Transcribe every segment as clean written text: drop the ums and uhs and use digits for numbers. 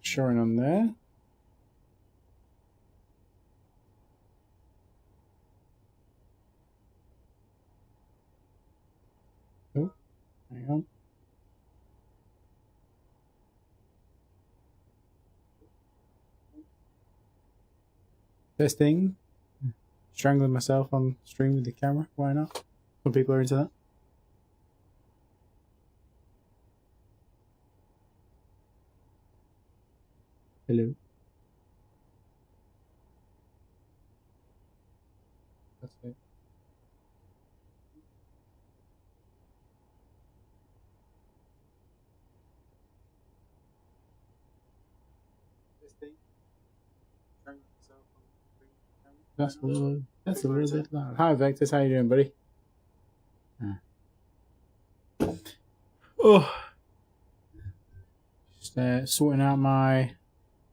Showing on there. Oh, hang on. Testing. Strangling myself on stream with the camera. Why not? Some people are into that. Hello. That's it. That's a little bit loud. Hi Vectus, how you doing, buddy? Oh, just sorting out my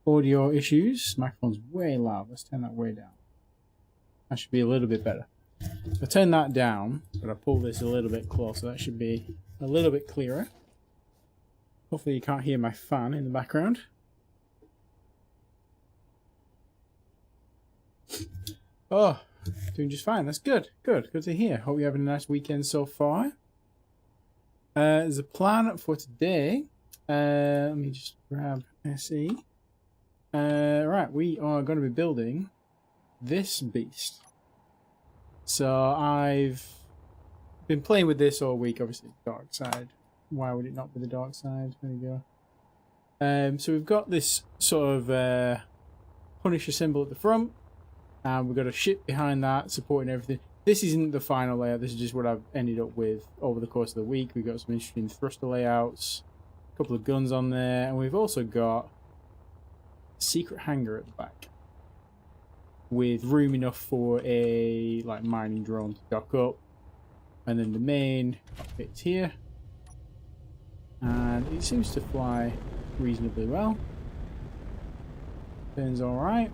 audio issues. Microphone's way loud. Let's turn that way down. That should be a little bit better. If I turn that down, but I pull this a little bit closer, that should be a little bit clearer. Hopefully you can't hear my fan in the background. Oh, doing just fine. That's good. Good to hear. Hope you're having a nice weekend so far. There's a plan for today. Let me just grab SE. Right, we are going to be building this beast. So I've been playing with this all week. Obviously, dark side. Why would it not be the dark side? There you go. So we've got this sort of Punisher symbol at the front. And we've got a ship behind that supporting everything. This isn't the final layout. This is just what I've ended up with over the course of the week. We've got some interesting thruster layouts, a couple of guns on there, and we've also got a secret hangar at the back with room enough for a mining drone to dock up. And then the main cockpit's here, and it seems to fly reasonably well. Turns all right.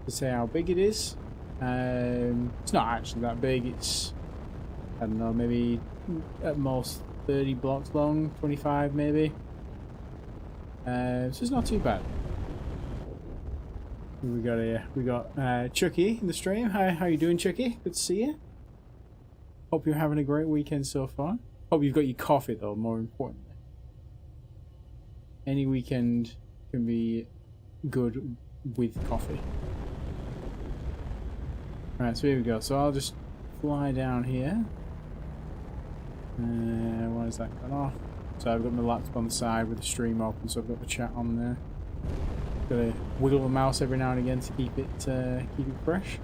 To say how big it is, it's not actually that big. It's, I don't know, maybe at most 30 blocks long, 25 maybe. So it's not too bad. We got Chucky in the stream. Hi, how you doing, Chucky? Good to see you. Hope you're having a great weekend so far. Hope you've got your coffee though, more importantly. Any weekend can be good with coffee. Right, so here we go. So I'll just fly down here. Why is that gone off? So I've got my laptop on the side with the stream open, so I've got the chat on there. Got to wiggle the mouse every now and again to keep it fresh.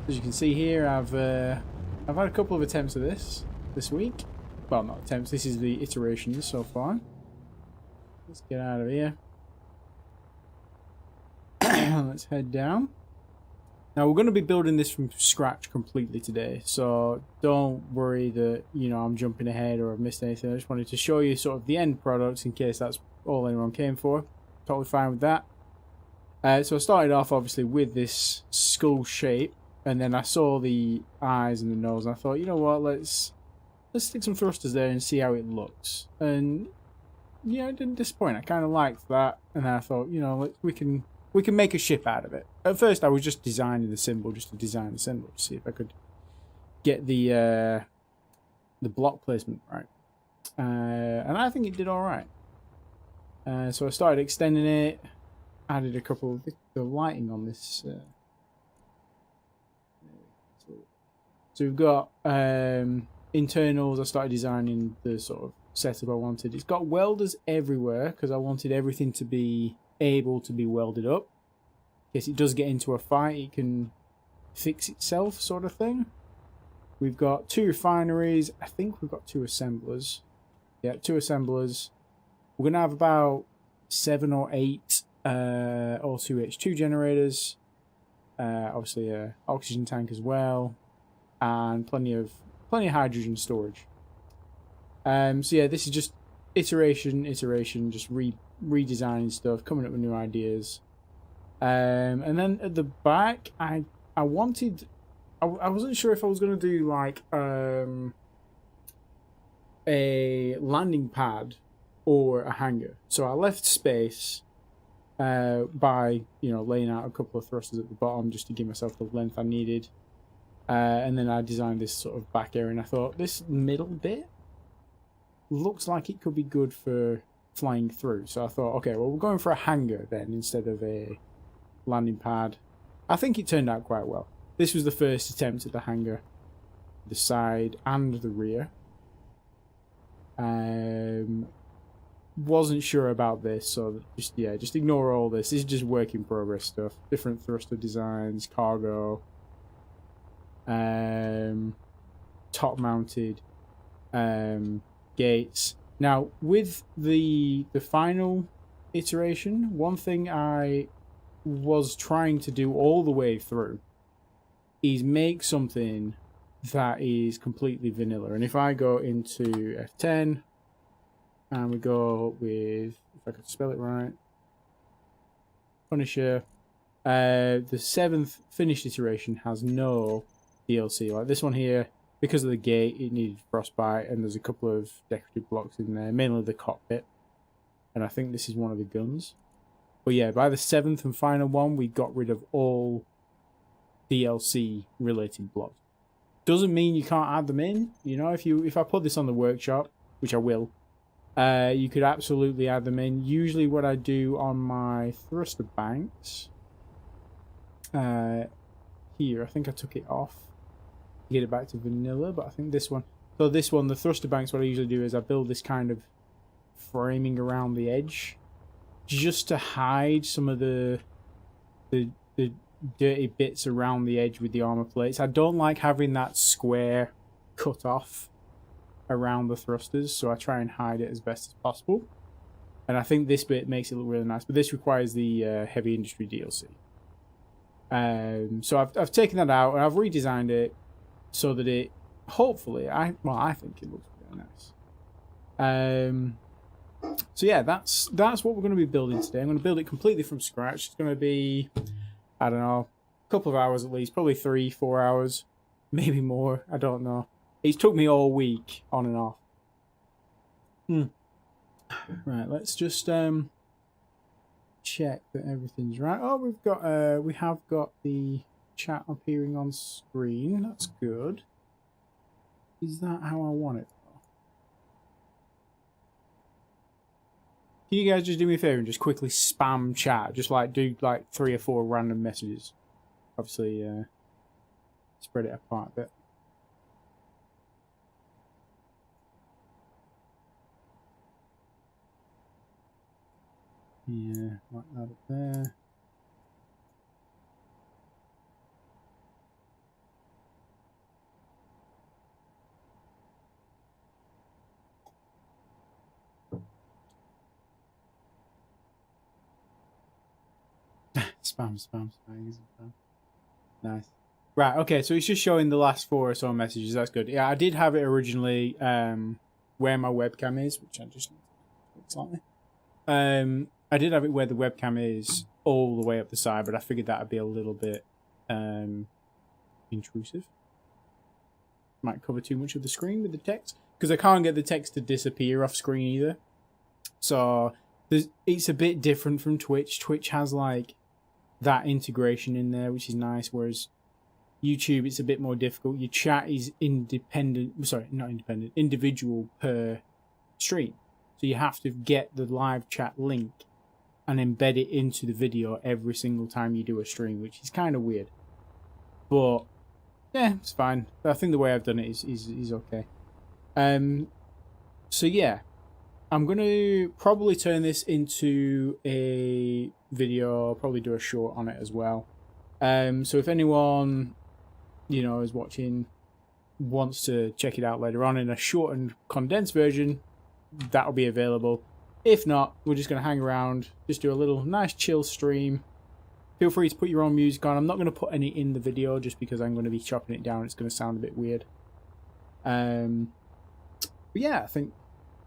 As you can see here, I've had a couple of attempts of this week. Well, not attempts. This is the iterations so far. Let's get out of here. Let's head down. Now we're going to be building this from scratch completely today, so don't worry that I'm jumping ahead or I've missed anything. I just wanted to show you sort of the end product in case that's all anyone came for. Totally fine with that. So I started off obviously with this skull shape, and then I saw the eyes and the nose, and I thought, you know what, let's stick some thrusters there and see how it looks. And yeah, it didn't disappoint. I kind of liked that, and then I thought, we can make a ship out of it. At first, I was just designing the symbol, just to design the symbol, to see if I could get the block placement right. And I think it did all right. So I started extending it, added a couple of the lighting on this. So we've got internals. I started designing the sort of setup I wanted. It's got welders everywhere because I wanted everything to be able to be welded up. In case it does get into a fight, it can fix itself, sort of thing. We've got 2 refineries. I think we've got 2 assemblers. Yeah, 2 assemblers. We're gonna have about 7 or 8 O2H2 generators. Obviously, an oxygen tank as well, and plenty of hydrogen storage. So yeah, this is just iteration, just redesigning stuff, coming up with new ideas. And then at the back, I wasn't sure if I was going to do like a landing pad or a hangar. So I left space by, you know, laying out a couple of thrusters at the bottom just to give myself the length I needed. And then I designed this sort of back area, and I thought this middle bit looks like it could be good for flying through. So I thought, okay, well, we're going for a hangar then instead of a landing pad. I think it turned out quite well. This was the first attempt at the hangar, the side and the rear. Wasn't sure about this, so just ignore all this. This is just work in progress stuff. Different thruster designs, cargo, top mounted gates. Now with the final iteration, one thing I was trying to do all the way through is make something that is completely vanilla. And if I go into F10 and we go with, if I could spell it right, Punisher, the 7th finished iteration has no DLC. Like this one here, because of the gate, it needed frostbite, and there's a couple of decorative blocks in there, mainly the cockpit, and I think this is one of the guns. But yeah, by the 7th and final one, we got rid of all DLC related blocks. Doesn't mean you can't add them in. You know, if I put this on the workshop, which I will, you could absolutely add them in. Usually what I do on my thruster banks, here, I think I took it off to get it back to vanilla, but I think this one, so this one, the thruster banks, what I usually do is I build this kind of framing around the edge just to hide some of the dirty bits around the edge with the armor plates. I don't like having that square cut off around the thrusters, so I try and hide it as best as possible. And I think this bit makes it look really nice, but this requires the heavy industry DLC. So I've taken that out and I've redesigned it so that it hopefully, I think it looks really nice. So yeah, that's what we're going to be building today. I'm going to build it completely from scratch. It's going to be, I don't know, a couple of hours at least, probably 3-4 hours, maybe more. I don't know. It's took me all week on and off. Right, let's just check that everything's right. Oh, we have got the chat appearing on screen. That's good. Is that how I want it? Can you guys just do me a favor and just quickly spam chat? Just like do like 3 or 4 random messages. Obviously, spread it apart a bit. Yeah, like that up there. spam. Nice. Right, okay, so it's just showing the last 4 or so messages. That's good. Yeah, I did have it originally where my webcam is, which I just slightly. I did have it where the webcam is all the way up the side, but I figured that would be a little bit intrusive. Might cover too much of the screen with the text, because I can't get the text to disappear off screen either. So it's a bit different from Twitch. Twitch has like that integration in there, which is nice, whereas YouTube, it's a bit more difficult. Your chat is individual per stream. So you have to get the live chat link and embed it into the video every single time you do a stream, which is kind of weird. But yeah, it's fine. I think the way I've done it is okay. So yeah, I'm going to probably turn this into a video. I'll probably do a short on it as well. So if anyone, you know, is watching, wants to check it out later on in a short and condensed version, that'll be available. If not, we're just going to hang around, just do a little nice chill stream. Feel free to put your own music on. I'm not going to put any in the video just because I'm going to be chopping it down. It's going to sound a bit weird. But yeah, I think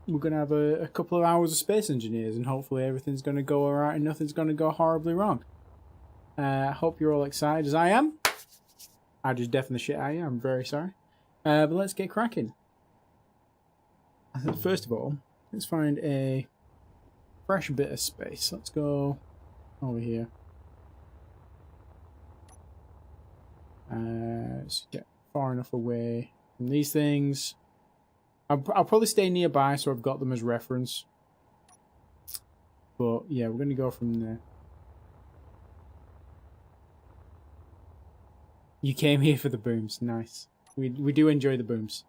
we're going to have a couple of hours of Space Engineers, and hopefully everything's going to go alright and nothing's going to go horribly wrong. I hope you're all excited as I am. I just deafened the shit out of you. I'm very sorry. But let's get cracking. I think first of all, let's find a fresh bit of space. Let's go over here. Let's get far enough away from these things. I'll probably stay nearby so I've got them as reference. But yeah, we're going to go from there. You came here for the booms. Nice. We do enjoy the booms.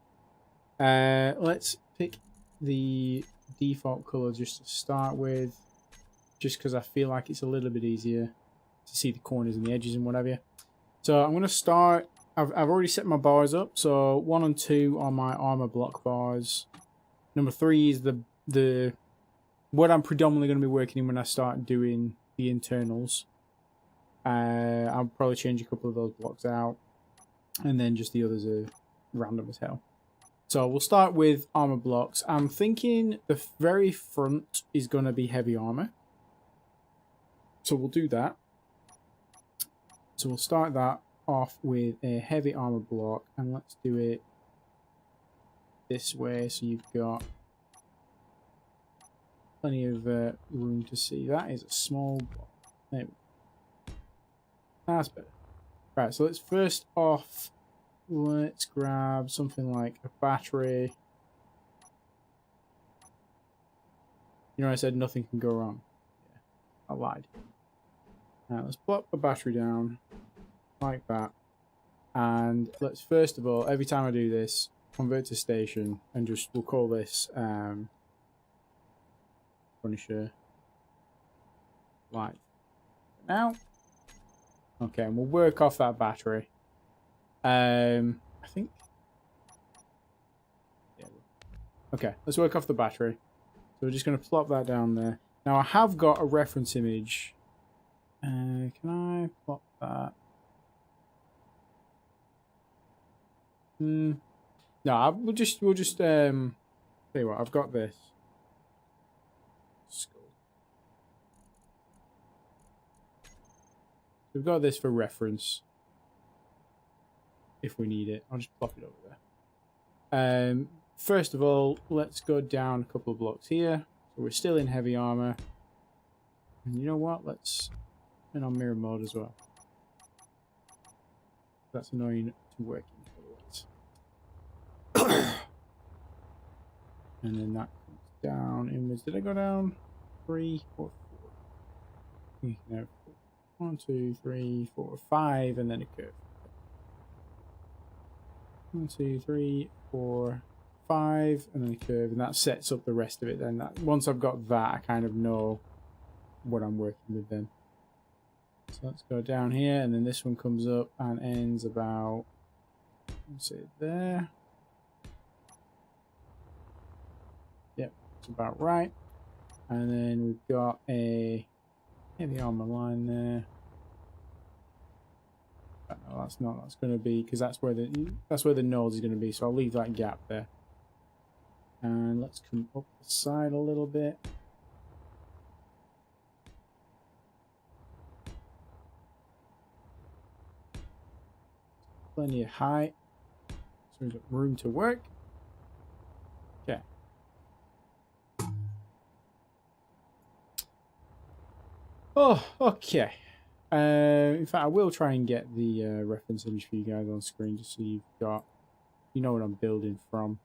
Let's pick the default color just to start with. Just because I feel like it's a little bit easier to see the corners and the edges and whatever. So I'm going to start. I've already set my bars up. So 1 and 2 are my armor block bars. Number 3 is the what I'm predominantly going to be working in when I start doing the internals. I'll probably change a couple of those blocks out, and then just the others are random as hell. So we'll start with armor blocks. I'm thinking the very front is going to be heavy armor. So we'll do that. So we'll start that off with a heavy armor block, and let's do it this way so you've got plenty of room to see. That is a small block. There we go. That's better. Right, so let's first off, let's grab something like a battery. You know, I said nothing can go wrong. Yeah, I lied. Now let's plop the battery down like that. And let's first of all, every time I do this, convert to station, and just we'll call this Punisher Live. Now, okay, and we'll work off that battery. I think. Yeah. Okay, let's work off the battery. So we're just going to plop that down there. Now I have got a reference image. Can I plop that? No, we'll just tell you what, I've got this. Skull. We've got this for reference. If we need it, I'll just plop it over there. First of all, let's go down a couple of blocks here. So we're still in heavy armor. And you know what? Let's turn on mirror mode as well. That's annoying to work in. And then that comes down inwards. Did I go down 3 or 4? No, 1, 2, 3, 4, 5, and then a curve. 1, 2, 3, 4, 5, and then a curve, and that sets up the rest of it. Then once I've got that, I kind of know what I'm working with then. So let's go down here, and then this one comes up and ends about, let's see, there. Yep, it's about right. And then we've got a heavy armor line there. No, that's not. That's going to be because that's where the nose is going to be. So I'll leave that gap there. And let's come up the side a little bit. Plenty of height, so we've got room to work. Okay. Oh, okay. In fact, I will try and get the reference image for you guys on screen, just so you know what I'm building from.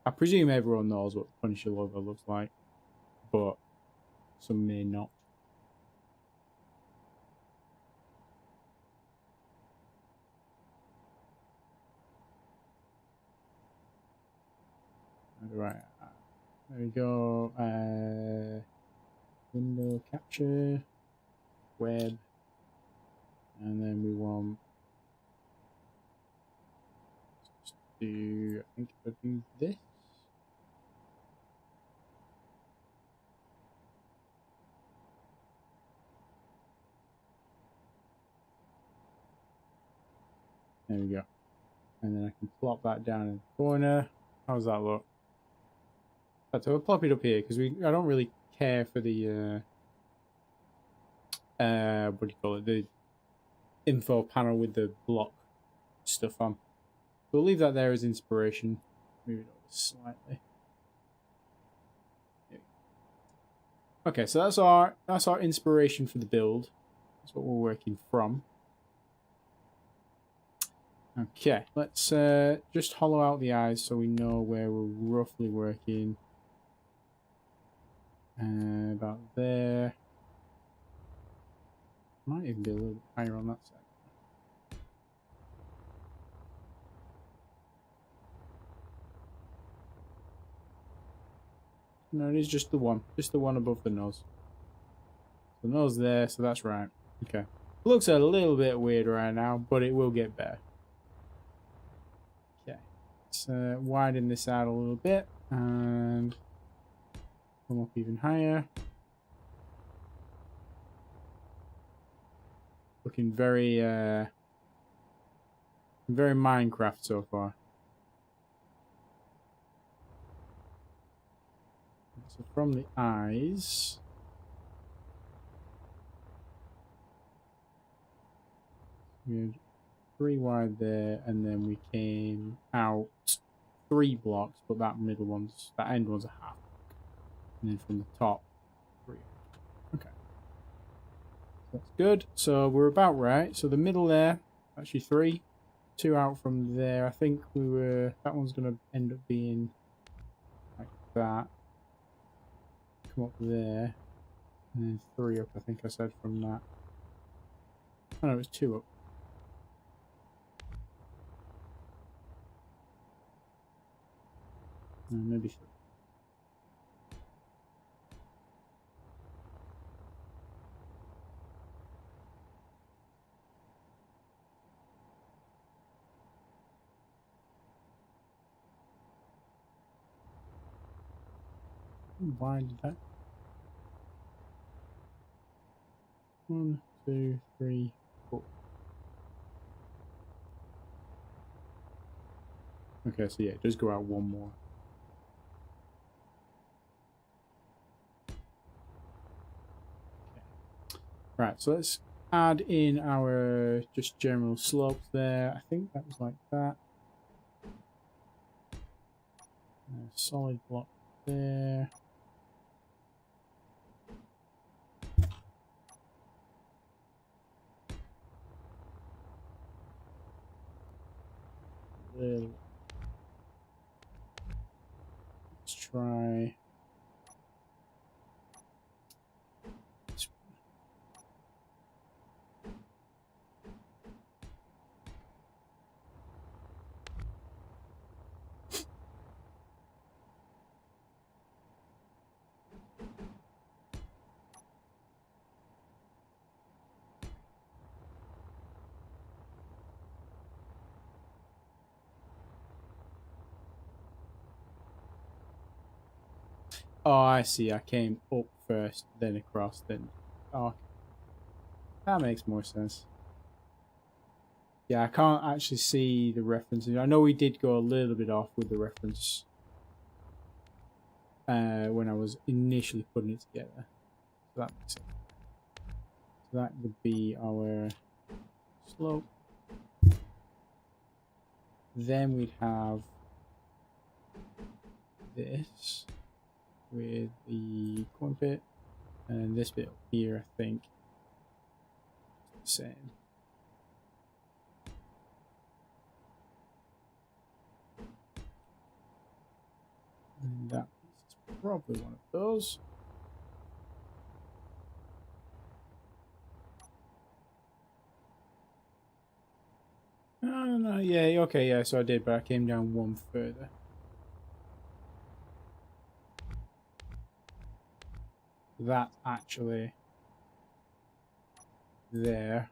I presume everyone knows what the Punisher logo looks like, but some may not. Right, there we go. Window capture, web, and then we want to do, I think I'll do this. There we go. And then I can plop that down in the corner. How does that look? So we'll plop it up here because I don't really care for the what do you call it? The info panel with the block stuff on. We'll leave that there as inspiration. Move it over slightly. Okay, so that's our inspiration for the build. That's what we're working from. Okay, let's just hollow out the eyes so we know where we're roughly working. About there. Might even be a little bit higher on that side. No, it is just the one above the nose. The nose there, so that's right. Okay. It looks a little bit weird right now, but it will get better. Okay. Let's widen this out a little bit and come up even higher. Looking very very Minecraft so far. So from the eyes, we had 3 wide there, and then we came out 3 blocks, but that end one's a half. And then from the top, 3. Okay. That's good. So we're about right. So the middle there, actually 3. 2 out from there. I think that one's going to end up being like that. Come up there. And then 3 up, I think I said from that. Oh no, it was 2 up. Maybe 3. Why did that? 1, 2, 3, 4. Okay, so yeah, it does go out 1 more. Okay. Right, so let's add in our just general slopes there. I think that was like that. Solid block there. Let's try. Oh, I see. I came up first, then across, then... Oh, that makes more sense. Yeah, I can't actually see the references. I know we did go a little bit off with the reference when I was initially putting it together. So that makes sense. So that would be our slope. Then we'd have this with the corn pit, and this bit here, I think, the same. And that is probably one of those. Oh, no, yeah, okay, yeah, so I did, but I came down 1 further. That's actually there.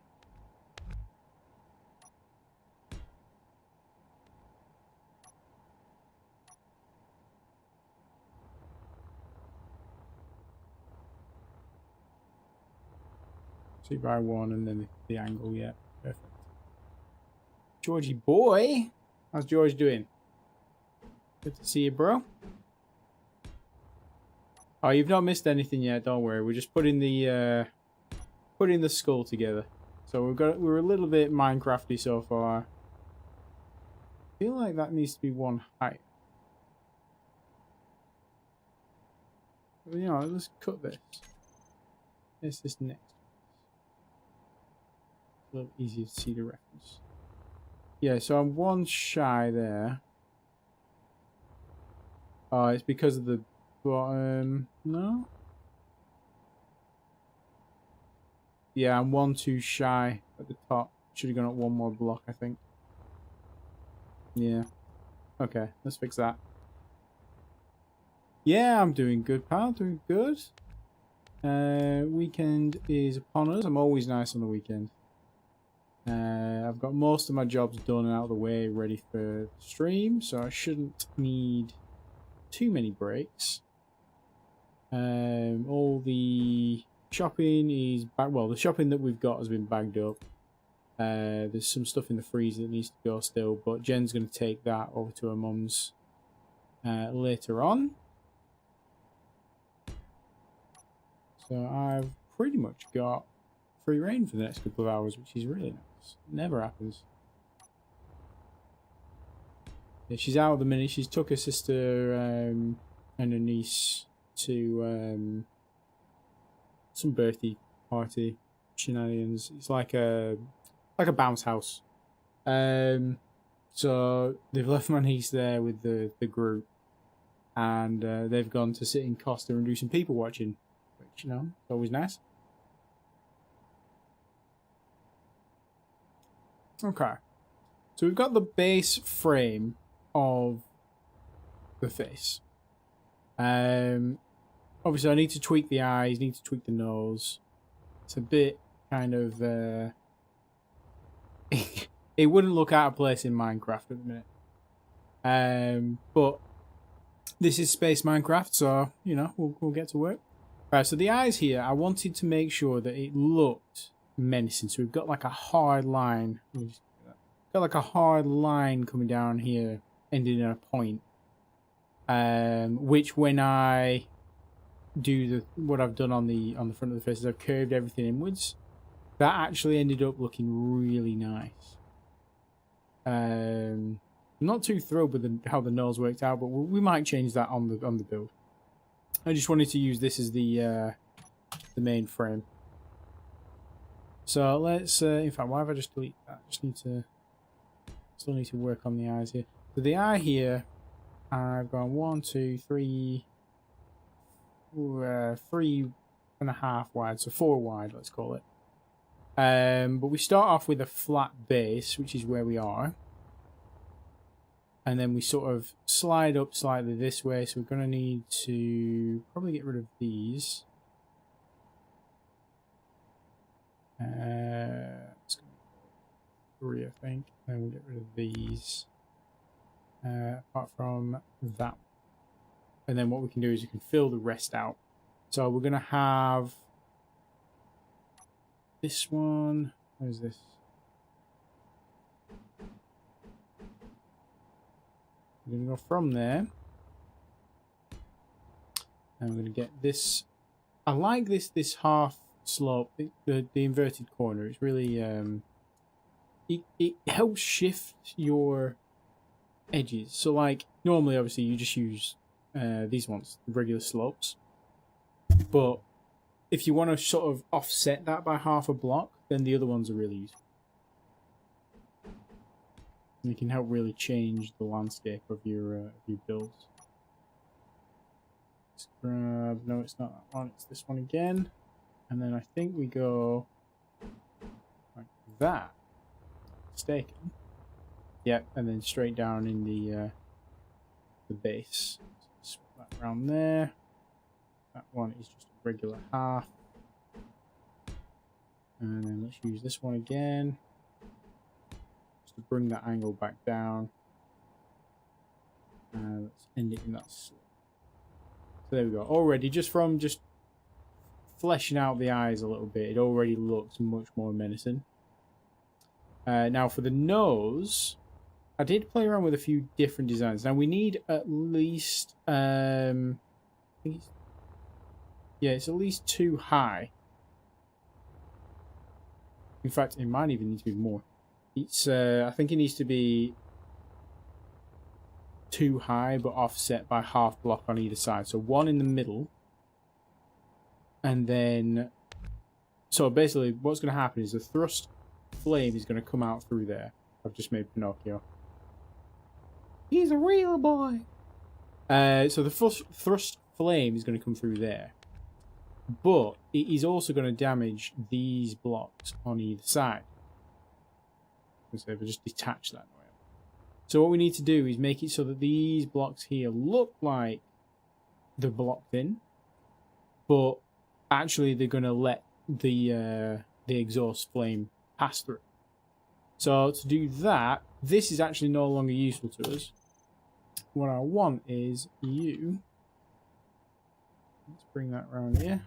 See by 1 and then the angle, yeah, perfect. Georgie boy, how's George doing? Good to see you, bro. Oh, you've not missed anything yet, don't worry. We're just putting the putting the skull together. So we're a little bit Minecrafty so far. I feel like that needs to be one height. You know, let's cut this. It's this next. A little easier to see the reference. Yeah, so I'm one shy there. Oh, it's because of the bottom. No? Yeah, I'm one too shy at the top. Should have gone up one more block, I think. Yeah. Okay, let's fix that. Yeah, I'm doing good, pal. Doing good. Weekend is upon us. I'm always nice on the weekend. I've got most of my jobs done and out of the way, ready for stream, so I shouldn't need too many breaks. All the shopping is back. Well, the shopping that we've got has been bagged up. There's some stuff in the freezer that needs to go still, but Jen's going to take that over to her mum's later on. So I've pretty much got free reign for the next couple of hours, which is really nice. Never happens. Yeah, she's out at the minute. She's took her sister and her niece to some birthday party shenanigans. It's like a bounce house. So they've left my niece there with the group, and they've gone to sit in Costa and do some people watching, which, you know, it's always nice. Okay, so we've got the base frame of the face. Obviously I need to tweak the eyes, need to tweak the nose. It's a bit kind of it wouldn't look out of place in Minecraft at the minute. But this is Space Minecraft, so you know, we'll get to work. Right, so the eyes here, I wanted to make sure that it looked menacing. So we've got like a hard line. Got like a hard line coming down here, ending in a point. Which when I do what I've done on the front of the face is I've curved everything inwards. That actually ended up looking really nice. I'm not too thrilled with how the nose worked out, but we might change that on the build. I just wanted to use this as the main frame. So let's in fact, why have I just deleted that? Still need to work on the eyes here. So the eye here, I've gone 1, 2, 3, 3.5 wide, so 4 wide, let's call it. But we start off with a flat base, which is where we are. And then we sort of slide up slightly this way, so we're going to need to probably get rid of these. Let's go 3, I think. And we'll get rid of these. Apart from that. And then what we can do is we can fill the rest out. So we're going to have this one. Where's this? We're going to go from there. And we're going to get this. I like this half slope, the inverted corner. It's really it helps shift your edges. So like normally obviously you just use these ones, the regular slopes, but if you want to sort of offset that by half a block, then the other ones are really useful. And it can help really change the landscape of your builds. Let's grab, no, it's not that one, it's this one again, and then I think we go like that, mistaken. Yep, and then straight down in the base. So swap that around there. That one is just a regular half. And then let's use this one again. Just to bring that angle back down. And let's end it in that slope. So there we go. Already, just from fleshing out the eyes a little bit, it already looks much more menacing. Now for the nose, I did play around with a few different designs. Now we need at least, I think it's at least 2 high. In fact, it might even need to be more. It's I think it needs to be too high, but offset by half block on either side. So one in the middle, and then so basically, what's going to happen is the thrust flame is going to come out through there. I've just made Pinocchio. He's a real boy. So the thrust flame is going to come through there. But it is also going to damage these blocks on either side. So if I just detach that. So what we need to do is make it so that these blocks here look like they're blocked in. But actually they're going to let the exhaust flame pass through. So to do that, this is actually no longer useful to us. What I want is you. Let's bring that around here.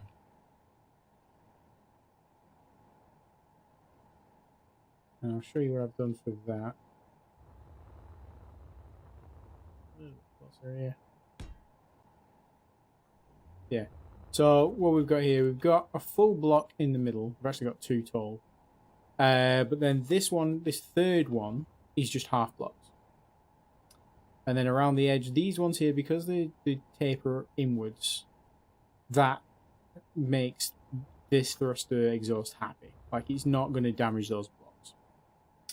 And I'll show you what I've done for that. Closer here. Yeah. So what we've got here, we've got a full block in the middle. We've actually got two tall. But then this one, this third one, is just half blocks. And then around the edge, these ones here, because they taper inwards, that makes this thruster exhaust happy. Like, it's not going to damage those blocks.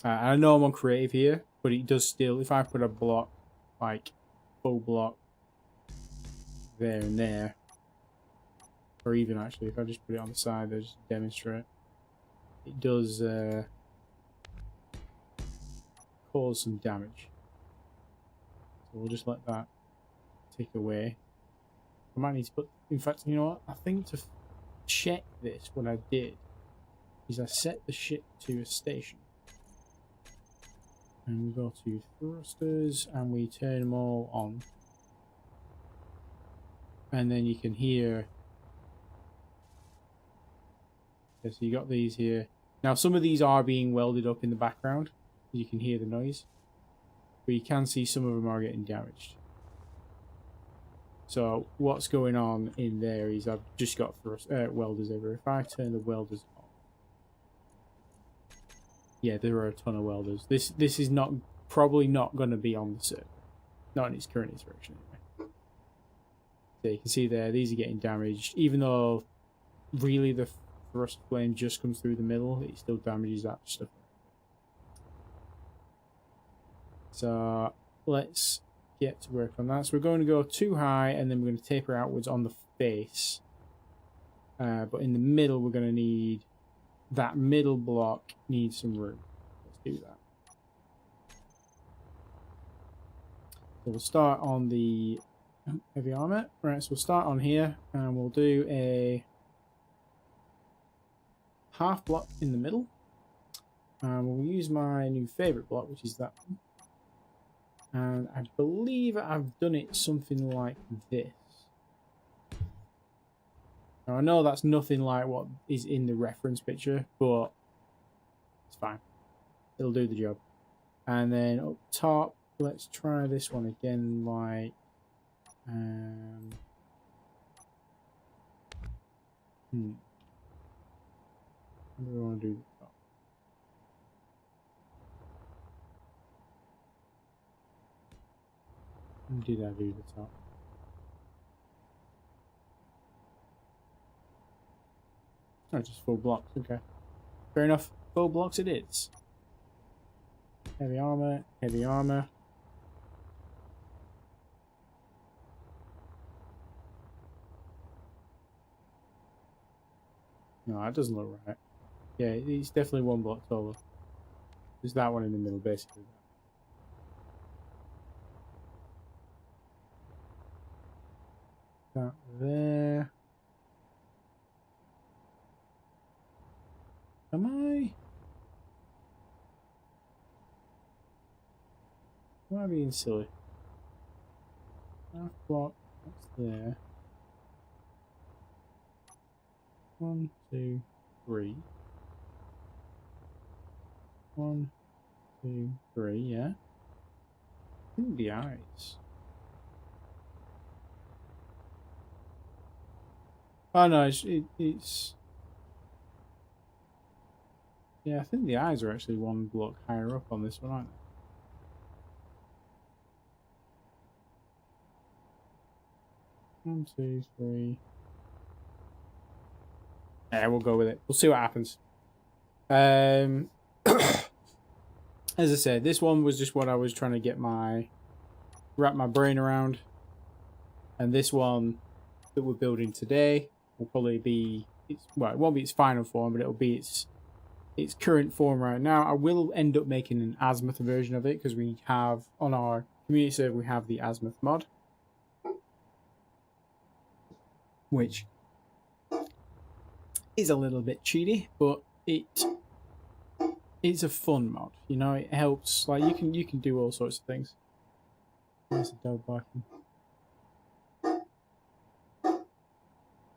I know I'm on creative here, but it does still, if I put a block, like full block there and there, or even actually if I just put it on the side there just to demonstrate, it does cause some damage. So we'll just let that tick away. I might need to put, in fact, you know what, I think to check this, what I did is I set the ship to a station. And we go to thrusters and we turn them all on. And then you can hear. Okay, so you got these here. Now some of these are being welded up in the background. You can hear the noise. But you can see some of them are getting damaged. So what's going on in there is I've just got welders everywhere. If I turn the welders on. Yeah, there are a ton of welders. This is probably not going to be on the server. Not in its current iteration anyway. So you can see there, these are getting damaged. Even though really the thrust flame just comes through the middle, it still damages that stuff. So let's get to work on that. So we're going to go too high and then we're going to taper outwards on the face. But in the middle we're going to need, that middle block needs some room. Let's do that. So we'll start on the heavy armor. Right, so we'll start on here and we'll do a half block in the middle. And we'll use my new favorite block, which is that one. And I believe I've done it something like this. Now I know that's nothing like what is in the reference picture, but it's fine. It'll do the job. And then up top, let's try this one again, like what do we want to do? Did I do the top? Oh, just full blocks, okay. Fair enough. Full blocks it is. Heavy armor, heavy armor. No, that doesn't look right. Yeah, it's definitely one block taller. There's that one in the middle, basically. That there. Am I being silly? Half block, that's there. 1, 2, 3. 1, 2, 3, yeah. I think the eyes. Oh no, it's Yeah, I think the eyes are actually one block higher up on this one, aren't they? 1, 2, 3. Yeah, we'll go with it. We'll see what happens. As I said, this one was just what I was trying to wrap my brain around. And this one that we're building today will probably be it won't be its final form, but it'll be its current form right now. I will end up making an azimuth version of it because we have on our community server we have the azimuth mod, which is a little bit cheaty, but it's a fun mod. You know, it helps. Like you can do all sorts of things. There's a dog barking.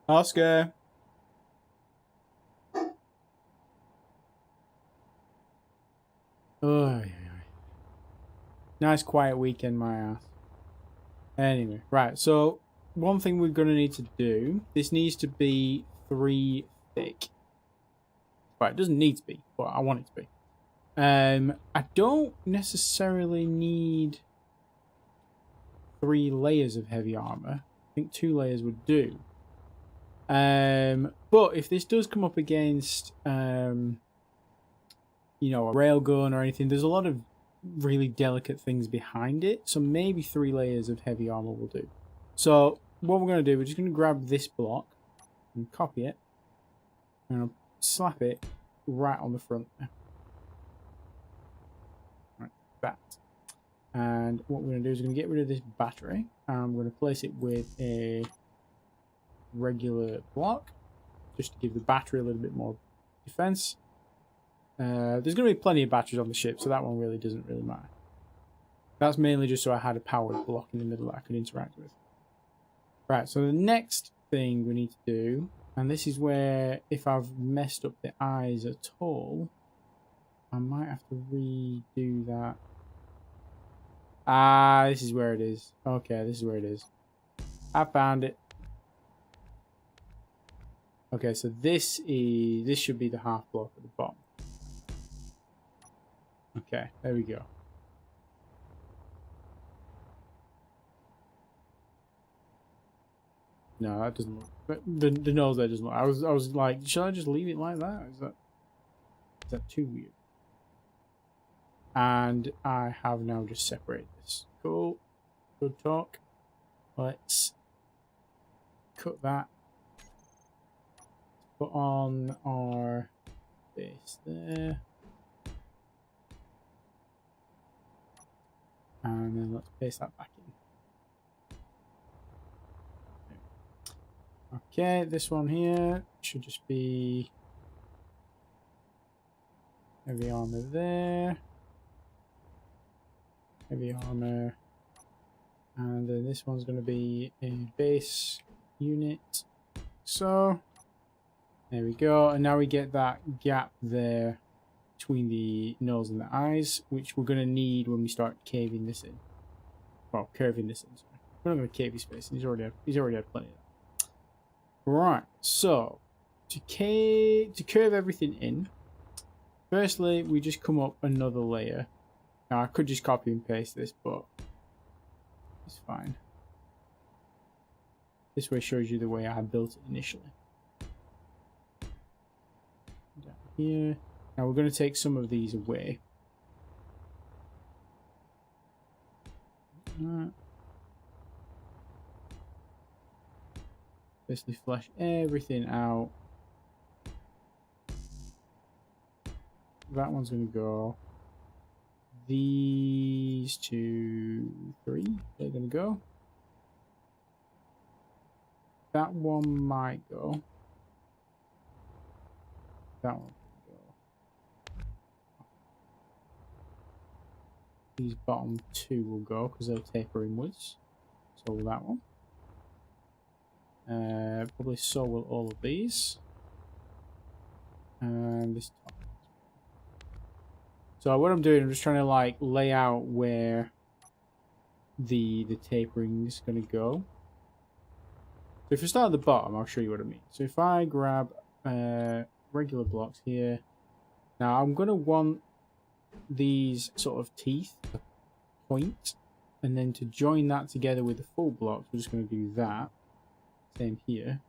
Oscar. Oh, yeah. Nice quiet weekend, my ass. Anyway, right. So one thing we're gonna need to do. This needs to be 3 thick. Right, it doesn't need to be, but I want it to be. I don't necessarily need 3 layers of heavy armor. I think 2 layers would do. But if this does come up against, you know, a railgun or anything, there's a lot of really delicate things behind it. So maybe 3 layers of heavy armor will do. So what we're going to do, we're just going to grab this block and copy it. And I'll slap it right on the front there. Right, that. And what we're going to do is we're going to get rid of this battery. And we're going to place it with a regular block, just to give the battery a little bit more defense. There's going to be plenty of batteries on the ship, so that one really doesn't really matter. That's mainly just so I had a powered block in the middle that I could interact with. Right, so the next thing we need to do, and this is where if I've messed up the eyes at all, I might have to redo that. Ah, this is where it is. Okay, this is where it is. I found it. Okay, so this should be the half block at the bottom. Okay, there we go. No, that doesn't look. The nose there doesn't look. I was like, should I just leave it like that? Is that too weird? And I have now just separated this. Cool. Good talk. Let's cut that. Put on our base there. And then let's paste that back in. Okay, this one here should just be heavy armor there. Heavy armor. And then this one's going to be a base unit. So, there we go. And now we get that gap there between the nose and the eyes, which we're going to need when we start caving this in. Well, curving this in, sorry. We're not going to cave his space. He's already had plenty of that. Right, so to curve everything in, firstly, we just come up another layer. Now, I could just copy and paste this, but it's fine. This way shows you the way I built it initially. Down here. Now, we're going to take some of these away. Basically flesh everything out. That one's going to go. These 2, 3, they're going to go. That one might go. That one will go. These bottom 2 will go because they'll taper inwards. So will that one. Probably so will all of these. And this top. So what I'm doing, I'm just trying to like lay out where the tapering is going to go. So if you start at the bottom, I'll show you what I mean. So if I grab regular blocks here, Now I'm going to want these sort of teeth to point, and then to join that together with the full blocks, we're just going to do that. Same here.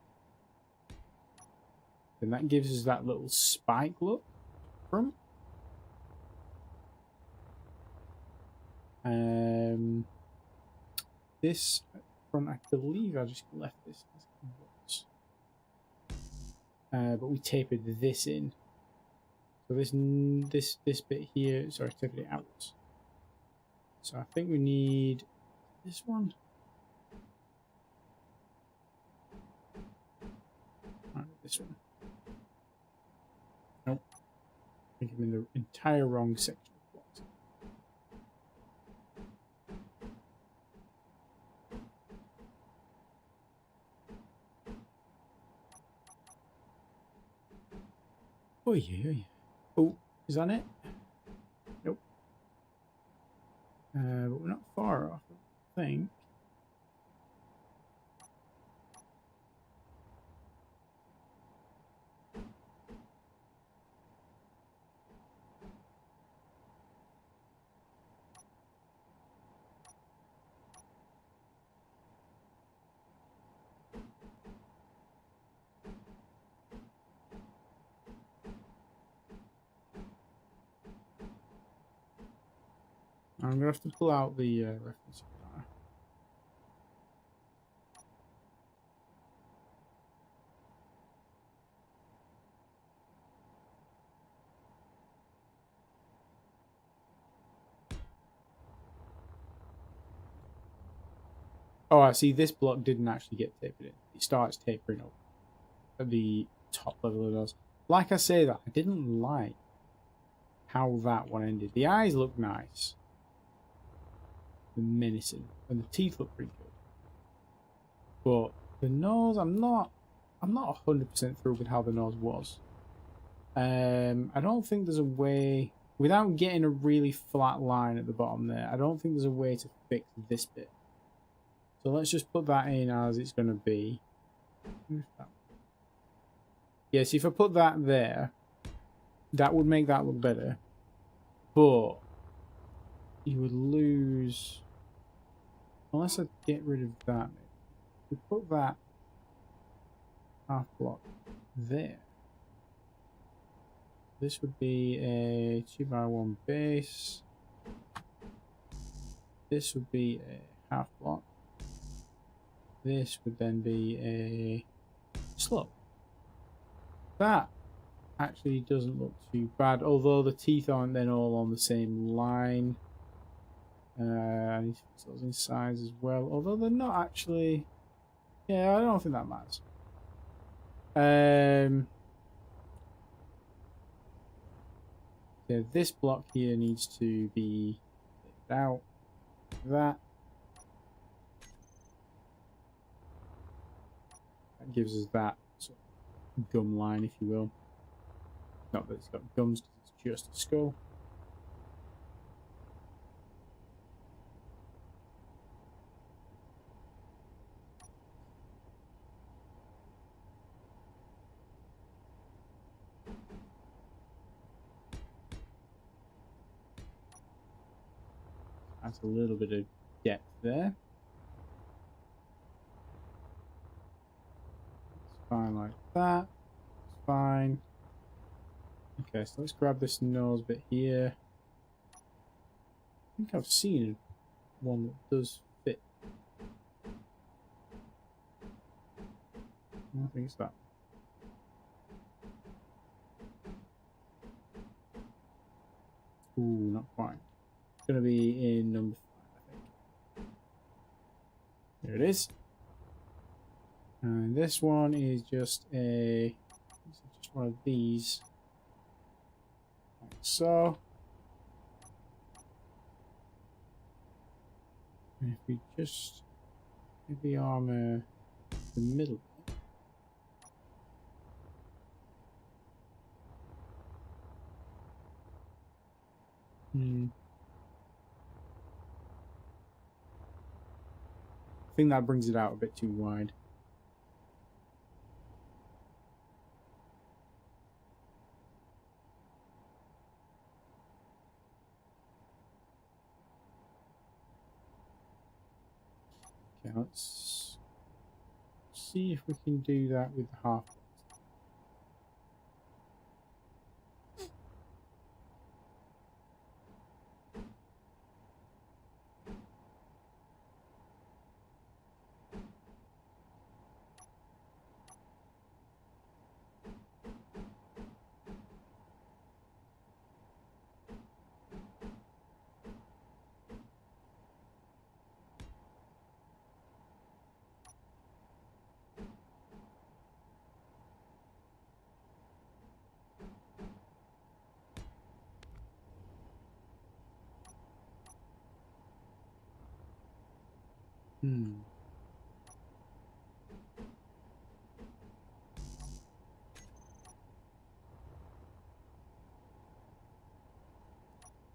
And that gives us that little spike look from. This front, I believe I just left this as it was. But we tapered this in. So this bit here, sorry, tapered it out. So I think we need this one. This one. Nope. I think I'm in the entire wrong section. Oh yeah. Oh, is that it? Nope. But we're not far off, I think. I'm gonna have to pull out the reference. Oh, I see. This block didn't actually get tapered in. It starts tapering up at the top level of those. Like I say, that I didn't like how that one ended. The eyes look nice, the menacing, and the teeth look pretty good. But the nose, I'm not 100% through with how the nose was. I don't think there's a way, without getting a really flat line at the bottom there, I don't think there's a way to fix this bit. So let's just put that in as it's going to be. Yes, if I put that there, that would make that look better. But you would lose, unless I get rid of that. We put that half block there. This would be a 2x1 base. This would be a half block. This would then be a slope. That actually doesn't look too bad, although the teeth aren't then all on the same line. I need to fix those in size as well, although they're not actually. Yeah, I don't think that matters. Yeah, this block here needs to be taken out. That gives us that sort of gum line, if you will. Not that it's got gums, because it's just a skull. That's a little bit of depth there. It's fine like that. It's fine. Okay, so let's grab this nose bit here. I think I've seen one that does fit. I don't think it's that. Ooh, not quite. It's going to be in number 5, I think. There it is. And this one is just one of these. Like so. And if we just maybe armor the middle bit. I think that brings it out a bit too wide. let's see if we can do that with the half.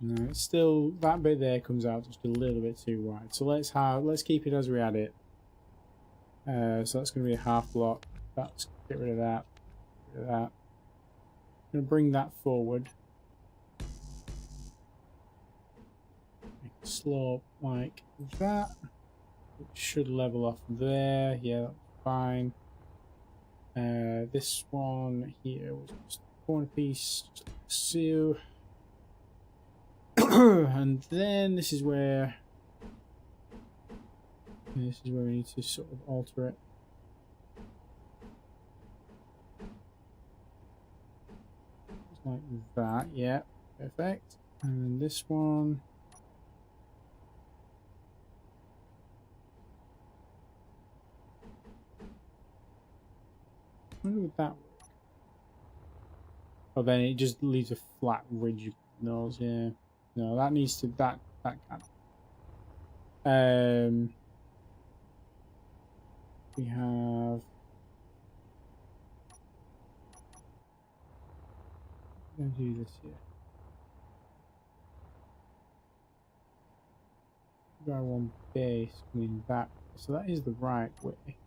No, it's still, that bit there comes out just a little bit too wide. So let's keep it as we had it. So that's going to be a half block. Let's get rid of that. Get rid of that. I'm going to bring that forward. Make a slope like that. It should level off there. Yeah, that's fine. This one here was just a corner piece. Just like so. And then this is where we need to sort of alter it. Just like that, yeah, perfect. And then this one. Where would that work? Oh, then it just leaves a flat ridge nose, yeah. No, that needs to, that can't. We have, I'm going to do this here. Go one base coming back, so that is the right way.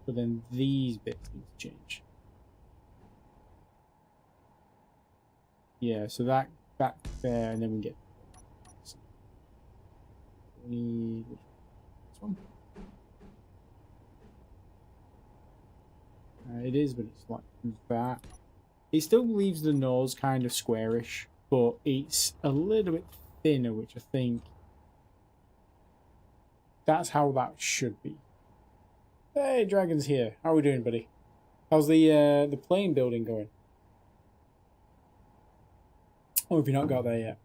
But then these bits need to change. Yeah, so that there, and then we get. We need this one. It is, but it's like that. It still leaves the nose kind of squarish, but it's a little bit thinner, which I think that's how that should be. Hey, Dragon's here. How are we doing, buddy? How's the plane building going? Or have you not got there yet?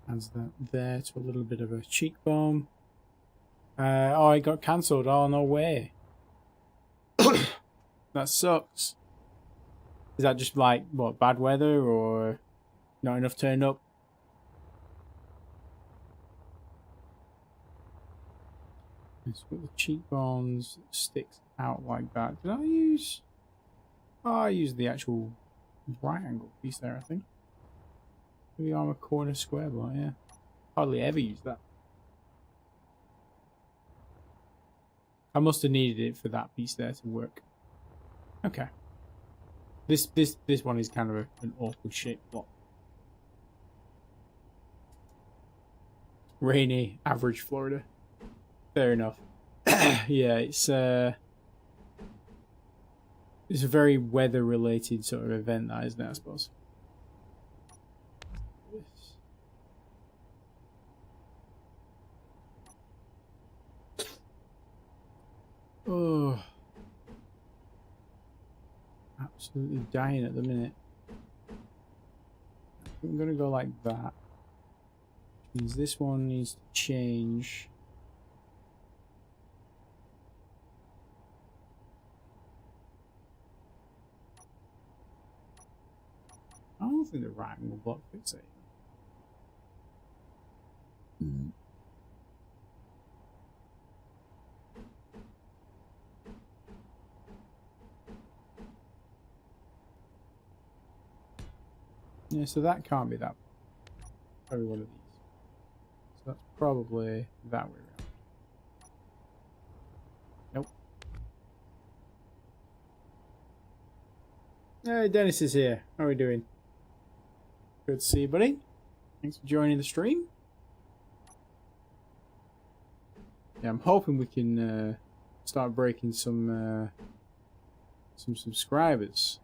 Adds that there to a little bit of a cheekbone. Oh, it got cancelled. Oh, no way. That sucks. Is that just like, what, bad weather or not enough turn up? It's got the cheekbones that sticks out like that. Did I use... Oh, I used the actual right angle piece there, I think. The armor corner square block, yeah. Hardly ever use that. I must have needed it for that piece there to work. Okay. This one is kind of an awkward shaped block. Rainy, average Florida. Fair enough. Yeah, it's a very weather related sort of event, that isn't it, I suppose. Oh, absolutely dying at the minute. I'm gonna go like that. Which means this one needs to change. I don't think the right angle block fits it. Yeah, so that can't be that. Probably one of these. So that's probably that way around. Nope. Hey, Dennis is here. How are we doing? Good to see you, buddy. Thanks for joining the stream. Yeah, I'm hoping we can start breaking some subscribers.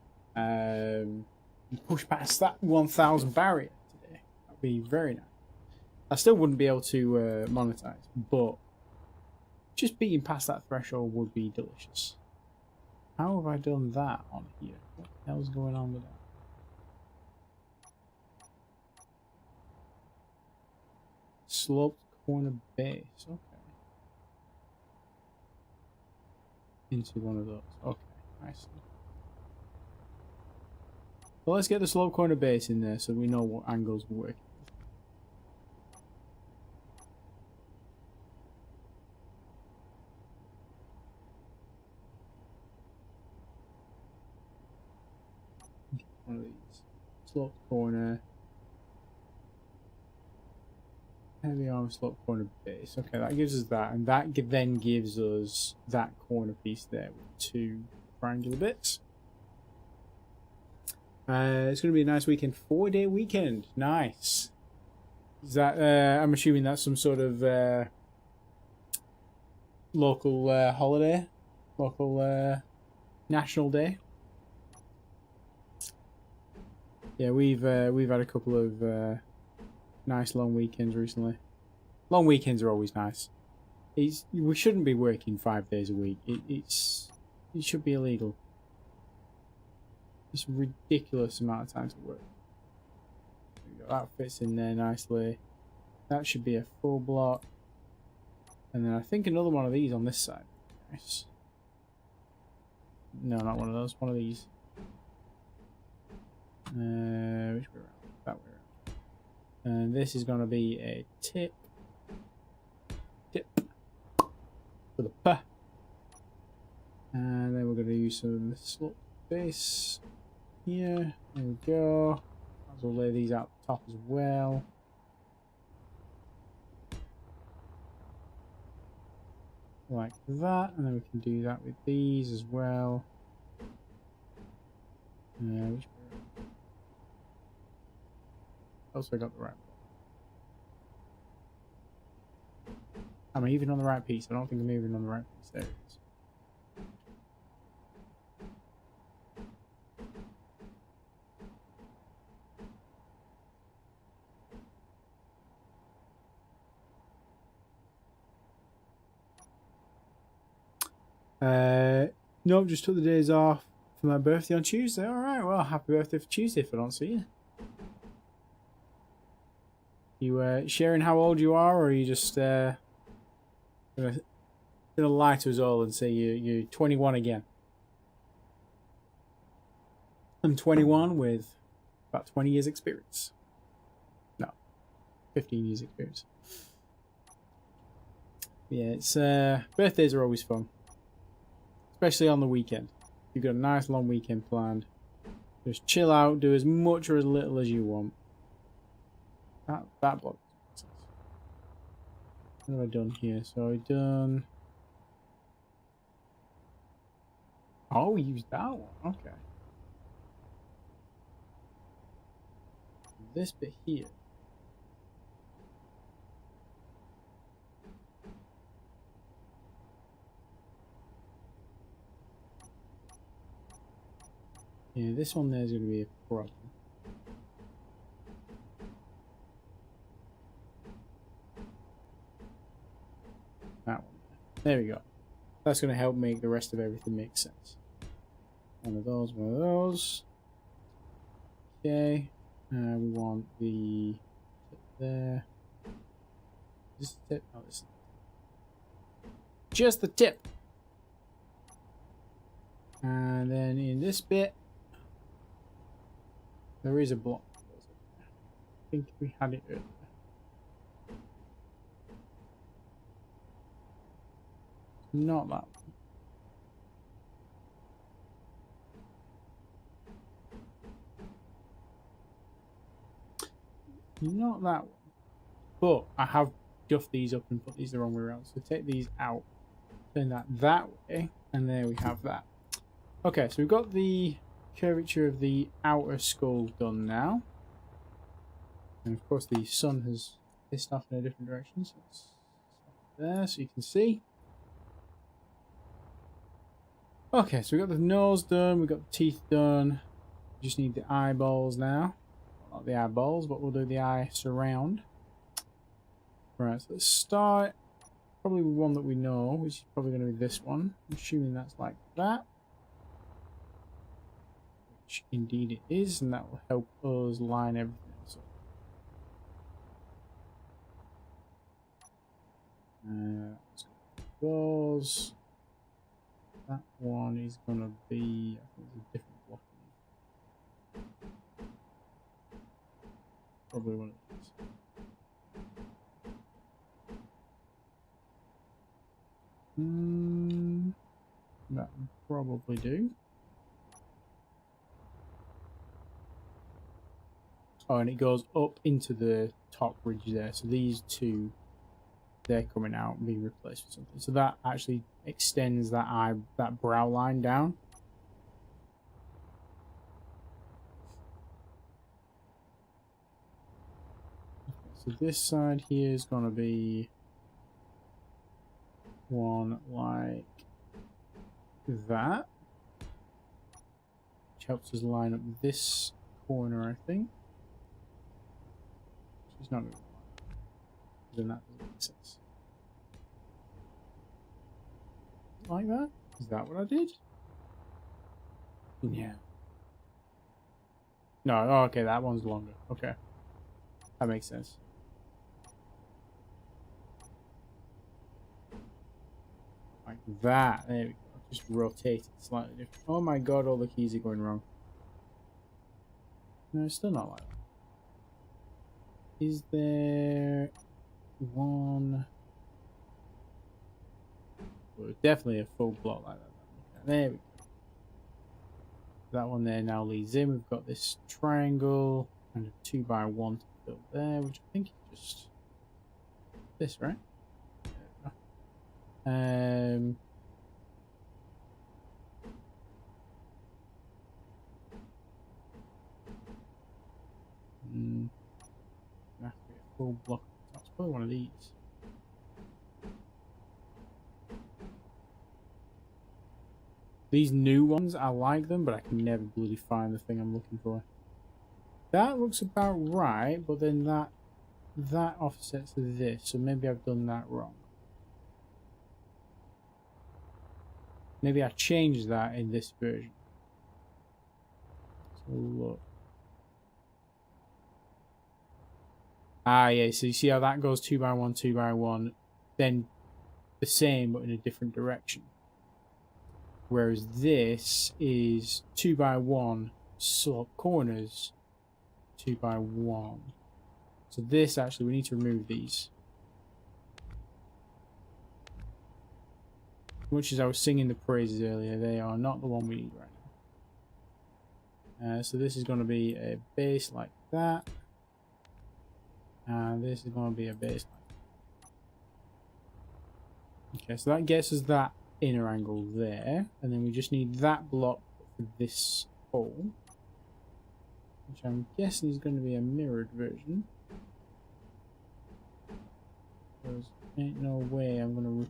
Push past that 1,000 barrier today. That'd be very nice. I still wouldn't be able to monetize, but just beating past that threshold would be delicious. How have I done that on here? What the hell's going on with that? Sloped corner base. Okay. Into one of those. Okay, I see. Well, let's get the sloped corner base in there so we know what angles we're working with. One of these. Sloped corner. Heavy arm sloped corner base. Okay, that gives us that, and that then gives us that corner piece there with 2 triangular bits. It's going to be a nice weekend. 4-day weekend. Nice. Is that? I'm assuming that's some sort of local holiday, local national day. Yeah, we've had a couple of nice long weekends recently. Long weekends are always nice. We shouldn't be working 5 days a week. It should be illegal. It's a ridiculous amount of time to work. That fits in there nicely. That should be a full block. And then I think another one of these on this side. Nice. No, not one of those. One of these. Which way around? That way around. And this is going to be a tip. Tip. For the P. And then we're going to use some slope base. Here, there we go. Might as well lay these out the top as well. Like that, and then we can do that with these as well. Also got the right one. Am I even on the right piece? I don't think I'm even on the right piece. There it is. Nope, just took the days off for my birthday on Tuesday. Alright, well, happy birthday for Tuesday if I don't see you. You sharing how old you are, or are you just gonna lie to us all and say you're 21 again? I'm 21 with about 20 years experience. No, 15 years experience. Yeah, it's birthdays are always fun. Especially on the weekend. You've got a nice long weekend planned. Just chill out, do as much or as little as you want. That block. What have I done here? So I've done... Oh, we used that one. Okay. This bit here. Yeah, this one there is going to be a problem. That one. There we go. That's going to help make the rest of everything make sense. One of those, one of those. Okay. We want the tip there. This tip? Oh, this. Just the tip. And then in this bit, there is a block. I think we had it earlier. Not that one. not that one. But I have duffed these up and put these the wrong way around. So take these out, turn that way, and there we have that. Okay, so we've got the curvature of the outer skull done now. And of course the sun has pissed off in a different direction, so it's there so you can see. Okay, so we've got the nose done, we've got the teeth done. We just need the eyeballs now. Well, not the eyeballs, but we'll do the eye surround. Right, so let's start probably with one that we know, which is probably going to be this one. I'm assuming that's like that. Which indeed it is, and that will help us line everything else up. Let's go those. That one is going to be, I think it's a different block. Probably one of these. That would probably do. Oh, and it goes up into the top ridge there. So these two, they're coming out and being replaced with something. So that actually extends that brow line down. Okay, so this side here is going to be one like that, which helps us line up this corner, I think. It's not going to line up, then that doesn't make sense. Like that? Is that what I did? Yeah. No, oh, okay, that one's longer. Okay. That makes sense. Like that. There we go. Just rotate it slightly different. Oh my god, all the keys are going wrong. No, it's still not like that. Is there one? Well, definitely a full block like that. There we go. That one there now leads in. We've got this triangle and a 2x1 to fill there, which I think is just this, right? There we go. Have to be a full block. That's probably one of these. These new ones, I like them, but I can never bloody find the thing I'm looking for. That looks about right, but then that offsets to this, so maybe I've done that wrong. Maybe I changed that in this version. So look. Ah, yeah, so you see how that goes 2x1, 2x1, then the same, but in a different direction. Whereas this is 2x1 slope corners, 2x1. So this actually, we need to remove these. Much as I was singing the praises earlier, they are not the one we need right now. So this is going to be a base like that. And this is going to be a base like that. Okay, so that gets us that inner angle there, and then we just need that block for this hole, which I'm guessing is going to be a mirrored version, because ain't no way I'm going to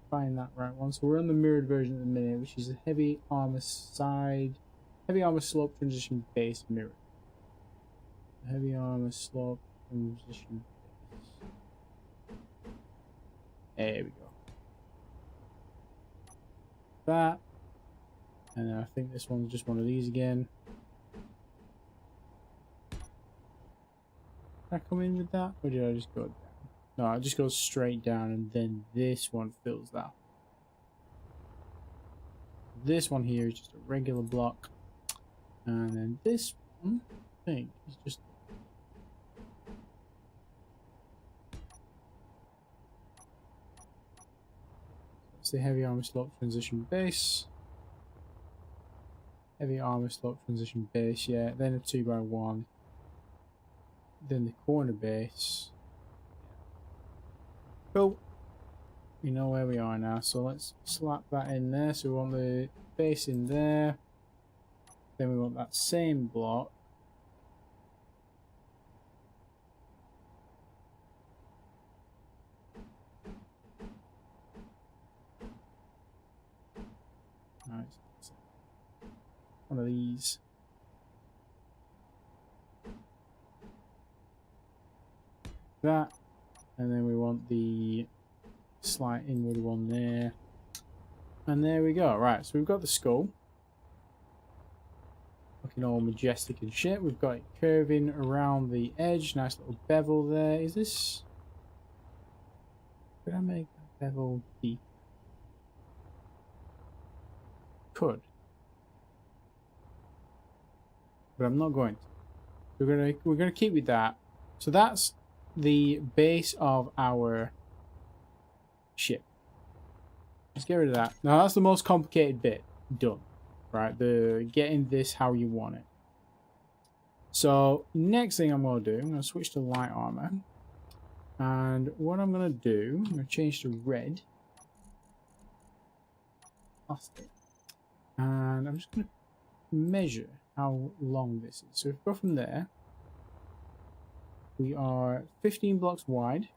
find that right one. So we're on the mirrored version at the minute, which is a heavy armor slope transition base mirror. Heavy armor slope transition base. There we go. That. And I think this one's just one of these again. Did I come in with that? Or did I just go down? No, it just goes straight down and then this one fills that. This one here is just a regular block. And then this one, I think, is just... the heavy armor slope transition base. Heavy armor slope transition base, yeah. Then a 2x1. Then the corner base. Cool. We know where we are now, so let's slap that in there. So we want the base in there. Then we want that same block. Right. One of these. That. And then we want the slight inward one there. And there we go. Right, so we've got the skull. Looking all majestic and shit. We've got it curving around the edge. Nice little bevel there. Is this... Could I make that bevel deep? Could. But I'm not going to. We're gonna keep with that. So that's the base of our ship. Let's get rid of that. Now that's the most complicated bit done. Right, the getting this how you want it. So next thing I'm going to do, I'm going to switch to light armor. And what I'm going to do, I'm going to change to red. Plastic. And I'm just going to measure how long this is. So if we go from there, we are 15 blocks wide.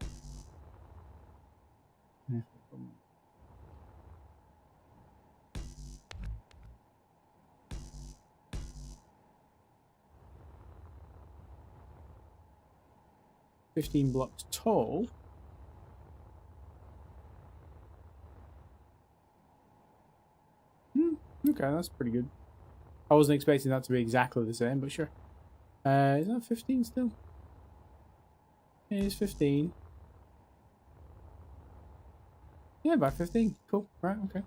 15 blocks tall. Okay, that's pretty good. I wasn't expecting that to be exactly the same, but sure. Is that 15 still? It is 15. Yeah, about 15. Cool. Right, okay.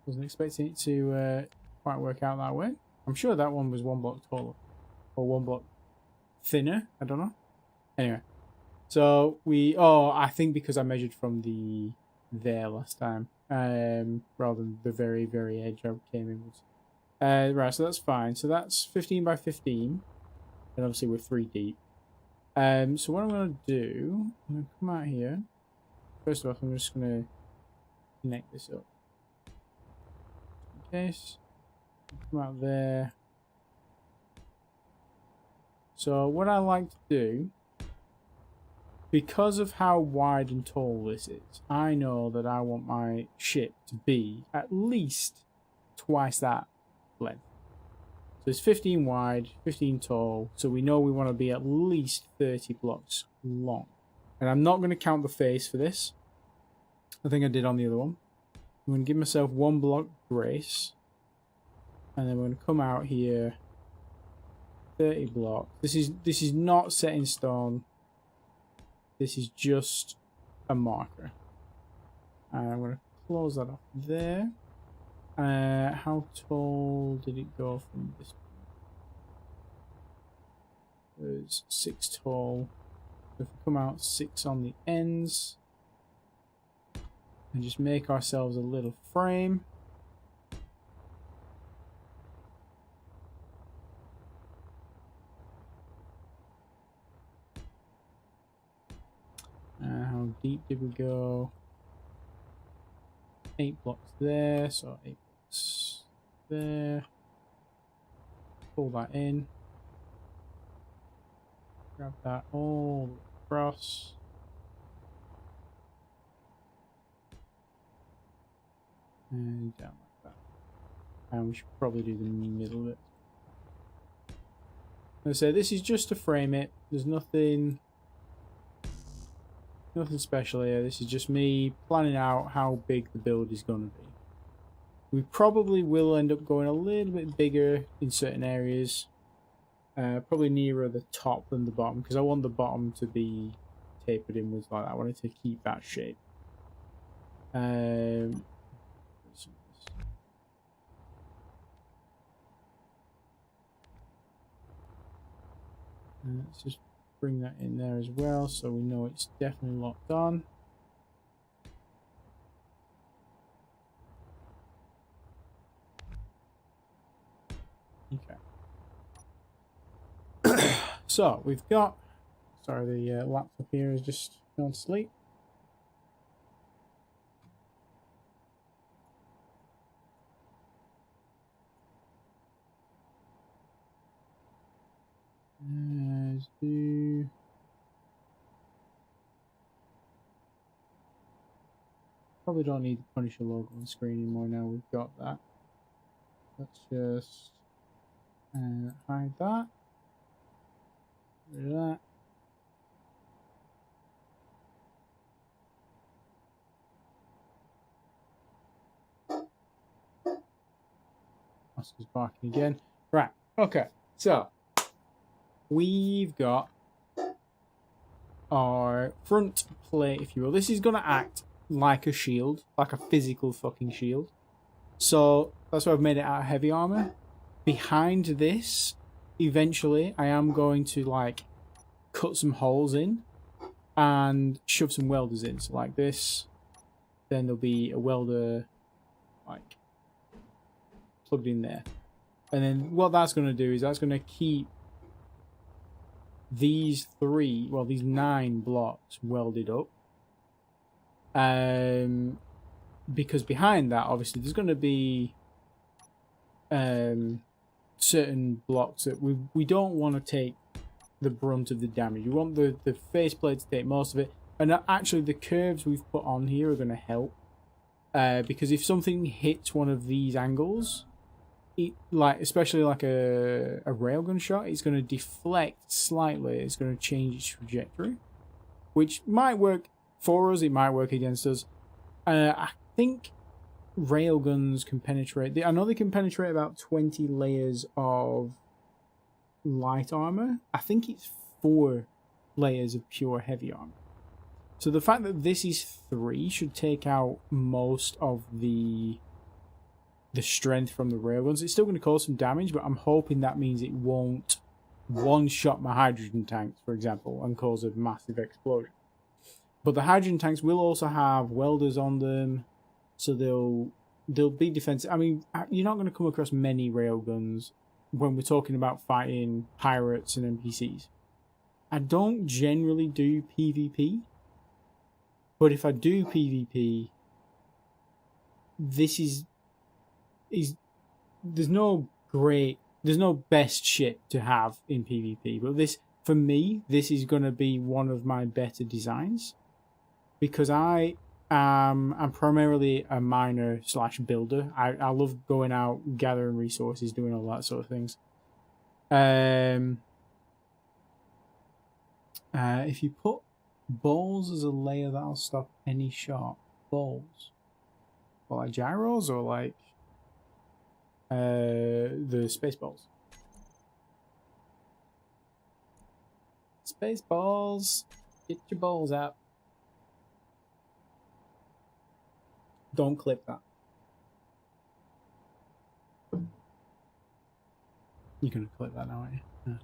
Wasn't expecting it to quite work out that way. I'm sure that one was 1 block taller. Or 1 block thinner. I don't know. Anyway. So we... Oh, I think because I measured from the... there last time. Rather than the very, very edge I came in with. Right, so that's fine. So that's 15 by 15. And obviously we're 3 deep. So what I'm going to do... I'm going to come out here. First of all, I'm just going to connect this up. In case. Come out there. So what I like to do, because of how wide and tall this is, I know that I want my ship to be at least twice that length. So it's 15 wide, 15 tall, so we know we want to be at least 30 blocks long. And I'm not going to count the face for this. I think I did on the other one. I'm going to give myself 1 block grace. And then we're going to come out here 30 blocks. This is not set in stone. This is just a marker. And I'm going to close that off there. How tall did it go from this? It was 6 tall. So if we come out 6 on the ends. And just make ourselves a little frame. How deep did we go? 8 blocks there, so 8 blocks there. Pull that in. Grab that all across. And down like that. And we should probably do the middle bit. As I say, this is just to frame it. There's nothing special here. This is just me planning out how big the build is going to be. We probably will end up going a little bit bigger in certain areas. Probably nearer the top than the bottom, because I want the bottom to be tapered inwards like that. I wanted to keep that shape. Let's just bring that in there as well, so we know it's definitely locked on. So we've got. Sorry, the laptop here is just gone to sleep. Probably don't need the Punisher logo on the screen anymore now we've got that. Let's just hide that. Rid of that. Oscar's barking again. Right, okay, so we've got our front plate, if you will. This is going to act like a shield, like a physical fucking shield. So that's why I've made it out of heavy armor. Behind this, eventually, I am going to like cut some holes in and shove some welders in. So like this, then there'll be a welder like plugged in there. And then what that's going to do is that's going to keep these 9 blocks welded up. Because behind that, obviously, there's going to be certain blocks that we don't want to take the brunt of the damage. We want the faceplate to take most of it. And actually, the curves we've put on here are going to help. Because if something hits one of these angles, especially like a railgun shot, it's going to deflect slightly. It's going to change its trajectory, which might work for us. It might work against us. I think railguns can penetrate. I know they can penetrate about 20 layers of light armor. I think it's 4 layers of pure heavy armor. So the fact that this is 3 should take out most of the strength from the railguns. It's still going to cause some damage, but I'm hoping that means it won't one-shot my hydrogen tanks, for example, and cause a massive explosion. But the hydrogen tanks will also have welders on them, so they'll be defensive. I mean, you're not going to come across many railguns when we're talking about fighting pirates and NPCs. I don't generally do PvP, but if I do PvP, this is there's no best ship to have in PvP, but this, for me, this is going to be one of my better designs, because I'm primarily a miner / builder. I love going out, gathering resources, doing all that sort of things. If you put balls as a layer, that'll stop any shot. Balls, or like gyros, or like the space balls. Space balls, get your balls out. Don't clip that. You're gonna clip that now, aren't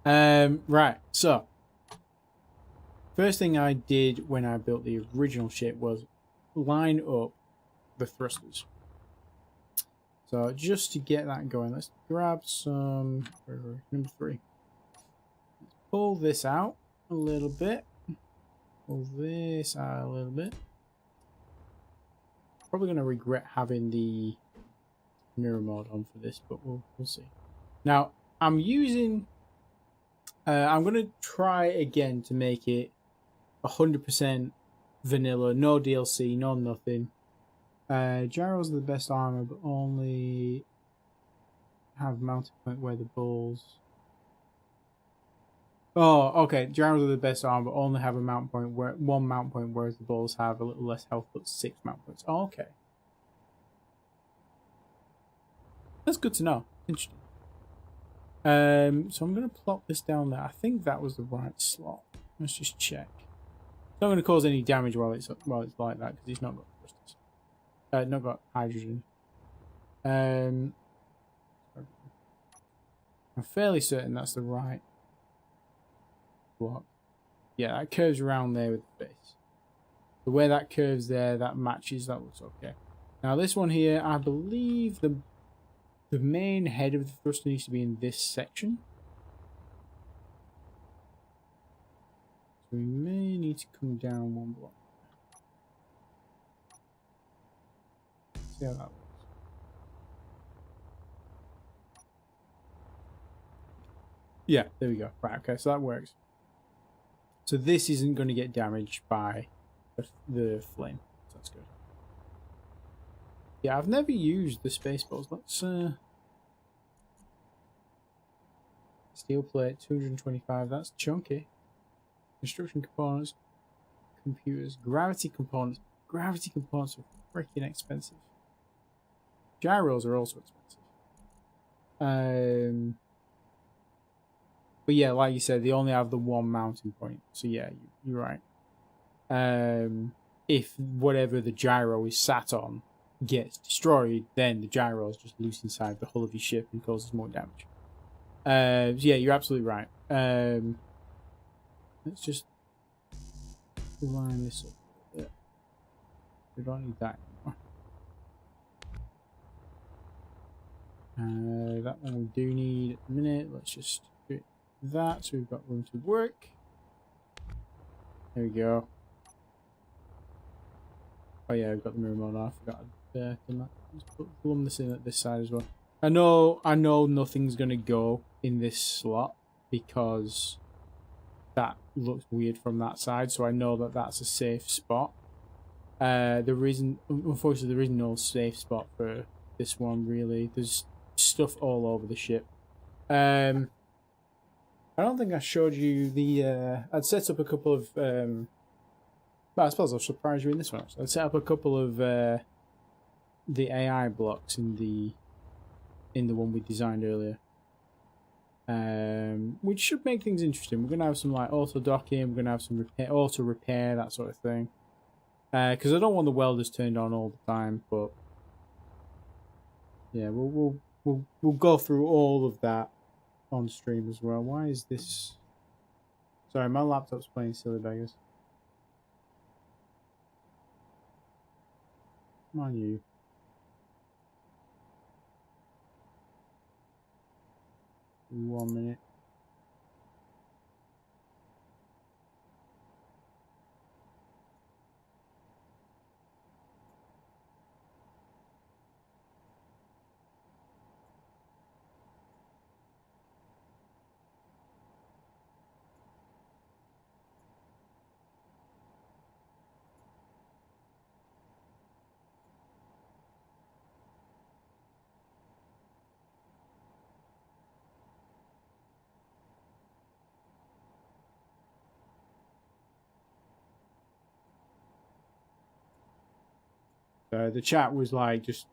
you? Right, so first thing I did when I built the original ship was line up the thrusters. So just to get that going, let's grab some number 3. Let's pull this out a little bit. Pull this out a little bit. Probably going to regret having the mirror mode on for this, but we'll see. Now I'm using. I'm going to try again to make it 100% vanilla, no DLC, no nothing. Gyros are the best armor, but only have mounting point where the balls. Oh, okay. Gyros are the best armor, but only have a mount point where 1 mount point, whereas the balls have a little less health, but 6 mount points. Oh, okay. That's good to know. Interesting. So I'm going to plop this down there. I think that was the right slot. Let's just check. It's not going to cause any damage while it's like that, because it's not got thrusters. Not got hydrogen. I'm fairly certain that's the right block. Yeah, that curves around there with the base. The way that curves there, that matches. That looks okay. Now this one here, I believe the main head of the thruster needs to be in this section. we may need to come down one block. See how that works. Yeah, there we go. Right, okay, so that works. So this isn't going to get damaged by the flame. So that's good. Yeah, I've never used the spaceballs. Let's steel plate 225. That's chunky. Construction components, computers, gravity components. Gravity components are freaking expensive. Gyros are also expensive. But yeah, like you said, they only have the one mounting point. So yeah, you're right. If whatever the gyro is sat on gets destroyed, then the gyro is just loose inside the hull of your ship and causes more damage. So yeah, you're absolutely right. Let's just line this up. Yeah. We don't need that anymore. That one we do need at the minute. Let's just do it that so we've got room to work. There we go. Oh yeah, we've got the mirror mode off. I forgot to Let's plumb this in at this side as well. I know nothing's gonna go in this slot because that looks weird from that side, so I know that that's a safe spot. Unfortunately, there is no safe spot for this one really. There's stuff all over the ship. I don't think I showed you the. I'd set up a couple of. Well, I suppose I'll surprise you in this one. So I'd set up a couple of the AI blocks in the one we designed earlier. Which should make things interesting. We're gonna have some like auto docking. We're gonna have some auto repair, that sort of thing. Because I don't want the welders turned on all the time, but yeah, we'll go through all of that on stream as well. Why is this? Sorry, my laptop's playing silly beggars. Come on, you. One minute. The chat was like just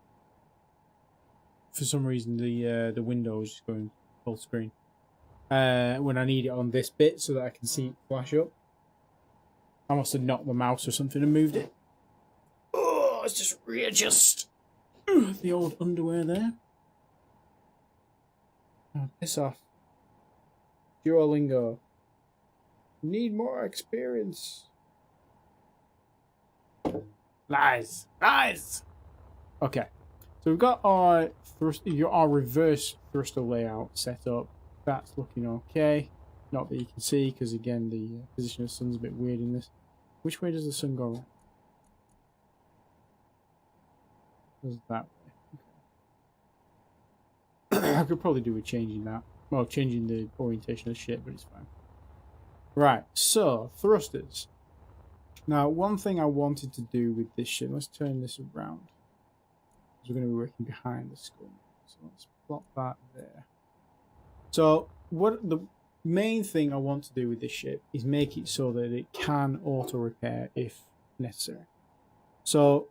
for some reason the window was just going full screen when I need it on this bit so that I can see it flash up. I must have knocked the mouse or something and moved it. Oh, let's just readjust the old underwear there. Oh, piss off. Duolingo. Need more experience. Nice. Okay, so we've got our reverse thruster layout set up. That's looking okay. Not that you can see, because again the position of the sun's a bit weird in this. Which way does the sun go? Goes that way. I could probably do with changing that. Well, changing the orientation of the ship, but it's fine. Right, so thrusters. Now, one thing I wanted to do with this ship, let's turn this around. Because we're going to be working behind the skull. So let's plot that there. So, what the main thing I want to do with this ship is make it so that it can auto-repair if necessary. So,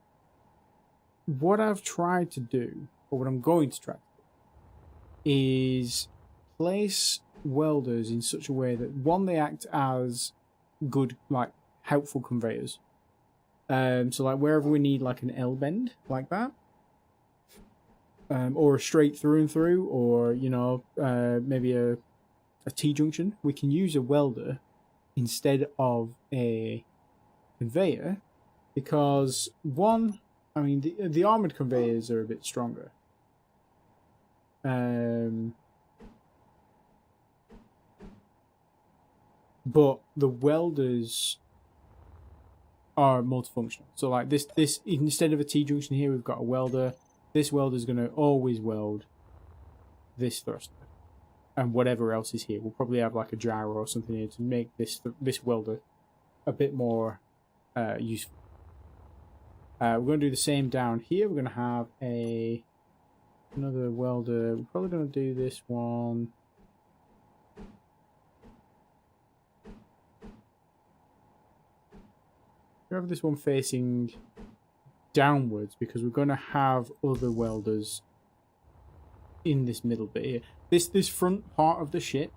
what I've tried to do, or what I'm going to try to do, is place welders in such a way that, one, they act as good, like, helpful conveyors. So like wherever we need like an L bend like that, or a straight through and through, or you know maybe a T junction, we can use a welder instead of a conveyor, because one, I mean the armored conveyors are a bit stronger. but the welders are multifunctional. So like this instead of a T-junction here, we've got a welder. This welder is going to always weld this thruster and whatever else is here. We'll probably have like a gyro or something here to make this welder a bit more useful. We're going to do the same down here. We're going to have another welder. We're probably going to do this one. We have this one facing downwards because we're going to have other welders in this middle bit here. This front part of the ship,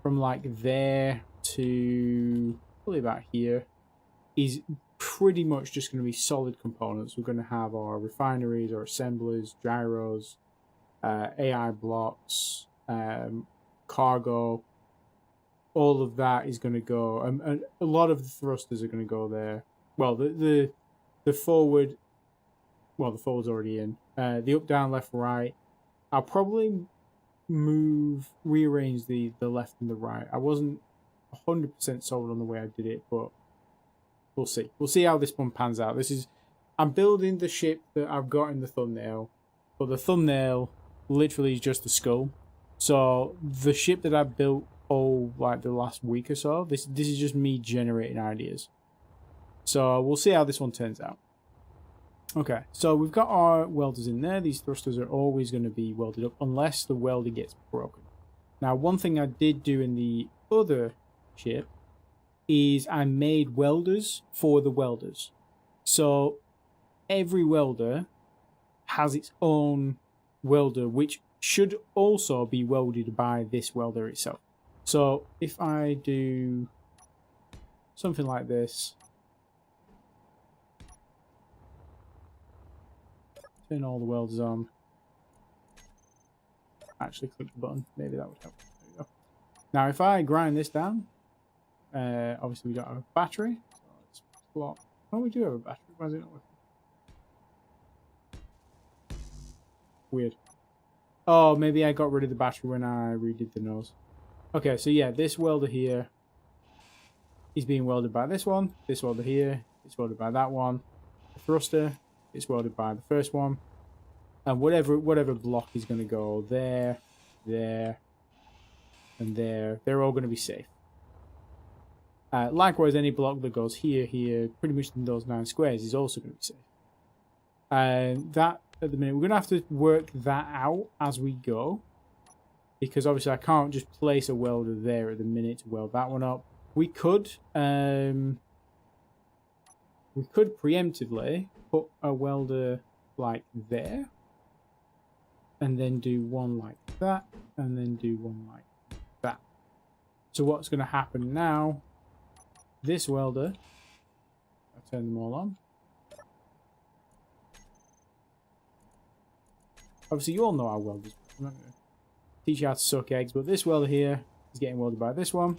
from like there to probably about here, is pretty much just going to be solid components. We're going to have our refineries, our assemblers, gyros, AI blocks, cargo. All of that is going to go, and a lot of the thrusters are going to go there. Well, the forward, well, the forward's already in. The up, down, left, right. I'll probably rearrange the left and the right. I wasn't 100% sold on the way I did it, but we'll see. We'll see how this one pans out. I'm building the ship that I've got in the thumbnail, but the thumbnail literally is just the skull. So the ship that I built like the last week or so, this is just me generating ideas. So we'll see how this one turns out. Okay, so we've got our welders in there. These thrusters are always going to be welded up unless the welder gets broken. Now, one thing I did do in the other ship is I made welders for the welders. So every welder has its own welder, which should also be welded by this welder itself. So if I do something like this, turn all the welders on, actually click the button, maybe that would help. There we go. Now if I grind this down, obviously we don't have a battery, so let's plot. Oh, we do have a battery. Why is it not working? Weird. Oh, maybe I got rid of the battery when I redid the nose. Okay, so yeah, this welder here is being welded by this one. This welder here is welded by that one. The thruster is welded by the first one. And whatever block is going to go there, there, and there, they're all going to be safe. Likewise, any block that goes here, here, pretty much in those 9 squares is also going to be safe. That, at the minute, we're going to have to work that out as we go. Because obviously I can't just place a welder there at the minute to weld that one up. We could preemptively put a welder like there. And then do one like that. And then do one like that. So what's going to happen now, this welder, I'll turn them all on. Obviously you all know how welders work. I'm not going to teach you how to suck eggs, but this welder here is getting welded by this one.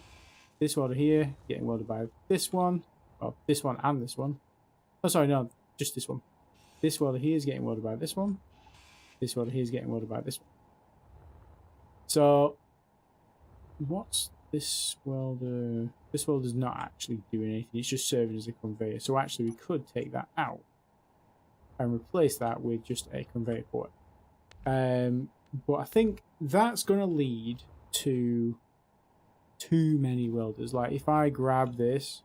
This welder here getting welded by this one. Well, this one and this one. Oh, sorry, no, just this one. This welder here is getting welded by this one. This welder here is getting welded by this one. So, what's this welder? This welder's not actually doing anything. It's just serving as a conveyor. So actually, we could take that out and replace that with just a conveyor port. But I think that's going to lead to too many welders. Like, if I grab this,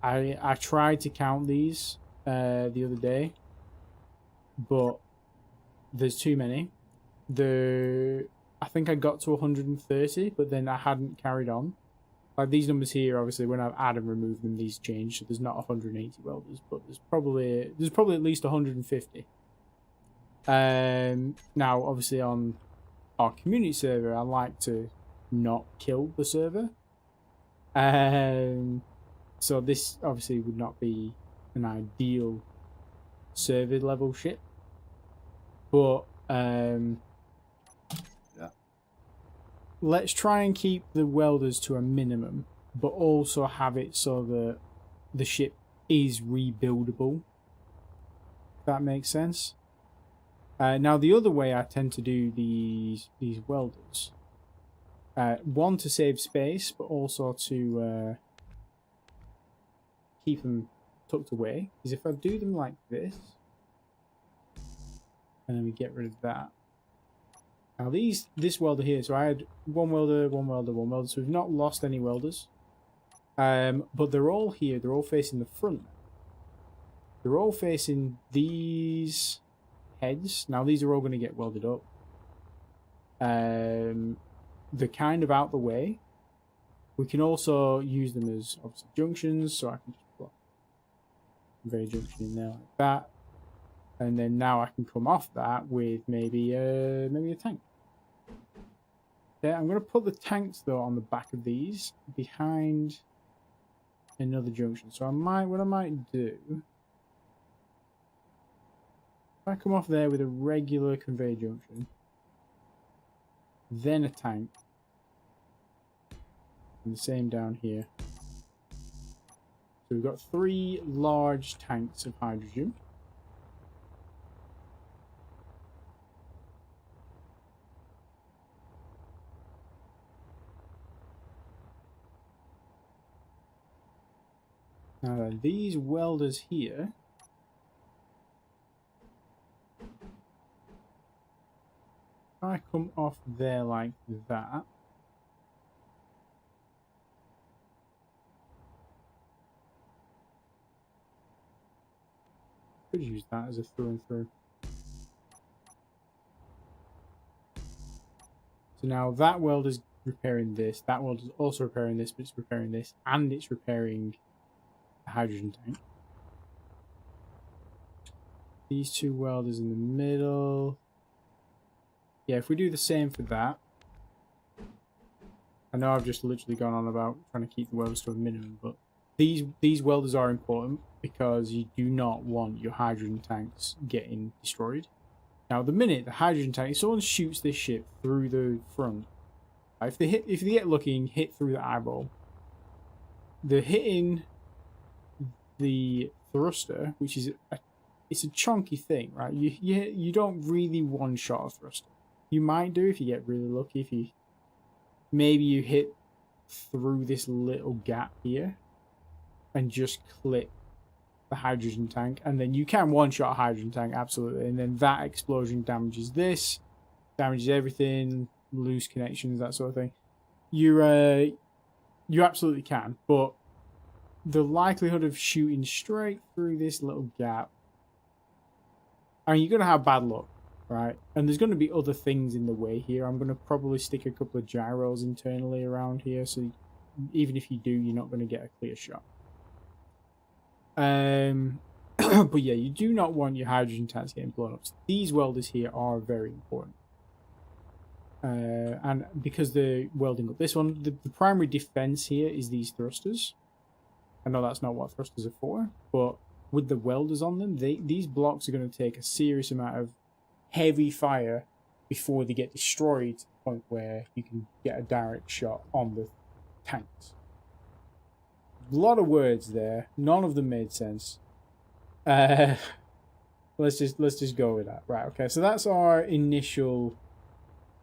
I tried to count these the other day, but there's too many. I think I got to 130, but then I hadn't carried on. Like these numbers here, obviously, when I've added and removed them, these change. So there's not 180 welders, but there's probably at least 150. Now, obviously, on our community server, I like to not kill the server. So this obviously would not be an ideal server level ship, but let's try and keep the welders to a minimum, but also have it so that the ship is rebuildable. If that makes sense. Now the other way I tend to do these welders, one to save space, but also to keep them tucked away, is if I do them like this, and then we get rid of that. Now this welder here, so I had one welder, so we've not lost any welders. But they're all here, they're all facing the front. They're all facing these heads. Now these are all going to get welded up. They're kind of out the way. We can also use them as obviously junctions, so I can just put a conveyor junction in there like that. And then now I can come off that with maybe a tank. Yeah, I'm going to put the tanks though on the back of these behind another junction. So what I might do, if I come off there with a regular conveyor junction, then a tank, and the same down here. So we've got 3 large tanks of hydrogen. Now these welders here, if I come off there like that, could use that as a through and through. So now that welder's repairing this, that welder's also repairing this, but it's repairing this, and it's repairing the hydrogen tank. These 2 welders in the middle. Yeah, if we do the same for that. I know I've just literally gone on about trying to keep the welders to a minimum, but these welders are important because you do not want your hydrogen tanks getting destroyed. Now, the minute the hydrogen tank, if someone shoots this ship through the front, if they get lucky and hit through the eyeball, they're hitting the thruster, which is it's a chunky thing, right? You don't really one-shot a thruster. You might do if you get really lucky. If maybe you hit through this little gap here and just clip the hydrogen tank, and then you can one-shot a hydrogen tank, absolutely, and then that explosion damages this, damages everything, loose connections, that sort of thing. You absolutely can, but the likelihood of shooting straight through this little gap, I mean, you're going to have bad luck, right? And there's going to be other things in the way here. I'm going to probably stick a couple of gyros internally around here, so even if you do, you're not going to get a clear shot. But yeah, you do not want your hydrogen tanks getting blown up. So these welders here are very important. And because they're welding up this one, the primary defense here is these thrusters. I know that's not what thrusters are for, but with the welders on them, these blocks are going to take a serious amount of heavy fire before they get destroyed to the point where you can get a direct shot on the tanks. A lot of words there. None of them made sense. Let's just go with that. Right, okay, so that's our initial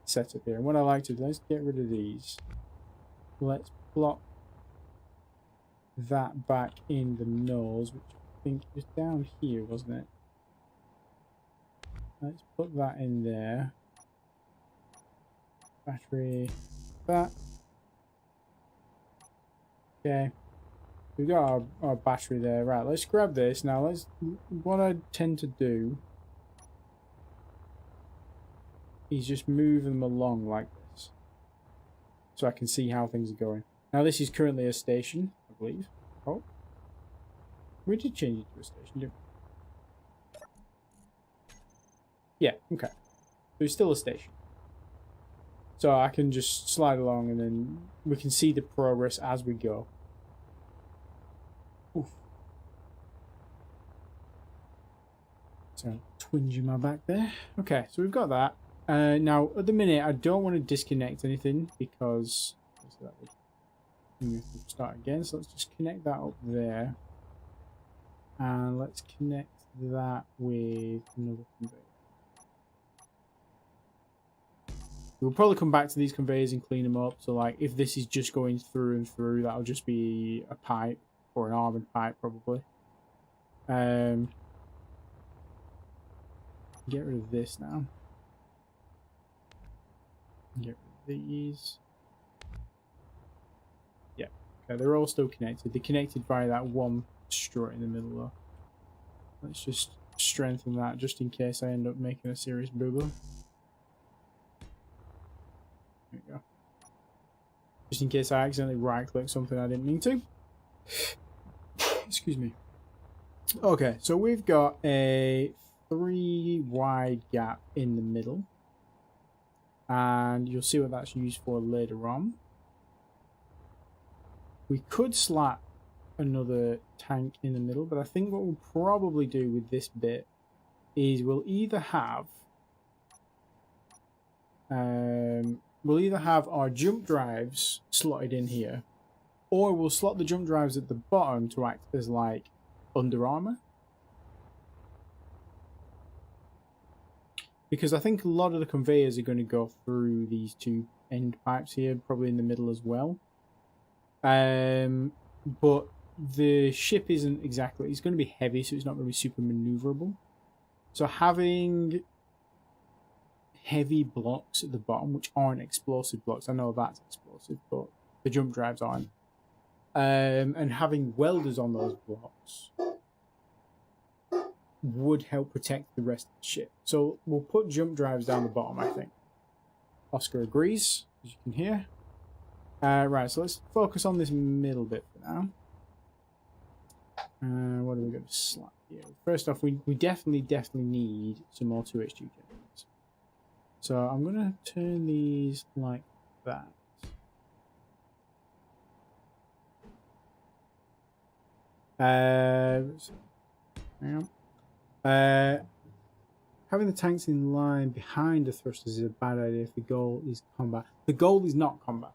setup here. And what I like to do, let's get rid of these. Let's plot that back in the nose, which I think was down here, wasn't it? Let's put that in there. Battery, that. Okay. We've got our battery there. Right, let's grab this. Now, what I tend to do is just move them along like this, so I can see how things are going. Now, this is currently a station, I believe. Oh, we did change it to a station, didn't we? Yeah, okay. So it's still a station. So I can just slide along and then we can see the progress as we go. Oof. So twinge in my back there. Okay, so we've got that. Now, at the minute, I don't want to disconnect anything because that would start again. So let's just connect that up there. And let's connect that with another conveyor. We'll probably come back to these conveyors and clean them up. So like if this is just going through and through, that'll just be a pipe or an armored pipe probably. Get rid of this now. Get rid of these. Yeah, okay, they're all still connected. They're connected via that one strut in the middle though. Let's just strengthen that just in case I end up making a serious boo-boo. There we go. Just in case I accidentally right-click something I didn't mean to. Excuse me. Okay, so we've got a 3 wide gap in the middle. And you'll see what that's used for later on. We could slap another tank in the middle, but I think what we'll probably do with this bit is we'll either have our jump drives slotted in here, or we'll slot the jump drives at the bottom to act as like under armor. Because I think a lot of the conveyors are going to go through these two end pipes here, probably in the middle as well. But the ship isn't exactly, it's going to be heavy, so it's not going to be super maneuverable. So having heavy blocks at the bottom, which aren't explosive blocks, I know that's explosive, but the jump drives aren't. And having welders on those blocks would help protect the rest of the ship. So we'll put jump drives down the bottom, I think. Oscar agrees, as you can hear. Right, so let's focus on this middle bit for now. What are we going to slap here? First off, we definitely need some more 2H2 generators. So I'm going to turn these like that. Having the tanks in line behind the thrusters is a bad idea if the goal is combat. The goal is not combat.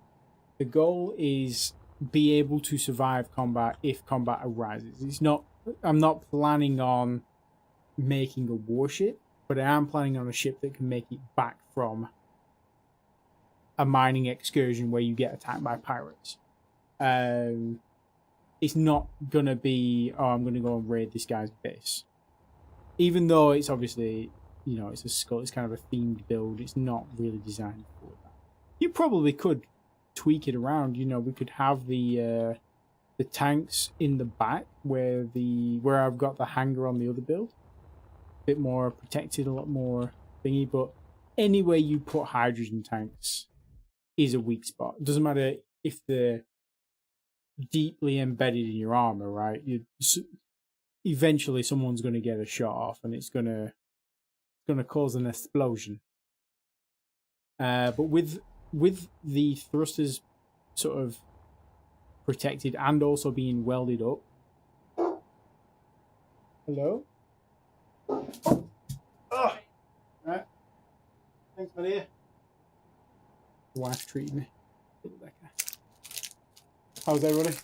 The goal is be able to survive combat if combat arises. It's not. I'm not planning on making a warship, but I am planning on a ship that can make it back from a mining excursion where you get attacked by pirates. It's not gonna be, oh, I'm gonna go and raid this guy's base. Even though it's obviously, you know, it's a skull, it's kind of a themed build. It's not really designed for that. You probably could tweak it around. You know, we could have the tanks in the back where I've got the hangar on the other build. A bit more protected, a lot more thingy. But anywhere you put hydrogen tanks is a weak spot. It doesn't matter if they're deeply embedded in your armor, right? Eventually someone's going to get a shot off, and it's going to cause an explosion. But with the thrusters sort of protected and also being welded up. Hello. Oh, right. Thanks, my dear. The wife treated me. How's everybody?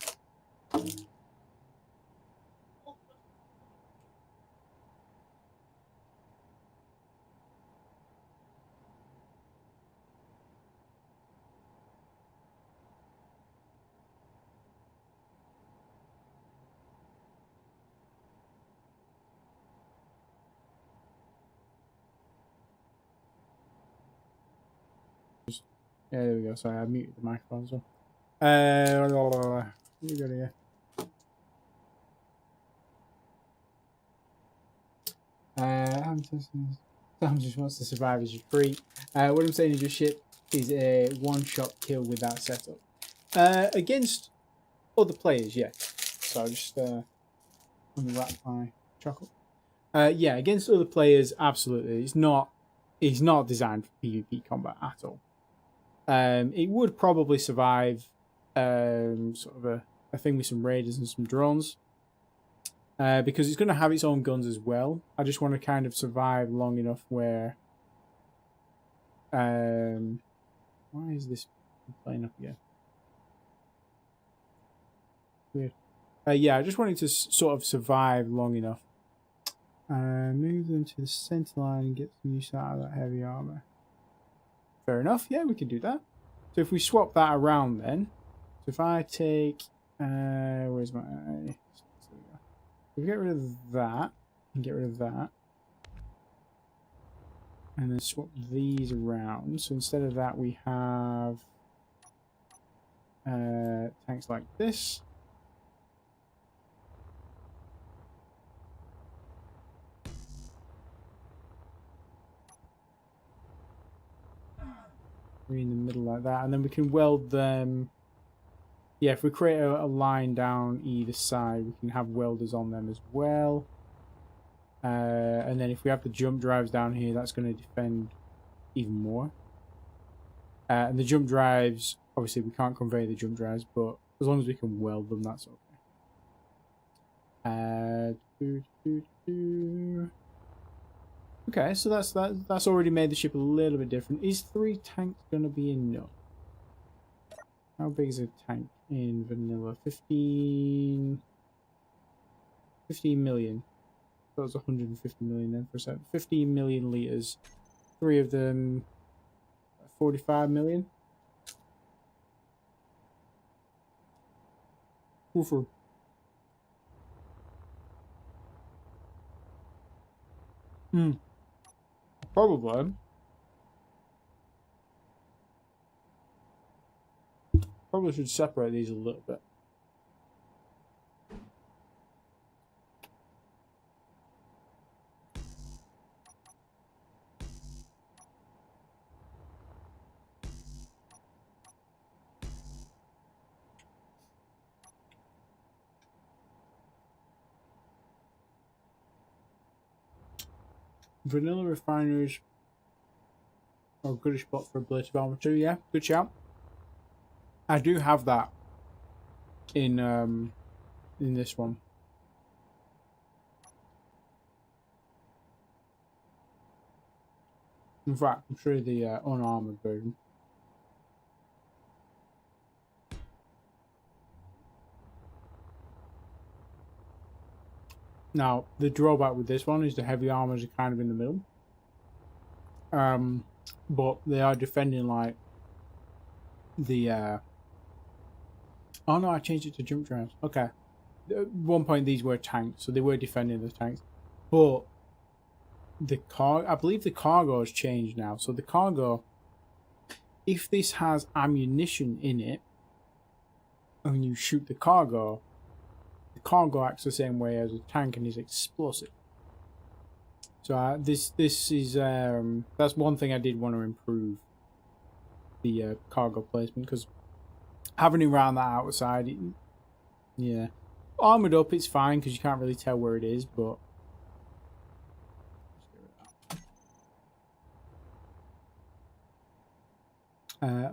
Yeah, there we go. Sorry, I muted the microphone as well. You go here. Sam just wants to survive as you're free. What I'm saying is your ship is a one-shot kill with that setup. Against other players, yeah. So just unwrap my chocolate. Yeah, against other players, absolutely. It's not designed for PvP combat at all. It would probably survive sort of a thing with some raiders and some drones. Because it's going to have its own guns as well. I just want to kind of survive long enough where... why is this playing up again? Weird. Yeah, I just wanted to sort of survive long enough. Move them to the center line and get some use out of that heavy armor. fair enough. Yeah, we can do that. So if we swap that around then, so if I take, where's my, if we get rid of that, and get rid of that, and then swap these around. So instead of that, we have tanks like this. In the middle like that, and then we can weld them. Yeah, if we create a line down either side, we can have welders on them as well. And then if we have the jump drives down here, that's going to defend even more. And the jump drives, obviously we can't convey the jump drives, but as long as we can weld them, that's okay. Okay, so that's already made the ship a little bit different. Is 3 tanks going to be enough? How big is a tank in vanilla? 15 million. That was 150 million then for a second. 15 million liters. 3 of them, 45 million. Woofer. Probably. Probably should separate these a little bit. Vanilla refineries are a good spot for ablative armor too. Yeah, good shout. I do have that in this one. In fact, I'm sure the unarmored version. Now, the drawback with this one is the heavy armors are kind of in the middle. But they are defending like the oh no, I changed it to jump drives. Okay. At one point these were tanks, so they were defending the tanks. But I believe the cargo has changed now. So the cargo, if this has ammunition in it and you shoot the cargo acts the same way as a tank and is explosive. So this is that's one thing I did want to improve the cargo placement, because having it around that outside, yeah, armored up it's fine because you can't really tell where it is, but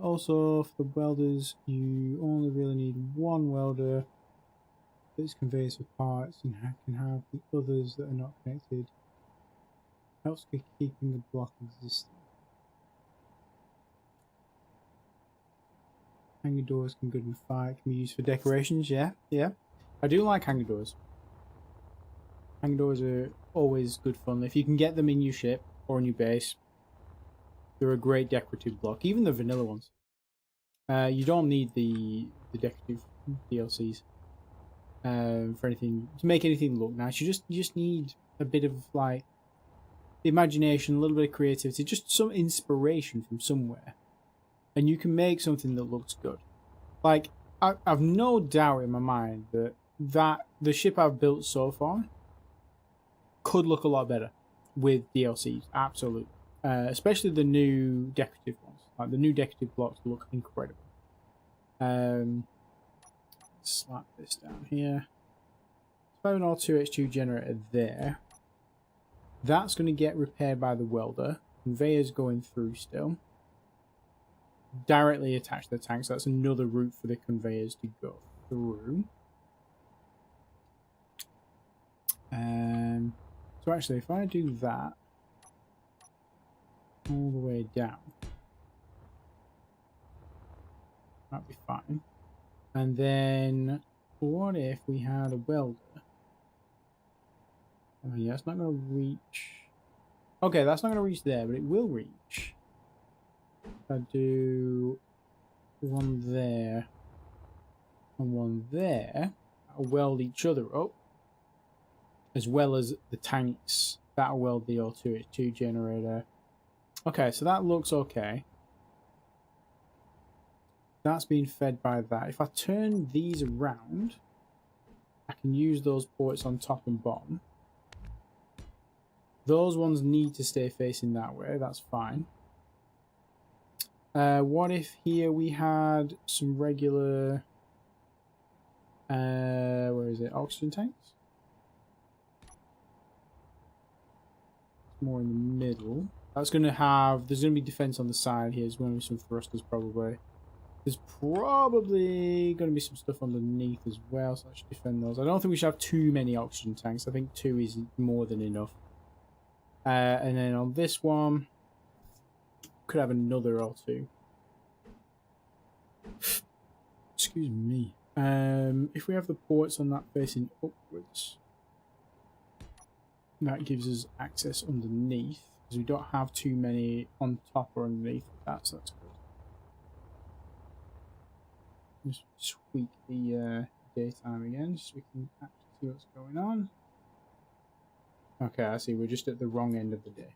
also for the welders you only really need one welder that conveys the parts and can have the others that are not connected. Helps with keeping the block existing. Hangar doors can good in fire, can be used for decorations. Yeah. I do like hangar doors. Hangar doors are always good fun. If you can get them in your ship or in your base, they're a great decorative block. Even the vanilla ones. You don't need the decorative DLCs for anything to make anything look nice. You just need a bit of like imagination, a little bit of creativity, just some inspiration from somewhere, and you can make something that looks good. Like I've no doubt in my mind that the ship I've built so far could look a lot better with DLCs. Absolutely. Especially the new decorative ones. Like the new decorative blocks look incredible. Slap this down here. 5R2H2 generator there. That's going to get repaired by the welder. Conveyors going through still. Directly attached to the tank, so that's another route for the conveyors to go through. So actually, if I do that all the way down, that'd be fine. And then, what if we had a welder? Oh yeah, that's not going to reach. Okay, that's not going to reach there, but it will reach I do one there and one there, I'll weld each other up, as well as the tanks. That'll weld the O2H2 generator. Okay, so that looks okay. That's being fed by that. If I turn these around, I can use those ports on top and bottom. Those ones need to stay facing that way. That's fine. What if here we had some regular... where is it? Oxygen tanks? More in the middle. That's going to have... There's going to be defense on the side here. There's going to be some thrusters probably. There's probably going to be some stuff underneath as well, so I should defend those. I don't think we should have too many oxygen tanks. I think 2 is more than enough. And then on this one, could have another or 2. Excuse me. If we have the ports on that facing upwards, that gives us access underneath, because we don't have too many on top or underneath that, so that's good. Just tweak the daytime again, so we can actually see what's going on. Okay, I see, we're just at the wrong end of the day.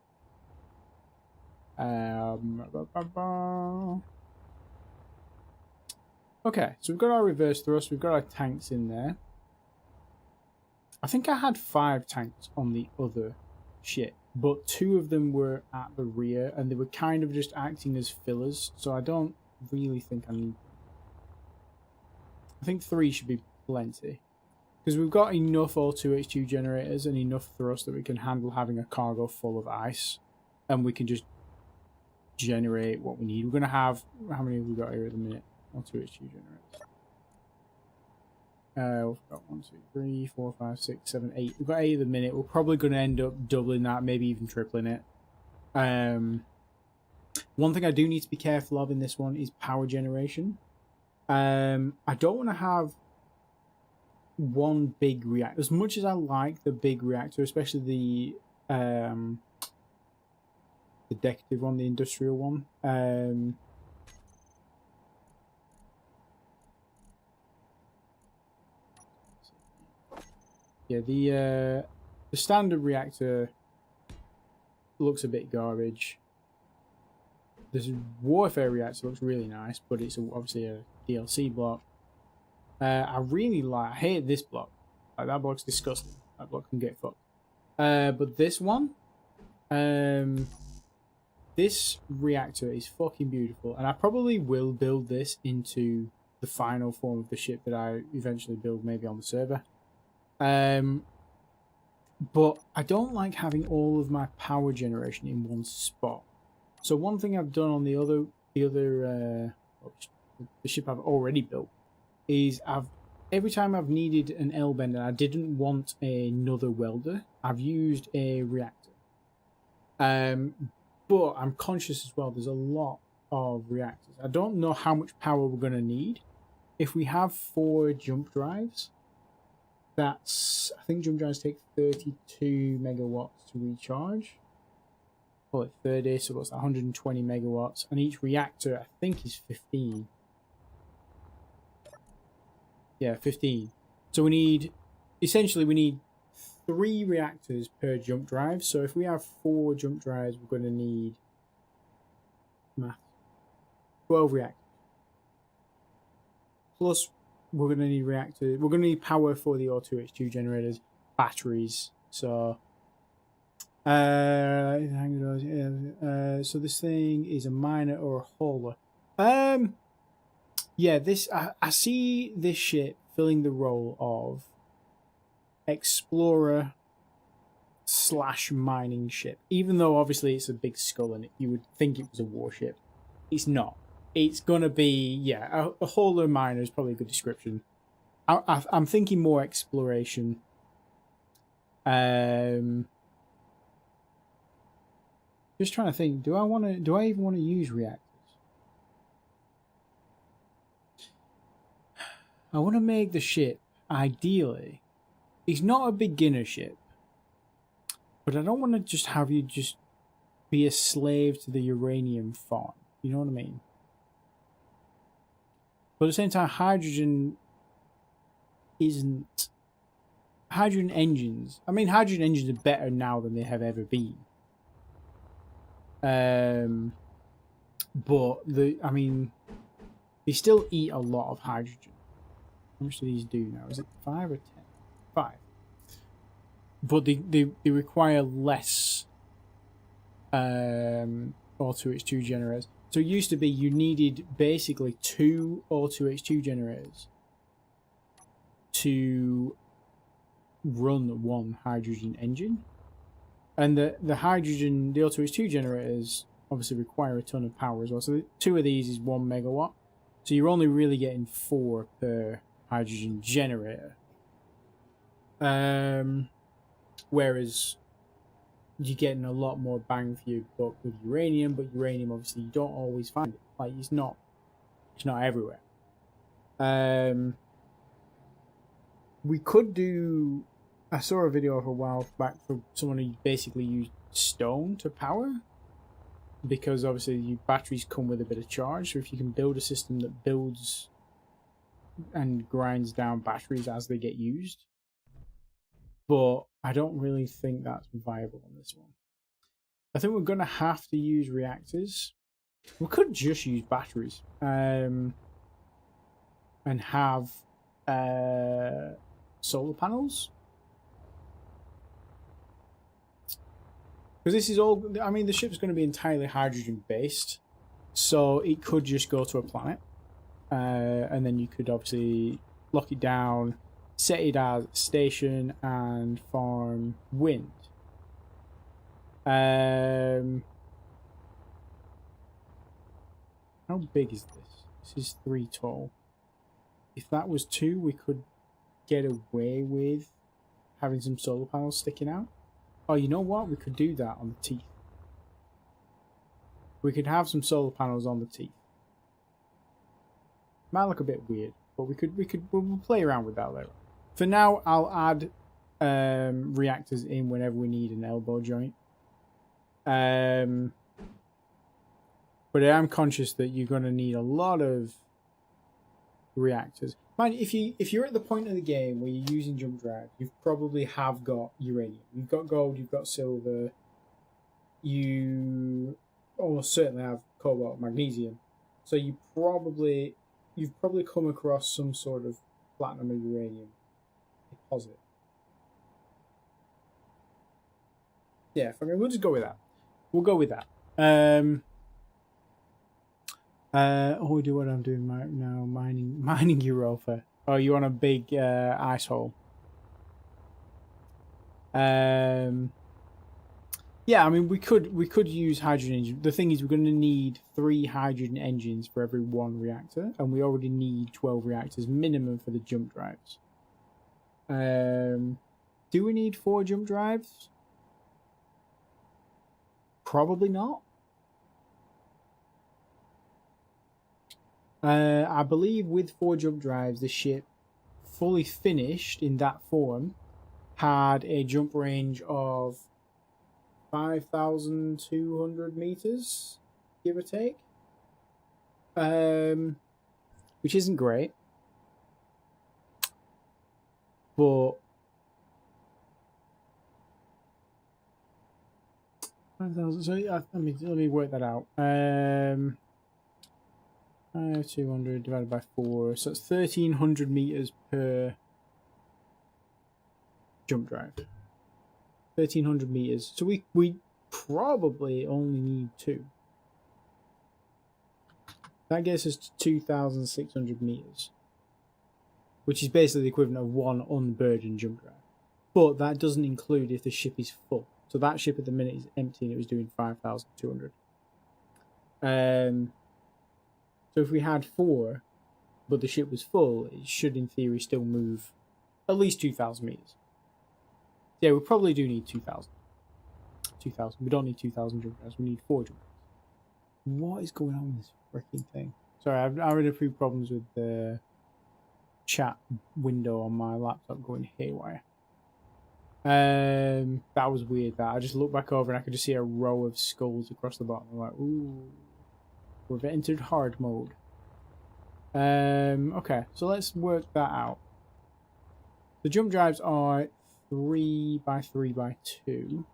Okay, so we've got our reverse thrust, we've got our tanks in there. I think I had 5 tanks on the other ship, but 2 of them were at the rear, and they were kind of just acting as fillers, so I don't really think I need... I think 3 should be plenty. Because we've got enough O2H2 generators and enough thrust that we can handle having a cargo full of ice. And we can just generate what we need. We're going to have... How many have we got here at the minute? O2H2 generators. We've got 1, 2, 3, 4, 5, 6, 7, 8. We've got 8 at the minute. We're probably going to end up doubling that, maybe even tripling it. One thing I do need to be careful of in this one is power generation. I don't want to have one big reactor. As much as I like the big reactor, especially the decorative one, the industrial one. Yeah, the standard reactor looks a bit garbage. This warfare reactor looks really nice, but it's obviously a DLC block. I hate this block. Like, that block's disgusting. That block can get fucked. But this one, this reactor is fucking beautiful, and I probably will build this into the final form of the ship that I eventually build, maybe on the server. But I don't like having all of my power generation in one spot. So one thing I've done on the ship I've already built is every time I've needed an L-bend and I didn't want another welder, I've used a reactor. But I'm conscious as well, there's a lot of reactors. I don't know how much power we're going to need. If we have 4 jump drives, I think jump drives take 32 megawatts to recharge. Call it 30, so what's that, 120 megawatts, and each reactor I think is 15. Yeah, 15. So we need 3 reactors per jump drive. So if we have 4 jump drives, we're going to need 12 reactors. Plus, we're going to need reactors. We're going to need power for the O2H2 generators, batteries. So, so this thing is a miner or a hauler. Yeah, I see this ship filling the role of explorer / mining ship. Even though obviously it's a big skull and you would think it was a warship, it's not. It's gonna be, yeah, a hauler miner is probably a good description. I'm thinking more exploration. Just trying to think. Do I even want to use reactors? I want to make the ship, ideally, it's not a beginner ship, but I don't want to just have you just be a slave to the uranium farm. You know what I mean? But at the same time, hydrogen isn't... Hydrogen engines... I mean, hydrogen engines are better now than they have ever been. But, I mean, they still eat a lot of hydrogen. How much do these do now? Is it 5 or 10? 5. But they require less O2H2 generators. So it used to be you needed basically 2 O2H2 generators to run one hydrogen engine. And the O2H2 generators obviously require a ton of power as well. So 2 of these is 1 megawatt. So you're only really getting 4 per hydrogen generator. Whereas you're getting a lot more bang for your buck with uranium, but uranium obviously you don't always find it. Like it's not everywhere. We could do... I saw a video of a while back for someone who basically used stone to power, because obviously your batteries come with a bit of charge. So if you can build a system that builds and grinds down batteries as they get used, but I don't really think that's viable on this one. I think we're going to have to use reactors. We could just use batteries and have solar panels. Because this is all... I mean, the ship's going to be entirely hydrogen based, so it could just go to a planet. And then you could obviously lock it down, set it as a station, and farm wind. How big is this? This is 3 tall. If that was 2, we could get away with having some solar panels sticking out. Oh, you know what? We could do that on the teeth. We could have some solar panels on the teeth. Might look a bit weird, but we'll play around with that later. For now, I'll add reactors in whenever we need an elbow joint. But I am conscious that you're going to need a lot of reactors. Mind, if you're at the point of the game where you're using jump drive, you probably have got uranium. You've got gold, you've got silver, you almost certainly have cobalt, magnesium. So you've probably come across some sort of platinum or uranium deposit. Yeah, I mean, we'll just go with that. We'll go with that. We do what I'm doing right now, mining Europa. Oh, you want a big ice hole? Yeah, I mean, we could use hydrogen engines. The thing is, we're going to need 3 hydrogen engines for every 1 reactor, and we already need 12 reactors minimum for the jump drives. Do we need 4 jump drives? Probably not. I believe with 4 jump drives, the ship, fully finished in that form, had a jump range of 5,200 meters, give or take. Which isn't great. But 5,000. So let me work that out. 200 divided by 4, so it's 1,300 meters per jump drive. 1,300 meters. So we probably only need 2. That gets us to 2,600 meters, which is basically the equivalent of 1 unburdened jump drive. But that doesn't include if the ship is full. So that ship at the minute is empty and it was doing 5,200. So if we had 4, but the ship was full, it should in theory still move at least 2,000 meters. Yeah, we probably do need 2,000. 2,000. We don't need 2,000 jump drives. We need 4 jump drives. What is going on with this freaking thing? Sorry, I've already had a few problems with the chat window on my laptop going haywire. That was weird. That I just looked back over and I could just see a row of skulls across the bottom. I'm like, ooh, We've entered hard mode. Okay, so let's work that out. The jump drives are 3x3x2.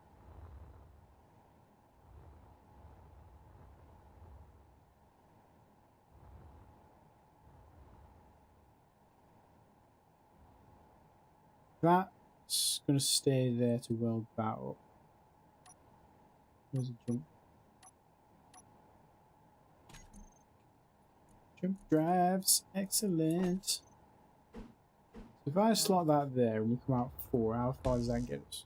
That's going to stay there to weld that up. There's a jump. Jump drives, excellent. If I slot that there and we come out 4, how far does that get us?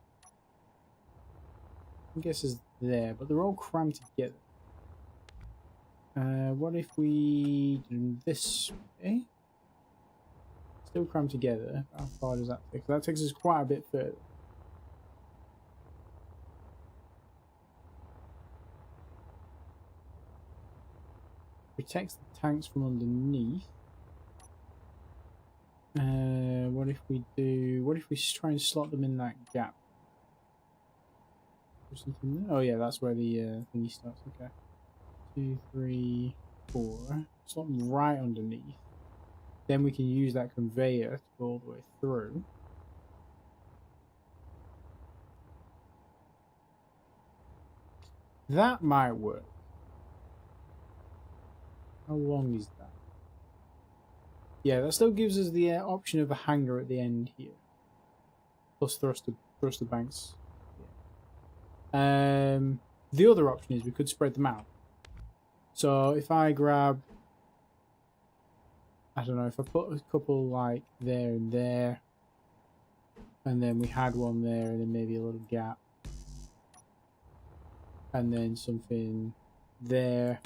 I guess it's there, but they're all crammed together. What if we do this way? Still crammed together. How far does that take? That takes us quite a bit further. Protects the tanks from underneath. What if we try and slot them in that gap? Or something there? Oh yeah, that's where the thingy starts. Okay. 2, 3, 4. Slot them right underneath. Then we can use that conveyor to go all the way through. That might work. How long is that? Yeah, that still gives us the option of a hanger at the end here. Plus thruster banks. Yeah. The other option is we could spread them out. So if I grab, I don't know, if I put a couple like there and there, and then we had one there and then maybe a little gap, and then something there.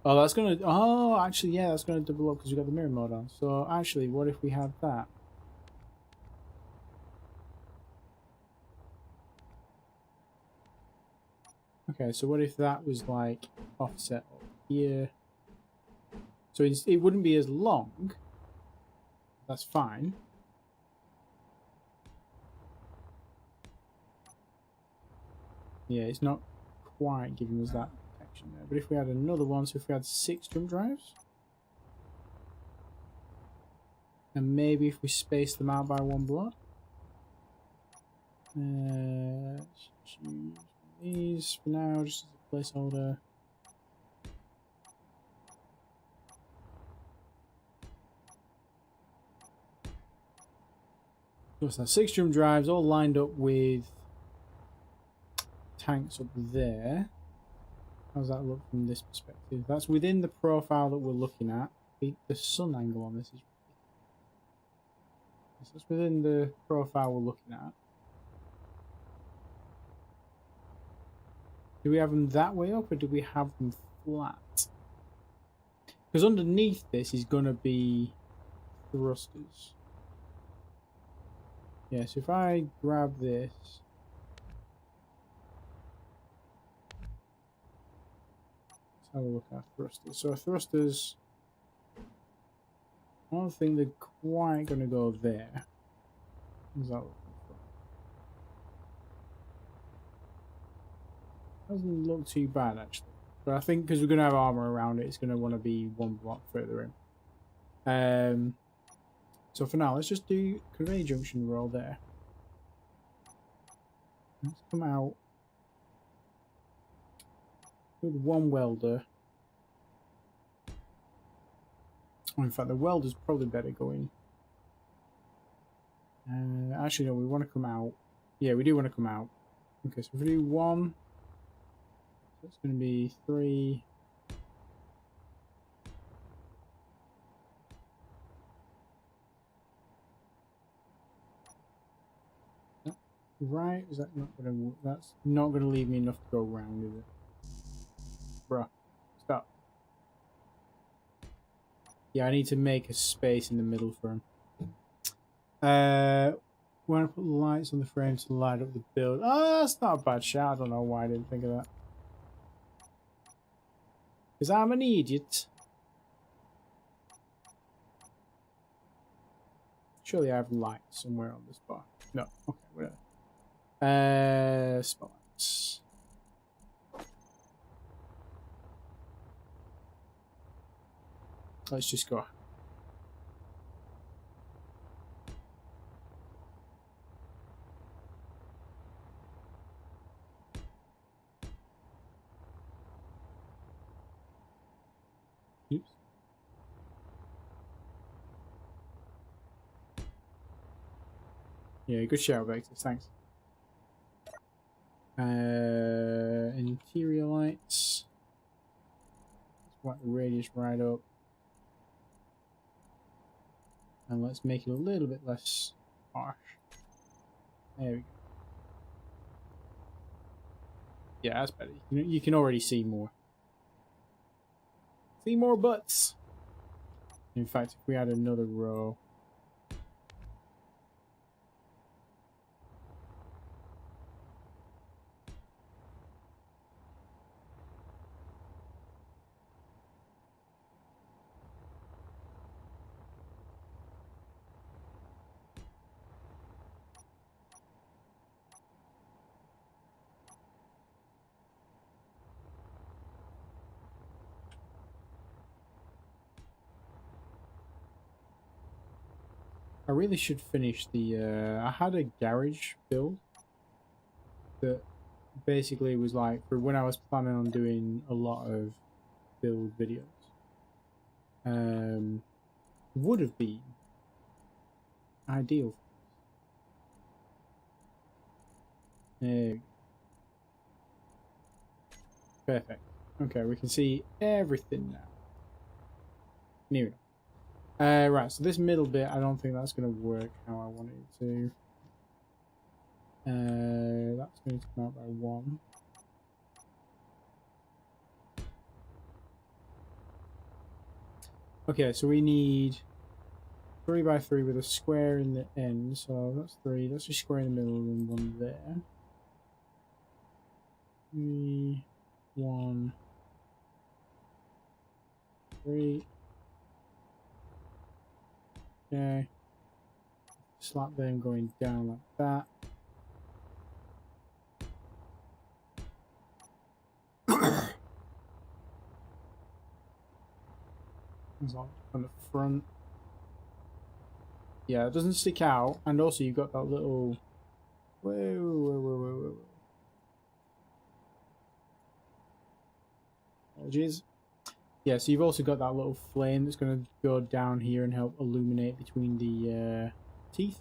Oh, that's gonna. Oh, actually, yeah, that's gonna double up because we got the mirror mode on. So, actually, what if we have that? Okay, so what if that was like offset up here? So it wouldn't be as long. That's fine. Yeah, it's not quite giving us that protection there. But if we had another one, so if we had 6 jump drives, and maybe if we space them out by 1 block, choose these for now, just as a placeholder. What's that? 6 jump drives, all lined up with tanks up there. How does that look from this perspective? That's within the profile that we're looking at. The sun angle on this is ridiculous. That's within the profile we're looking at. Do we have them that way up or do we have them flat? Because underneath this is going to be thrusters. Yeah, so if I grab this, let's have a look at thrusters. So thrusters, I don't think they're quite going to go there. How's that looking for? Doesn't look too bad actually. But I think because we're going to have armor around it, it's going to want to be 1 block further in. So for now, let's just do conveyor junction roll there. Let's come out with 1 welder. Oh, in fact, the welder's probably better going. Actually, no, we want to come out. Yeah, we do want to come out. Okay, so if we do 1, that's going to be 3. Right, is that not going to? That's not going to leave me enough to go around, is it? Bruh, stop. Yeah, I need to make a space in the middle for him. Want to put lights on the frame to light up the build. Oh, that's not a bad shot. I don't know why I didn't think of that. Because I'm an idiot. Surely I have lights somewhere on this bar. No. Okay, whatever. Spellbox. Let's just go. Oops. Yeah, good shout, Vectors. Thanks. Interior lights. Let's whack the radius right up. And let's make it a little bit less harsh. There we go. Yeah, that's better. You can already see more. See more butts. In fact, if we add another row. I really should finish the, I had a garage build that basically was like, for when I was planning on doing a lot of build videos, would have been ideal. Perfect. Okay, we can see everything now. Near enough. Right, so this middle bit, I don't think that's going to work how I want it to. That's going to come out by 1. Okay, so we need 3 by 3 with a square in the end. So that's 3. That's just square in the middle and 1 there. 3, 1, 3. Okay. Slap them going down like that. On the front. Yeah, it doesn't stick out, and also you've got that little. Whoa. Apologies. Yeah, so you've also got that little flame that's going to go down here and help illuminate between the teeth.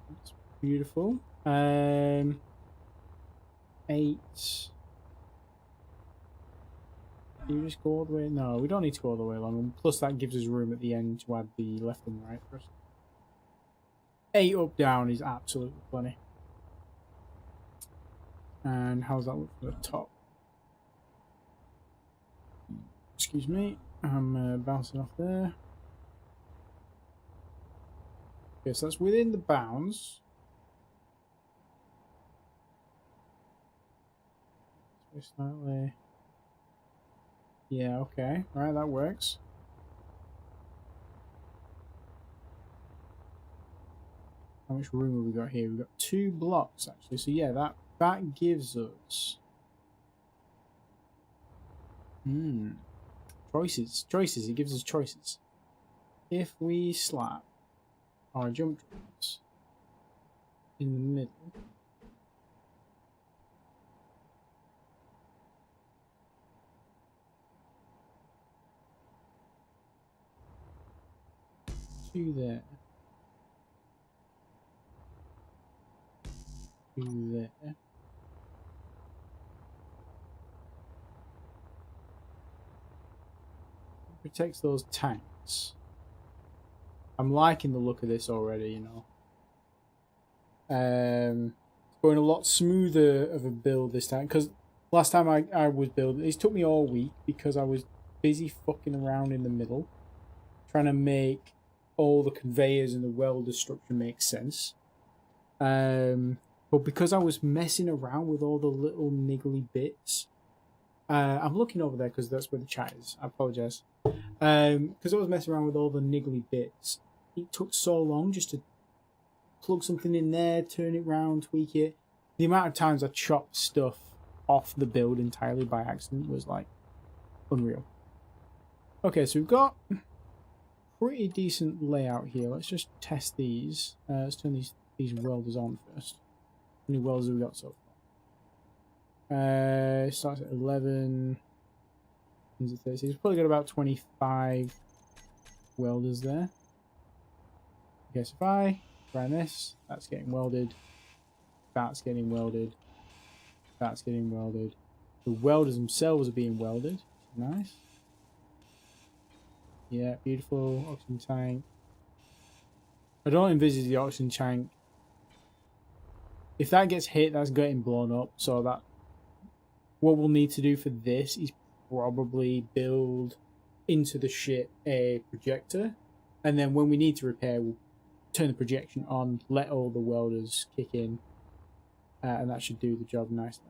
That's beautiful. 8. Do you just go all the way? No, we don't need to go all the way along. And plus, that gives us room at the end to add the left and right first. 8 up, down is absolutely plenty. And how's that look for the top? Excuse me, I'm bouncing off there. Okay, so that's within the bounds. Slightly. Yeah, okay. Right, that works. How much room have we got here? We've got 2 blocks actually. So yeah, that gives us choices. It gives us choices. If we slap our jump drops in the middle, to there, to there. Protects those tanks. I'm liking the look of this already, you know. It's going a lot smoother of a build this time, because last time I was building, it took me all week because I was busy fucking around in the middle, trying to make all the conveyors and the welder structure make sense. But because I was messing around with all the little niggly bits, I'm looking over there because that's where the chat is. I apologize. Because I was messing around with all the niggly bits, it took so long just to plug something in there, turn it round, tweak it. The amount of times I chopped stuff off the build entirely by accident was like unreal. Okay, so we've got pretty decent layout here. Let's just test these. Let's turn these welders on first. How many welders have we got so far? It starts at 11. We've probably got about 25 welders there. Okay, so if I run this, that's getting welded. That's getting welded. That's getting welded. The welders themselves are being welded. Nice. Yeah, beautiful. Oxygen tank. I don't envisage the oxygen tank. If that gets hit, that's getting blown up. So that what we'll need to do for this is probably build into the ship a projector. And then when we need to repair, we'll turn the projection on, let all the welders kick in. And that should do the job nicely.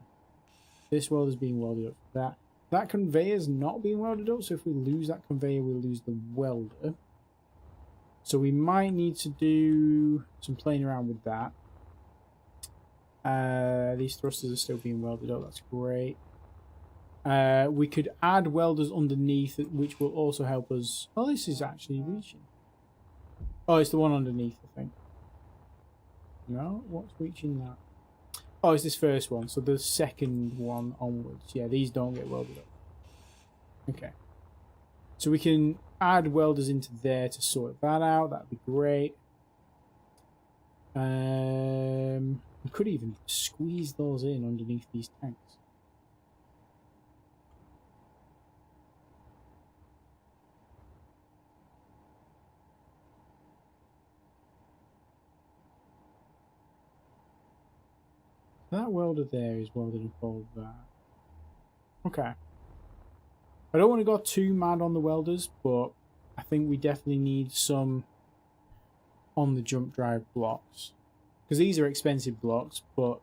This welder's being welded up for that. That conveyor's not being welded up, so if we lose that conveyor, we'll lose the welder. So we might need to do some playing around with that. These thrusters are still being welded up, that's great. We could add welders underneath, which will also help us. Oh, this is actually reaching. Oh, it's the one underneath, I think. No? What's reaching that? Oh, it's this first one. So the second one onwards. Yeah, these don't get welded up. Okay. So we can add welders into there to sort that out. That'd be great. We could even squeeze those in underneath these tanks. That welder there is welded in all of that. Okay. I don't want to go too mad on the welders, but I think we definitely need some on the jump drive blocks. Because these are expensive blocks, but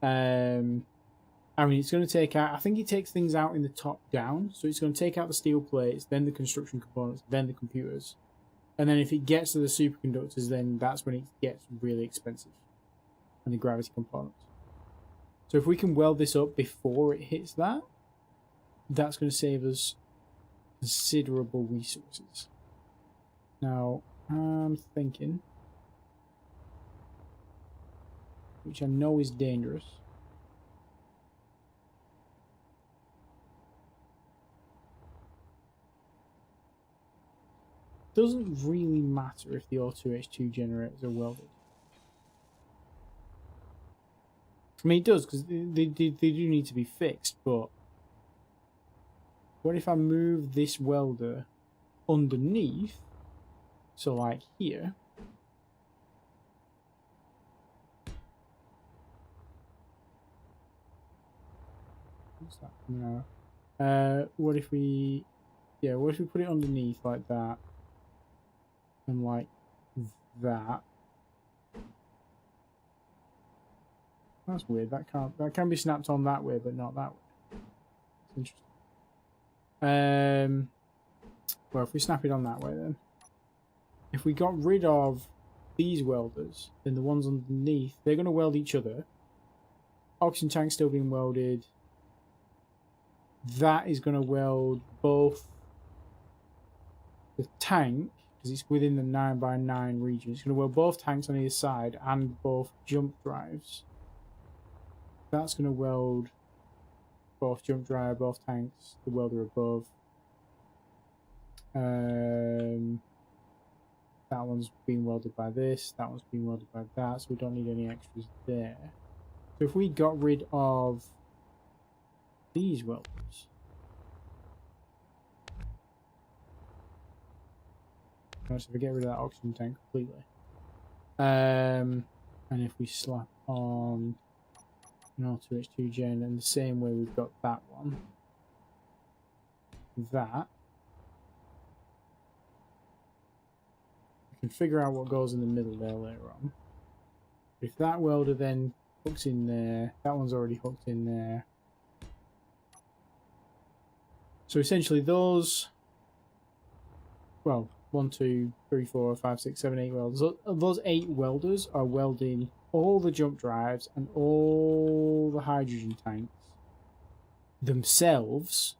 I mean, it's going to take out, I think it takes things out in the top down. So it's going to take out the steel plates, then the construction components, then the computers. And then if it gets to the superconductors, then that's when it gets really expensive. And the gravity components. So if we can weld this up before it hits that, that's going to save us considerable resources. Now, I'm thinking, which I know is dangerous. Doesn't really matter if the O2H2 generators are welded. I mean, it does, because they do need to be fixed, but what if I move this welder underneath? So, like here. What's that? No. What if we... Yeah, what if we put it underneath like that? And like that. That's weird. That can be snapped on that way, but not that way. It's interesting. Well, if we snap it on that way, then if we got rid of these welders, then the ones underneath, they're going to weld each other. Oxygen tank still being welded. That is going to weld both the tank, because it's within the 9x9 region. It's going to weld both tanks on either side and both jump drives. That's going to weld both jump drive, both tanks, the welder above. That one's being welded by this, that one's being welded by that, so we don't need any extras there. So if we got rid of these welders, so if we get rid of that oxygen tank completely, and if we slap on an O2H2 gen in the same way we've got that one, that, we can figure out what goes in the middle there later on. If that welder then hooks in there, that one's already hooked in there. So essentially those, well, 1, 2, 3, 4, 5, 6, 7, 8 welders. Those 8 welders are welding all the jump drives and all the hydrogen tanks themselves,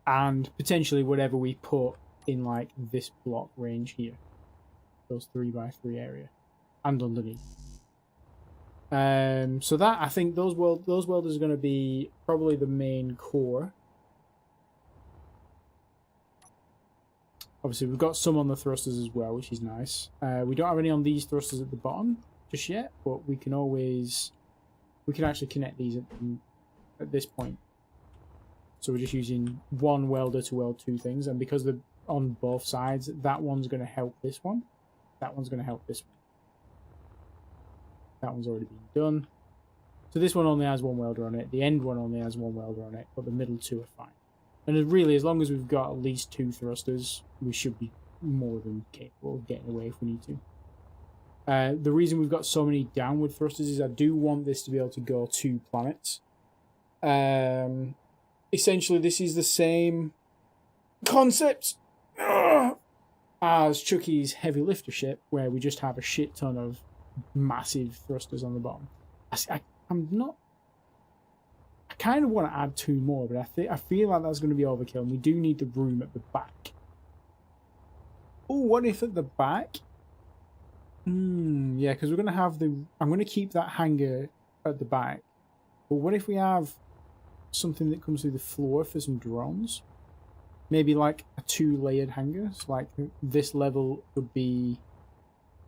and potentially whatever we put in like this block range here, those 3x3 area, and underneath. So that, I think those welders are going to be probably the main core. Obviously, we've got some on the thrusters as well, which is nice. We don't have any on these thrusters at the bottom just yet, but we can actually connect these at this point. So we're just using one welder to weld 2 things, and because they're on both sides, that one's going to help this one. That one's going to help this one. That one's already been done. So this one only has 1 welder on it. The end one only has 1 welder on it, but the middle 2 are fine. And really, as long as we've got at least 2 thrusters, we should be more than capable of getting away if we need to. The reason we've got so many downward thrusters is I do want this to be able to go 2 planets. Essentially, this is the same concept as Chucky's heavy lifter ship, where we just have a shit ton of massive thrusters on the bottom. I kind of want to add 2 more, but I feel like that's going to be overkill, and we do need the room at the back. Oh, what if at the back? Yeah, because we're going to have I'm going to keep that hangar at the back. But what if we have something that comes through the floor for some drones? Maybe like a 2-layered hangar. So like this level would be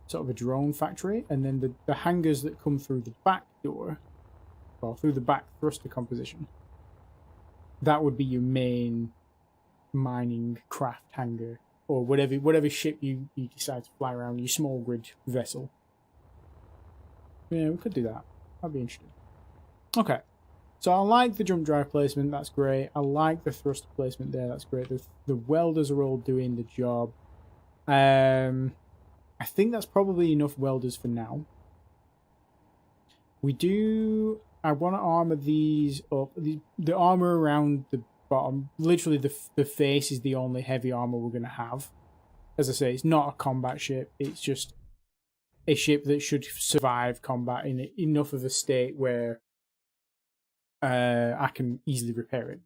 sort of a drone factory, and then the hangars that come through the back door, well, through the back thruster composition, that would be your main mining craft hangar, or whatever ship you decide to fly around, your small grid vessel. Yeah, we could do that. That'd be interesting. Okay, so I like the jump drive placement. That's great. I like the thruster placement there. That's great. The welders are all doing the job. I think that's probably enough welders for now. I want to armor these up. The armor around the bottom, literally the face, is the only heavy armor we're going to have. As I say, it's not a combat ship. It's just a ship that should survive combat in enough of a state where I can easily repair it.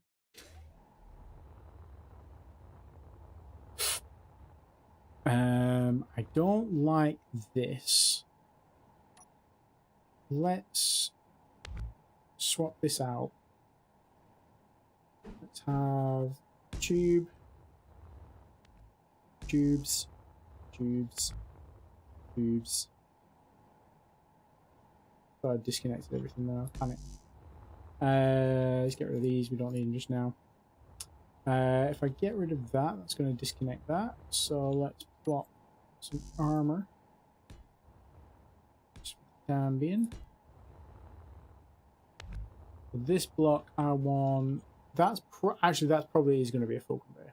I don't like this. Let's swap this out. Let's have tubes. So I disconnected everything now. Panic. Let's get rid of these. We don't need them just now. If I get rid of that, that's going to disconnect that. So let's plot some armor. Time being. For this block, I want. That probably is going to be a full conveyor.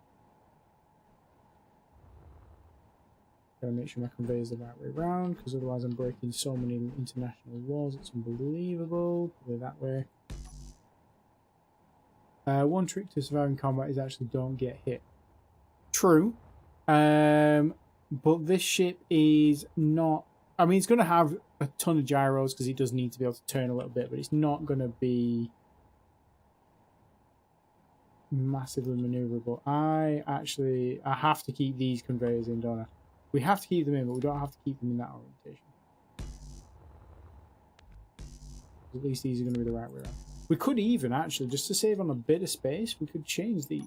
Gotta make sure my conveyor is the right way around, because otherwise I'm breaking so many international laws. It's unbelievable. Probably that way. One trick to surviving combat is actually don't get hit. True. But this ship is not... I mean, it's going to have a ton of gyros because it does need to be able to turn a little bit, but it's not going to be massively maneuverable. I have to keep these conveyors in, don't I? We have to keep them in, but we don't have to keep them in that orientation. At least these are going to be the right way around. We could even, actually, just to save on a bit of space, we could change these.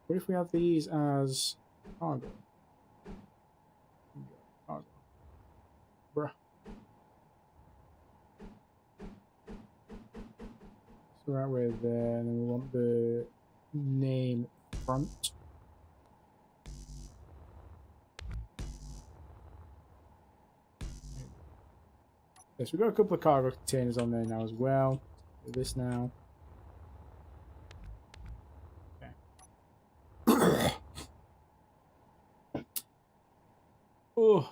What if we have these as cargo? Cargo. Bruh. So right way there, and then we want the name front. Yes, we've got a couple of cargo containers on there now as well. Do this now. Okay. Oh.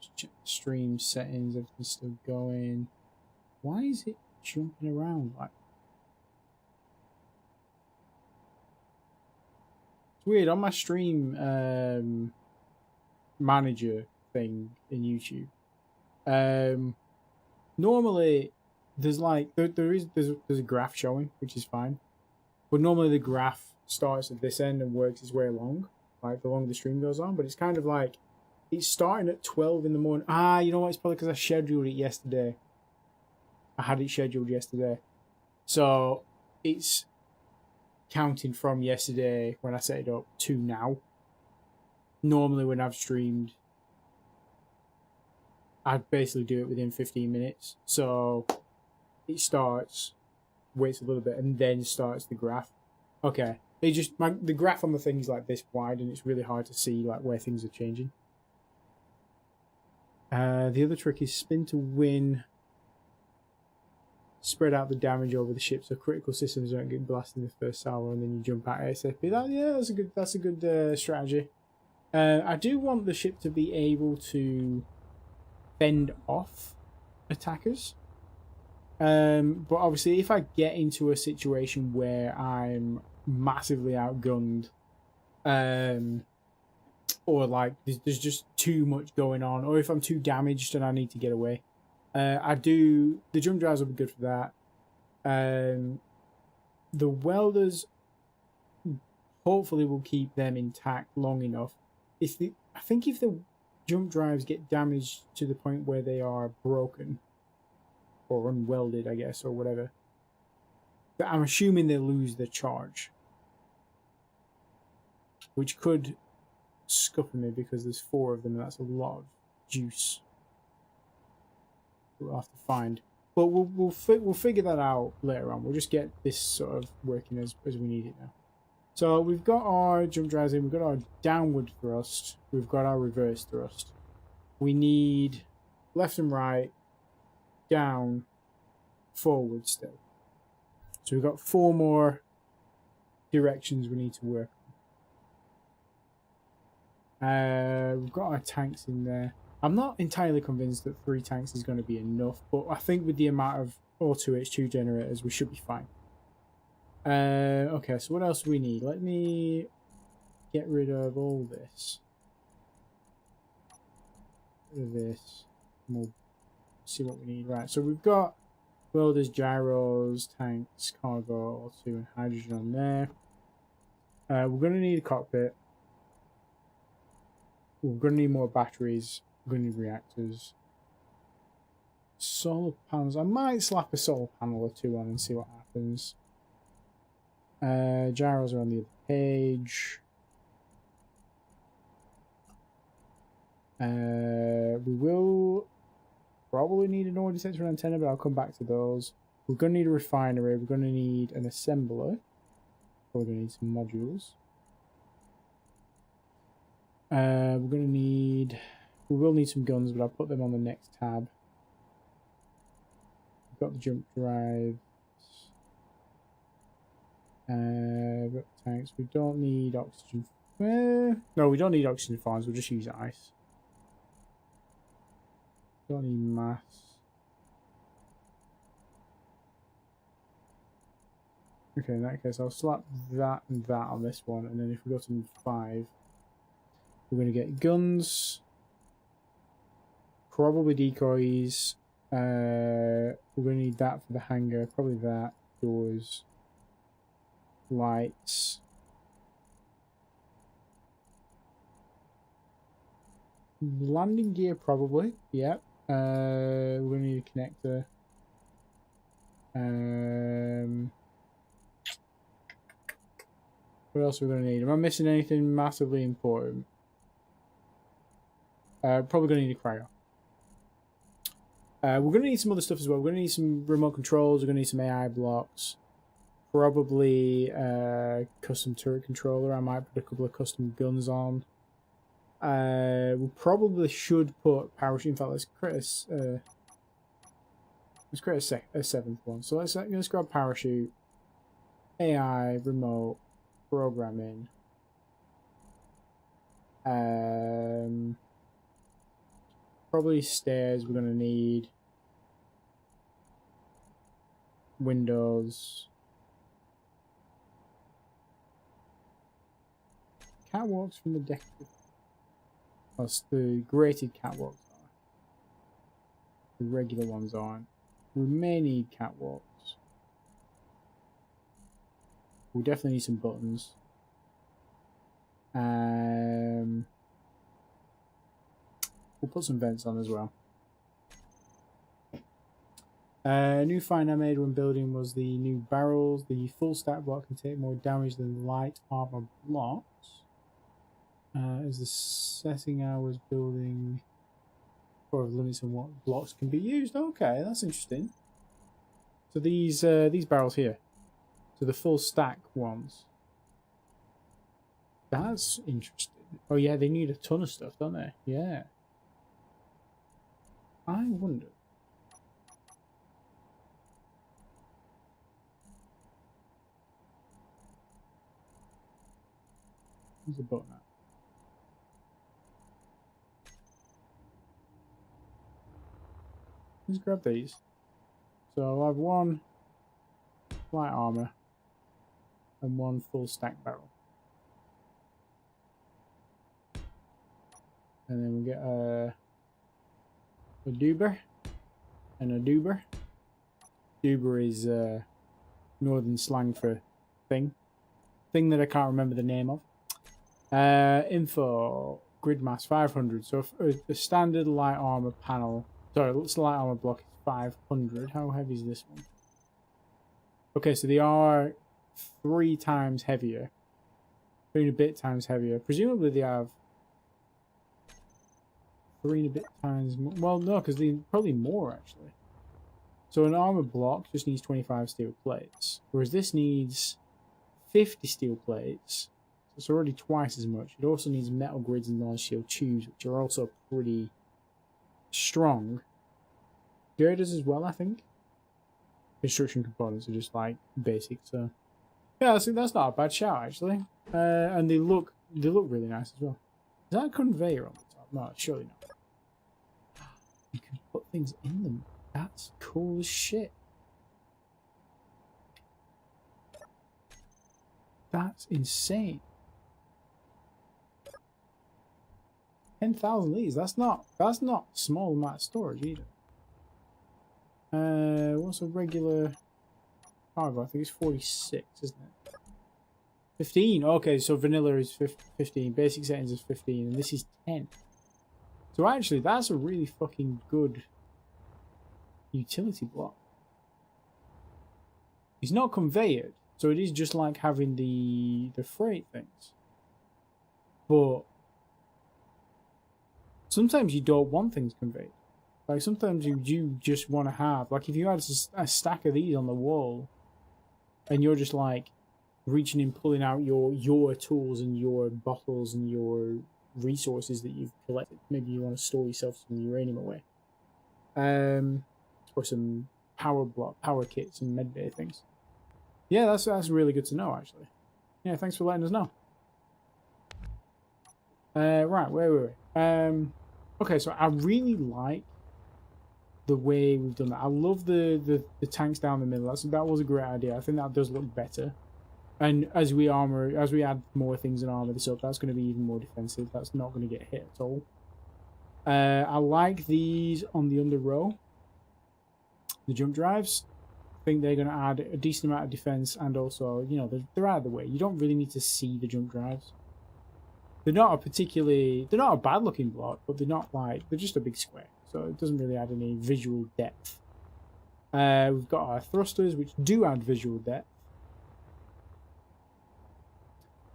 Just check the stream settings, everything's still going. Why is it jumping around like? weird on my stream manager thing in YouTube. Normally there's like there's a graph showing, which is fine, but normally the graph starts at this end and works its way along, like the longer the stream goes on. But it's kind of like it's starting at 12 in the morning. You know what? It's probably because I scheduled it yesterday. I had it scheduled yesterday, so it's counting from yesterday when I set it up to now. Normally when I've streamed, I'd basically do it within 15 minutes. So it starts, waits a little bit, and then starts the graph. Okay. The graph on the thing is like this wide, and it's really hard to see like where things are changing. The other trick is spin to win. Spread out the damage over the ship so critical systems don't get blasted in the first salvo, and then you jump out ASAP. That's a good strategy. I do want the ship to be able to fend off attackers. But obviously, if I get into a situation where I'm massively outgunned, or like there's just too much going on, or if I'm too damaged and I need to get away. The jump drives will be good for that. The welders, hopefully we'll keep them intact long enough. I think if the jump drives get damaged to the point where they are broken or unwelded, I guess, or whatever, I'm assuming they lose their charge, which could scupper me because there's 4 of them and that's a lot of juice. We'll have to find, but we'll figure that out later on. We'll just get this sort of working as we need it now. So we've got our jump drives in, we've got our downward thrust, we've got our reverse thrust. We need left and right, down, forward still. So we've got 4 more directions we need to work on. We've got our tanks in there. I'm not entirely convinced that 3 tanks is going to be enough, but I think with the amount of O2H2 generators, we should be fine. Okay, so what else do we need? Let me get rid of all this. Get rid of this. And we'll see what we need. Right, so we've got welders, gyros, tanks, cargo, O2 and hydrogen on there. We're going to need a cockpit. We're going to need more batteries. We're going to need reactors. Solar panels. I might slap a solar panel or 2 on and see what happens. Gyros are on the other page. We will probably need an ore detector and antenna, but I'll come back to those. We're going to need a refinery. We're going to need an assembler. We're going to need some modules. We will need some guns, but I'll put them on the next tab. We've got the jump drives. We've got tanks. We don't need oxygen. No, we don't need oxygen farms. We'll just use ice. Don't need mass. Okay, in that case, I'll slap that and that on this one, and then if we go to 5, we're going to get guns. Probably decoys. We're going to need that for the hangar. Probably that. Doors. Lights. Landing gear, probably. Yep. We're going to need a connector. What else are we going to need? Am I missing anything massively important? Probably going to need a cryo. We're going to need some other stuff as well. We're going to need some remote controls. We're going to need some AI blocks. Probably custom turret controller. I might put a couple of custom guns on. We probably should put parachute. In fact, let's create a 7th one. So let's grab parachute, AI, remote, programming. Probably stairs. We're going to need windows. catwalks from the decorative. Plus the grated catwalks are. The regular ones aren't. We may need catwalks. We'll definitely need some buttons. We'll put some vents on as well. New find I made when building was the new barrels. The full stack block can take more damage than light armor blocks. Is the setting I was building for limits on what blocks can be used? Okay, that's interesting. So these barrels here, so the full stack ones. That's interesting. Oh yeah, they need a ton of stuff, don't they? Yeah. I wonder. There's a button now. Let's grab these. So I'll have one light armor and one full stack barrel. And then we'll get a doober and a doober. Doober is northern slang for thing that I can't remember the name of. Info grid mass 500. So a standard light armor panel, sorry, light armor block is 500. How heavy is this one? Okay, so they are 3 times heavier, 3 and a bit times heavier. Presumably they have 3 and a bit times more. Well, no, because they probably more actually. So an armor block just needs 25 steel plates, whereas this needs 50 steel plates. So it's already twice as much. It also needs metal grids and non-shield tubes, which are also pretty strong. Girders as well, I think. Construction components are just like basic, so yeah, I think that's not a bad shout actually. And they look really nice as well. Is that a conveyor on the top? No, surely not. You can put things in them. That's cool as shit. That's insane. 10,000 liters. That's not a small amount of storage either. What's a regular cargo? I think it's 46, isn't it? 15. Okay, so vanilla is 15. Basic settings is 15, and this is 10. So actually, that's a really fucking good utility block. It's not conveyed, so it is just like having the freight things. But sometimes you don't want things conveyed. Like sometimes you do just want to have, like if you had a stack of these on the wall, and you're just like reaching and pulling out your tools and your bottles and your resources that you've collected. Maybe you want to store yourself some uranium away, or some power kits and medbay things. Yeah, that's really good to know actually. Yeah, thanks for letting us know. Right, where were we? Okay, so I really like the way we've done that. I love the tanks down the middle. That was a great idea. I think that does look better. And as we add more things and armor this up, that's going to be even more defensive. That's not going to get hit at all. I like these on the under row. The jump drives. I think they're going to add a decent amount of defense, and also, you know, they're out of the way. You don't really need to see the jump drives. They're not a bad looking block, but they're just a big square. So it doesn't really add any visual depth. We've got our thrusters, which do add visual depth.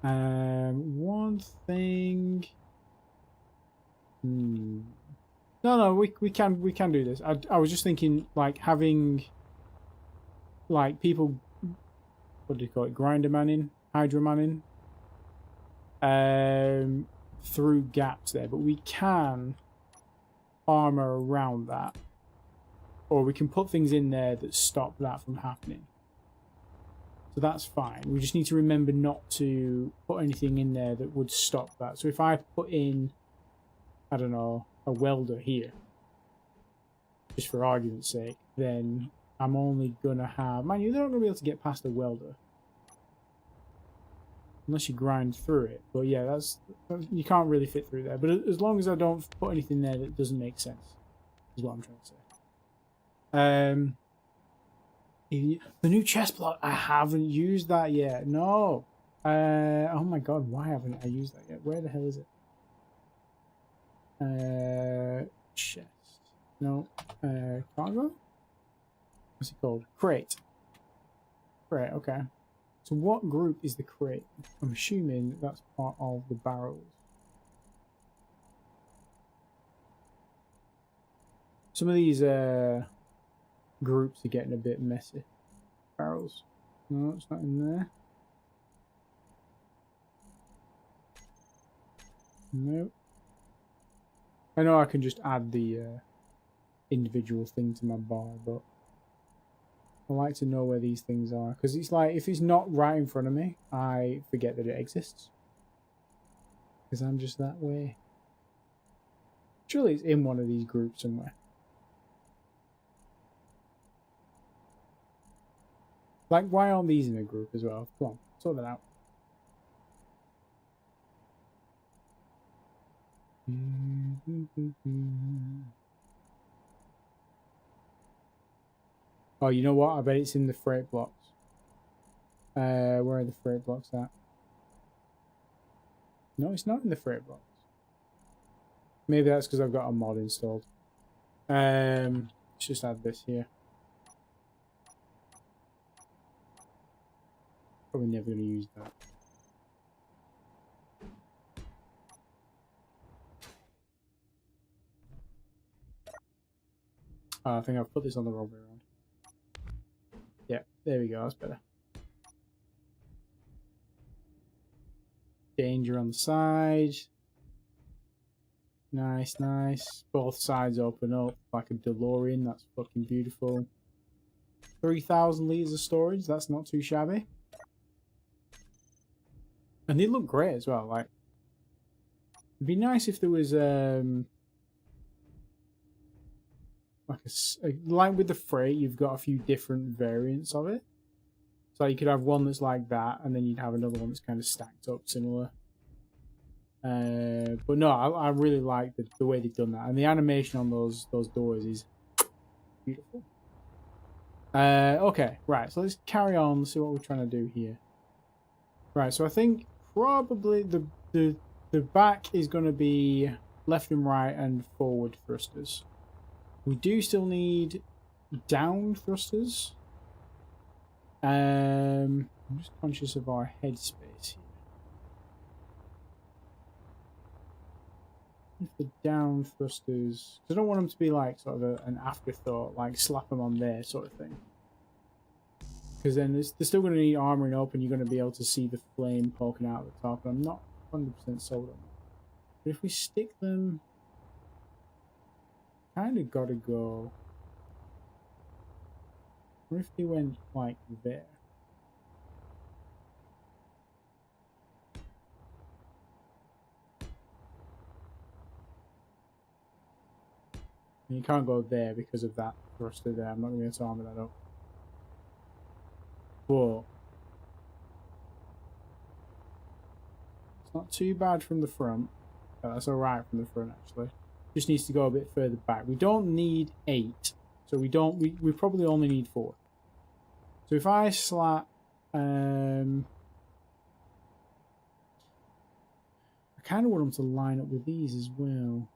One thing. No, we can do this. I was just thinking, like having, like people, what do you call it? Grinder manning, hydro manning. Through gaps there, but we can armor around that, or we can put things in there that stop that from happening. So that's fine. We just need to remember not to put anything in there that would stop that. So if I put in, I don't know, a welder here, just for argument's sake, then I'm only gonna have, mind you, they're not gonna be able to get past the welder. unless you grind through it. But yeah, that's you can't really fit through there. But as long as I don't put anything there that doesn't make sense, is what I'm trying to say. The new chest block, I haven't used that yet. No. Oh my god, why haven't I used that yet? Where the hell is it? Chest. No. Cargo? What's it called? Crate. Crate, okay. So what group is the crate? I'm assuming that's part of the barrels. Some of these groups are getting a bit messy. Barrels. No, it's not in there. Nope. I know I can just add the individual thing to my bar, but I like to know where these things are, because it's like if it's not right in front of me, I forget that it exists. Because I'm just that way. Surely it's in one of these groups somewhere. Like, why aren't these in a group as well? Come on, sort that out. Oh, you know what? I bet it's in the freight blocks. Where are the freight blocks at? No, it's not in the freight blocks. Maybe that's because I've got a mod installed. Let's just add this here. Probably never going to use that. Oh, I think I've put this on the wrong way around. Yeah, there we go. That's better. Danger on the side. Nice, nice. Both sides open up like a DeLorean. That's fucking beautiful. 3,000 litres of storage. That's not too shabby. And they look great as well. Like, it'd be nice if there was like with the freight, you've got a few different variants of it. So you could have one that's like that, and then you'd have another one that's kind of stacked up similar. But no, I really like the way they've done that, and the animation on those doors is beautiful. Okay, right. So let's carry on. See what we're trying to do here. Right. So I think probably the back is going to be left and right and forward thrusters. We do still need down thrusters. I'm just conscious of our headspace here. If the down thrusters, because I don't want them to be like sort of an afterthought, like slap them on there sort of thing. Because then they're still going to need armoring up, and you're going to be able to see the flame poking out at the top. And I'm not 100% sold on that. But if we stick them, kind of got to go. What if they went like there? And you can't go there because of that thruster there. I'm not going to be able to armor that up. But it's not too bad from the front. That's alright from the front actually. Just needs to go a bit further back. We don't need 8. So we probably only need 4. So if I slap I kind of want them to line up with these as well.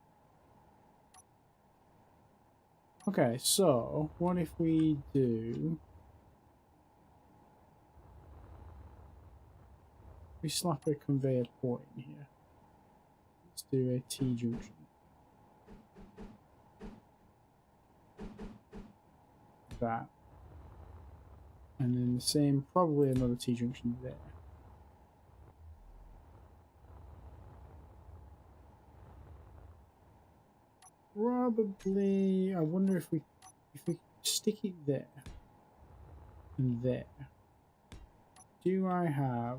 Okay, so what if we do... We slap a conveyor port in here. Let's do a T-junction. That. And then the same, probably another T-junction there. Probably, I wonder if we stick it there and there. Do I have...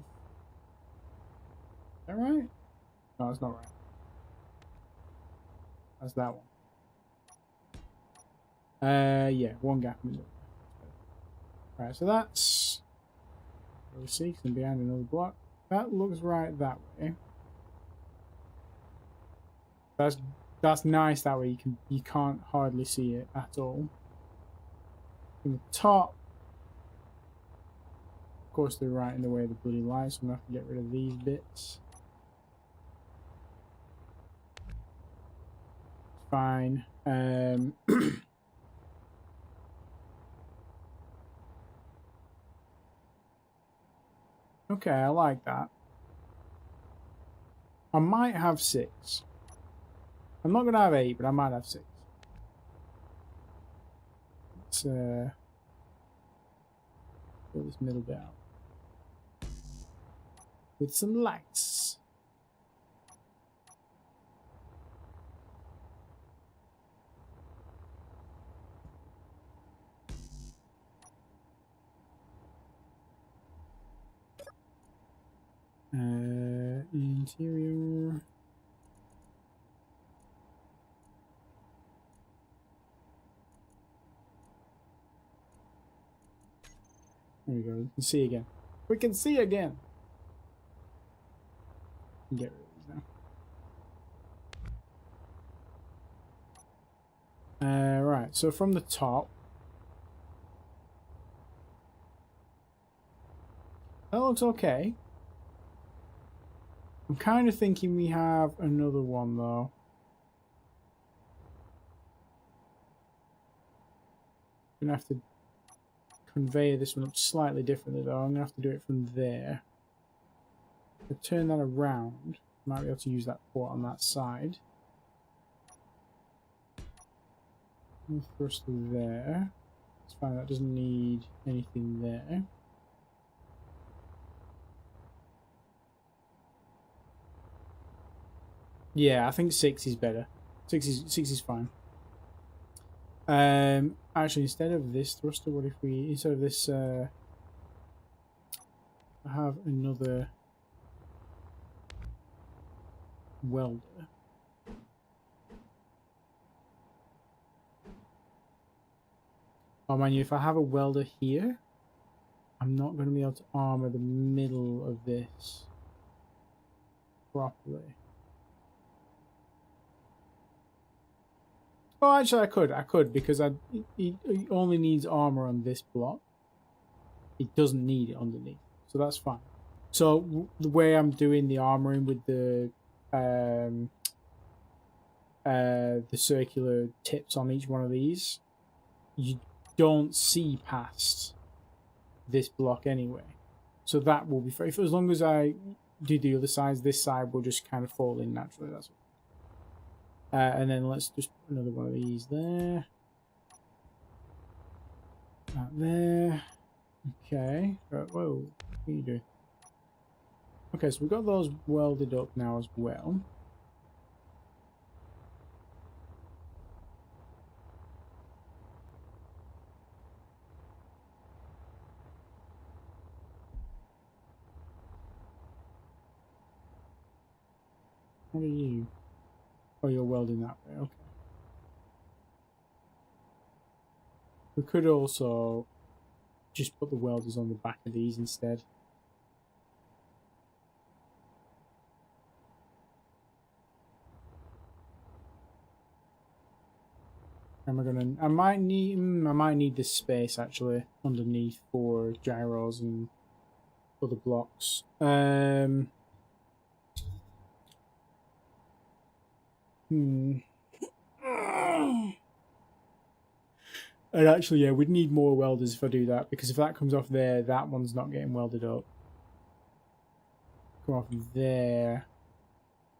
Is that right? No, it's not right. That's that one. Yeah, one gap in the middle. Right, so that's... We'll see, because I'm behind another block. That looks right that way. That's nice that way. You can't hardly see it at all. From the top, of course, they're right in the way of the bloody lights. So I'm gonna have to get rid of these bits. Fine. Okay, I like that. I might have 6. I'm not gonna have 8, but I might have 6. Let's fill this middle bit out with some lights. Interior. There we go. We can see again. We can see again. Get rid of these now. Right. So from the top, that looks okay. I'm kind of thinking we have another one though. Gonna have to convey this one up slightly differently though. I'm gonna have to do it from there. If I turn that around, I might be able to use that port on that side. Thruster there. It's fine, that doesn't need anything there. Yeah, I think 6 is better. 6 is fine. Actually, instead of this thruster, what if we, instead of this, I have another welder. Oh, mind you, if I have a welder here, I'm not going to be able to armor the middle of this properly. Oh, actually, I could because it only needs armor on this block. It doesn't need it underneath, so that's fine. So the way I'm doing the armoring with the circular tips on each one of these, you don't see past this block anyway. So that will be fair. As long as I do the other sides, this side will just kind of fall in naturally. That's and then let's just put another one of these there. That there. Okay. Whoa. What are you doing? Okay, so we've got those welded up now as well. What are you? Oh, you're welding that way. Okay. We could also just put the welders on the back of these instead. Am I gonna? I might need this space actually underneath for gyros and other blocks. And actually, yeah, we'd need more welders if I do that, because if that comes off there, that one's not getting welded up. Come off there.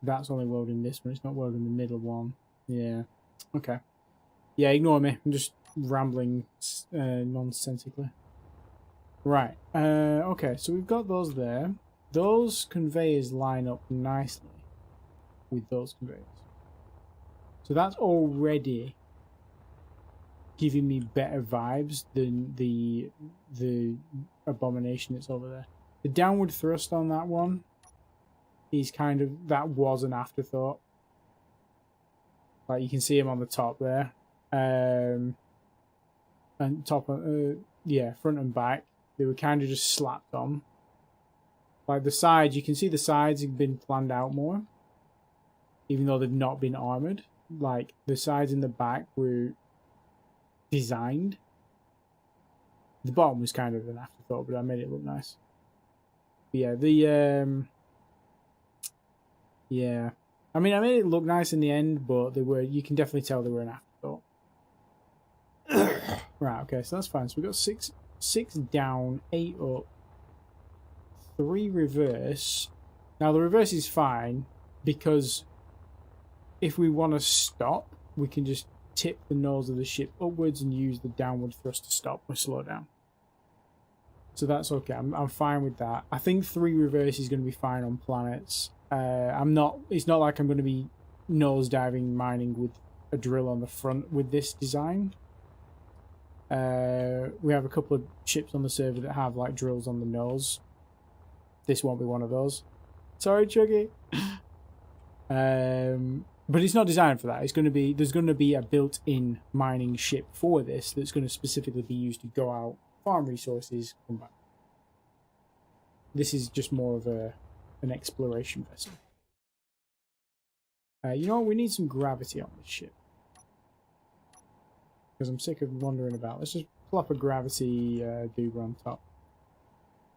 That's only welding this one. It's not welding the middle one. Yeah. Okay. Yeah, ignore me. I'm just rambling nonsensically. Right. Okay, so we've got those there. Those conveyors line up nicely with those conveyors. So that's already giving me better vibes than the abomination that's over there. The downward thrust on that one is kind of, that was an afterthought. Like you can see him on the top there. And top, yeah, front and back. They were kind of just slapped on. Like the sides, you can see the sides have been planned out more, even though they've not been armored. Like the sides in the back were designed. The bottom was kind of an afterthought, but I made it look nice. But yeah, yeah. I mean, I made it look nice in the end, but they were. You can definitely tell they were an afterthought. Right. Okay. So that's fine. So we got six down, 8 up, 3 reverse. Now the reverse is fine because if we want to stop, we can just tip the nose of the ship upwards and use the downward thrust to stop or slow down. So that's okay. I'm fine with that. I think 3 reverse is going to be fine on planets. It's not like I'm going to be nose diving mining with a drill on the front with this design. We have a couple of ships on the server that have like drills on the nose. This won't be one of those. Sorry, Chuggy. But it's not designed for that. There's going to be a built-in mining ship for this that's going to specifically be used to go out, farm resources, come back. This is just more of an exploration vessel. You know what? We need some gravity on this ship. Because I'm sick of wandering about. Let's just plop a gravity duber on top.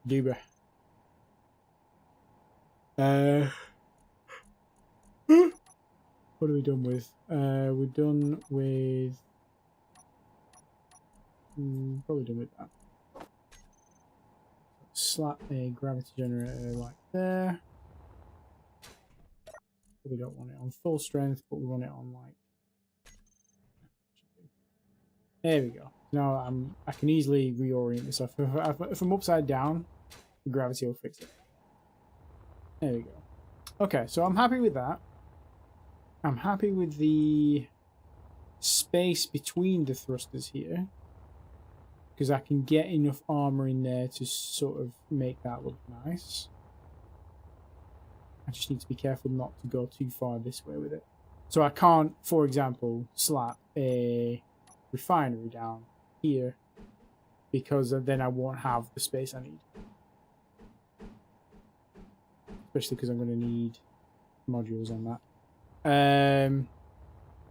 Duber. What are we done with? We're done with... probably done with that. Slap a gravity generator like there. We don't want it on full strength, but we want it on like... There we go. Now I can easily reorient this off. If I'm upside down, the gravity will fix it. There we go. Okay, so I'm happy with that. I'm happy with the space between the thrusters here, because I can get enough armor in there to sort of make that look nice. I just need to be careful not to go too far this way with it. So I can't, for example, slap a refinery down here, because then I won't have the space I need. Especially because I'm going to need modules on that.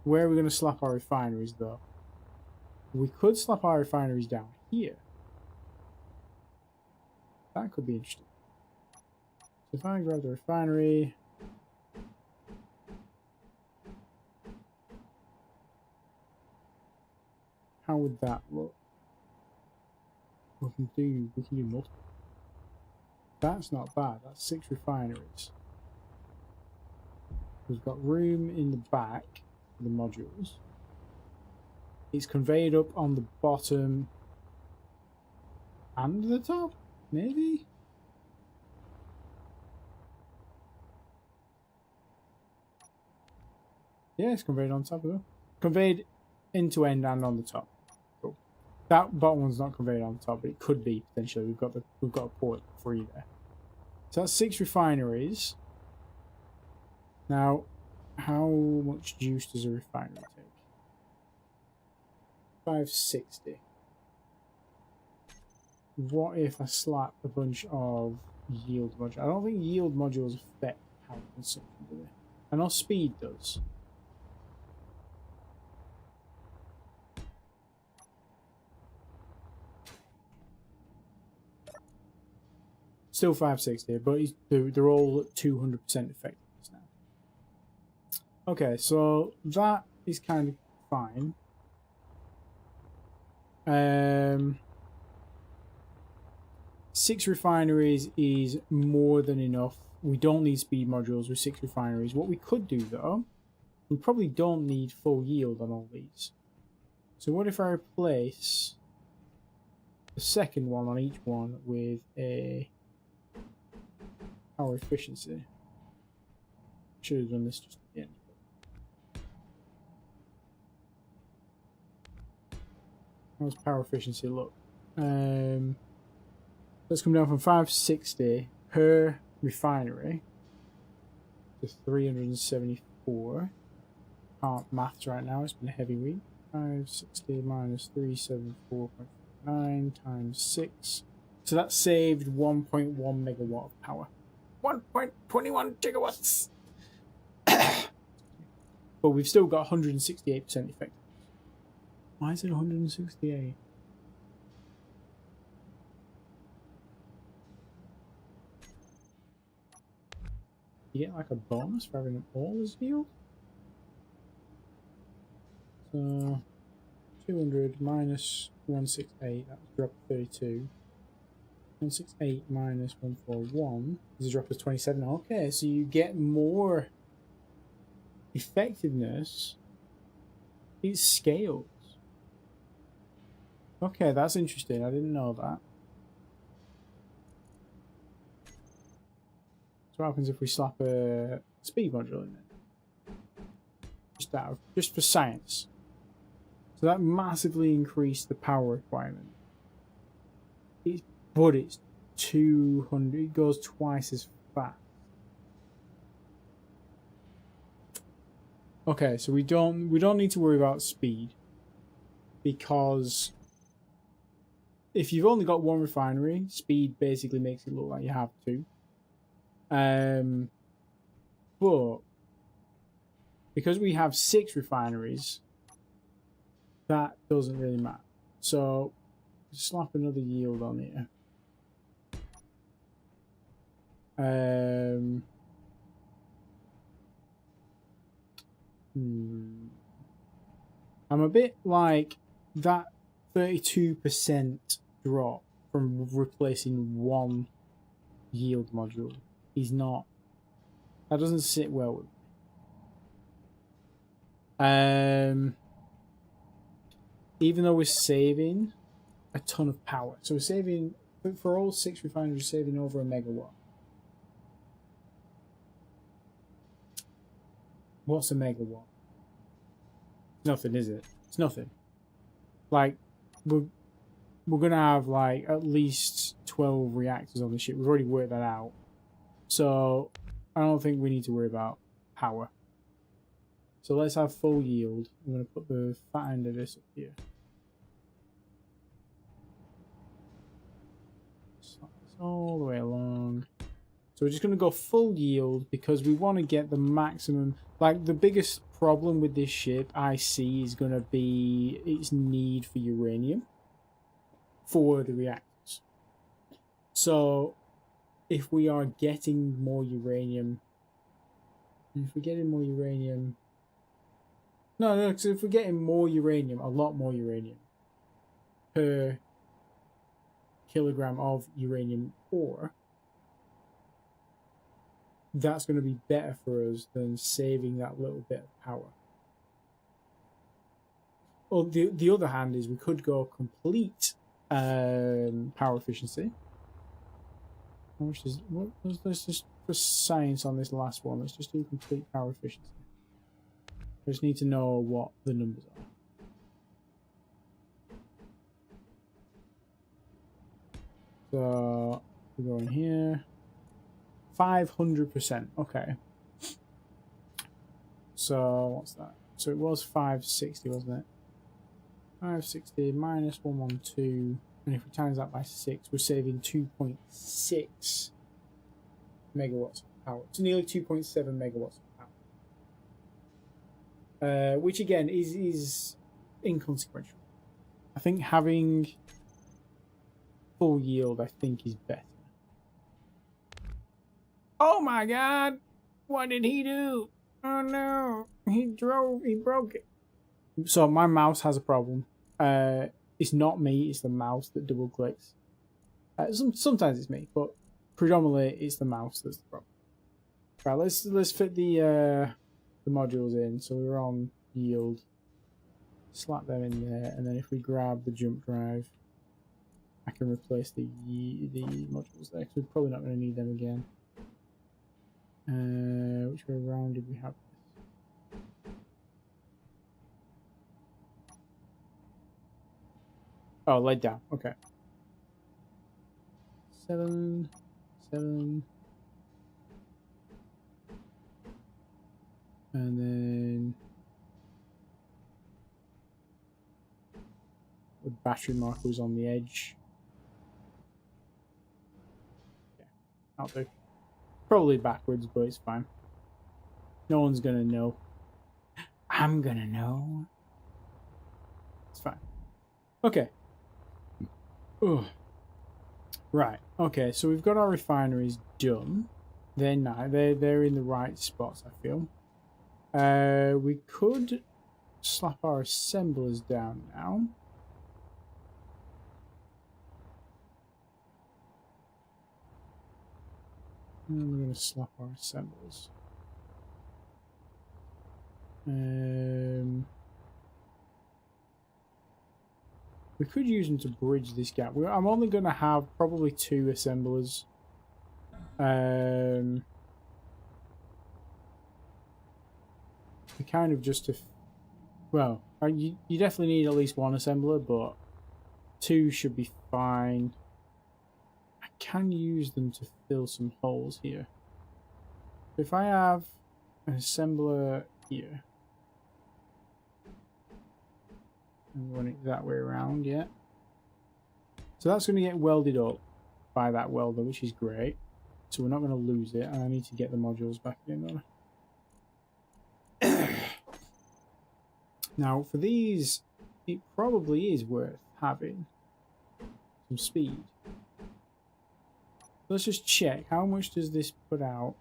Where are we going to slap our refineries, though? We could slap our refineries down here. That could be interesting. So if I grab the refinery... How would that look? We can do multiple. That's not bad. That's 6 refineries. We've got room in the back for the modules. It's conveyed up on the bottom and the top, maybe? Yeah, it's conveyed on top of it. Conveyed end to end and on the top. Cool. That bottom one's not conveyed on top, but it could be potentially. We've got a port 3 there. So that's 6 refineries. Now, how much juice does a refinery take? 560. What if I slap a bunch of yield modules? I don't think yield modules affect power consumption, do they? I know speed does. Still 560, but they're all at 200% effectiveness now. Okay, so that is kind of fine. 6 refineries is more than enough. We don't need speed modules with 6 refineries. What we could do, though, we probably don't need full yield on all these. So what if I replace the second one on each one with a power efficiency? Should have done this just at the end. How does power efficiency look? Let's come down from 560 per refinery to 374. Can't maths right now, it's been a heavy week. 560 minus 374.9 times 6. So that saved 1.1 megawatt of power. 1.21 gigawatts. But we've still got 168% effective. Why is it 168? You get like a bonus for having all as yield? So 200 minus 168, that was drop 32. 168 minus 141 is a drop of 27. Okay, so you get more effectiveness. It scales. Okay, that's interesting. I didn't know that. So what happens if we slap a speed module in there? Just for science. So that massively increased the power requirement. But it's 200. It goes twice as fast. Okay, so we don't need to worry about speed, because if you've only got one refinery, speed basically makes it look like you have two. But because we have 6 refineries, that doesn't really matter. So slap another yield on here. I'm a bit like that 32% drop from replacing one yield module is not, that doesn't sit well with me. Even though we're saving a ton of power, so we're saving, for all 6 refineries, we're saving over a megawatt. What's a megawatt? Nothing, is it? It's nothing. Like, we're gonna have like at least 12 reactors on the ship. We've already worked that out. So I don't think we need to worry about power. So let's have full yield. I'm gonna put the fat end of this up here. Slide this all the way along. So we're just going to go full yield because we want to get the maximum. Like, the biggest problem with this ship I see is going to be its need for uranium for the reactors. So if we are getting more uranium, because if we're getting more uranium, a lot more uranium per kilogram of uranium ore, that's going to be better for us than saving that little bit of power. Or the other hand is we could go complete power efficiency. How much is let's just, for science on this last one, let's just do complete power efficiency. I just need to know what the numbers are. So we go in here. 500%. Okay. So what's that? So it was 560, wasn't it? 560 minus 112, and if we times that by 6, we're saving 2.6 megawatts of power. It's nearly 2.7 megawatts of power, which again is inconsequential. I think having full yield, I think, is better. Oh my god! What did he do? Oh no! He broke it. So my mouse has a problem. It's not me, it's the mouse that double clicks. Sometimes it's me, but predominantly it's the mouse that's the problem. Right, let's fit the modules in. So we're on yield. Slap them in there, and then if we grab the jump drive, I can replace the modules there, because we're probably not going to need them again. Which way around did we have this? Oh, laid down. Okay. 7. And then the battery marker was on the edge. I'll do. Probably backwards, but it's fine. No one's gonna know. I'm gonna know. It's fine. Okay. Ugh. Right. Okay, so we've got our refineries done. They're nice. They're in the right spots, I feel. We could slap our assemblers down now. And we're going to slap our assemblers. We could use them to bridge this gap. I'm only going to have probably 2 assemblers. We kind of just to... Well, you definitely need at least 1 assembler, but 2 should be fine. I can use them to fill some holes here. If I have an assembler here, and run it that way around, yeah. So that's going to get welded up by that welder, which is great. So we're not going to lose it, and I need to get the modules back in there. Now, for these, it probably is worth having some speed. Let's just check. How much does this put out?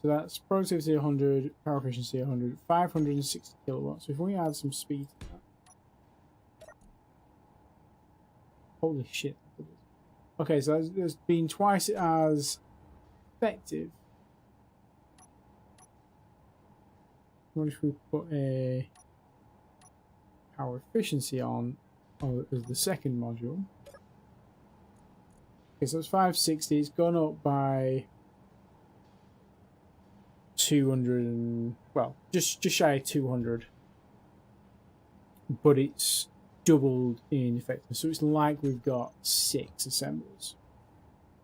So that's productivity 100, power efficiency 100, 560 kilowatts. So if we add some speed to that. Holy shit. Okay, so there's been twice as effective. What if we put a power efficiency on as the second module? Okay, so it's 560. It's gone up by 200 and, well, just shy of 200. But it's doubled in effectiveness. So it's like we've got 6 assemblers.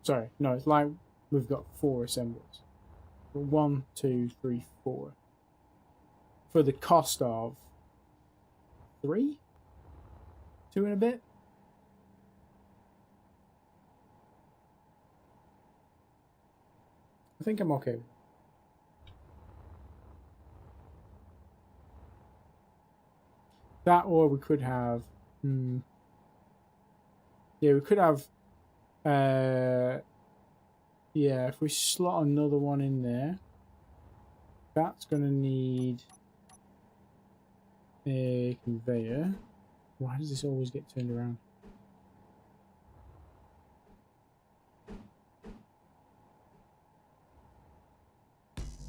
Sorry, no, it's like we've got 4 assemblers. 1, 2, 3, 4. For the cost of 3? 2 and a bit? I think I'm okay with that. That, or we could have... Yeah, we could have... Yeah, if we slot another one in there, that's going to need a conveyor. Why does this always get turned around?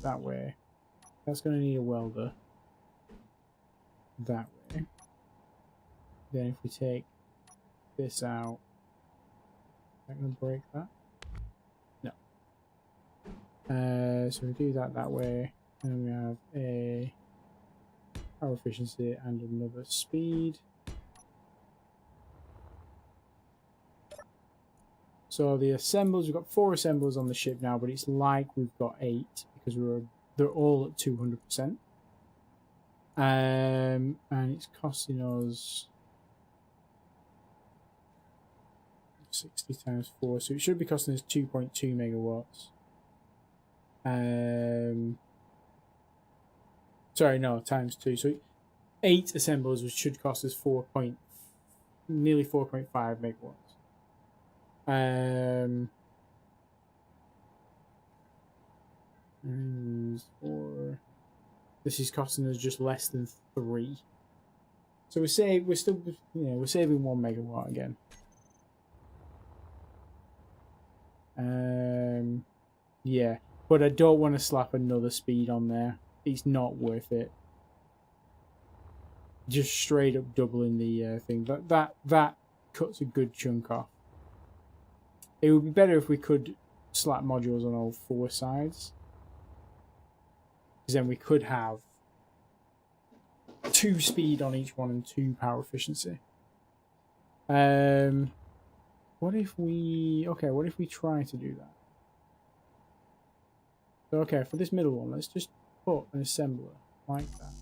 That way. That's going to need a welder. That way. Then if we take this out, is that going to break that? No. So we do that way, and we have a power efficiency and another speed. So the assemblers, we've got 4 assemblers on the ship now, but it's like we've got 8 because they're all at 200%. And it's costing us 60 times 4, so it should be costing us 2.2 megawatts. Sorry, no, times 2. So 8 assemblers, which should cost us nearly 4.5 megawatts. And 4. This is costing us just less than 3. So we're saving 1 megawatt again. Yeah, but I don't want to slap another speed on there. It's not worth it. Just straight up doubling the thing. That cuts a good chunk off. It would be better if we could slap modules on all 4 sides. Because then we could have 2 speed on each one and 2 power efficiency. What if we try to do that? So, okay, for this middle one, let's just put an assembler like that.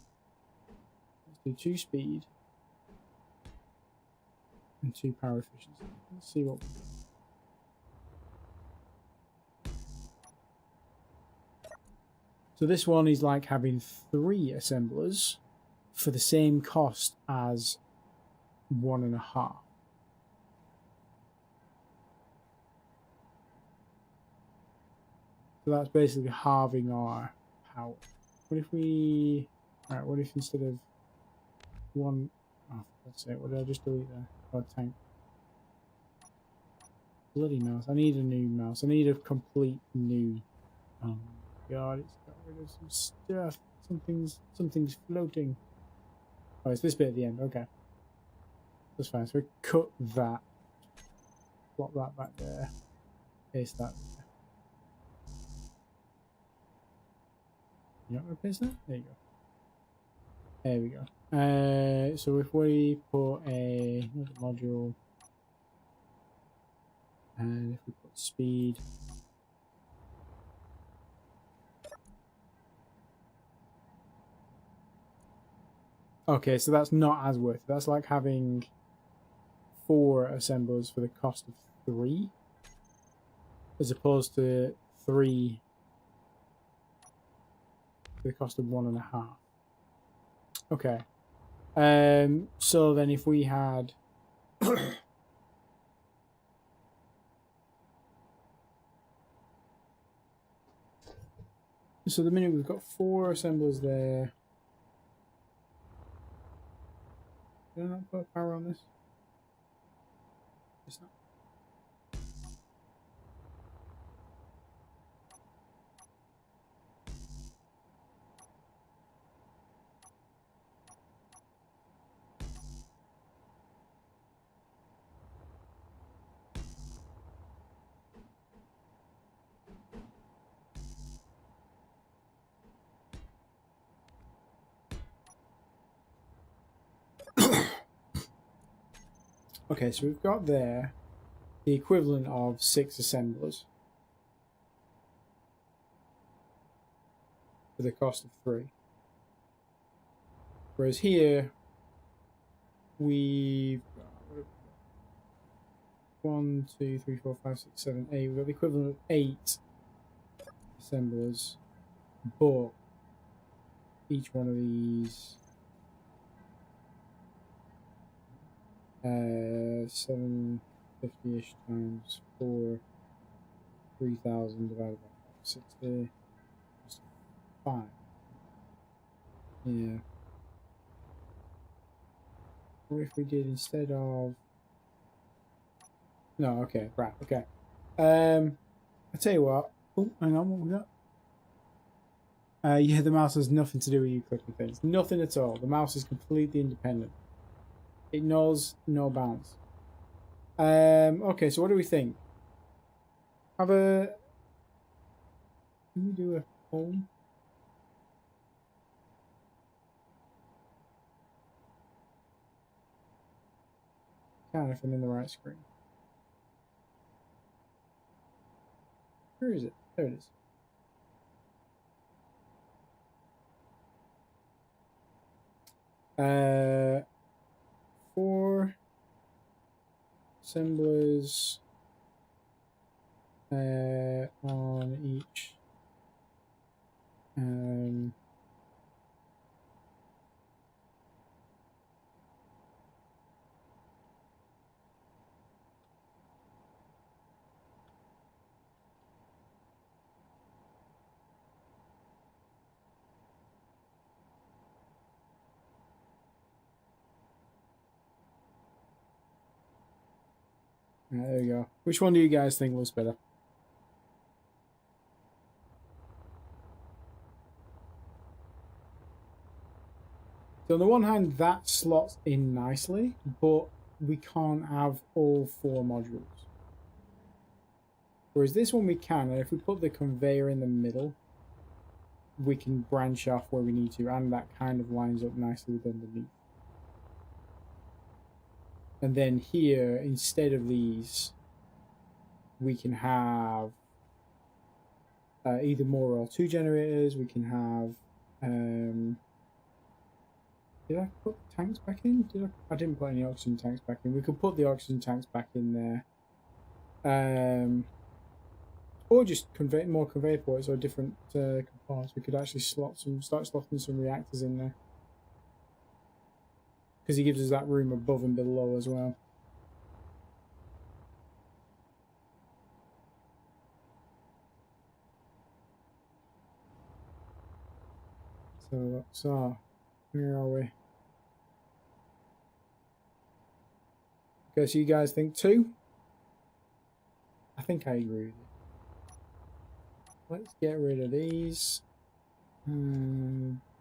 Let's do 2 speed and 2 power efficiency. Let's see what we do. So this one is like having 3 assemblers for the same cost as 1.5. So that's basically halving our power. What if we... Alright, what if instead of 1... Oh, let's say, what did I just delete there? Oh, tank. Bloody mouse. I need a new mouse. I need a complete new... Oh my god, it's got rid of some stuff. Something's floating. Oh, it's this bit at the end. Okay. That's fine. So we cut that. Plop that back there. Paste that there. You not going to paste that? There you go. There we go. So if we put a module, and if we put speed, okay, so that's not as worth it. That's like having 4 assemblers for the cost of 3, as opposed to 3 for the cost of 1.5. Okay. So then if we had so the minute we've got 4 assemblers there. Did I not put power on this? It's not. Okay, so we've got there the equivalent of 6 assemblers for the cost of 3. Whereas here, we've got 1, 2, 3, 4, 5, 6, 7, 8. We've got the equivalent of 8 assemblers, but each one of these 750-ish times 4, 3,000 divided by 60, 5. Yeah. What if we did instead of... No, okay, right, okay. I tell you what. Oh, hang on, what we got? Yeah, the mouse has nothing to do with you clicking things. Nothing at all. The mouse is completely independent. It knows no bounds. Okay, so what do we think? Have a... Can we do a home? Can if I'm in the right screen. Where is it? There it is. Uh, 4 assemblers on each. There you go. Which one do you guys think was better? So on the one hand, that slots in nicely, but we can't have all 4 modules. Whereas this one we can, and if we put the conveyor in the middle, we can branch off where we need to, and that kind of lines up nicely with underneath. And then here, instead of these, we can have either more or 2 generators. We can have... did I put tanks back in? I didn't put any oxygen tanks back in. We could put the oxygen tanks back in there. Or just more conveyor ports or different components. We could actually start slotting some reactors in there. Because he gives us that room above and below as well. So where are we? Okay, so you guys think 2? I think I agree with you. Let's get rid of these.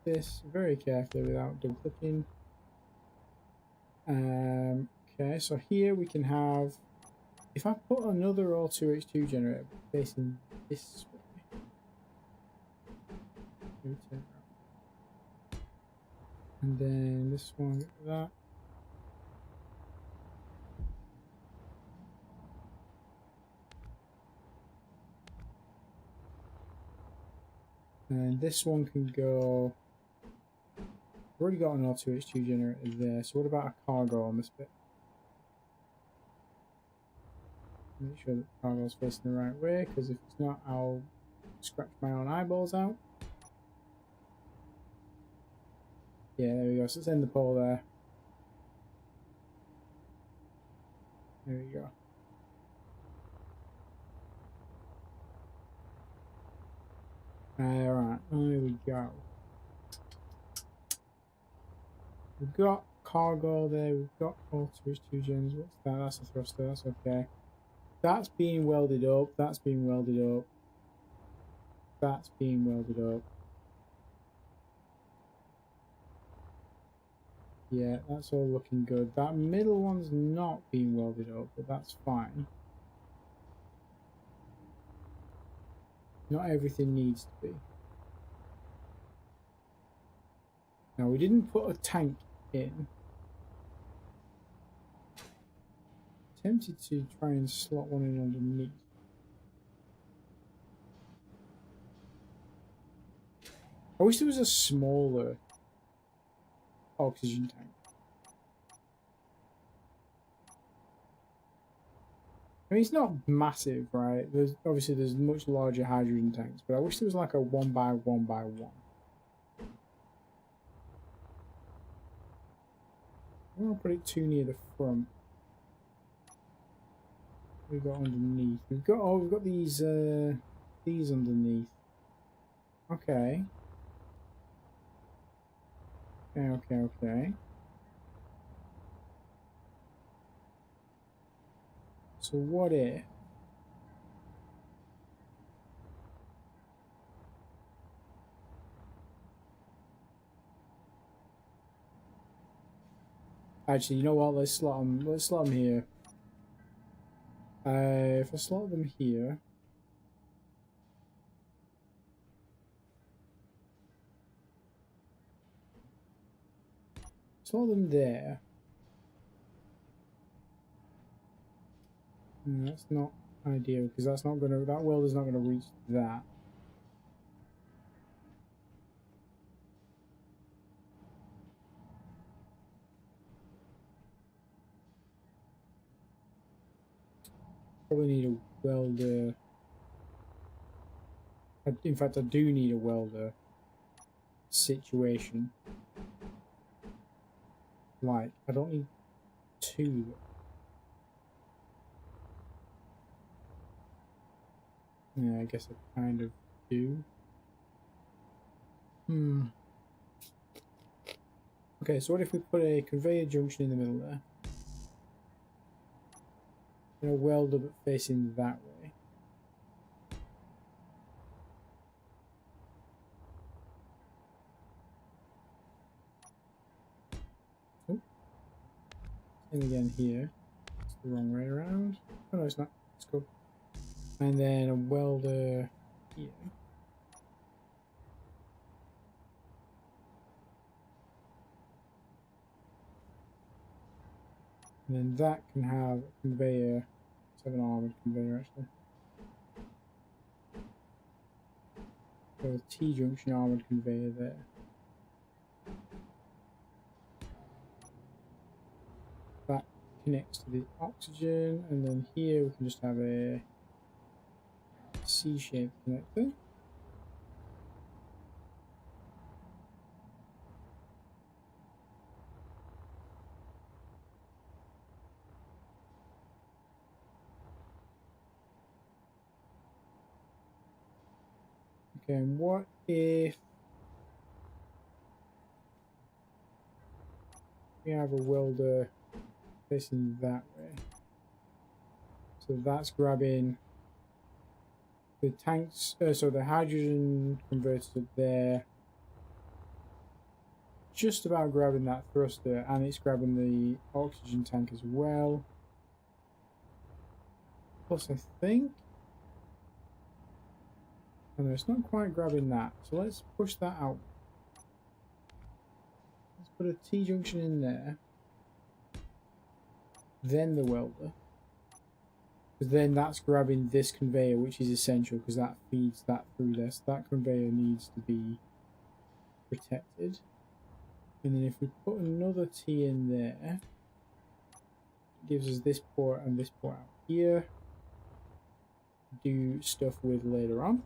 This very carefully without double clicking. Okay, so here we can have. If I put another O2H2 generator facing this way, and then this one, get that. And this one can go. We've already got an O2H2 generator there, so what about a cargo on this bit? Make sure that the cargo is facing the right way, because if it's not, I'll scratch my own eyeballs out. Yeah, there we go. So let's end the pole there. There we go. Alright, there we go. We've got cargo there, we've got O2H2 gens. What's that? That's a thruster, that's okay. That's being welded up, that's being welded up. That's being welded up. Yeah, that's all looking good. That middle one's not being welded up, but that's fine. Not everything needs to be. Now, we didn't put a tank in. Tempted to try and slot one in underneath. I wish there was a smaller oxygen tank. I mean, it's not massive, right? There's much larger hydrogen tanks, but I wish there was like a 1x1x1. I don't want to put it too near the front. We've got underneath. We've got these underneath. Okay. Okay. So what if? Actually, you know what? Let's slot them here. If I slot them here. Slot them there. That's not ideal because that weld is not gonna reach that. Probably need a welder. In fact, I do need a welder situation. Like, I don't need 2. Yeah, I guess I kind of do. Okay, so what if we put a conveyor junction in the middle there? And a welder but facing that way. Oh. And again here. It's the wrong way around. Oh no, it's not. It's cool. And then a welder here. And then that can have a conveyor. Let's have an armored conveyor actually. So a T-junction armored conveyor there. That connects to the oxygen, and then here we can just have a C-shaped connector. Okay, and what if we have a welder facing that way? So that's grabbing the tanks, so the hydrogen converter there, just about grabbing that thruster, and it's grabbing the oxygen tank as well. Plus, I think, oh no, it's not quite grabbing that, so let's push that out. Let's put a T-junction in there, then the welder. Because then that's grabbing this conveyor, which is essential because that feeds that through there. So that conveyor needs to be protected. And then if we put another T in there, it gives us this port and this port out here. Do stuff with later on.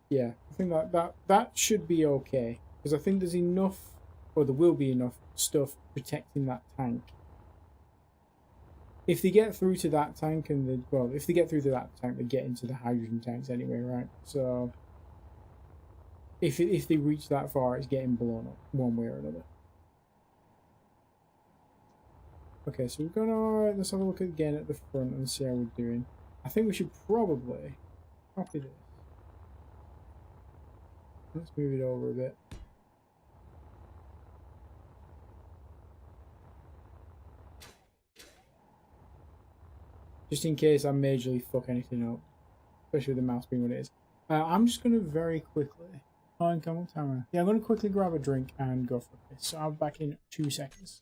Yeah, I think that should be okay. Because I think there's enough, or there will be enough stuff protecting that tank. If they get through to that tank and if they get through to that tank, they get into the hydrogen tanks anyway, right? So if they reach that far, it's getting blown up one way or another. Okay, so we're gonna let's have a look again at the front and see how we're doing. I think we should probably copy this. Let's move it over a bit. Just in case I majorly fuck anything up. Especially with the mouse being what it is. I'm just going to very quickly... Oh, come on, camera. Yeah, I'm going to quickly grab a drink and go for this. So I'll be back in 2 seconds.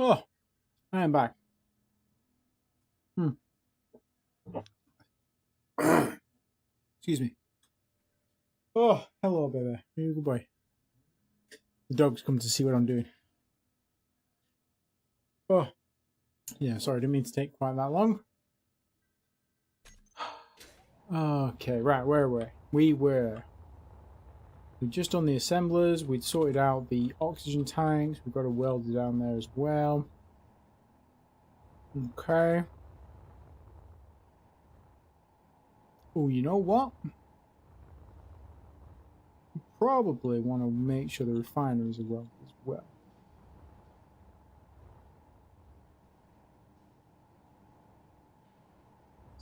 Oh, I am back. Excuse me. Oh, hello, baby. You're a good boy. The dog's come to see what I'm doing. Oh, yeah, sorry, I didn't mean to take quite that long. Okay, right, where were we? We'd just done the assemblers, we'd sorted out the oxygen tanks, we've got a welder down there as well. Okay. Oh, you know what? You probably want to make sure the refineries are welded as well.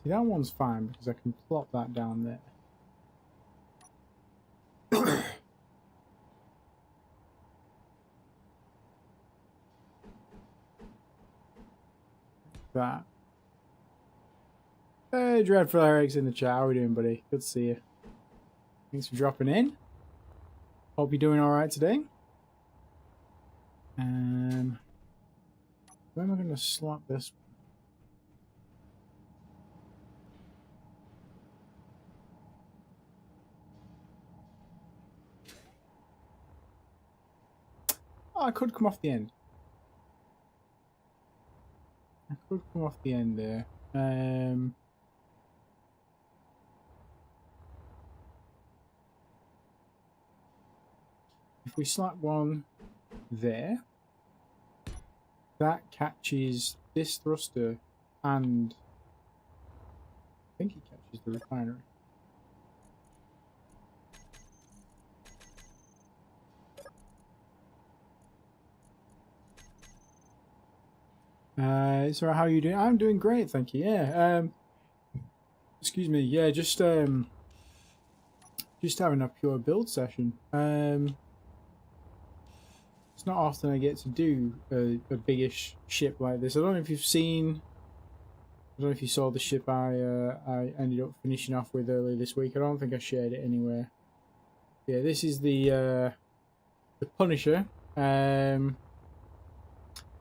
See, that one's fine because I can plop that down there. That. Hey, Dreadful Eric's in the chat. How are we doing, buddy? Good to see you. Thanks for dropping in. Hope you're doing alright today. Where am I going to slap this one? Oh, I could come off the end. I could come off the end there. If we slap one there, that catches this thruster and I think it catches the refinery. So how are you doing? I'm doing great, thank you. Yeah. Excuse me. Yeah, just having a pure build session. It's not often I get to do a biggish ship like this. I don't know if you've seen. I don't know if you saw the ship I ended up finishing off with earlier this week. I don't think I shared it anywhere. Yeah, this is the Punisher.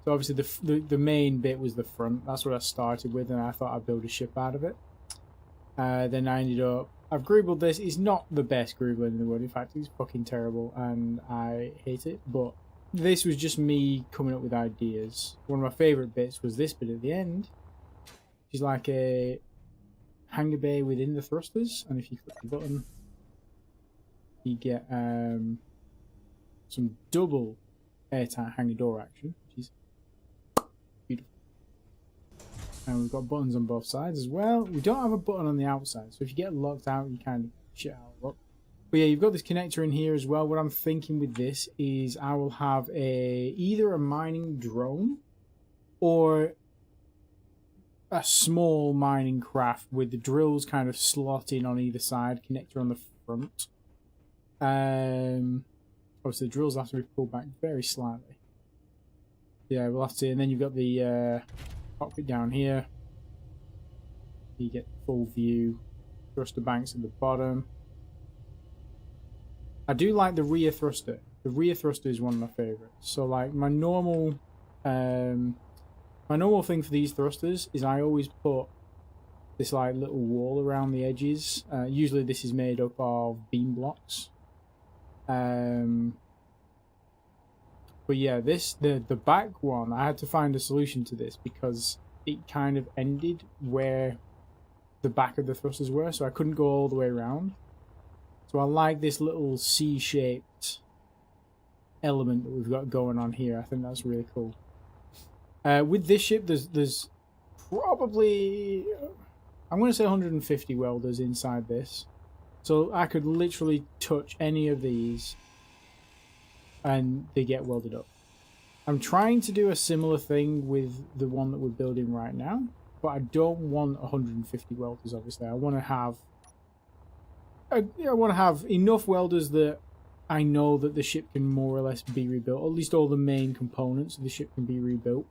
So obviously the main bit was the front. That's what I started with, and I thought I'd build a ship out of it. Then I ended up. I've greebled this. It's not the best greebling in the world. In fact, it's fucking terrible, and I hate it. But this was just me coming up with ideas. One of my favourite bits was this bit at the end. Which is like a hangar bay within the thrusters, and if you click the button, you get some double airtight hangar door action, which is beautiful. And we've got buttons on both sides as well. We don't have a button on the outside, so if you get locked out, you kind of shit out of luck. But yeah, you've got this connector in here as well. What I'm thinking with this is I will have either a mining drone or a small mining craft with the drills kind of slotting on either side, connector on the front. Obviously the drills have to be pulled back very slightly. Yeah, we'll have to. And then you've got the cockpit down here. You get full view. Thruster banks at the bottom. I do like the rear thruster. The rear thruster is one of my favorites. So like my normal thing for these thrusters is I always put this like little wall around the edges. Usually this is made up of beam blocks. But yeah, the back one, I had to find a solution to this because it kind of ended where the back of the thrusters were, so I couldn't go all the way around. So I like this little C-shaped element that we've got going on here. I think that's really cool. With this ship, there's probably, I'm going to say 150 welders inside this. So I could literally touch any of these and they get welded up. I'm trying to do a similar thing with the one that we're building right now, but I don't want 150 welders, obviously. I want to have enough welders that I know that the ship can more or less be rebuilt. At least all the main components of the ship can be rebuilt.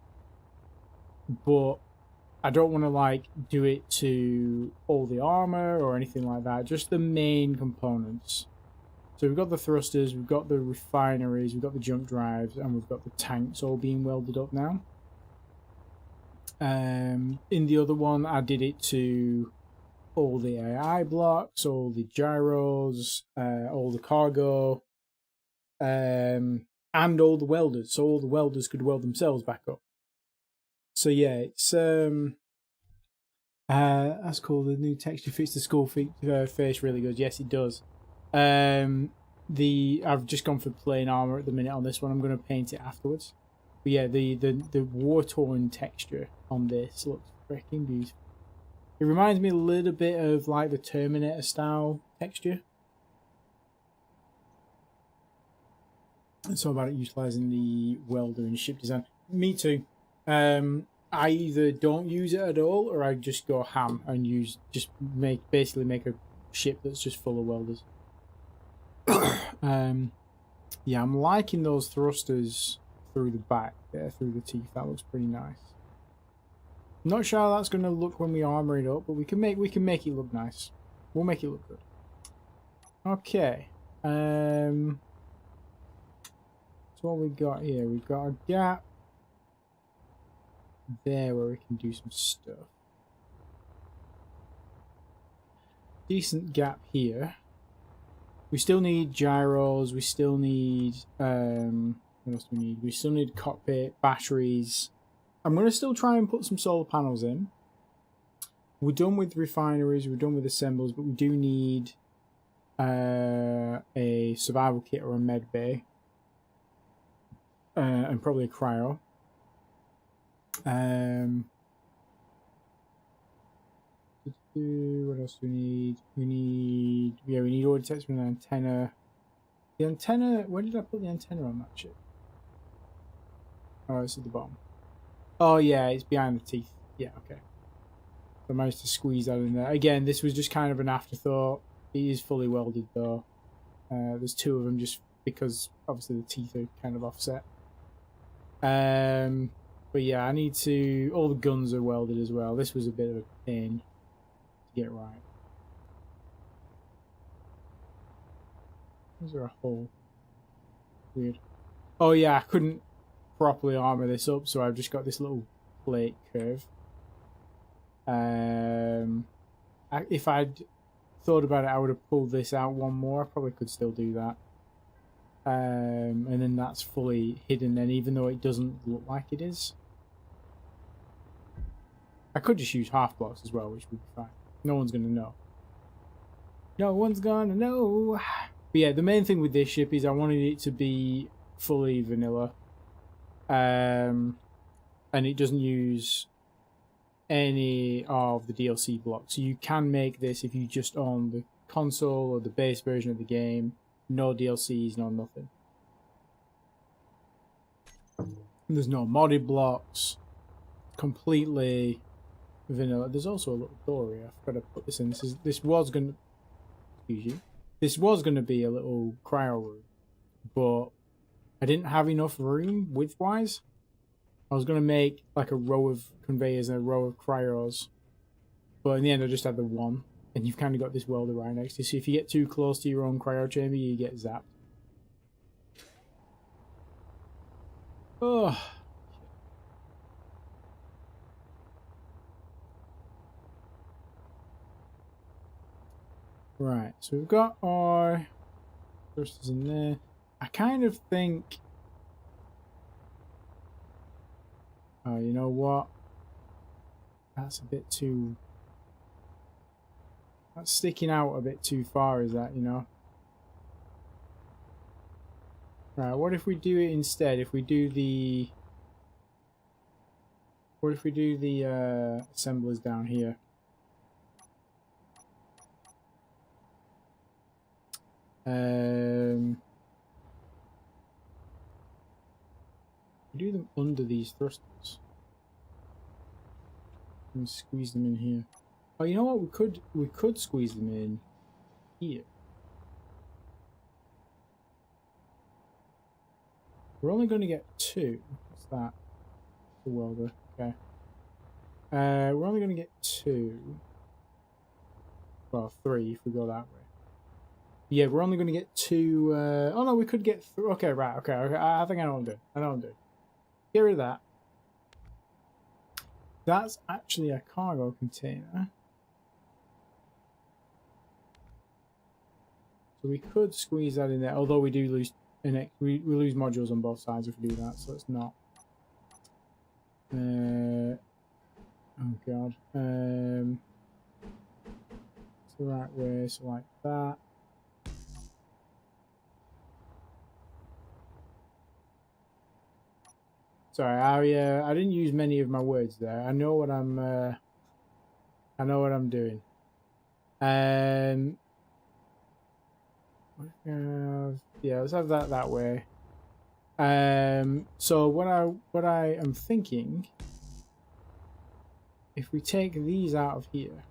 But I don't want to like do it to all the armor or anything like that. Just the main components. So we've got the thrusters, we've got the refineries, we've got the jump drives, and we've got the tanks all being welded up now. In the other one, I did it to all the AI blocks, all the gyros, all the cargo, and all the welders, so all the welders could weld themselves back up. So yeah, it's that's cool. The new texture fits the skull face really good. Yes, it does. I've just gone for plain armor at the minute on this one. I'm going to paint it afterwards. But yeah, the war-torn texture on this looks freaking beautiful. It reminds me a little bit of like the Terminator style texture. It's all about it utilizing the welder and ship design. Me too. I either don't use it at all, or I just go ham and basically make a ship that's just full of welders. Yeah, I'm liking those thrusters through the back there, through the teeth. That looks pretty nice. Not sure how that's going to look when we armor it up, but we can make it look nice. We'll make it look good. Okay. So what we got here? We've got a gap there where we can do some stuff. Decent gap here. We still need gyros. We still need what else do we need? We still need cockpit, batteries. I'm going to still try and put some solar panels in. We're done with refineries, we're done with assembles, but we do need a survival kit or a med bay. And probably a cryo. What else do we need? We need audio detector and an antenna. The antenna, where did I put the antenna on that ship? Oh, it's at the bottom. Oh yeah, it's behind the teeth. Yeah, okay. I managed to squeeze that in there. Again, this was just kind of an afterthought. It is fully welded though. There's two of them just because obviously the teeth are kind of offset. But yeah, I need to... All the guns are welded as well. This was a bit of a pain to get right. Is there a hole? Weird. Oh yeah, I couldn't properly armor this up, so I've just got this little plate curve. If I'd thought about it, I would have pulled this out one more. I probably could still do that. And then that's fully hidden then, even though it doesn't look like it is. I could just use half blocks as well, which would be fine. No one's gonna know. No one's gonna know. But yeah, the main thing with this ship is I wanted it to be fully vanilla. And it doesn't use any of the DLC blocks. So you can make this if you just own the console or the base version of the game. No DLCs, no nothing. There's no modded blocks. Completely vanilla. There's also a little door here. I've got to put this in. This was gonna... Excuse you. This was gonna be a little cryo room, but I didn't have enough room width-wise. I was going to make like a row of conveyors and a row of cryos. But in the end, I just had the one. And you've kind of got this welder right next to you. So if you get too close to your own cryo chamber, you get zapped. Oh. Right, so we've got our thrusters in there. I kind of think... Oh, you know what? That's a bit too... That's sticking out a bit too far, is that, you know? Right, what if we do it instead? If we do the... What if we do the assemblers down here? Do them under these thrusters and squeeze them in here. Oh, you know what? We could squeeze them in here. We're only going to get two. What's that? The welder. Okay. We're only going to get two. Well, three if we go that way. Yeah, we're only going to get two. Oh no, we could get three. Okay, right. Okay. I think I know what I'm doing. I know what I'm doing. Get rid of that. That's actually a cargo container. So we could squeeze that in there, although we do lose we lose modules on both sides if we do that, so it's not. Oh god. It's the right way, so like that. Sorry, I didn't use many of my words there. I know what I'm doing. Yeah, let's have that way. So what I am thinking, if we take these out of here,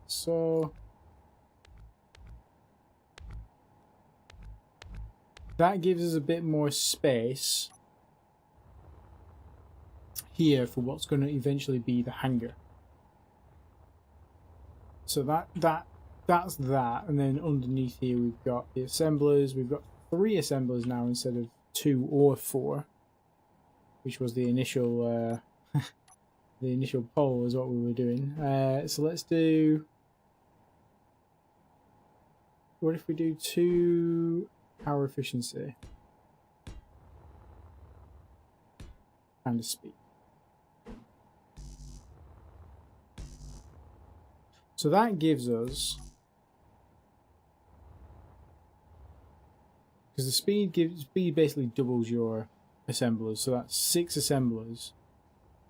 so that gives us a bit more space here for what's going to eventually be the hangar. So that's that, and then underneath here we've got the assemblers. We've got 3 assemblers now instead of 2 or 4, which was the initial the initial poll is what we were doing. So let's do. What if we do 2 power efficiency and a speed? So that gives us, because the speed basically doubles your assemblers, so that's 6 assemblers,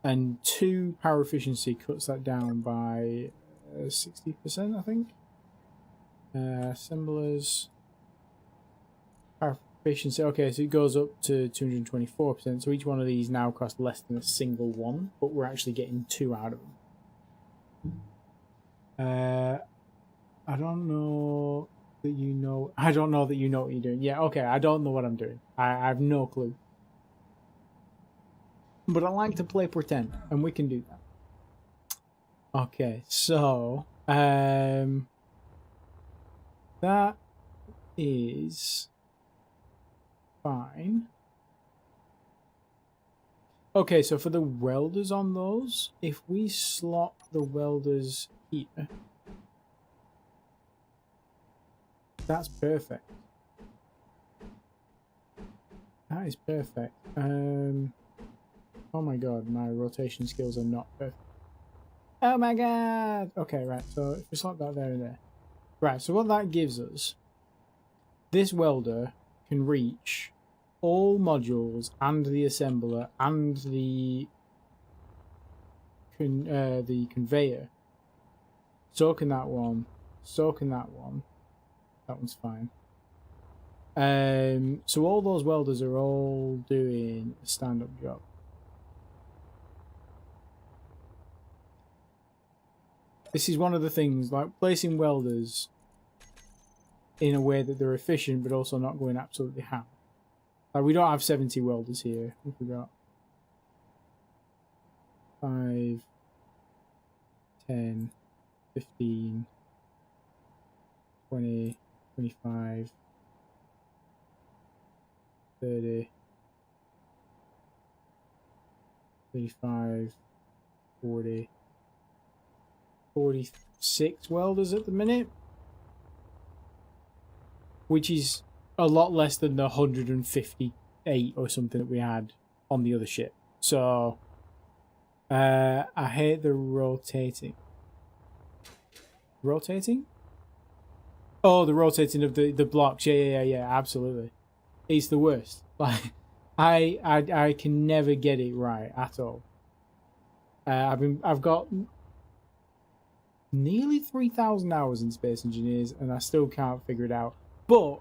and 2 power efficiency cuts that down by 60%, I think. Assemblers, power efficiency. Okay, so it goes up to 224%. So each one of these now costs less than a single one, but we're actually getting 2 out of them. I don't know that you know. I don't know that you know what you're doing. Yeah, okay. I don't know what I'm doing. I have no clue. But I like to play pretend, and we can do that. Okay, so that is fine. Okay, so for the welders on those, if we slot the welders here, that's perfect. That is perfect. Oh my god, my rotation skills are not perfect. Oh my god! Okay, right, so if we slot that there and there. Right, so what that gives us, this welder can reach all modules and the assembler and the conveyor. So can that one. So can that one. That one's fine. So all those welders are all doing a stand-up job. This is one of the things, like placing welders in a way that they're efficient but also not going absolutely ham. Like we don't have 70 welders here. We got 5, 10, 15, 20, 25, 30, 35, 40, 46 welders at the minute, which is a lot less than the 158 or something that we had on the other ship. So I hate the rotating. Rotating? Oh, the rotating of the blocks. Yeah, absolutely. It's the worst. Like I can never get it right at all. I've got nearly 3,000 hours in Space Engineers and I still can't figure it out. But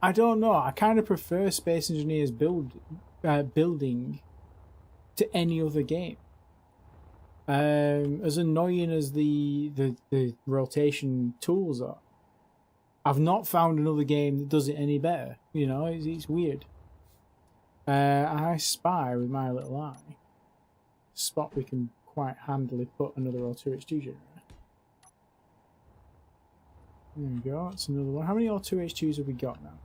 I don't know. I kind of prefer Space Engineers building to any other game. As annoying as the rotation tools are, I've not found another game that does it any better. You know, it's weird. I spy with my little eye. Spot we can quite handily put another R2H2 generator. There we go, that's another one. How many R2H2s have we got now?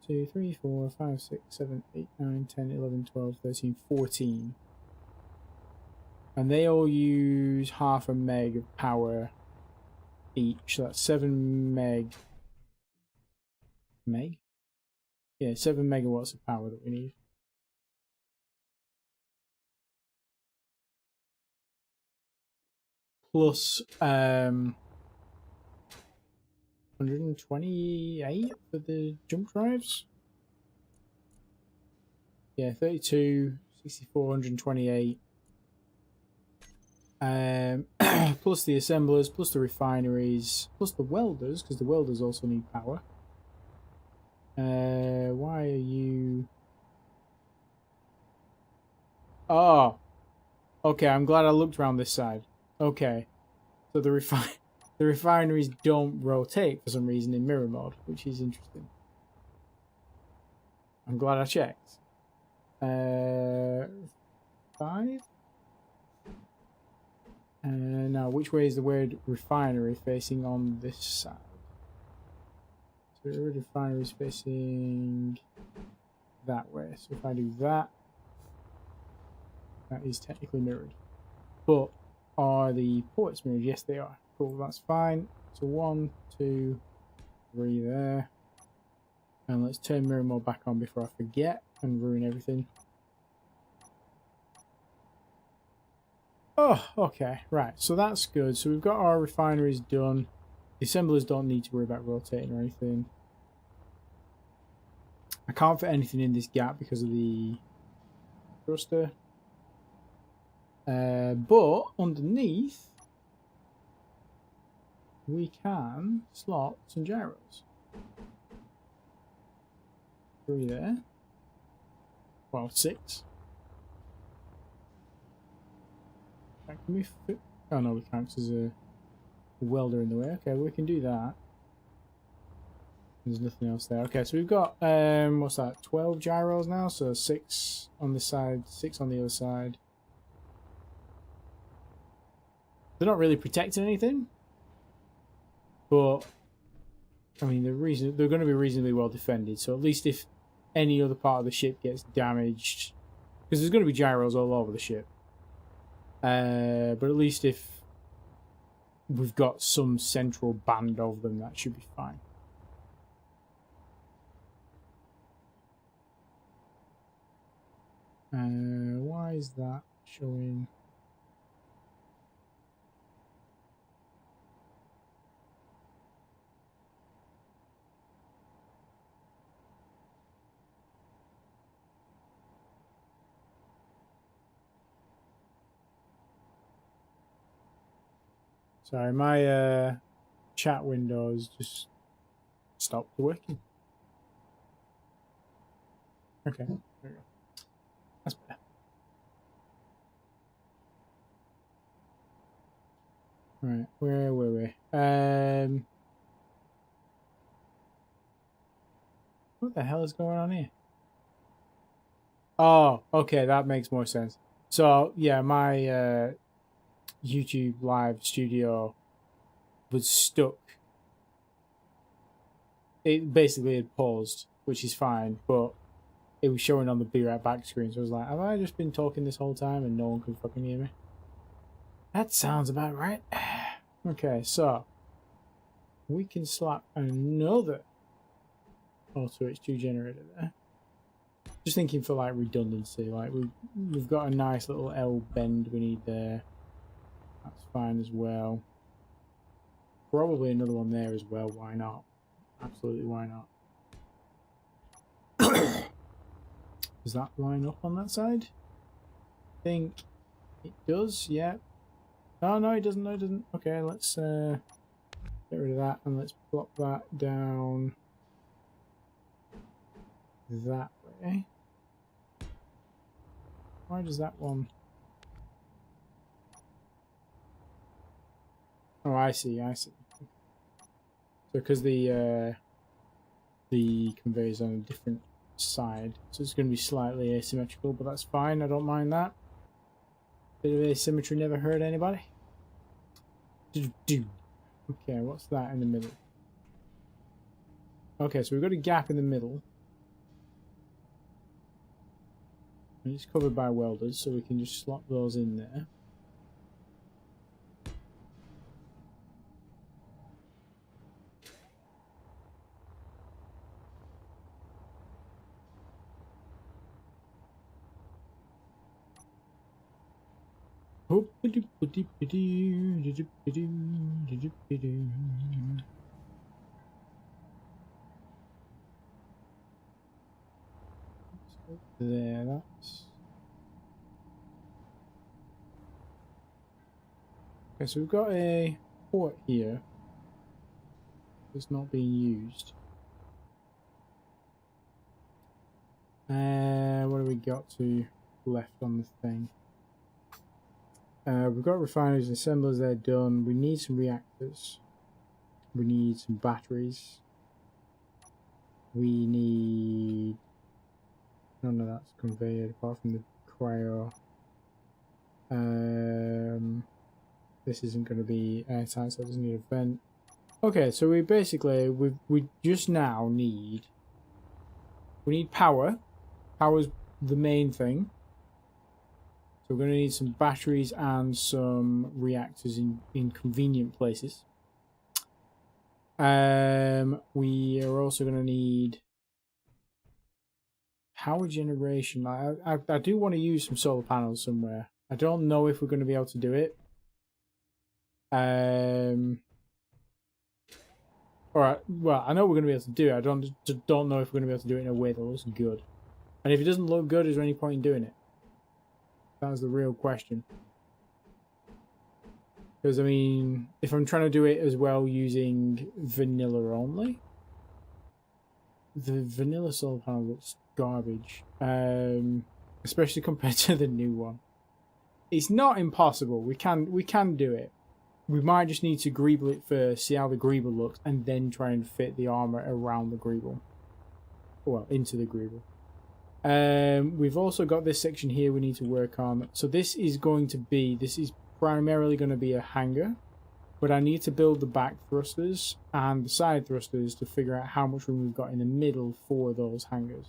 2, 3, 4, 5, 6, 7, 8, 9, 10, 11, 12, 13, 14. And they all use half a meg of power each. So that's 7 meg. Meg? Yeah, 7 megawatts of power that we need. Plus 128 for the jump drives. Yeah, 32, 64, 128. Plus the assemblers, plus the refineries, plus the welders, because the welders also need power. Why are you... Oh! Okay, I'm glad I looked around this side. Okay. So the refineries don't rotate for some reason in mirror mode, which is interesting. I'm glad I checked. 5? Now, which way is the word refinery facing on this side? So the word refinery is facing that way. So if I do that, that is technically mirrored. But are the ports mirrored? Yes, they are. Cool, that's fine. So 1, 2, 3 there. And let's turn mirror mode back on before I forget and ruin everything. Oh, okay, right. So that's good. So we've got our refineries done. The assemblers don't need to worry about rotating or anything. I can't fit anything in this gap because of the thruster. But underneath, we can slot some gyros. 3 there. Well, 6. Can we fit? Oh no, we can't because there's a welder in the way. Okay, we can do that. There's nothing else there. Okay, so we've got what's that? 12 gyros now. So 6 on this side, 6 on the other side. They're not really protecting anything, but I mean they're going to be reasonably well defended. So at least if any other part of the ship gets damaged, because there's going to be gyros all over the ship. But at least if we've got some central band of them, that should be fine. Why is that showing? Sorry, my chat windows just stopped working. Okay, there we go. That's better. Right, where were we? What the hell is going on here? Oh, okay, that makes more sense. So, yeah, my YouTube live studio was stuck. It basically had paused, which is fine, but it was showing on the be right back screen, so I was like, have I just been talking this whole time and no one can fucking hear me? That sounds about right. Okay, so we can slap another auto H2 generator there. Just thinking for like redundancy, like we've got a nice little L bend we need there. That's fine as well. Probably another one there as well. Why not? Absolutely, why not? Does that line up on that side? I think it does. Yeah. Oh no, it doesn't. No, it doesn't. Okay, let's get rid of that and let's plop that down that way. Why does that one? Oh, I see. I see. So because the conveyor's on a different side, so it's going to be slightly asymmetrical, but that's fine. I don't mind that. Bit of asymmetry never hurt anybody. Okay, what's that in the middle? Okay, so we've got a gap in the middle. And it's covered by welders, so we can just slot those in there. There, that's... Okay, so we've got a port here that's not being used. What have we got to left on the thing? We've got refineries and assemblers, they're done. We need some reactors. We need some batteries. We need... None of that's conveyed apart from the cryo. This isn't going to be airtight, so it doesn't need a vent. Okay, so we basically, we just now need... We need power. Power's the main thing. So we're going to need some batteries and some reactors in convenient places. We are also going to need power generation. I do want to use some solar panels somewhere. I don't know if we're going to be able to do it. Alright, well, I know we're going to be able to do it. I don't know if we're going to be able to do it in a way that looks good. And if it doesn't look good, is there any point in doing it? That's the real question. Because, I mean, if I'm trying to do it as well using vanilla only, the vanilla solar panel looks garbage. Especially compared to the new one. It's not impossible. We can do it. We might just need to greeble it first, see how the greeble looks, and then try and fit the armor around the greeble. Well, into the greeble. We've also got this section here we need to work on. So this is primarily going to be a hangar, but I need to build the back thrusters and the side thrusters to figure out how much room we've got in the middle for those hangars.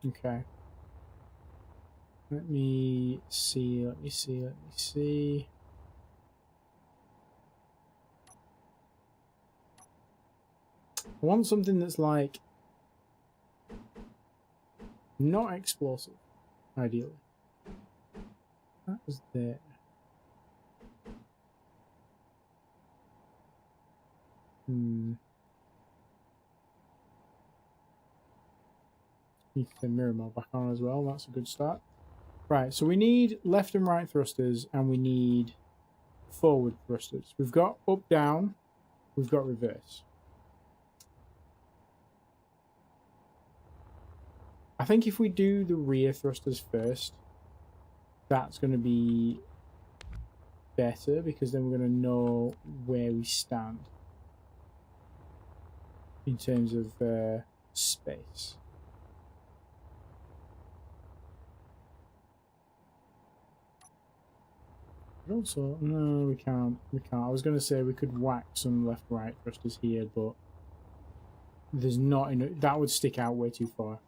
Okay. Let me see. I want something that's like not explosive, ideally. That was there. Need the mirror mode back on as well. That's a good start. Right, so we need left and right thrusters, and we need forward thrusters. We've got up, down, we've got reverse. I think if we do the rear thrusters first, that's going to be better, because then we're going to know where we stand in terms of space. But also, no, we can't. I was going to say we could whack some left-right thrusters here, but there's not enough. That would stick out way too far.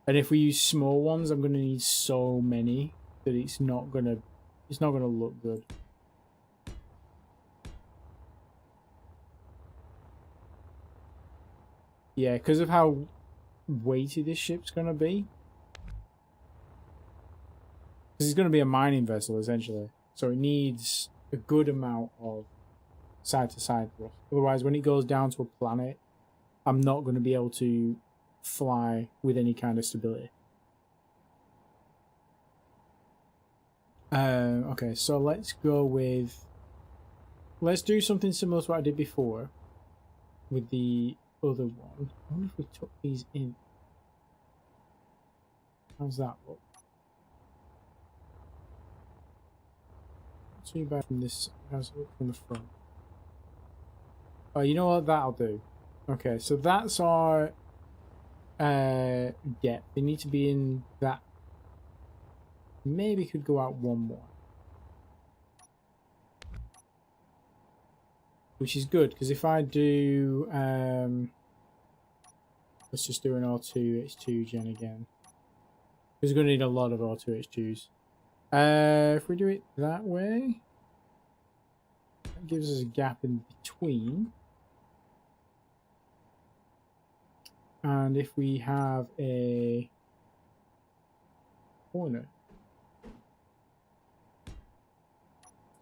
And if we use small ones, I'm going to need so many that it's not going to look good. Yeah, because of how weighty this ship's going to be. Because it's going to be a mining vessel, essentially. So it needs a good amount of side-to-side thrust. Otherwise, when it goes down to a planet, I'm not going to be able to fly with any kind of stability. Okay, so let's go with... Let's do something similar to what I did before with the other one. I wonder if we took these in. How's that look? See back from this. How's it look from the front? Oh, you know what? That'll do. Okay, so that's our depth. They need to be in that. Maybe could go out one more. which is good because if I do, let's just do an R2H2 gen again. Because we're going to need a lot of R2H2s. If we do it that way, that gives us a gap in between. And if we have a corner,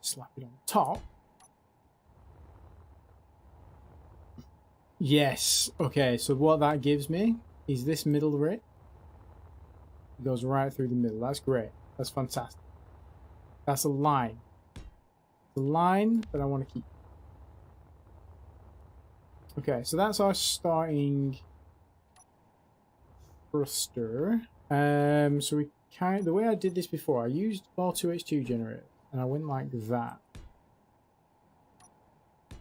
slap it on top. Yes. Okay, so what that gives me is this middle bit. It goes right through the middle. That's great. That's fantastic. That's a line. The line that I want to keep. Okay, so that's our starting thruster. So we the way I did this before, I used R2H2 generator and I went like that.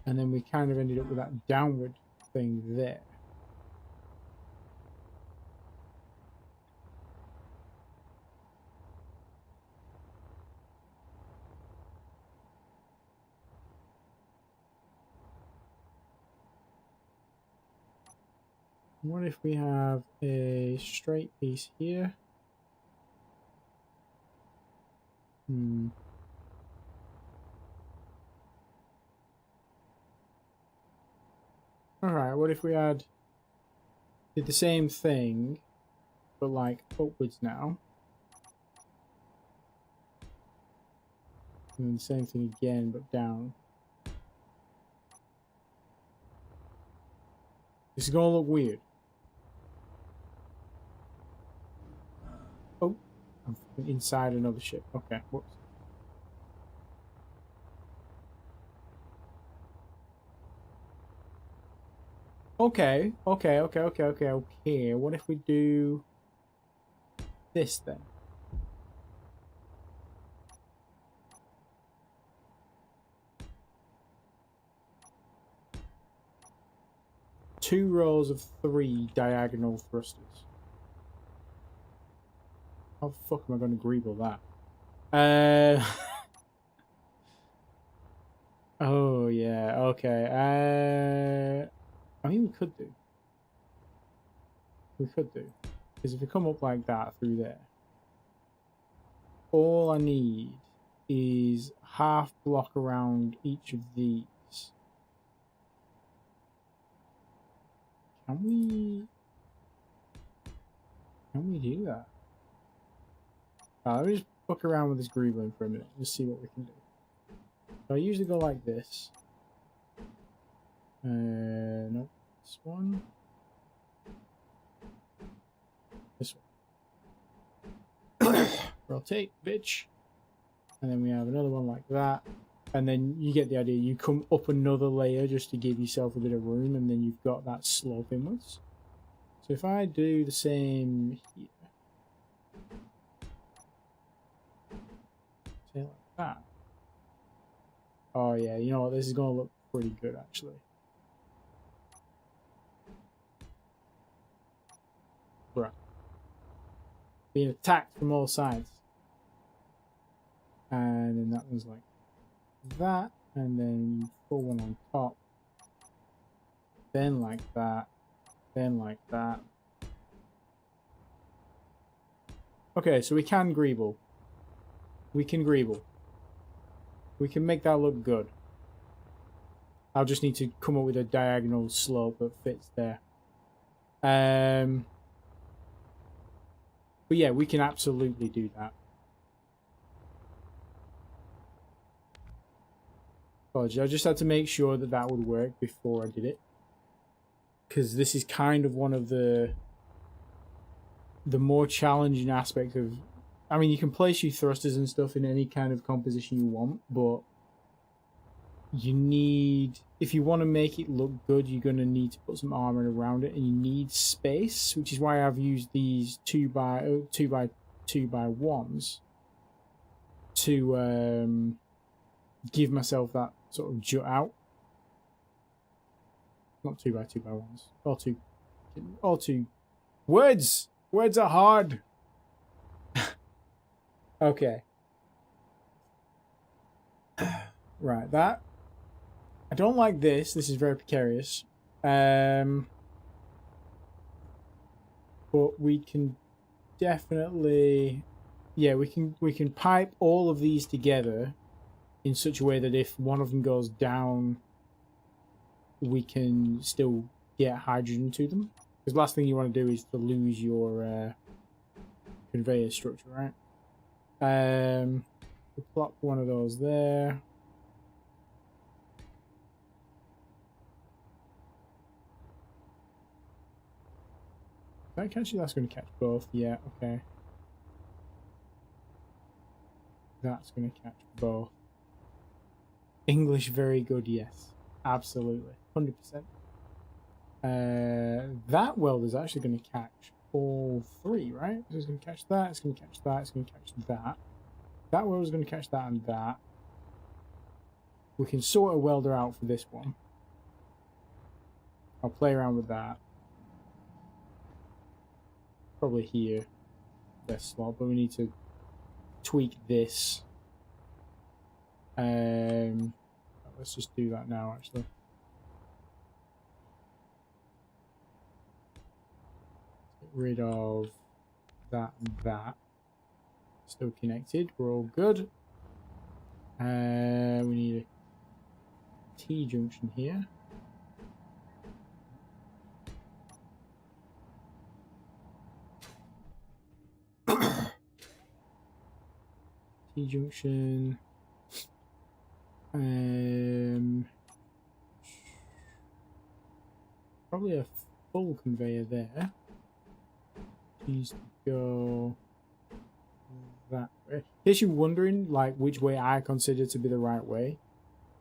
And then we kind of ended up with that downward thing there. What if we have a straight piece here? Alright, what if we did the same thing, but like upwards now? And the same thing again, but down. This is gonna look weird. Oh, I'm inside another ship. Okay, whoops. Okay. What if we do this then? Two rows of 3 diagonal thrusters. How the fuck am I going to greeble that? Oh yeah, okay. I mean, we could do. Because if we come up like that through there, all I need is half block around each of these. Can we do that? Let me just fuck around with this greebling for a minute. Just see what we can do. So I usually go like this. Nope. This one. This one. Rotate, bitch. And then we have another one like that. And then you get the idea. You come up another layer just to give yourself a bit of room, and then you've got that slope inwards. So if I do the same here. Say like that. Oh yeah, you know what? This is going to look pretty good actually. Right. Being attacked from all sides. And then that one's like that, and then you pull one on top, then like that, then like that. Okay, so we can greeble. We can make that look good. I'll just need to come up with a diagonal slope that fits there. But yeah, we can absolutely do that. Apologies, I just had to make sure that that would work before I did it. Because this is kind of one of the more challenging aspects of... I mean, you can place your thrusters and stuff in any kind of composition you want, but you need... If you want to make it look good, you're going to need to put some armor around it, and you need space, which is why I've used these 2x2x1s to give myself that sort of jut out. Not 2x2x1s. All two. Words are hard. Okay. Right, that. I don't like this. This is very precarious. But we can definitely, yeah, we can pipe all of these together in such a way that if one of them goes down, we can still get hydrogen to them. Because the last thing you want to do is to lose your conveyor structure, right? We'll plop one of those there. Actually, that's going to catch both. Yeah, okay. That's going to catch both. English very good, yes. Absolutely. 100%. That weld is actually going to catch all three, right? So it's going to catch that, it's going to catch that, it's going to catch that. That weld is going to catch that and that. We can sort a welder out for this one. I'll play around with that. Probably here. Best slot, but we need to tweak this. Let's just do that now, actually. Get rid of that and that. Still connected. We're all good. We need a T-junction here. T-junction. Probably a full conveyor there. Needs to go that way. In case you're wondering, like, which way I consider to be the right way,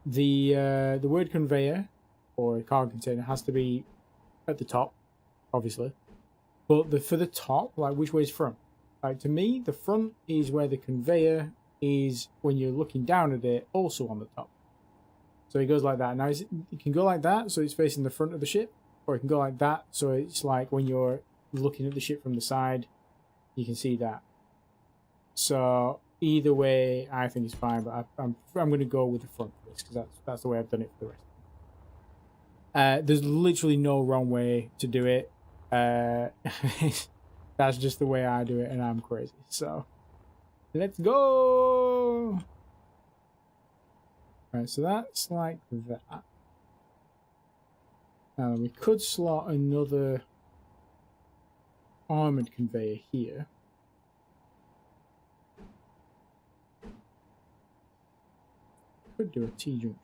the word conveyor or a cargo container has to be at the top, obviously. But for the top, like, which way is front? Like, to me, the front is where the conveyor is when you're looking down at it, also on the top. So it goes like that. Now, it can go like that, so it's facing the front of the ship, or it can go like that, so it's like when you're looking at the ship from the side, you can see that. So either way, I think it's fine, but I'm going to go with the front for this because that's the way I've done it for the rest. There's literally no wrong way to do it. That's just the way I do it, and I'm crazy. So let's go. Right, so that's like that. We could slot another armored conveyor here. Could do a T-junction.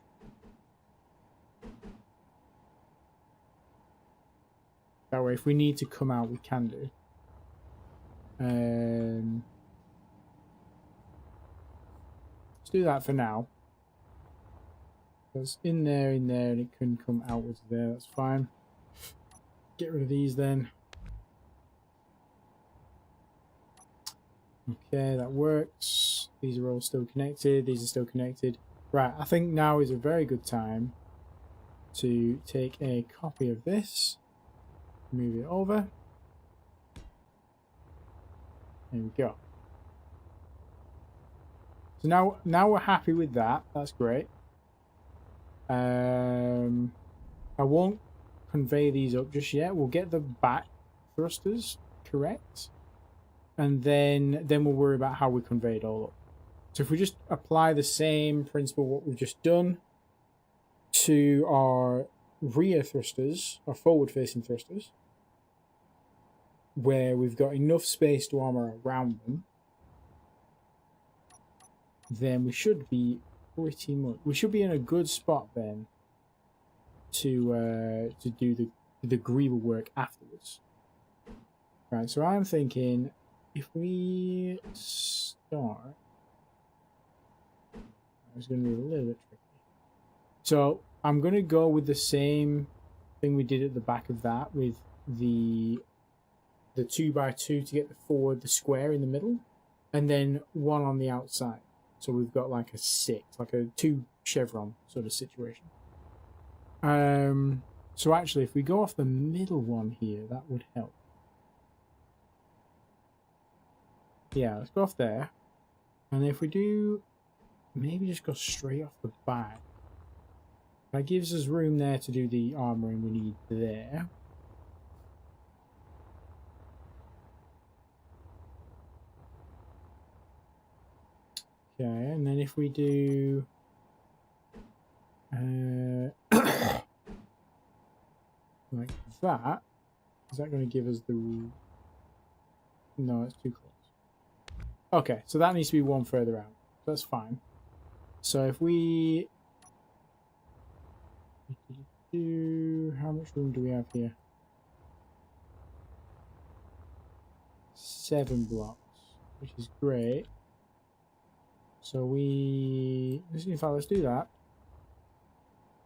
That way, if we need to come out, we can do. Let's do that for now. It's in there, and it can come outwards there. That's fine. Get rid of these then. Okay, that works. These are all still connected. These are still connected. Right, I think now is a very good time to take a copy of this, move it over. There we go. So now we're happy with that. That's great. I won't convey these up just yet. We'll get the back thrusters correct, and then we'll worry about how we convey it all up. So if we just apply the same principle what we've just done to our rear thrusters, our forward-facing thrusters, where we've got enough space to armor around them, then we should be pretty much, we should be in a good spot then to do the greeble work afterwards. Right, so I'm thinking if we start, it's going to be a little bit tricky. So I'm going to go with the same thing we did at the back of that with the 2x2 to get the square in the middle, and then one on the outside. So we've got like a 6, like a 2 chevron sort of situation. So actually, if we go off the middle one here, that would help. Yeah, let's go off there. And if we do, maybe just go straight off the back. That gives us room there to do the armoring we need there. Okay, and then if we do like that, is that going to give us the... No, it's too close. Okay, so that needs to be one further out. That's fine. So if we do... How much room do we have here? 7 blocks, which is great. So we... In fact, let's do that.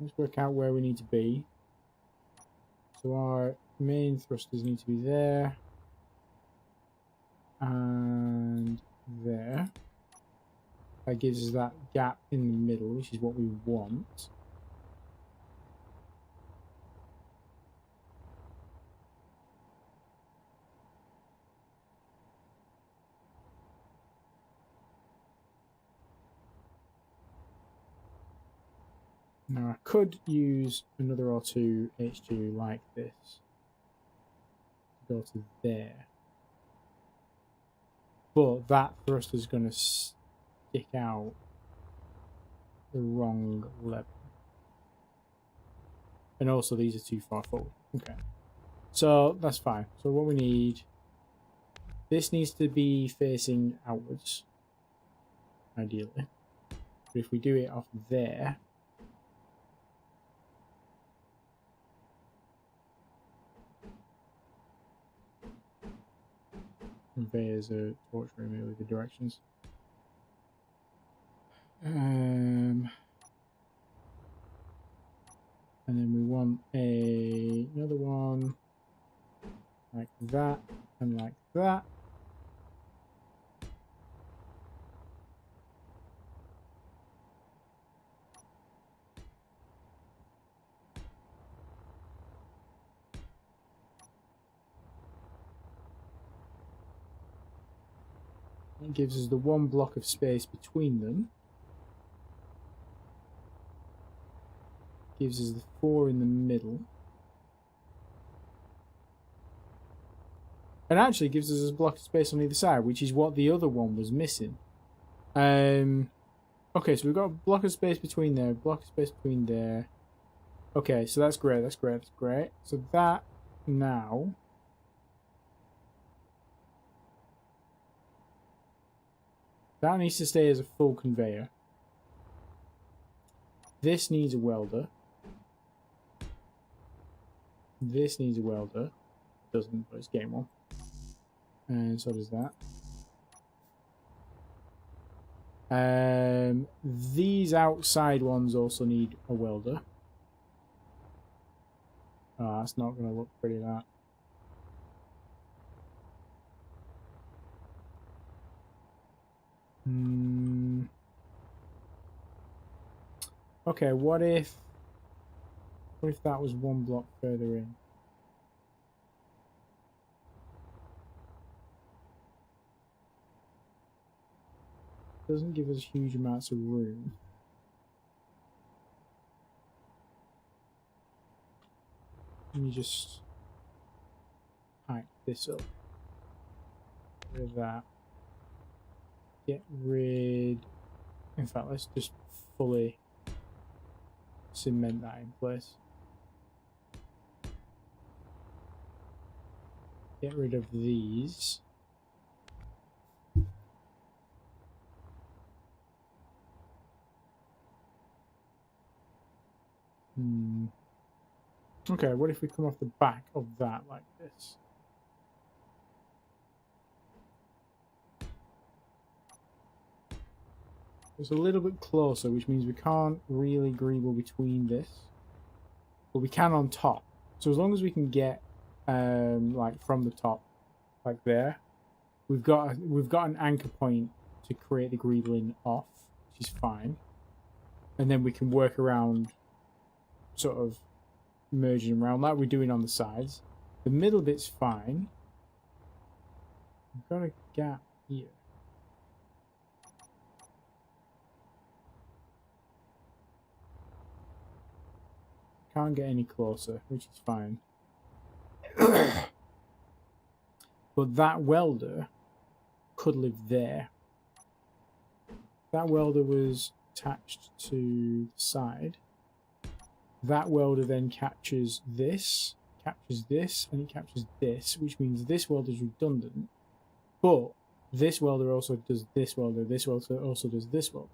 Let's work out where we need to be. So our main thrusters need to be there. And there. That gives us that gap in the middle, which is what we want. Now I could use another or two H2 like this to go to there. But that thruster is going to stick out the wrong level. And also these are too far forward. Okay. So that's fine. So what we need... This needs to be facing outwards. Ideally. But if we do it off there... Conveyors are torturing me with the directions. And then we want another one like that and like that. It gives us the one block of space between them. Gives us the 4 in the middle. And actually gives us a block of space on either side, which is what the other one was missing. Okay, so we've got a block of space between there, block of space between there. Okay, so that's great, that's great, that's great. So that now... That needs to stay as a full conveyor. This needs a welder. This needs a welder. It doesn't, but it's getting one. And so does that. These outside ones also need a welder. Oh, that's not going to look pretty, that. Okay, what if that was one block further in? Doesn't give us huge amounts of room. Let me just pack this up. Get rid of that. Get rid... In fact, let's just fully cement that in place. Get rid of these. Okay, what if we come off the back of that like this? It's a little bit closer, which means we can't really greeble between this, but we can on top. So as long as we can get like from the top, like there, we've got an anchor point to create the greebling off, which is fine, and then we can work around, sort of merging around like we're doing on the sides. The middle bit's fine. We've got a gap here. can't get any closer, which is fine. But that welder could live there. That welder was attached to the side. That welder then captures this, and it captures this, which means this welder is redundant. But this welder also does this welder also does this welder.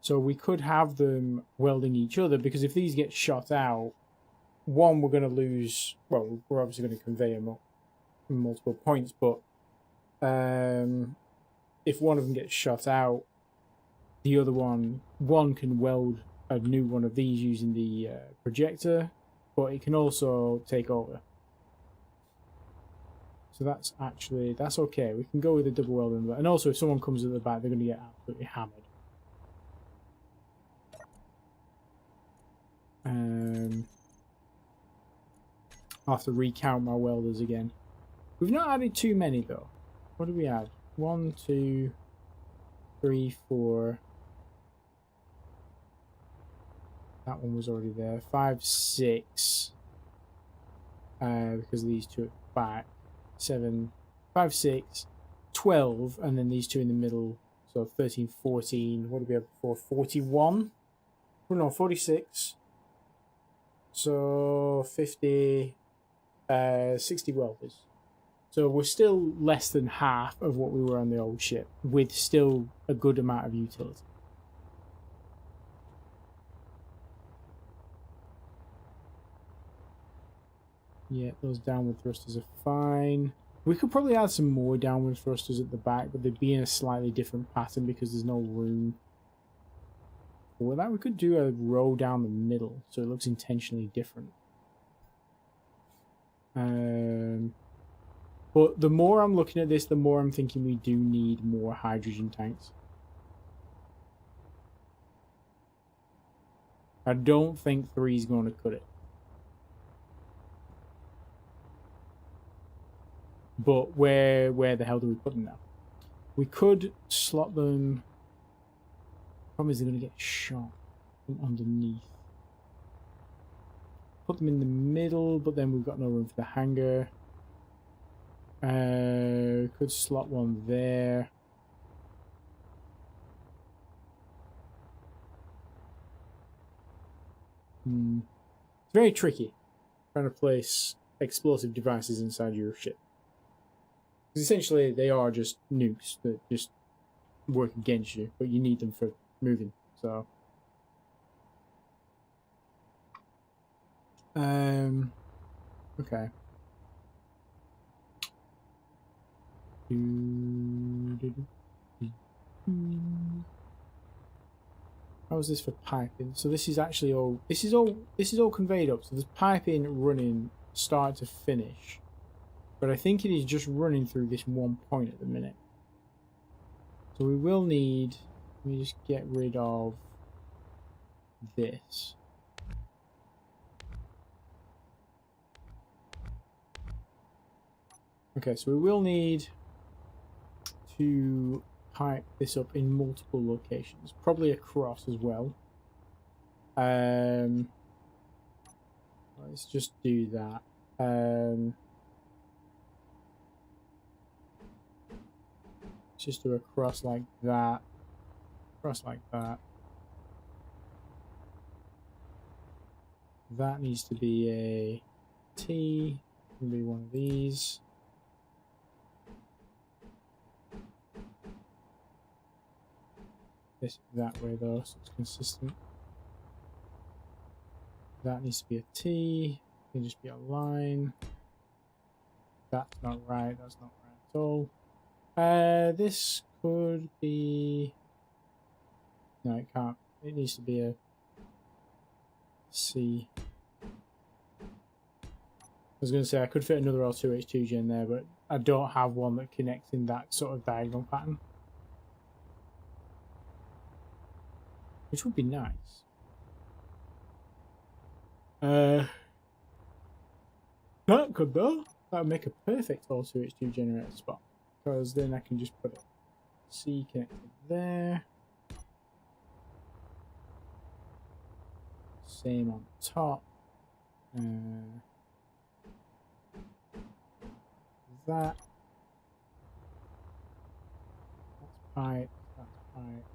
So we could have them welding each other, because if these get shot out, one, we're going to lose, well, we're obviously going to convey them multiple points, but if one of them gets shot out, the other one can weld a new one of these using the projector, but it can also take over. So that's okay. We can go with a double welder, and also if someone comes at the back, they're going to get absolutely hammered. I'll have to recount my welders again. We've not added too many though. What do we add? 1, 2, 3, 4. That one was already there. 5, 6. Because these two at the back. 7, 5, 6, 12, and then these two in the middle. So 13, 14. What do we have before? 41? Oh no, 46. So 50, 60 welders. So we're still less than half of what we were on the old ship, with still a good amount of utility. Yeah, those downward thrusters are fine. We could probably add some more downward thrusters at the back, but they'd be in a slightly different pattern because there's no room for that. We could do a row down the middle, so it looks intentionally different. But the more I'm looking at this, the more I'm thinking we do need more hydrogen tanks. I don't think 3 is going to cut it. But where the hell do we put them now? We could slot them. Problem is they're going to get shot from underneath. Put them in the middle, but then we've got no room for the hangar. Could slot one there. It's very tricky trying to place explosive devices inside your ship. Because essentially they are just nukes that just work against you, but you need them for moving. So okay. How is this for piping? So this is actually all this is all conveyed up. So there's piping running start to finish. But I think it is just running through this one point at the minute. So we will need, let me just get rid of this. Okay, so we will need to pipe this up in multiple locations, probably across as well. Let's just do that. Just do a cross like that, cross like that. That needs to be a T, can be one of these. This that way though, so it's consistent. That needs to be a T, it can just be a line. That's not right, that's not right at all. This could be... No, it can't. It needs to be a C. I was going to say I could fit another L2H2 gen there, but I don't have one that connects in that sort of diagonal pattern. Which would be nice. That could though. That would make a perfect L2H2 generator spot. Because then I can just put a C connected there. same on top. That's pipe. That's pipe.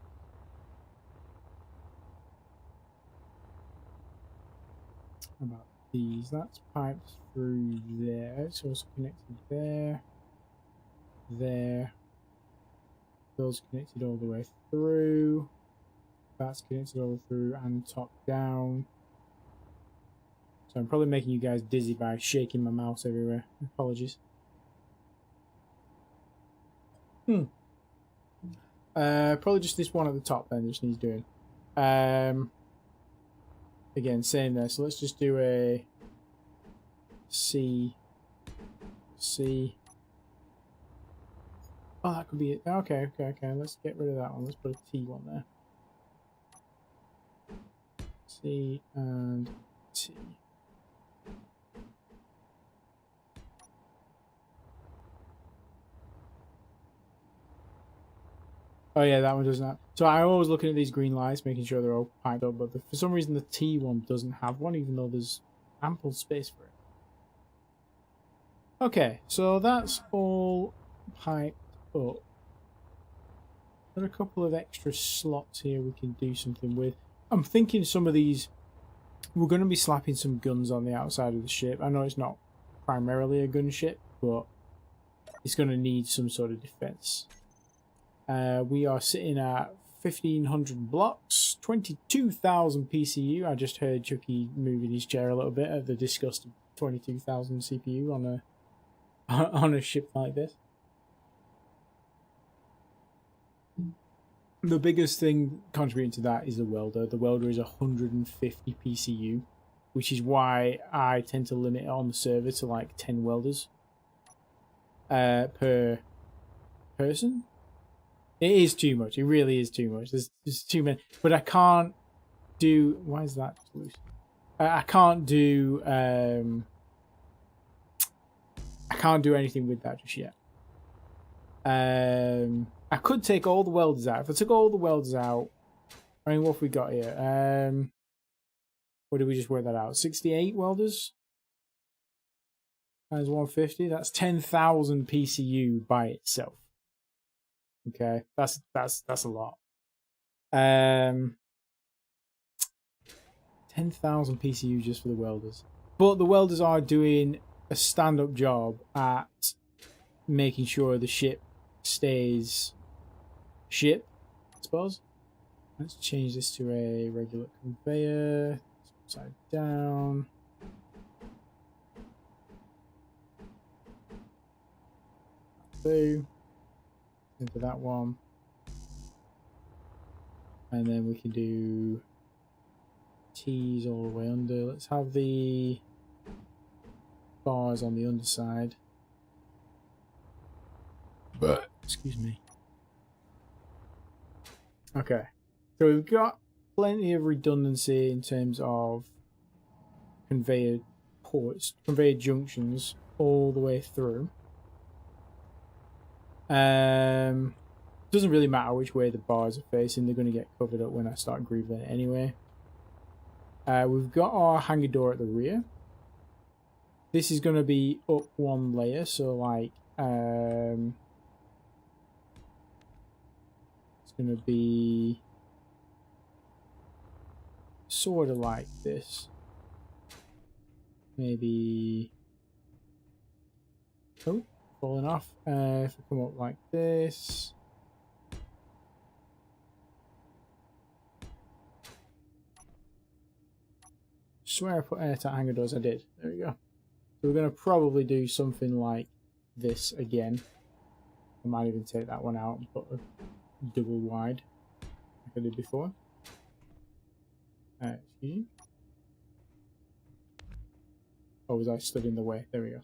How about these? That's piped through there. It's also connected there. There. Those connected all the way through. That's connected all through and top down. So I'm probably making you guys dizzy by shaking my mouse everywhere. Apologies. Probably just this one at the top then just needs doing. Again, same there. So let's just do a C. Oh, that could be it. Okay. Let's get rid of that one. Let's put a T one there. C and T. Oh yeah, that one doesn't have. So I'm always looking at these green lights, making sure they're all piped up, but for some reason the T one doesn't have one, even though there's ample space for it. Okay, so that's all piped up. There are a couple of extra slots here we can do something with. I'm thinking some of these, we're going to be slapping some guns on the outside of the ship. I know it's not primarily a gunship, but it's going to need some sort of defense. We are sitting at 1,500 blocks, 22,000 PCU. I just heard Chucky moving his chair a little bit at the disgust of 22,000 CPU on a ship like this. The biggest thing contributing to that is the welder. The welder is 150 PCU, which is why I tend to limit it on the server to like 10 welders per person. It is too much. It really is too much. There's too many. But I can't do... Why is that loose? I can't do... I can't do anything with that just yet. I could take all the welders out. If I took all the welders out... I mean, what have we got here? What did we just work that out? 68 welders? Times 150? That's 10,000 PCU by itself. Okay, that's a lot. 10,000 PCU just for the welders. But the welders are doing a stand-up job at making sure the ship stays ship, I suppose. Let's change this to a regular conveyor. Upside down. Into that one, and then we can do T's all the way under. Let's have the bars on the underside. But excuse me. Okay, so we've got plenty of redundancy in terms of conveyor ports, conveyor junctions all the way through. Doesn't really matter which way the bars are facing, they're going to get covered up when I start greebling it anyway. We've got our hangar door at the rear. This is going to be up one layer, so like it's going to be sort of like this. Maybe... Oh, falling off. If we come up like this. I swear I put airtight hangar doors. I did. There we go. So we're going to probably do something like this again. I might even take that one out and put a double wide like I did before. Excuse me. Or was I stood in the way? There we go.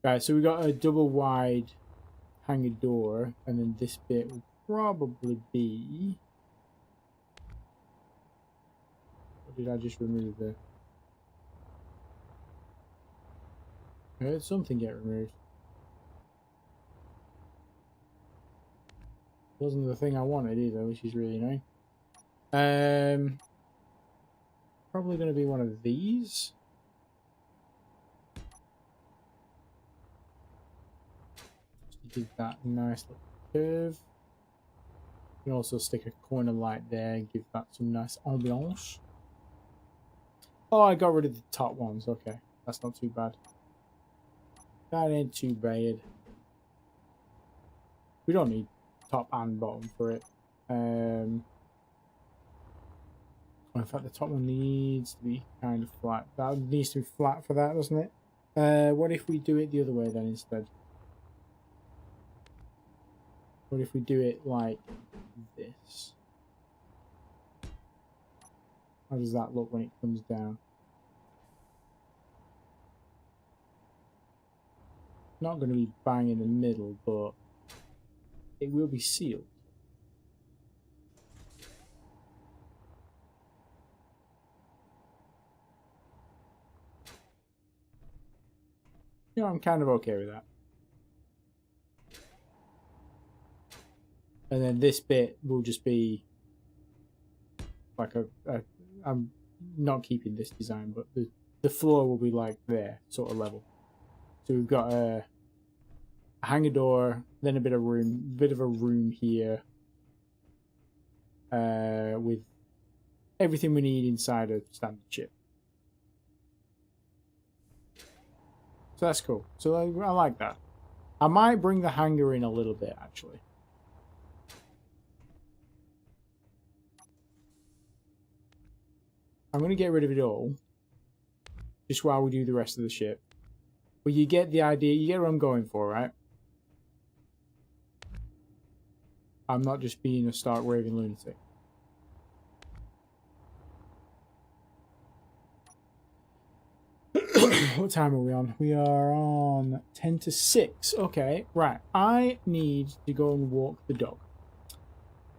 Right, so we got a double wide hangar door, and then this bit will probably be... What did I just remove there? I heard something get removed. Wasn't the thing I wanted either, which is really annoying. probably going to be one of these. Give that a nice little curve. You can also stick a corner light there and give that some nice ambiance. Oh, I got rid of the top ones. Okay, that's not too bad. That ain't too bad. We don't need top and bottom for it. In fact, the top one needs to be kind of flat. That needs to be flat for that, doesn't it? What if we do it the other way then instead? What if we do it like this? How does that look when it comes down? Not going to be bang in the middle, but it will be sealed. You know, I'm kind of okay with that. And then this bit will just be like I'm not keeping this design, but the floor will be like there, sort of level. So we've got a hangar door, then a bit of a room here, with everything we need inside a standard ship. So that's cool. So I like that. I might bring the hangar in a little bit, actually. I'm going to get rid of it all, just while we do the rest of the ship. But you get the idea, you get what I'm going for, right? I'm not just being a stark raving lunatic. What time are we on? We are on 10 to 6. Okay, right. I need to go and walk the dog,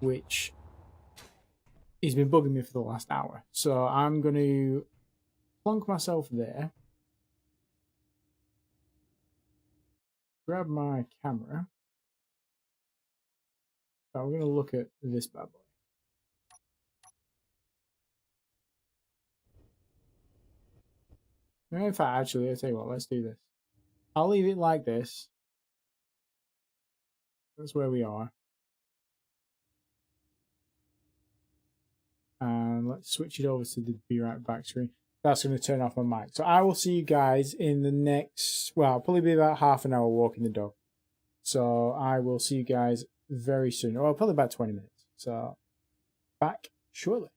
which he's been bugging me for the last hour. So I'm going to plonk myself there, grab my camera. So we're going to look at this bad boy. In fact, actually, I'll tell you what, let's do this. I'll leave it like this. That's where we are. And let's switch it over to the Be Right Back screen. That's going to turn off my mic. So I will see you guys in the next, well, probably be about half an hour walking the dog. So I will see you guys very soon. Or probably about 20 minutes. So back shortly.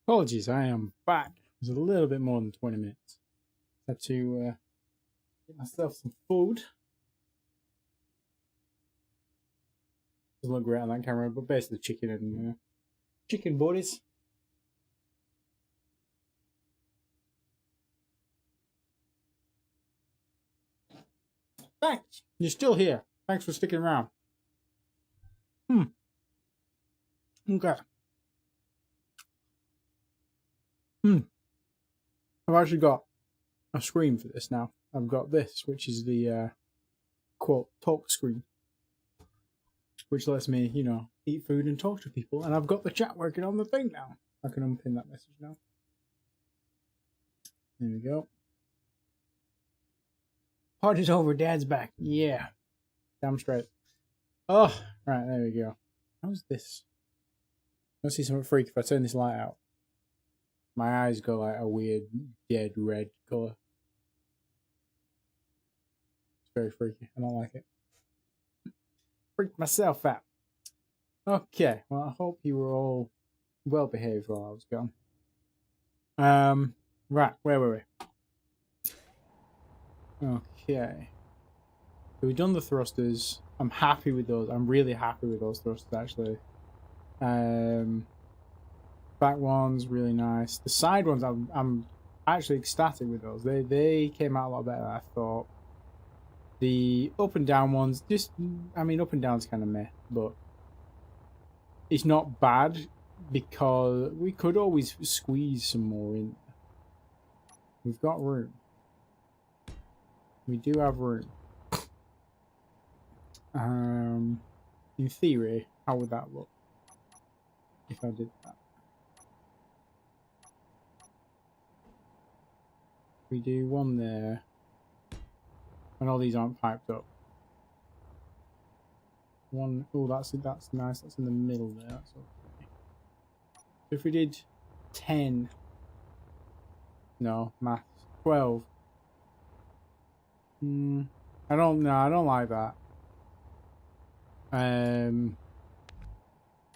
Apologies, I am back. It was a little bit more than 20 minutes. Had to get myself some food. Doesn't look great on that camera, but basically chicken and chicken buddies. Thanks. You're still here. Thanks for sticking around. Okay. I've actually got a screen for this now. I've got this, which is the quote talk screen, which lets me, you know, eat food and talk to people. And I've got the chat working on the thing now. I can unpin that message now. There we go. Party's over, Dad's back. Yeah. Damn straight. Oh, right, there we go. How's this? Let's see something freak if I turn this light out. My eyes go like a weird dead red colour. It's very freaky. I don't like it. Freaked myself out. Okay, well I hope you were all well behaved while I was gone. Right, where were we? Okay. So we've done the thrusters. I'm happy with those. I'm really happy with those thrusters actually. Back ones really nice. The side ones I'm actually ecstatic with those. They came out a lot better than I thought. The up and down ones, just I mean up and down's kind of meh, but it's not bad because we could always squeeze some more in. We've got room. We do have room. In theory, how would that look if I did that? We do one there, and all these aren't piped up. One, oh, that's nice. That's in the middle there. That's okay. So if we did 10, no maths, 12. I don't like that.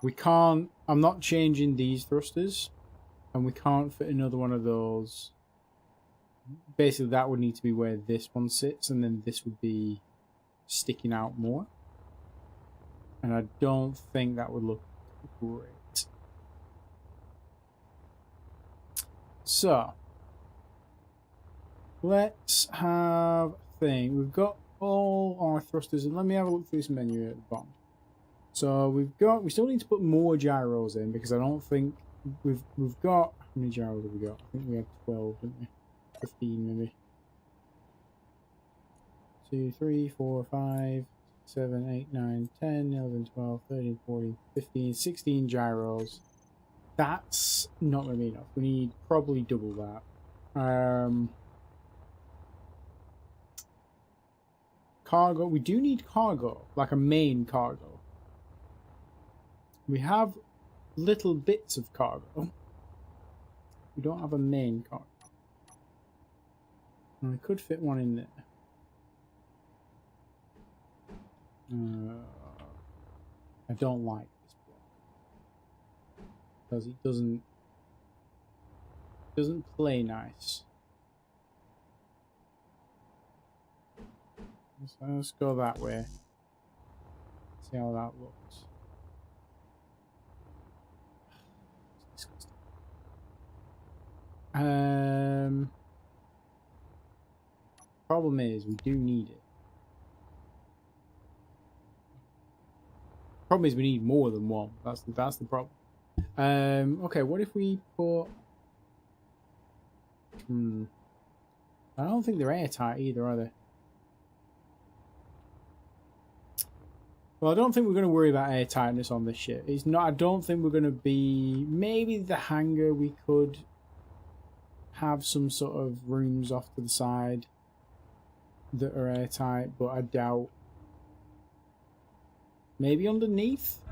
We can't. I'm not changing these thrusters, and we can't fit another one of those. Basically, that would need to be where this one sits, and then this would be sticking out more. And I don't think that would look great. So, let's have a thing. We've got all our thrusters, and let me have a look through this menu at the bottom. So we still need to put more gyros in because I don't think we've got, how many gyros have we got? I think we had 12, didn't we? 15 maybe. 2, 3, 4, 5, 7, 8, 9, 10, 11, 12, 13, 14, 15, 16 gyros. That's not going to be enough. We need probably double that. Cargo. We do need cargo, like a main cargo. We have little bits of cargo. We don't have a main cargo. And we could fit one in there. I don't like this block because it doesn't play nice. So let's go that way. See how that looks. It's disgusting. Problem is, we do need it. Problem is, we need more than one. That's the problem. Okay, what if we put? I don't think they're airtight either, are they? Well, I don't think we're going to worry about airtightness on this ship. It's not. I don't think we're going to be. Maybe the hangar we could have some sort of rooms off to the side that are airtight, but I doubt. Maybe underneath.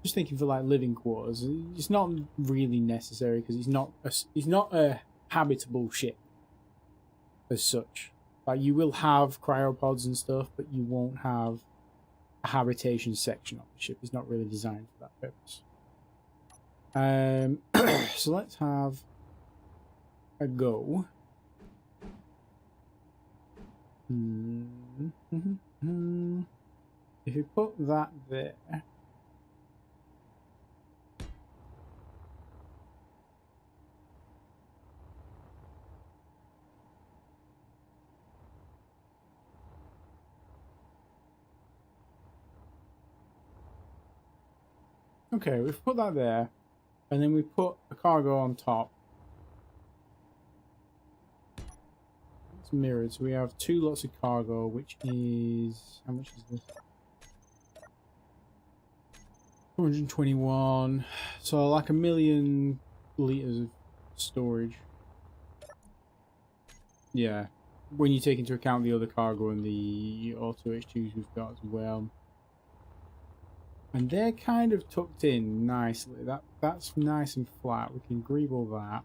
Just thinking for like living quarters. It's not really necessary because it's not a habitable ship as such. Like you will have cryopods and stuff, but you won't have a habitation section on the ship. It's not really designed for that purpose. So let's have a go. If you put that there. Okay, we've put that there, and then we put a cargo on top. It's mirrored, so we have 2 lots of cargo, which is... how much is this? 221. So like 1 million liters of storage. Yeah, when you take into account the other cargo and the auto H2s we've got as well. And they're kind of tucked in nicely. That's nice and flat. We can greeble that.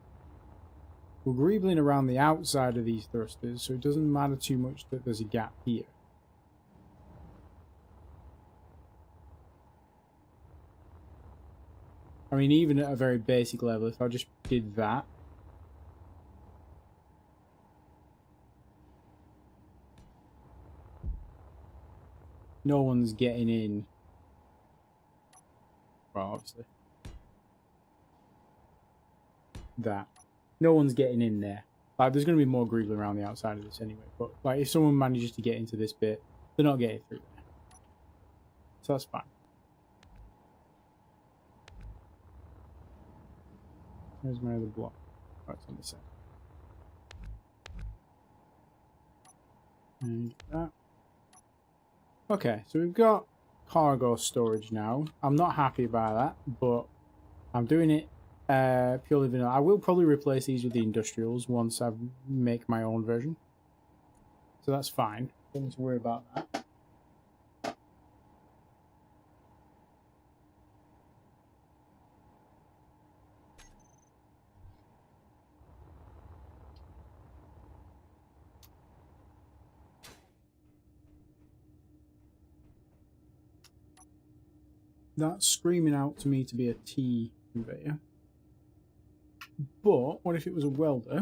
We're greebling around the outside of these thrusters, so it doesn't matter too much that there's a gap here. I mean, even at a very basic level, if I just did that. No one's getting in. Well, obviously. That. No one's getting in there. Like, there's going to be more greebling around the outside of this anyway. But, like, if someone manages to get into this bit, they're not getting through there. So that's fine. Where's my other block? Oh, it's on this side. And that. Okay, so we've got cargo storage now. I'm not happy about that, but I'm doing it purely vanilla. I will probably replace these with the industrials once I make my own version. So that's fine. Don't need to worry about that. That's screaming out to me to be a T conveyor. But what if it was a welder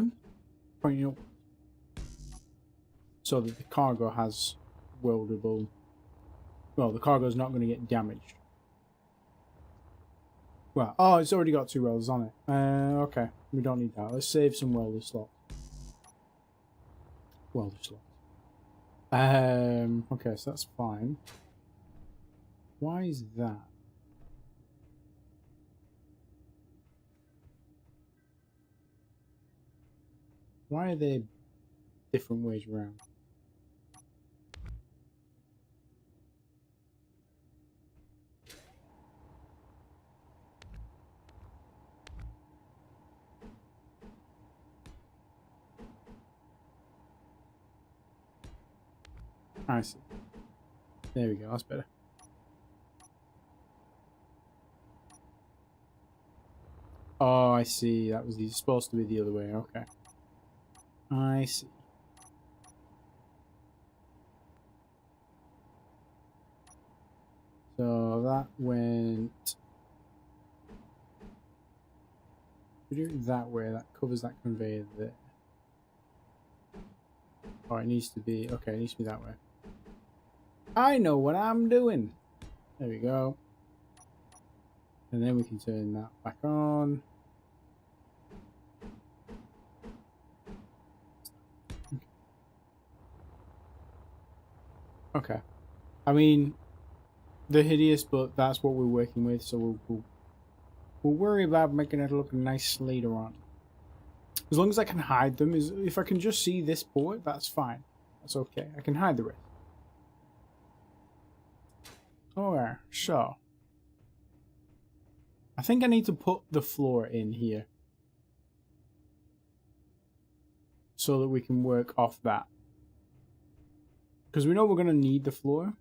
pointing up so that the cargo has weldable... well, the cargo's not going to get damaged. Well, oh, it's already got 2 welders on it. Okay, we don't need that. Let's save some welder slots. Welder slots. Okay, so that's fine. Why is that? Why are they different ways around? I see. There we go, that's better. Oh, I see. That was supposed to be the other way. Okay. I see. So that went... we do it that way. That covers that conveyor there. Oh, it needs to be... okay, it needs to be that way. I know what I'm doing. There we go. And then we can turn that back on. Okay. I mean, they're hideous, but that's what we're working with, so we'll worry about making it look nice later on. As long as I can hide them, if I can just see this port, that's fine. That's okay. I can hide the rest. Alright, so I think I need to put the floor in here so that we can work off that. Because we know we're going to need the floor.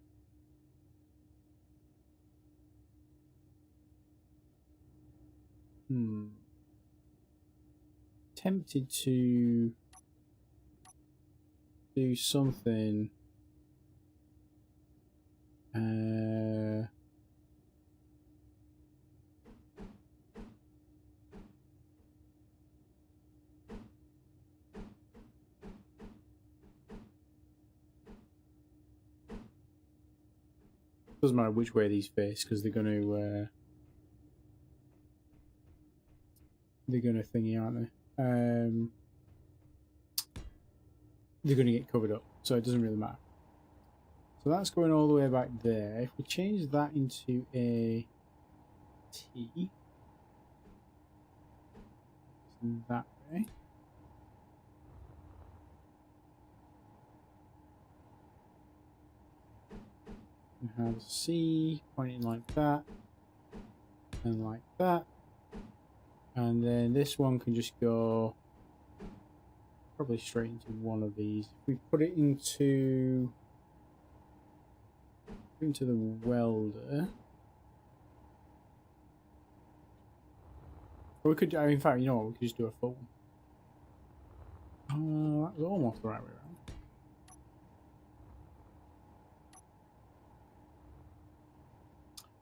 Tempted to do something. Doesn't matter which way these face because they're going to thingy, aren't they? They're going to get covered up, so it doesn't really matter. So that's going all the way back there. If we change that into a T, that way. And have C pointing like that, and like that. And then this one can just go probably straight into one of these. If we put it into the welder, or we could, in fact, you know what, we could just do a full one. That was almost the right way around.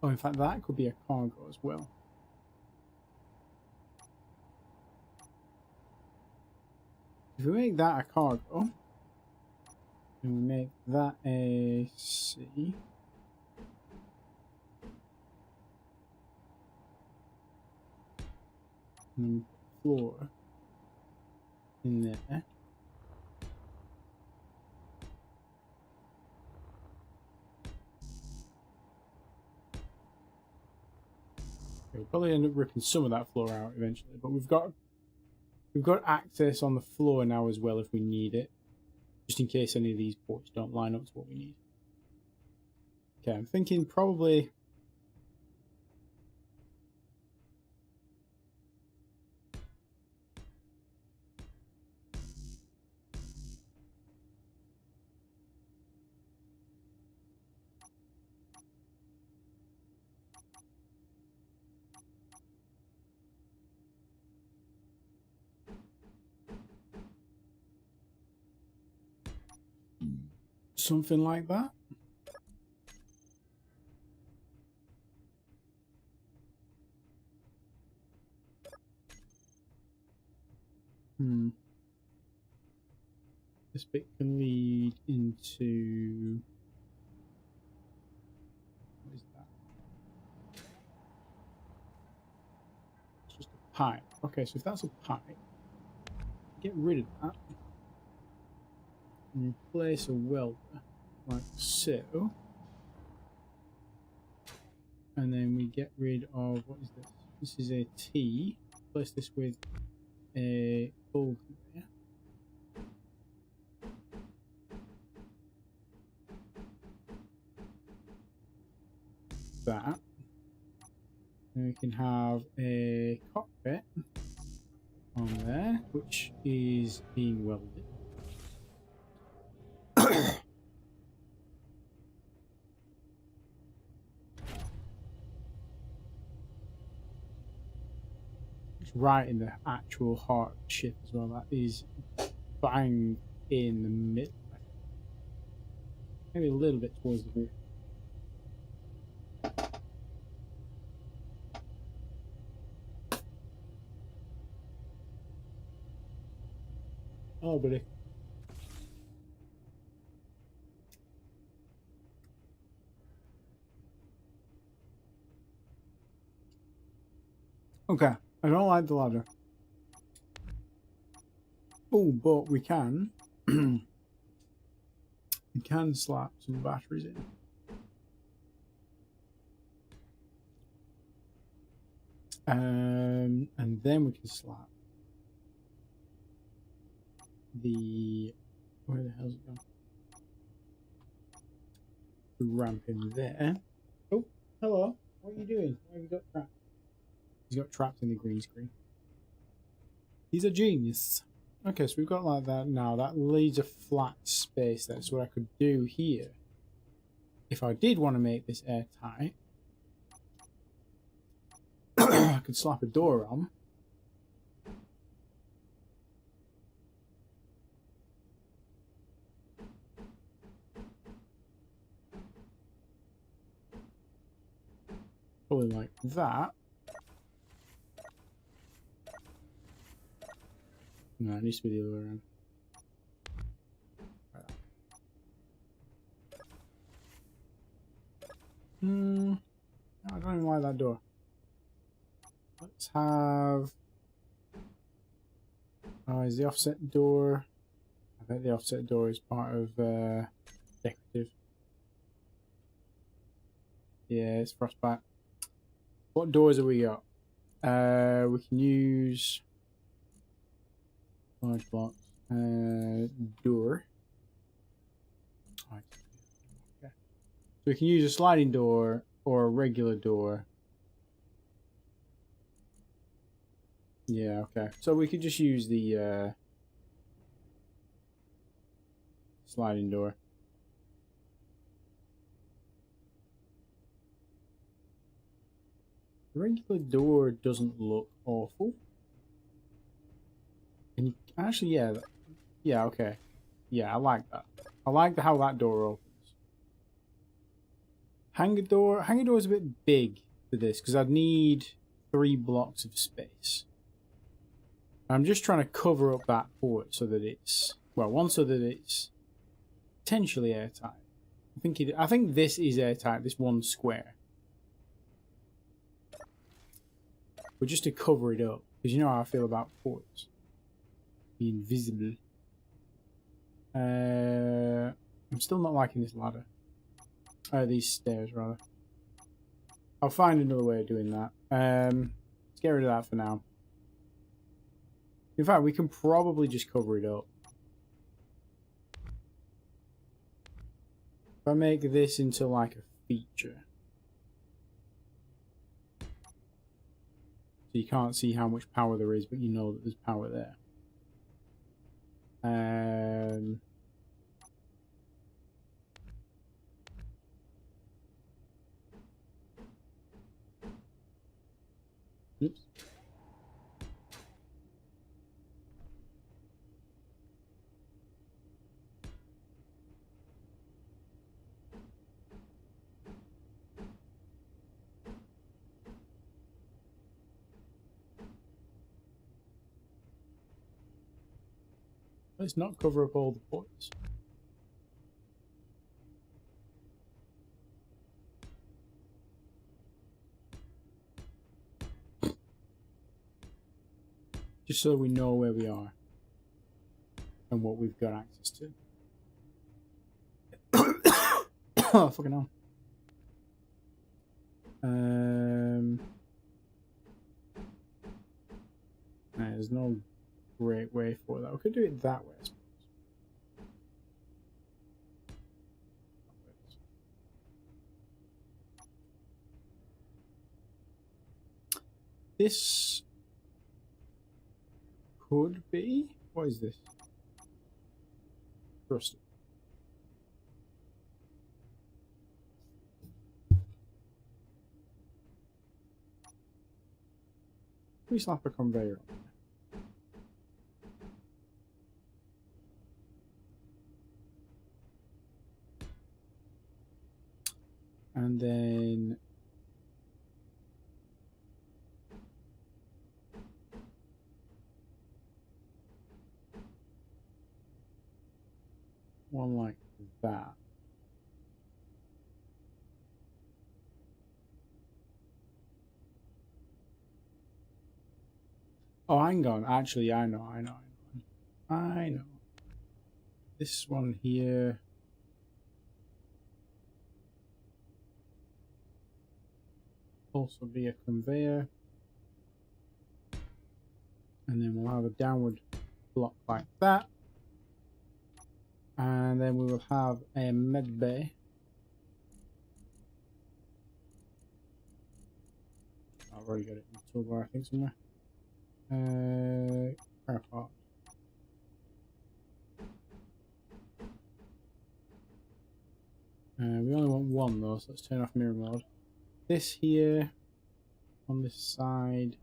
Oh, in fact, that could be a cargo as well. If we make that a cargo, and we make that a C, and floor in there. We'll probably end up ripping some of that floor out eventually, but we've got access on the floor now as well if we need it, just in case any of these ports don't line up to what we need. Okay, I'm thinking probably something like that. This bit can lead into, what is that? It's just a pipe. Okay, so if that's a pipe, get rid of that and replace a welder like so. And then we get rid of, what is this? This is a T. Replace this with a full conveyor. That. And we can have a cockpit on there, which is being welded. It's right in the actual heart of the ship as well. That is bang in the middle. Maybe a little bit towards the rear. Oh, buddy. Okay, I don't like the ladder. Oh, but we can. We can slap some batteries in. And then we can slap the, where the hell's it gone? The ramp in there. Oh, hello. What are you doing? Why have you got trapped? He's got trapped in the green screen. He's a genius. Okay, so we've got like that now. That leaves a flat space. That's what I could do here. If I did want to make this airtight, I could slap a door on. Probably like that. No, it needs to be the other way around. I don't even like that door. Let's have... Oh, is the offset door... I bet the offset door is part of decorative. Yeah, it's frostbite. What doors have we got? We can use... large blocks. Door. Okay. So we can use a sliding door or a regular door. Yeah, okay. So we could just use the sliding door. The regular door doesn't look awful. And you, actually, yeah. Yeah, okay. Yeah, I like that. I like how that door opens. Hangar door is a bit big for this because I'd need 3 blocks of space. I'm just trying to cover up that port so that it's, well, one, so that it's potentially airtight. I think this is airtight, this one square. But just to cover it up, because you know how I feel about ports being visible. I'm still not liking this ladder. These stairs, rather. I'll find another way of doing that. Let's get rid of that for now. In fact, we can probably just cover it up. If I make this into like a feature. So you can't see how much power there is, but you know that there's power there. Oops. Let's not cover up all the ports. Just so we know where we are and what we've got access to. Oh, fucking hell. There's no great way for that. We could do it that way, I suppose. This could be... What is this? Rusty. We slap a conveyor on there. And then one like that. Oh, hang on. Actually, I know. This one here. Also be a conveyor. And then we'll have a downward block like that. And then we will have a med bay. I've already got it in the toolbar, I think, somewhere. Car park. We only want one though, so let's turn off mirror mode. This here, on this side.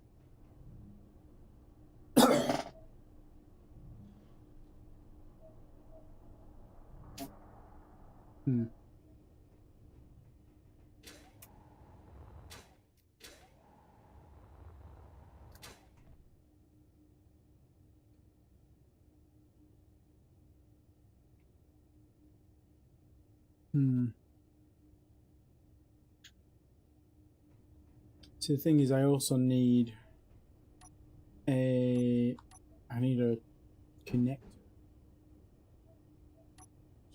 So the thing is, I also need a connector.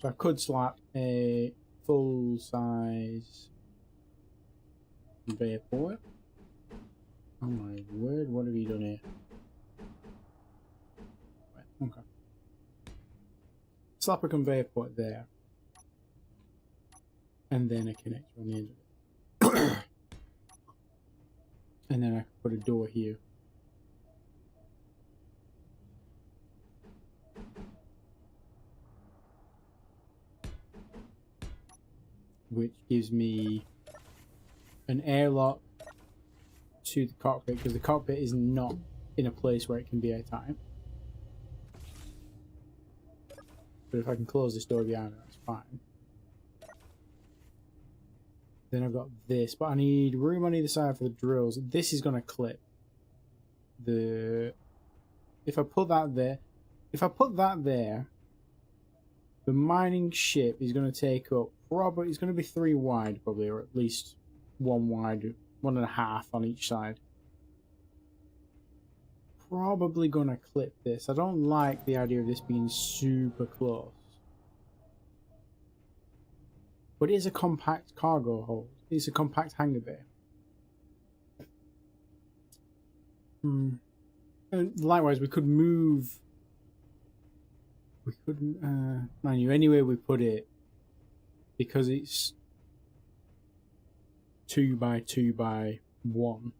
So I could slap a full-size conveyor port. Oh my word, what have you done here? Right, okay. Slap a conveyor port there. And then a connector on the end of it. And then I can put a door here. Which gives me an airlock to the cockpit, because the cockpit is not in a place where it can be at a time. But if I can close this door behind me, that's fine. Then I've got this, but I need room on either side for the drills. This is going to clip. If I put that there, the mining ship is going to take up probably, it's going to be 3 wide probably, or at least 1 wide, 1.5 on each side. Probably going to clip this. I don't like the idea of this being super close. But it is a compact cargo hold. It's a compact hangar bay. And likewise, we could move. We could, mind you, anyway we put it, because it's 2 by 2 by 1.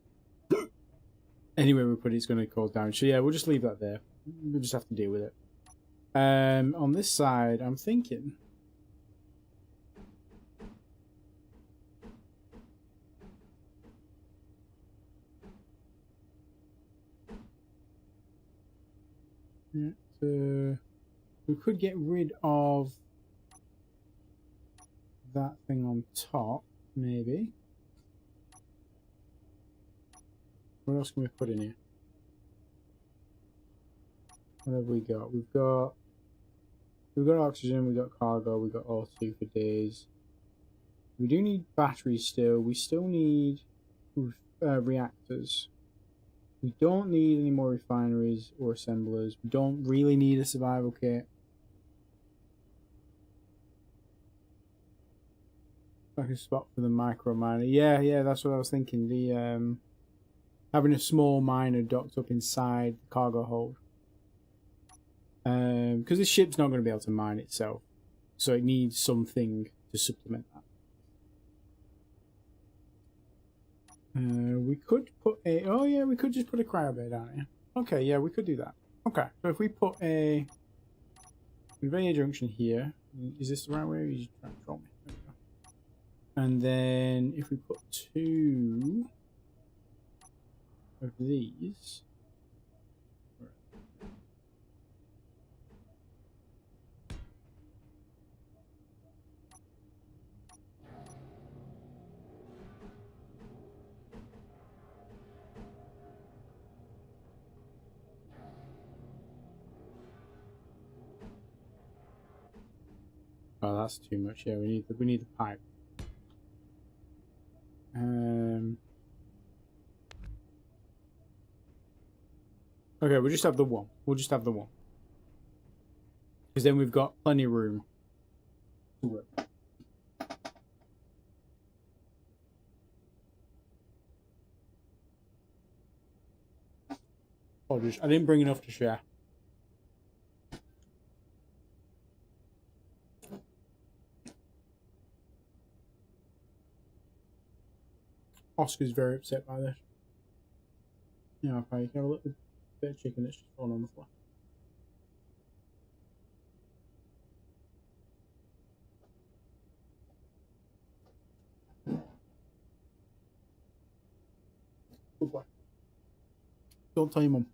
Anyway we put it, it's going to go down. So yeah, we'll just leave that there. We'll just have to deal with it. On this side, I'm thinking. We could get rid of that thing on top, maybe. What else can we put in here? What have we got? We've got oxygen, we've got cargo, we've got O2 for days. We do need batteries still. We still need reactors. We don't need any more refineries or assemblers. We don't really need a survival kit. Like a spot for the micro miner. Yeah, that's what I was thinking. The having a small miner docked up inside the cargo hold. Because the ship's not going to be able to mine itself, so it needs something to supplement that. We could put a... Oh yeah, we could just put a cryo bay down here. Okay, yeah, we could do that. Okay, so if we put a conveyor junction here... Is this the right way, or are you just trying to control me? There we go. And then if we put 2 of these... Oh, that's too much. Yeah, we need the pipe. Okay, we'll just have the one. We'll just have the one. Because then we've got plenty of room to work. Apologies, I didn't bring enough to share. Oscar's very upset by this. Yeah, okay, you can have a little bit of chicken that's just fallen on the floor. Good boy. Don't tell your mum.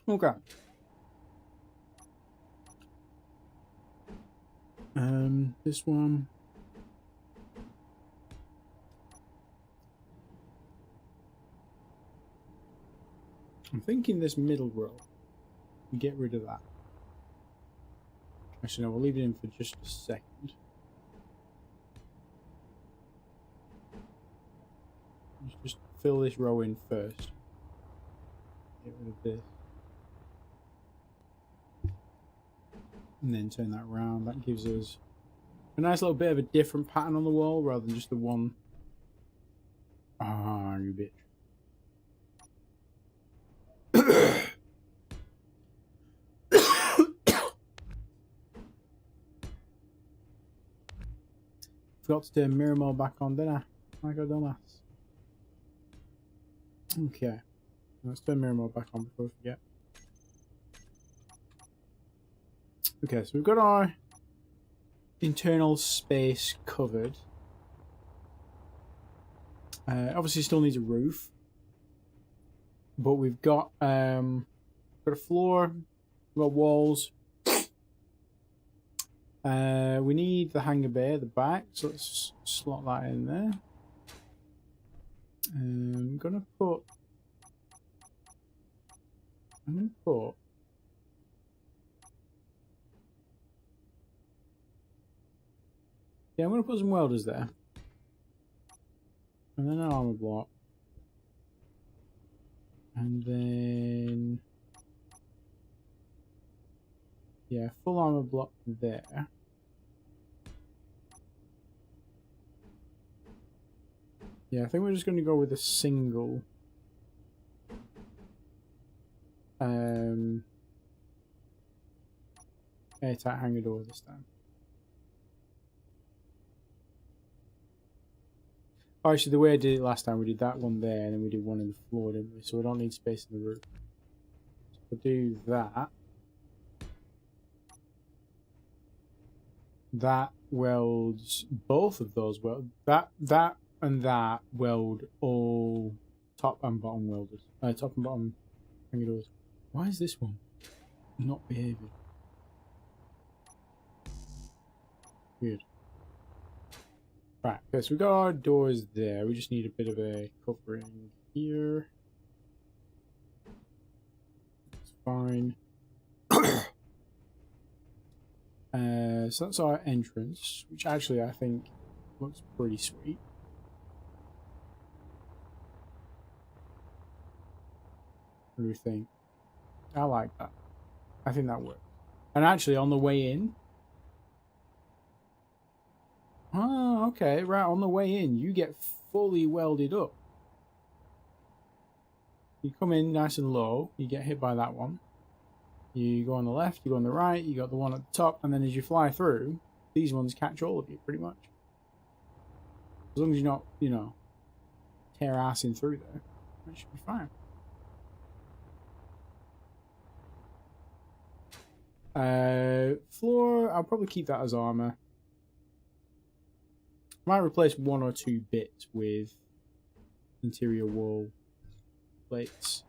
Okay. This one. I'm thinking this middle row. We get rid of that. Actually, no, we'll leave it in for just a second. fill this row in first. Get rid of this. And then turn that around. That gives us a nice little bit of a different pattern on the wall rather than just the one. Ah, you bitch. Forgot to turn mirror mode back on, didn't I? Like a dumbass. Okay. Let's turn mirror mode back on before we forget. Okay, so we've got our internal space covered. Obviously still needs a roof. But we've got a floor, we've got walls. We need the hangar bay at the back, so let's slot that in there. I'm gonna put some welders there. And then an armor block. And then yeah, full armor block there. Yeah, I think we're just going to go with a single airtight hangar door this time. Oh, actually, the way I did it last time, we did that one there, and then we did one in the floor, didn't we? So we don't need space in the roof. So we'll do that. That welds both of those weld. That and that weld all top and bottom welders. Top and bottom hangar doors. Why is this one not behaving? Weird. Right, okay, so we got our doors there. We just need a bit of a covering here. That's fine. So that's our entrance, which actually I think looks pretty sweet. What do you think? I like that. I think that works. And actually, on the way in... Oh, okay. Right, on the way in, you get fully welded up. You come in nice and low. You get hit by that one. You go on the left, you go on the right, you got the one at the top, and then as you fly through, these ones catch all of you, pretty much. As long as you're not, you know, tear assing through there, that should be fine. Floor, I'll probably keep that as armor. Might replace one or two bits with interior wall plates.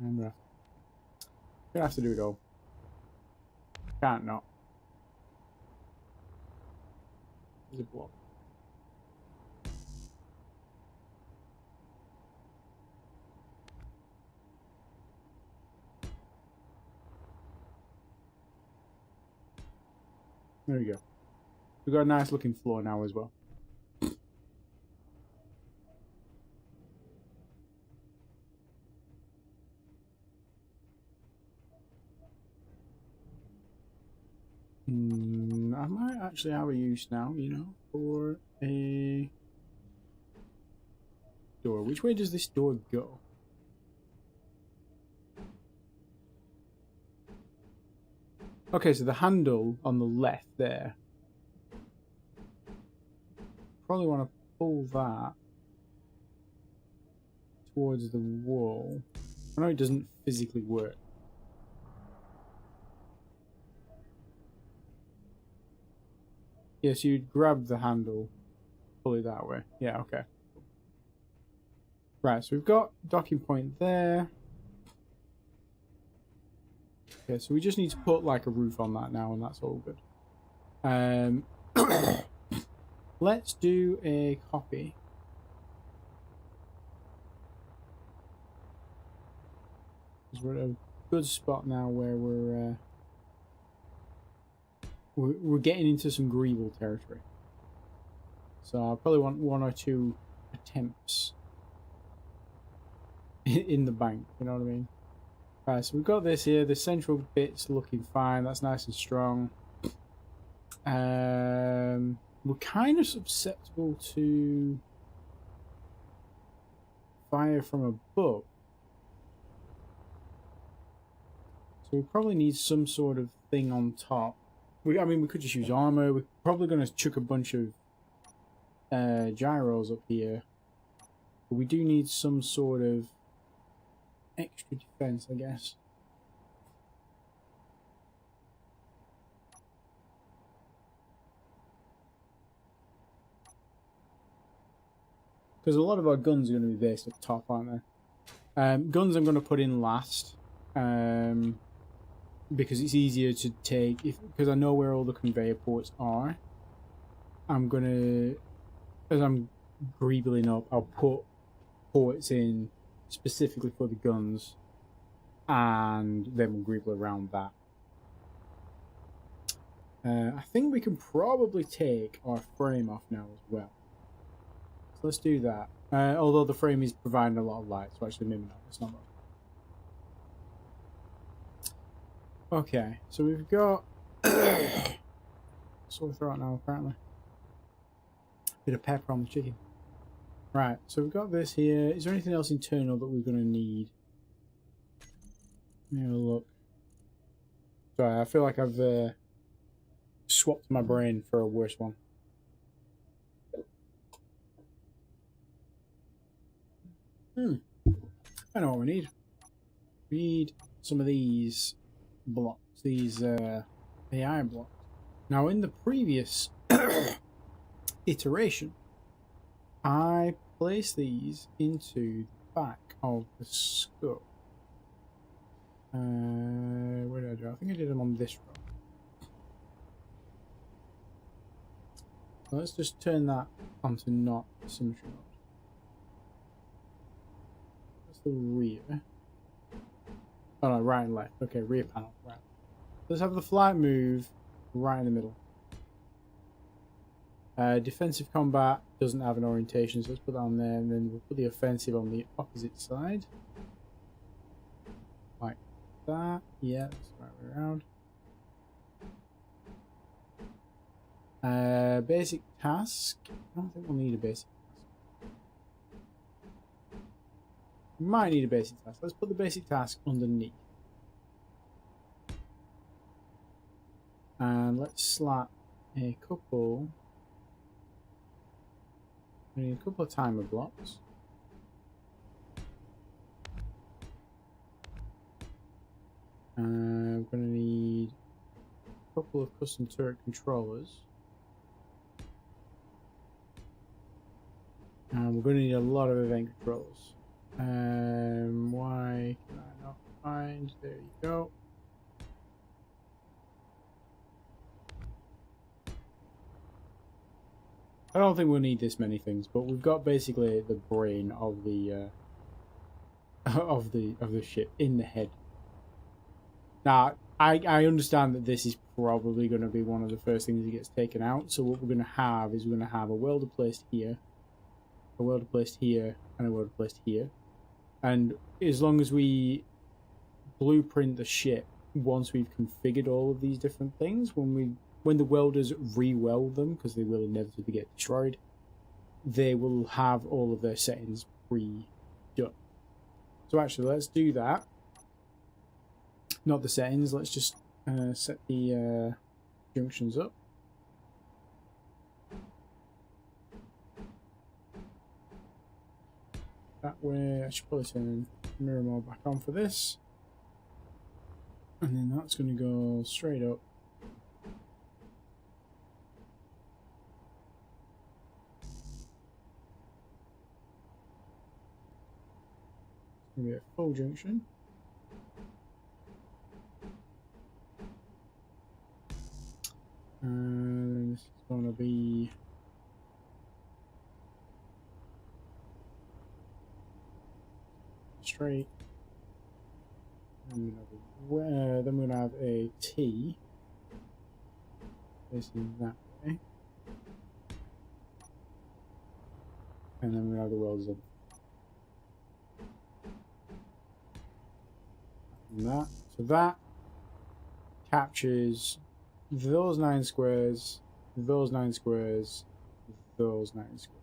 I'm gonna have to do it all. Can't not. There's a block. There we go. We've got a nice looking floor now as well. I might actually have a use now, you know, for a door. Which way does this door go? Okay, so the handle on the left there. Probably want to pull that towards the wall. I know it doesn't physically work. Yes, you'd grab the handle, pull it that way. Yeah, okay. Right, so we've got docking point there. Okay, so we just need to put like a roof on that now, and that's all good. Let's do a copy. Because we're at a good spot now where we're getting into some greeble territory. So I probably want 1 or 2 attempts in the bank. You know what I mean? Right, so we've got this here. The central bit's looking fine. That's nice and strong. We're kind of susceptible to fire from above. So we probably need some sort of thing on top. I mean, we could just use armor. We're probably going to chuck a bunch of gyros up here. But we do need some sort of extra defense, I guess. Because a lot of our guns are going to be based up top, aren't they? Guns I'm going to put in last. Because it's easier to take, because I know where all the conveyor ports are. I'm going to, as I'm greebling up, I'll put ports in specifically for the guns. And then we'll greeble around that. I think we can probably take our frame off now as well. So let's do that. Although the frame is providing a lot of light, so actually maybe not. It's not much. Okay, so we've got sore throat now apparently. Bit of pepper on the chicken. Right, so we've got this here. Is there anything else internal that we're going to need? Let me have a look. Sorry, I feel like I've swapped my brain for a worse one. I know what we need. We need some of these blocks, these AI blocks. Now, in the previous iteration, I placed these into the back of the skull. Where did I do? I think I did them on this row. So let's just turn that onto not symmetry mode. That's the rear. Oh no, right and left. Okay, rear panel. Right. Let's have the flight move right in the middle. Defensive combat doesn't have an orientation, so let's put that on there, and then we'll put the offensive on the opposite side. Like that. Yeah, that's the right way around. Basic task. I don't think we'll need a basic task. We might need a basic task. Let's put the basic task underneath. And let's slap a couple. We need a couple of timer blocks. We're going to need a couple of custom turret controllers. And we're going to need a lot of event controls. Why can I not find? There you go. I don't think we'll need this many things, but we've got basically the brain of the ship in the head. Now, I understand that this is probably going to be one of the first things that gets taken out. So what we're going to have is we're going to have a welder placed here, a welder placed here, and a welder placed here. And as long as we blueprint the ship, once we've configured all of these different things, when the welders re-weld them, because they will inevitably get destroyed, they will have all of their settings pre-done. So actually, let's do that. Not the settings, let's just set the junctions up. That way, I should probably turn mirror mode back on for this. And then that's going to go straight up. It's going to be a full junction. straight. Then we're gonna have a T facing that way, and then we're gonna have the welders on that. So that captures those 9 squares, those 9 squares, those 9 squares.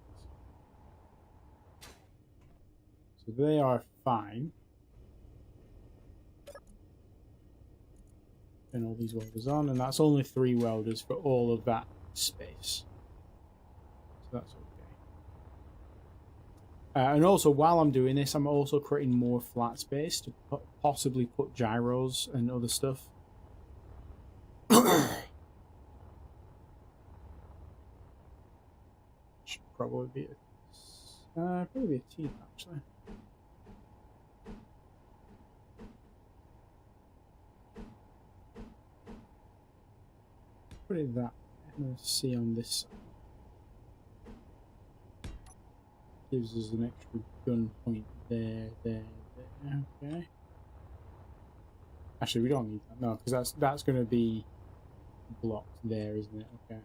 So they are fine. And all these welders on, and that's only 3 welders for all of that space. So that's okay. And also, while I'm doing this, I'm also creating more flat space to possibly put gyros and other stuff. Should probably be a T actually. Put it that way. Let's see on this side. Gives us an extra gun point there. Okay. Actually, we don't need that. No, because that's going to be blocked there, isn't it? Okay.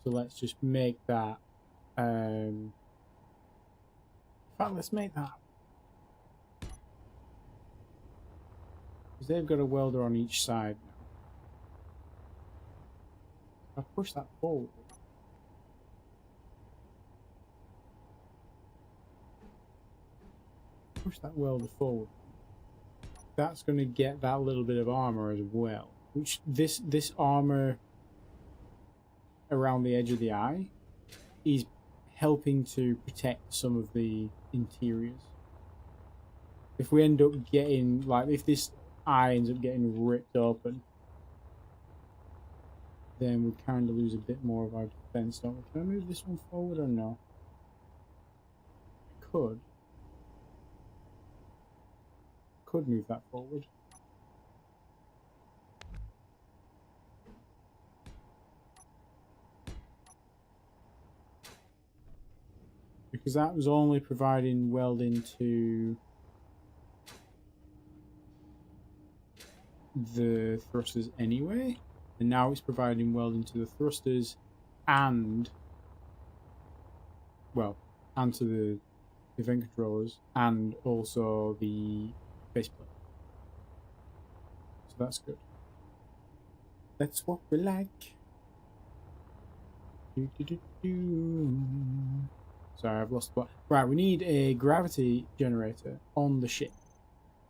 So let's just make that. In fact, let's make that. Because they've got a welder on each side now. I'll push that forward. Push that welder forward. That's going to get that little bit of armor as well. Which this armor around the edge of the eye is helping to protect some of the interiors. If we end up getting, like, if this eye ends up getting ripped open, then we kind of lose a bit more of our defense, don't we? Can I move this one forward or no? I could move that forward. Because that was only providing welding to the thrusters anyway, and now it's providing welding to the thrusters and, well, and to the event controllers and also the faceplate. So that's good. That's what we like. Sorry, I've lost the plot. Right, we need a gravity generator on the ship,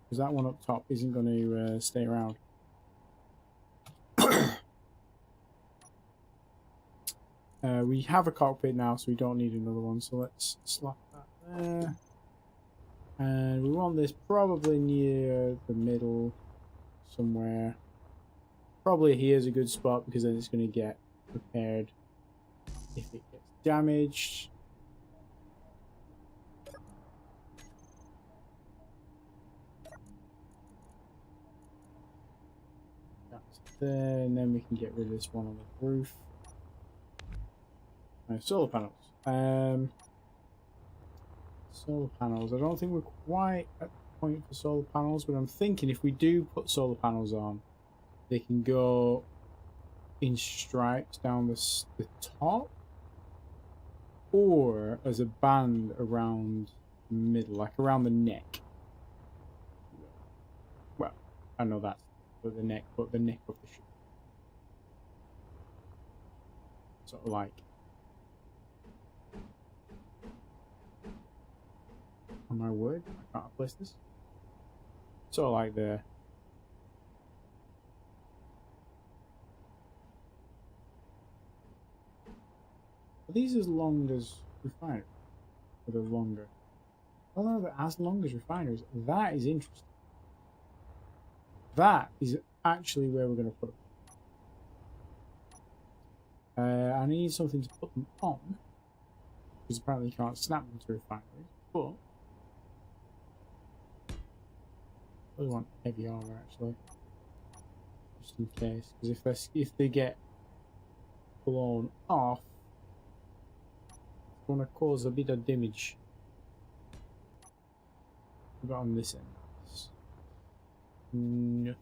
because that one up top isn't going to stay around. We have a cockpit now, so we don't need another one, so let's slap that there. And we want this probably near the middle somewhere. Probably here's a good spot, because then it's going to get repaired if it gets damaged. That's there, and then we can get rid of this one on the roof. Solar panels. Solar panels. I don't think we're quite at the point for solar panels, but I'm thinking if we do put solar panels on, they can go in stripes down the top, or as a band around the middle, like around the neck. Well, I know that's for the neck, but the neck of the ship. Sort of like. On my word, I can't place this. Sort of like there. Are these as long as refineries? Or they're longer? Oh no, they're as long as refineries. That is interesting. That is actually where we're going to put them. I need something to put them on, because apparently you can't snap them to refineries, but I really want heavy armor actually, just in case, because if they get blown off, it's going to cause a bit of damage. What about on this end? No.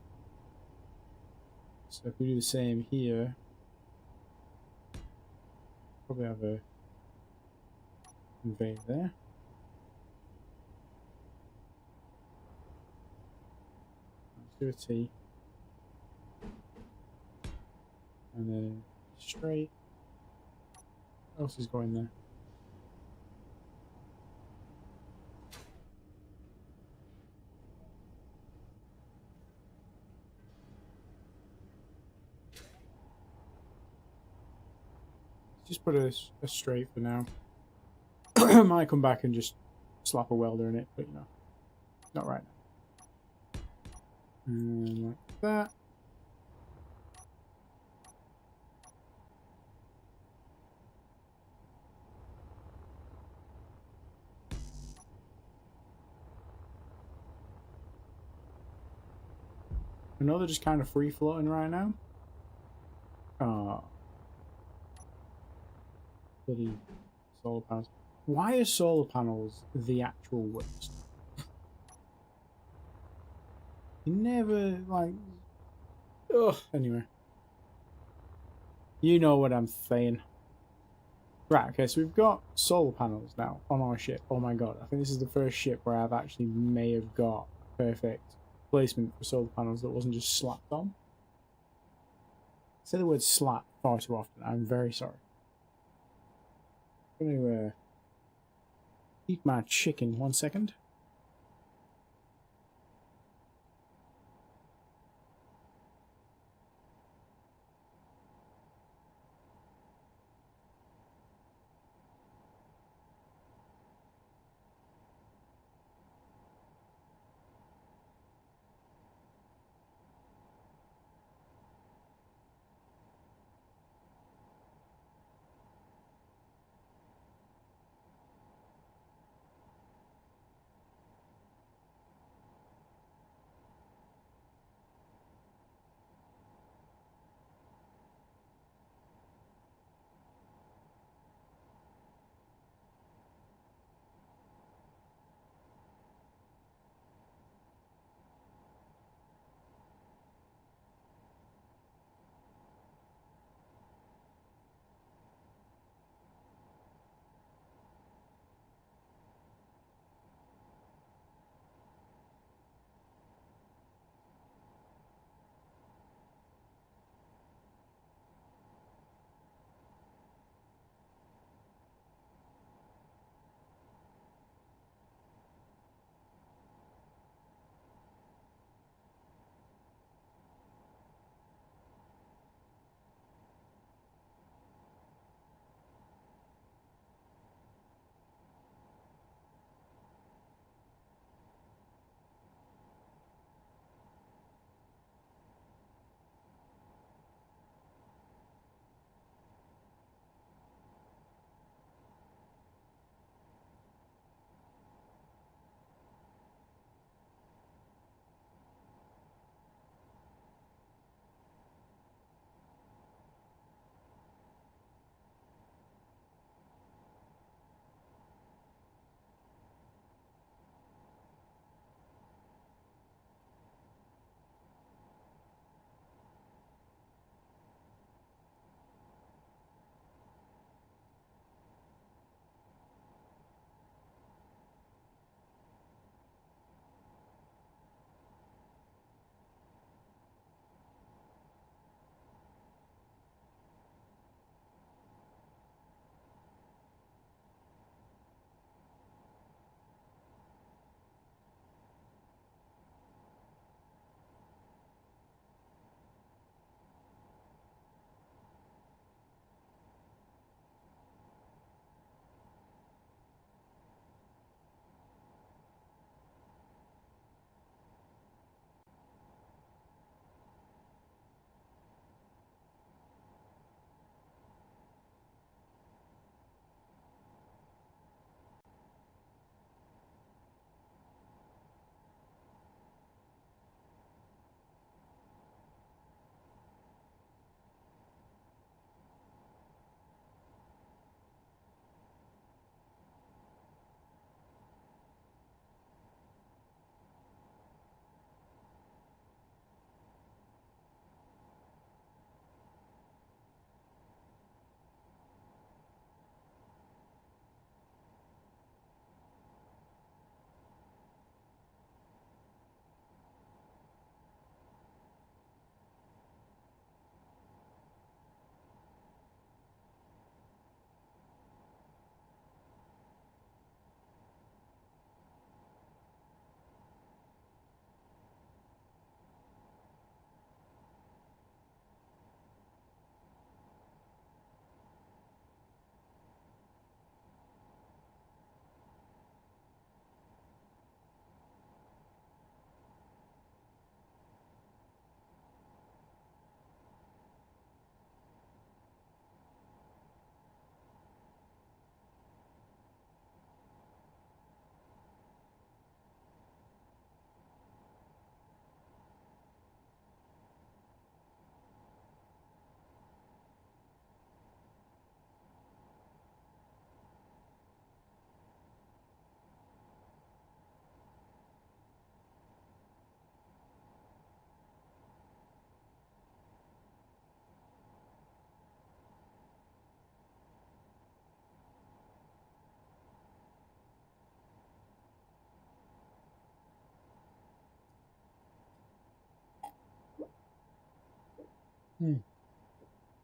So if we do the same here, probably have a conveyor there. Let's do a T. And then straight. What else is going there? Just put a straight for now. Might come back and just slap a welder in it, but you know, not right now. And like that. I know they're just kind of free floating right now. Bloody solar panels. Why are solar panels the actual worst? You never, like... Ugh, anyway. You know what I'm saying. Right, okay, so we've got solar panels now on our ship. Oh my god, I think this is the first ship where I've actually may have got perfect placement for solar panels that wasn't just slapped on. I say the word slap far too often. I'm very sorry. I'm going to eat my chicken 1 second.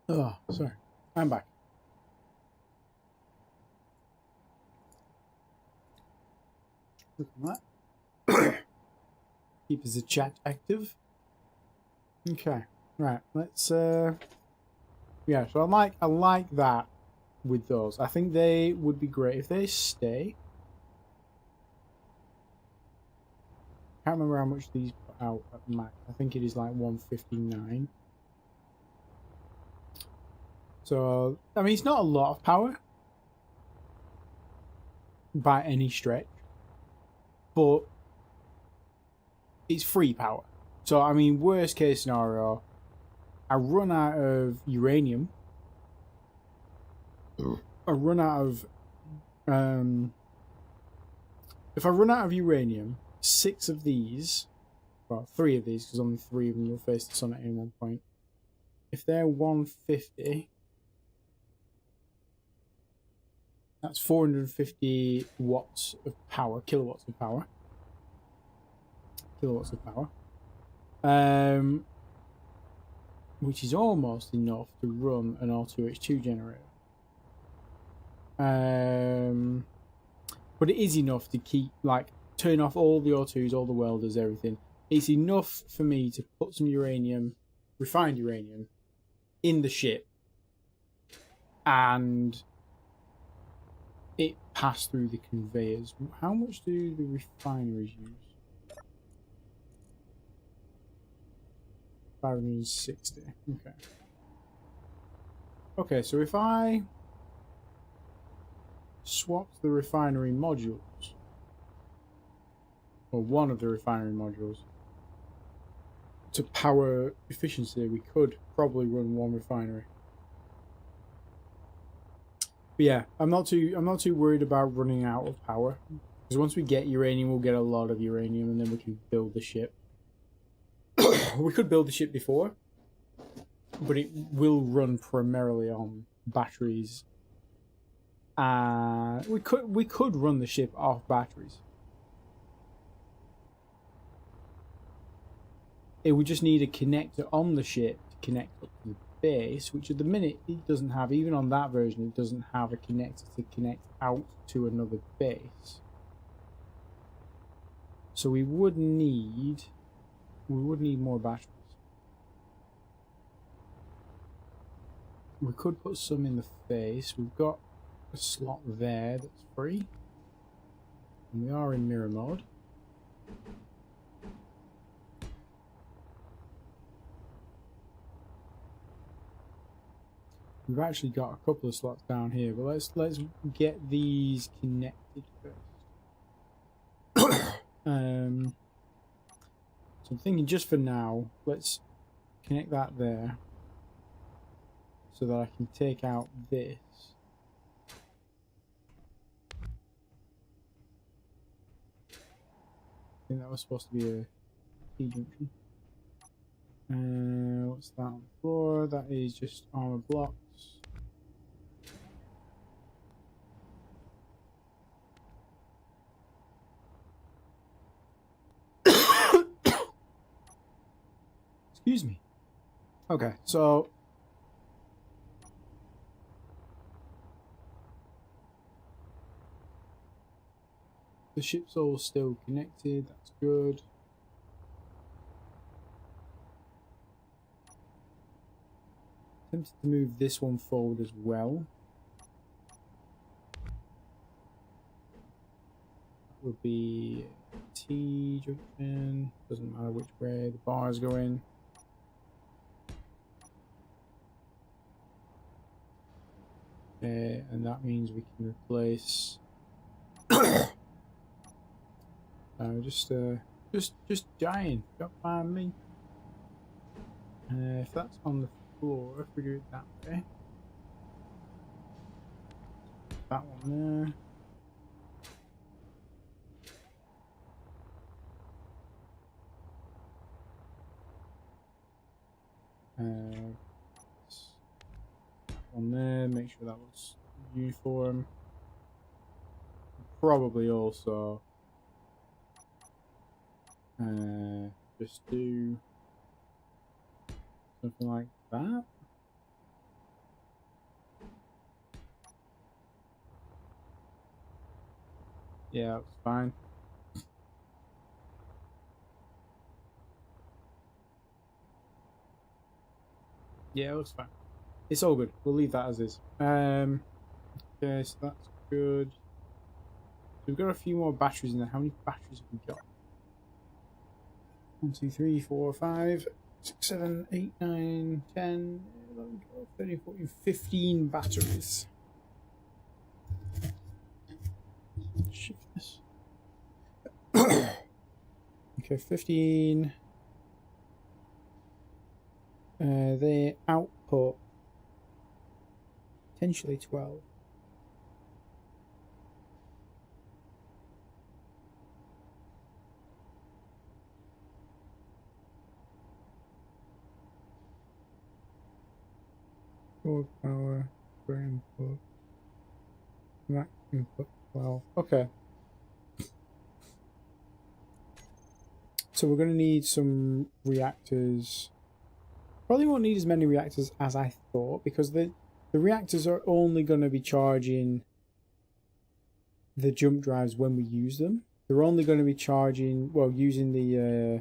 Oh, sorry. I'm back. Look at that. Keep the chat active. Okay. Right. Let's yeah, so I like that with those. I think they would be great if they stay. Can't remember how much these put out at max. I think it is like 159. So I mean, it's not a lot of power by any stretch, but it's free power. So I mean, worst case scenario, I run out of uranium. I run out of if I run out of uranium, 6 of these, well, 3 of these, because only 3 of them will face the sun at any one point. If they're 150, that's 450 watts of power, kilowatts of power. Which is almost enough to run an R2H2 generator. But it is enough to keep, like, turn off all the O2s, all the welders, everything. It's enough for me to put some uranium, refined uranium, in the ship, and it pass through the conveyors. How much do the refineries use? 560. Okay. Okay, so if I swap the refinery modules, or one of the refinery modules, to power efficiency, we could probably run 1 refinery. But yeah, I'm not too worried about running out of power, because once we get uranium, we'll get a lot of uranium, and then we can build the ship. We could build the ship before, but it will run primarily on batteries. We could run the ship off batteries. It would just need a connector on the ship to connect up to the base, which at the minute it doesn't have. Even on that version, it doesn't have a connector to connect out to another base. So we would need more batteries. We could put some in the face. We've got a slot there that's free. And we are in mirror mode. We've actually got a couple of slots down here, but let's get these connected first. So I'm thinking just for now, let's connect that there, so that I can take out this. I think that was supposed to be a T junction. What's that on the floor? That is just armor blocks. Excuse me. Okay, so the ship's all still connected. That's good. Tempted to move this one forward as well. That would be T junction. Doesn't matter which way the bars go in. And that means we can replace. Just dying. Don't mind me. If that's on the floor, if we do it that way, that one there. That one there. Make sure that looks uniform. Probably also just do something like that. Yeah, that's fine. Yeah, it looks fine. It's all good. We'll leave that as is. Okay, so that's good. So we've got a few more batteries in there. How many batteries have we got? 1, 2, 3, 4, 5, 6, 7, 8, 9, 10, 11, 12, 13, 14, 15 batteries. Shift this. Okay, 15. They output potentially 12. Forward power, for input, max input 12. Okay. So we're going to need some reactors. Probably won't need as many reactors as I thought, because the reactors are only going to be charging the jump drives when we use them. They're only going to be charging, well, using the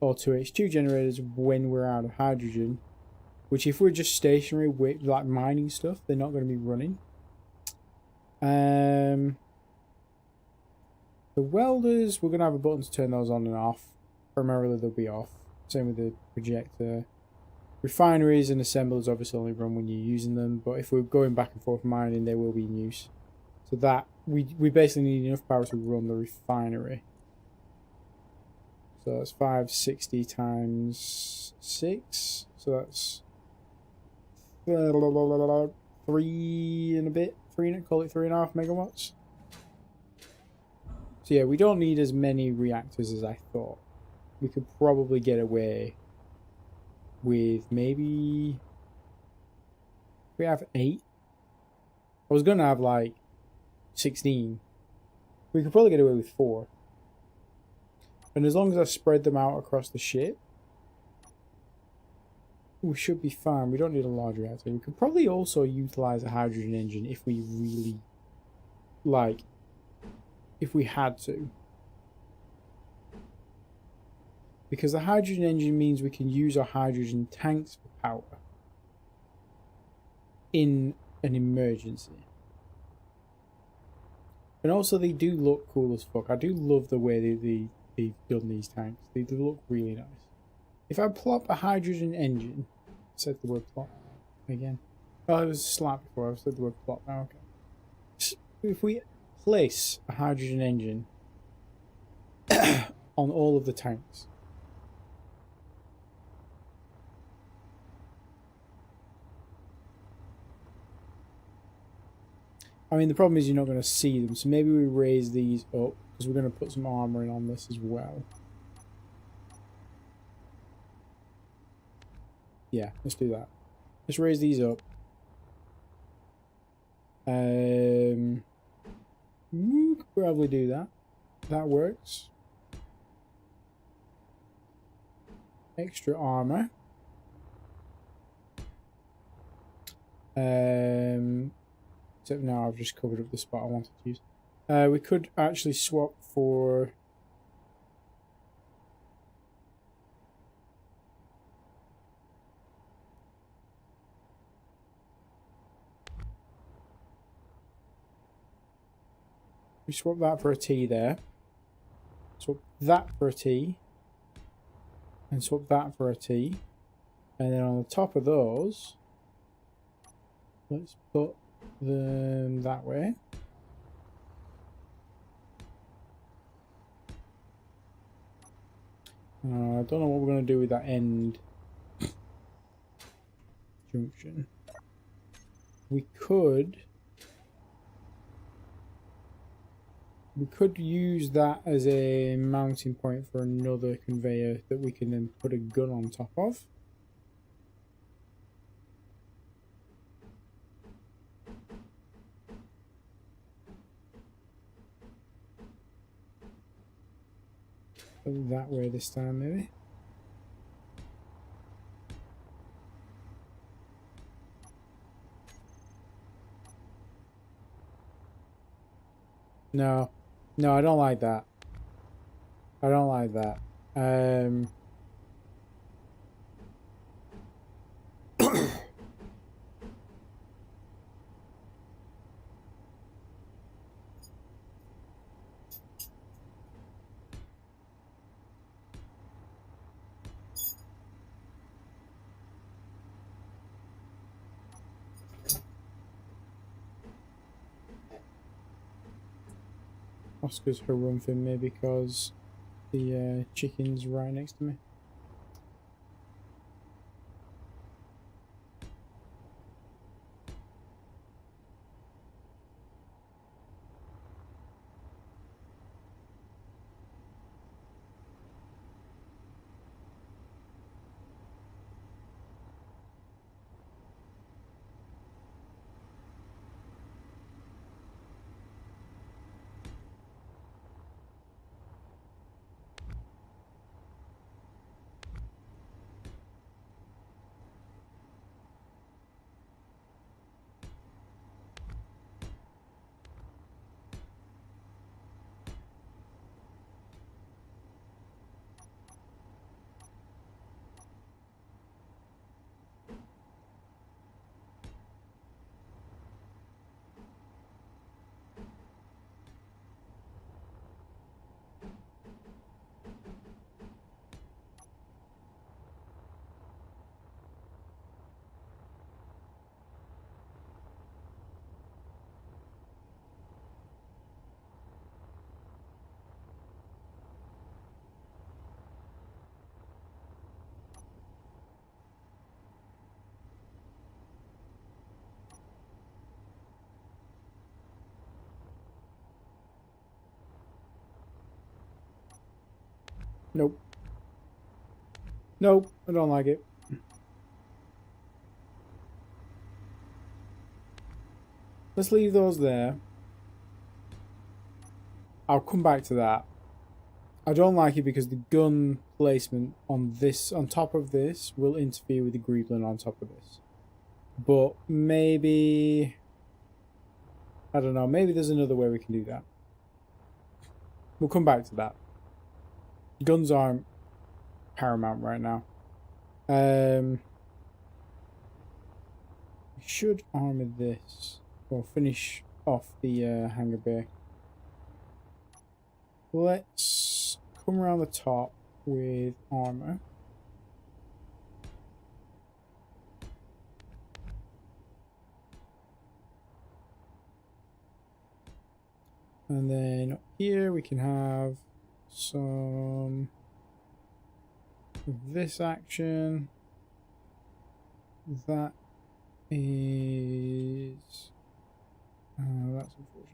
O2H2 generators when we're out of hydrogen. Which, if we're just stationary with like mining stuff, they're not going to be running. The welders, we're going to have a button to turn those on and off. Primarily, they'll be off. Same with the projector. Refineries and assemblers obviously only run when you're using them, but if we're going back and forth mining, they will be in use. So that we basically need enough power to run the refinery. So that's 560 times 6. So that's 3 and a bit. Call it 3.5 megawatts. So yeah, we don't need as many reactors as I thought. We could probably get away with maybe, if we have 8. I was gonna have like 16. We could probably get away with 4. And as long as I spread them out across the ship, we should be fine. We don't need a large reactor. We could probably also utilize a hydrogen engine if we really, like, if we had to. Because the hydrogen engine means we can use our hydrogen tanks for power in an emergency. And also they do look cool as fuck. I do love the way they've done these tanks. They do look really nice. If I plop a hydrogen engine, I said the word plop again. Oh, it was slap before. I said the word plop now. Okay. If we place a hydrogen engine on all of the tanks, I mean, the problem is you're not going to see them, so maybe we raise these up because we're going to put some armoring on this as well. Yeah, let's do that. Let's raise these up. We could probably do that. That works. Extra armor. Except now I've just covered up the spot I wanted to use. We could actually swap for... We swap that for a T there. Swap that for a T. And swap that for a T. And then on the top of those, let's put them that way. I don't know what we're going to do with that end junction. We could use that as a mounting point for another conveyor that we can then put a gun on top of. Put it that way this time, maybe. No. No, I don't like that. I don't like that. Oscar's harumphing me because the chicken's right next to me. Nope. Nope, I don't like it. Let's leave those there. I'll come back to that. I don't like it because the gun placement on this, on top of this, will interfere with the greebling on top of this. But maybe, I don't know, maybe there's another way we can do that. We'll come back to that. Guns aren't paramount right now. We should armor this, or finish off the hangar bay. Let's come around the top with armor. And then up here we can have some of this action. That is... that's unfortunate.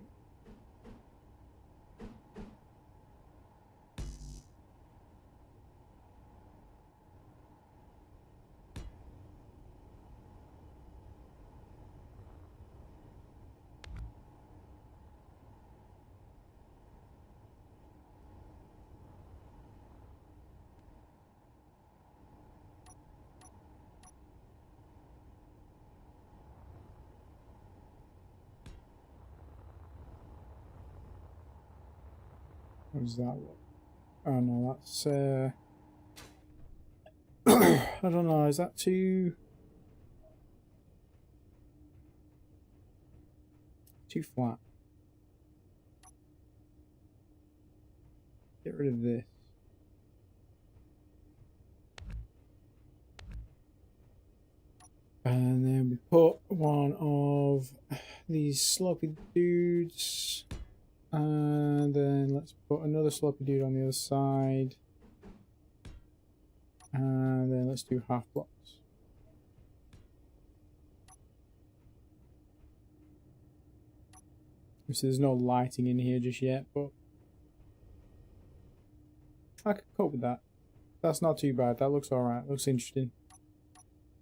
What does that look? Oh no, that's I don't know, is that too flat? Get rid of this. And then we put one of these sloppy dudes. And then let's put another sloppy dude on the other side. And then let's do half blocks. So there's no lighting in here just yet, but I could cope with that. That's not too bad. That looks alright. Looks interesting.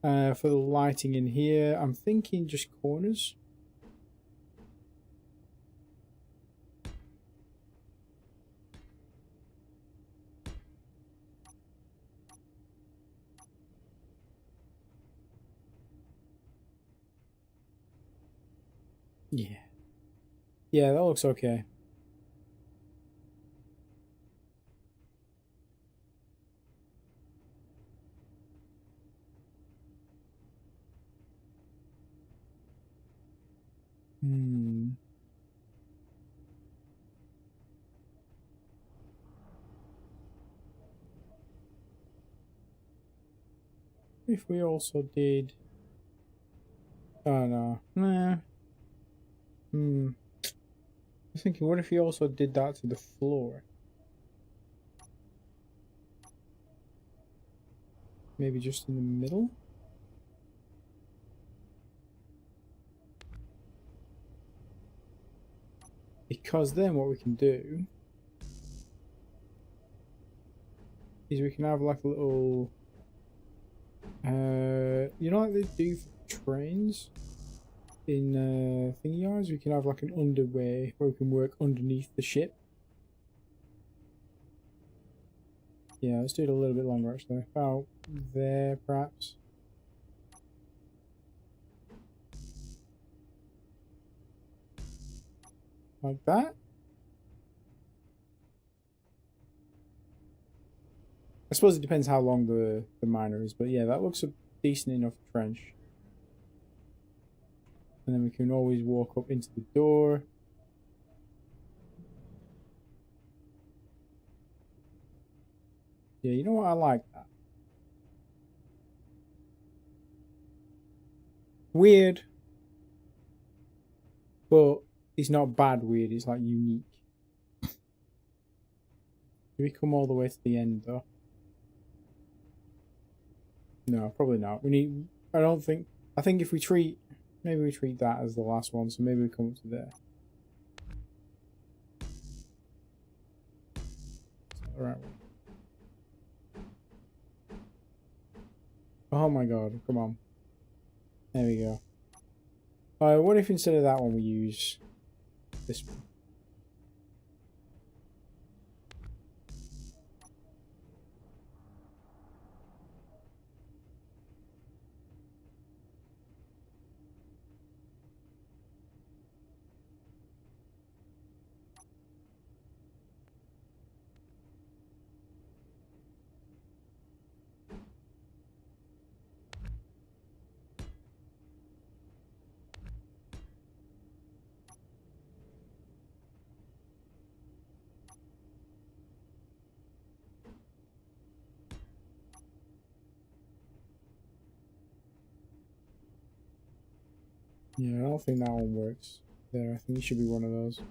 For the lighting in here, I'm thinking just corners. Yeah. Yeah, that looks okay. Hmm. If we also did... Oh no. Nah. I'm thinking, what if we also did that to the floor? Maybe just in the middle? Because then what we can do is we can have like a little... you know like they do for trains? In thingy yards, we can have like an underway where we can work underneath the ship. Yeah, let's do it a little bit longer actually. About there, perhaps. Like that. I suppose it depends how long the miner is, but yeah, that looks a decent enough trench. And then we can always walk up into the door. Yeah, you know what? I like that. Weird. But it's not bad weird, it's like unique. Do we come all the way to the end though? No, probably not. We need... I don't think... I think if we treat... Maybe we treat that as the last one, so maybe we come up to there. Alright. Oh my god, come on. There we go. What if instead of that one we use this one? Yeah, I don't think that one works there. I think it should be one of those.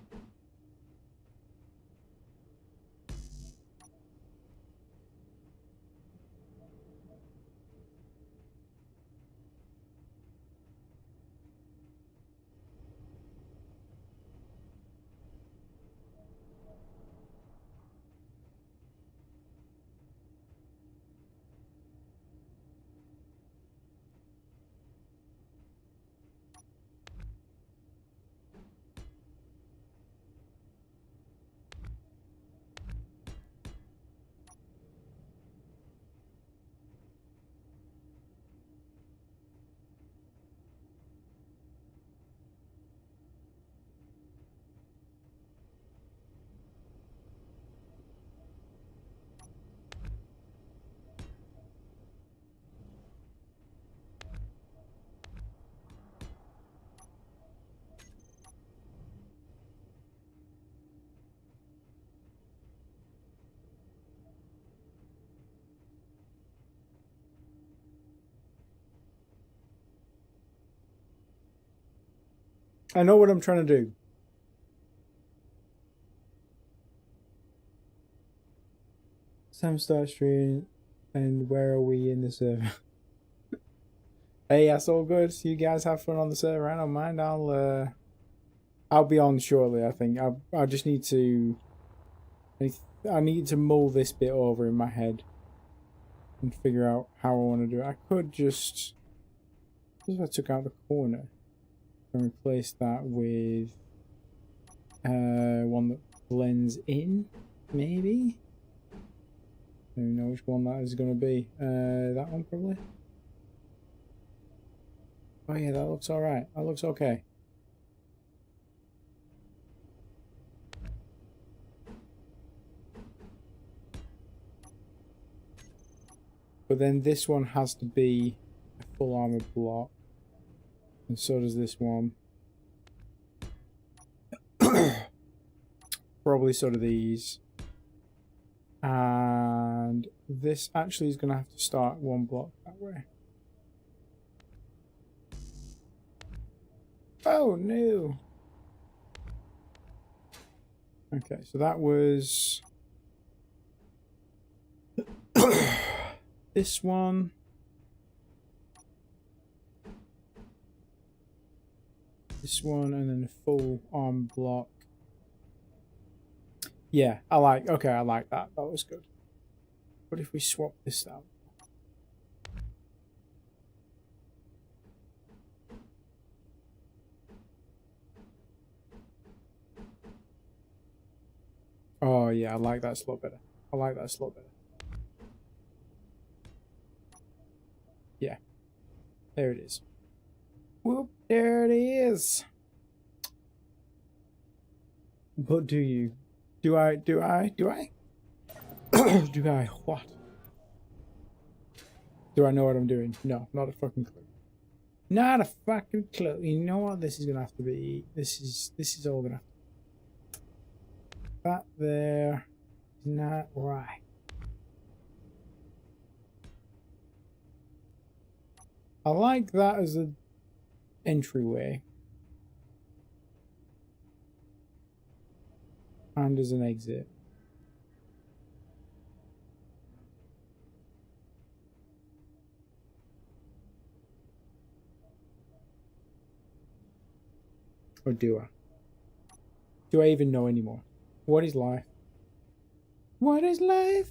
I know what I'm trying to do. Sam start stream, and where are we in the server? Hey, that's all good. You guys have fun on the server. I don't mind. I'll be on shortly. I think I just need to. I need to mull this bit over in my head and figure out how I want to do it. I could just. What if I took out the corner and replace that with one that blends in, maybe? I don't know which one that is going to be. That one probably. Oh yeah, that looks alright. That looks okay. But then this one has to be a full armor block. And so does this one. probably sort of these. And this actually is going to have to start one block that way. Oh no! Okay, so that was this one. This one, and then a full arm block. Yeah, I like that. That was good. What if we swap this out? Oh yeah, I like that slot better. I like that slot better. Yeah. There it is. Whoop, there it is. But do you? Do I? Do I what? Do I know what I'm doing? No, not a fucking clue. Not a fucking clue. You know what this is gonna have to be? This is all gonna have to be. That there is not right. I like that as an entryway. And as an exit. Or do I? Do I even know anymore? What is life? What is life?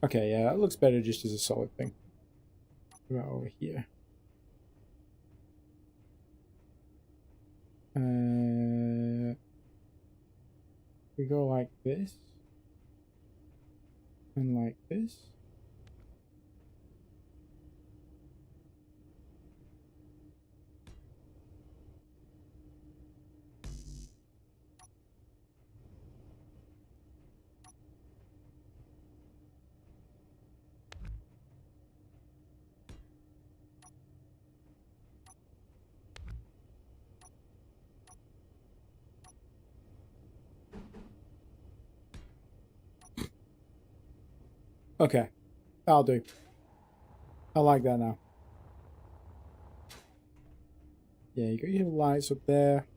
Okay, yeah, that looks better just as a solid thing. What about over here? We go like this. And like this. Okay, that'll do. I like that now. Yeah, you got your lights up there.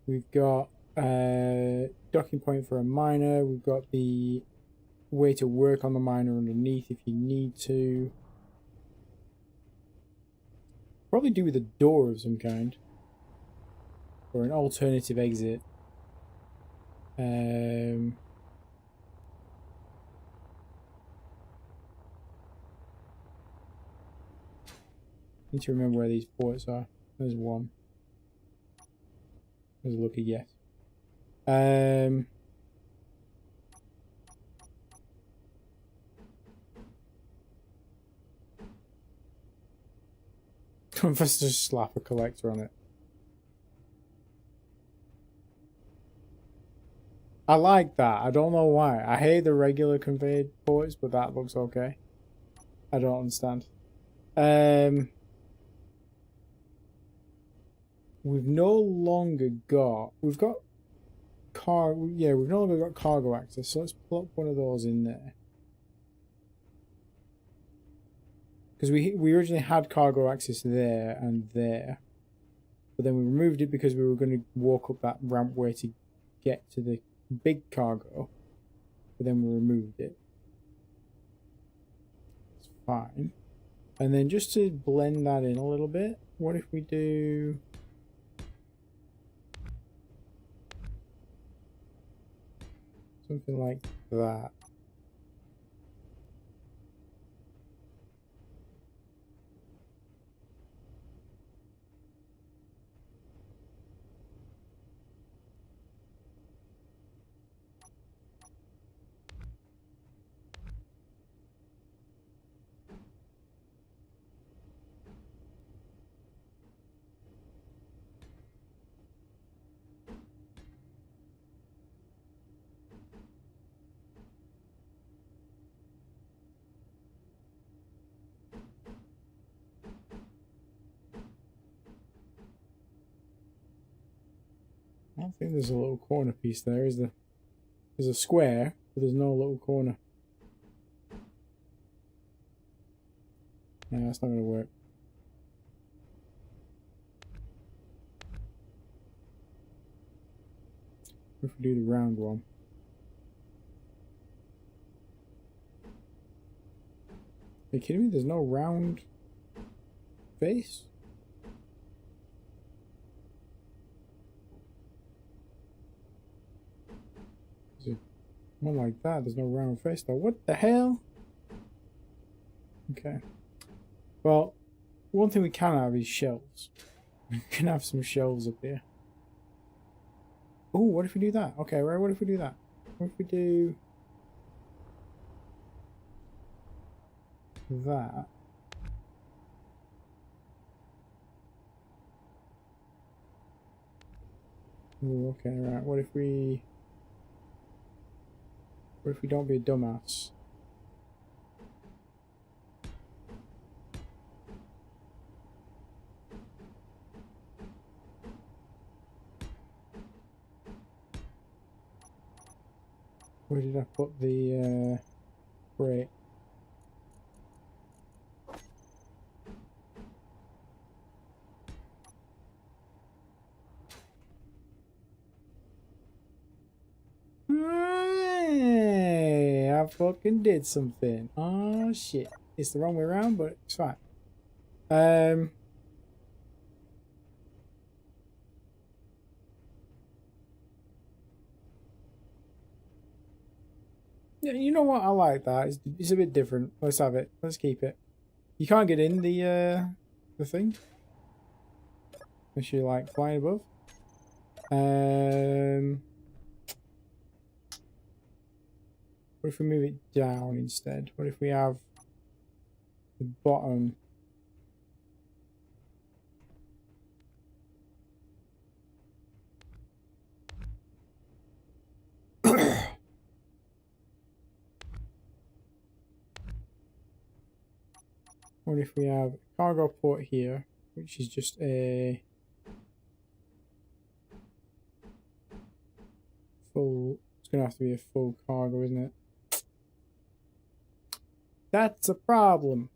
We've got a docking point for a miner. We've got the way to work on the miner underneath if you need to. Probably do with a door of some kind. Or an alternative exit. Need to remember where these ports are. There's one. There's a lucky guess. Let's just slap a collector on it. I like that. I don't know why. I hate the regular conveyed ports, but that looks okay. I don't understand. We've no longer got... We've got... Yeah, we've no longer got cargo access, so let's plop one of those in there. Because we originally had cargo access there and there. But then we removed it because we were going to walk up that rampway to get to the big cargo. But then we removed it. It's fine. And then just to blend that in a little bit, what if we do... something like that. don't think there's a little corner piece there, is there? There's a square, but there's no little corner. Yeah, that's not going to work. What if we do the round one? Are you kidding me? There's no round face? Is it one like that? There's no round face though. What the hell? Okay. Well, one thing we can have is shelves. We can have some shelves up here. Oh, what if we do that? Okay, right, what if we do that? What if we do that? Oh, okay, right. What if we don't be a dumbass? Where did I put the brake? Hey, I fucking did something. Oh shit. It's the wrong way around, but it's fine. Yeah, you know what? I like that. It's a bit different. Let's have it. Let's keep it. You can't get in the thing unless you're like flying above. What if we move it down instead? What if we have the bottom? What if we have a cargo port here, which is just a full, it's gonna have to be a full cargo, isn't it? That's a problem.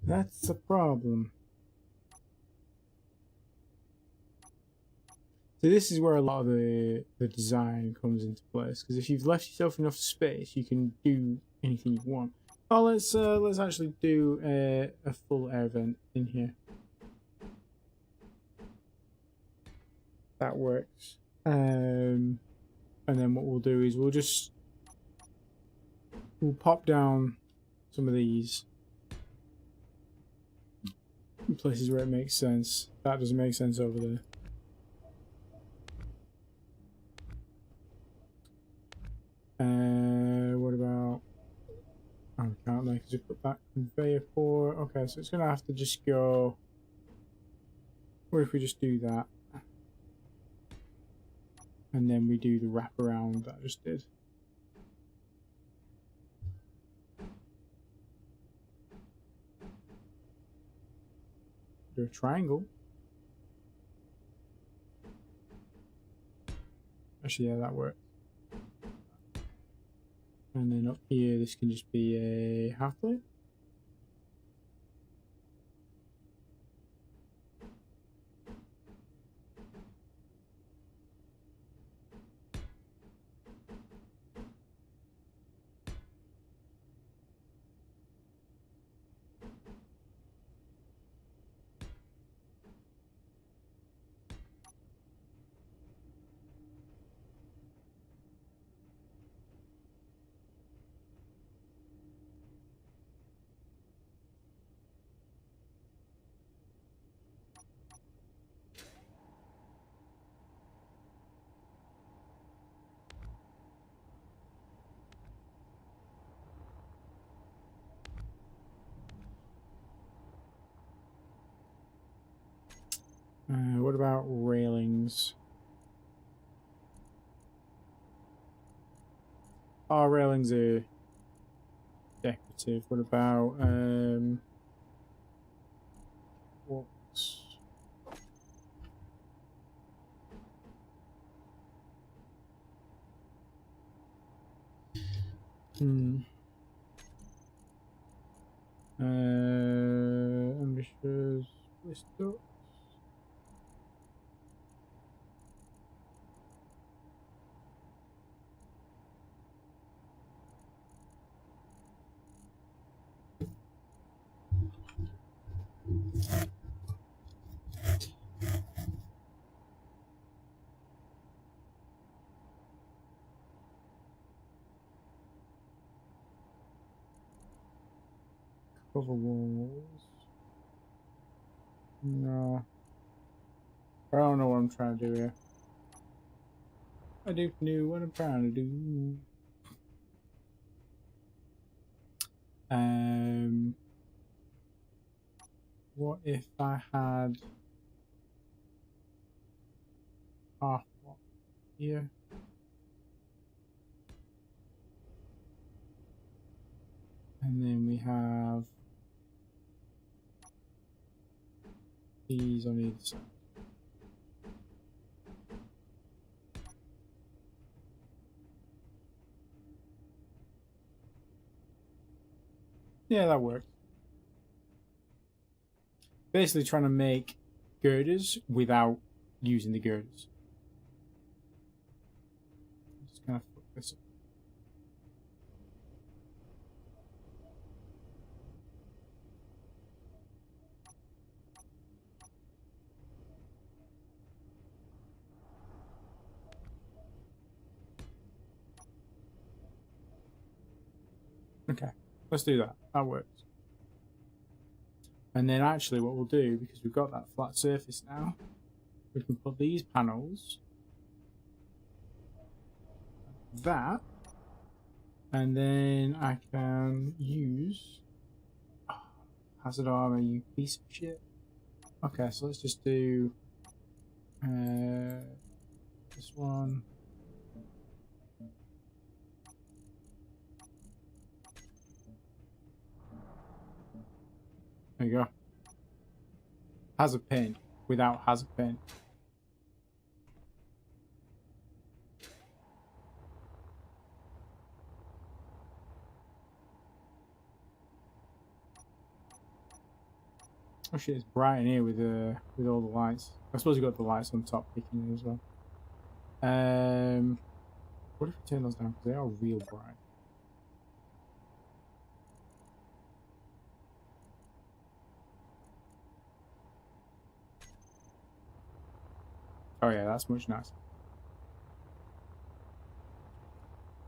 That's a problem. So this is where a lot of the design comes into place, because if you've left yourself enough space, you can do anything you want. Oh, let's actually do a full air vent in here. That works. And then what we'll do is we'll pop down some of these in places where it makes sense. That doesn't make sense over there. What about? Oh, can't make because we put that conveyor port. Okay, so it's gonna have to just go. What if we just do that? And then we do the wraparound that I just did. Do a triangle. Actually, yeah, that works. And then up here, this can just be a half plate. What about railings? Our railings are decorative. What about walks? Ambitious Bristol. Cover walls. No. I don't know what I'm trying to do here. I don't know what I'm trying to do. What if I had half one here? And then we have these on either side. Yeah, that works. Basically trying to make girders without using the girders. Just kind of fuck this up. Okay, let's do that. That works. And then actually what we'll do, because we've got that flat surface now, we can put these panels, that, and then I can use hazard armor, you piece of shit. Okay, so let's just do this one. There you go. Hazard pin without hazard pin. Oh shit, it's bright in here with all the lights. I suppose you've got the lights on top picking as well. What if we turn those down? Because they are real bright. Oh yeah, that's much nicer.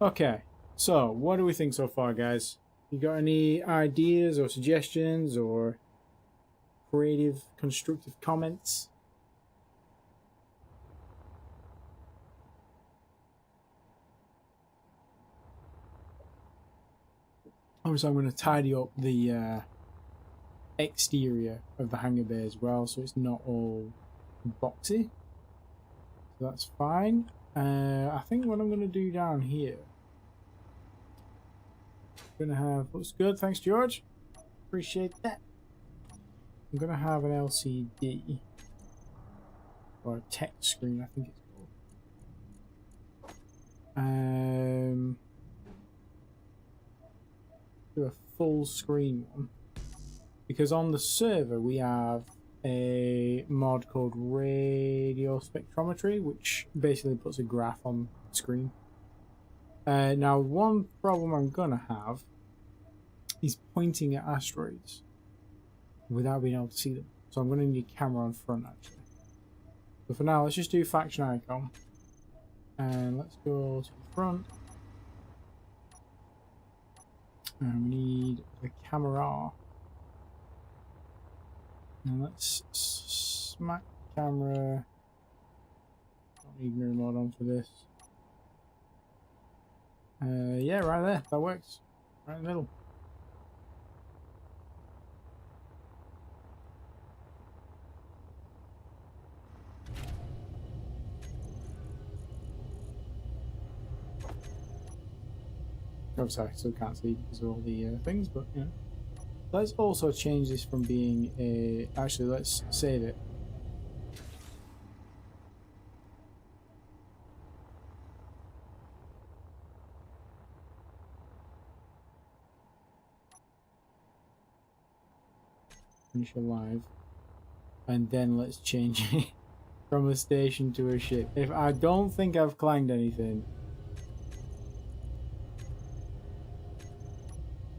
Okay, so what do we think so far, guys? You got any ideas or suggestions or creative, constructive comments? Obviously, I'm going to tidy up the exterior of the hangar bay as well, so it's not all boxy. So that's fine. I think what I'm going to do down here, I'm going to have, looks good, thanks George, appreciate that. I'm going to have an LCD, or a text screen I think it's called. Do a full screen one, because on the server we have a mod called radio spectrometry, which basically puts a graph on the screen. Now one problem I'm gonna have is pointing at asteroids without being able to see them, so I'm gonna need a camera on front actually. So for now let's just do faction icon and let's go to the front. And we need the camera. And let's smack the camera. Don't need mirror mode on for this. Yeah, right there. That works. Right in the middle. Obviously, I still can't see because of all the things, but you know. Let's also change this from being a. Actually, let's save it. Finish alive, and then let's change it from a station to a ship. If I don't think I've clanged anything.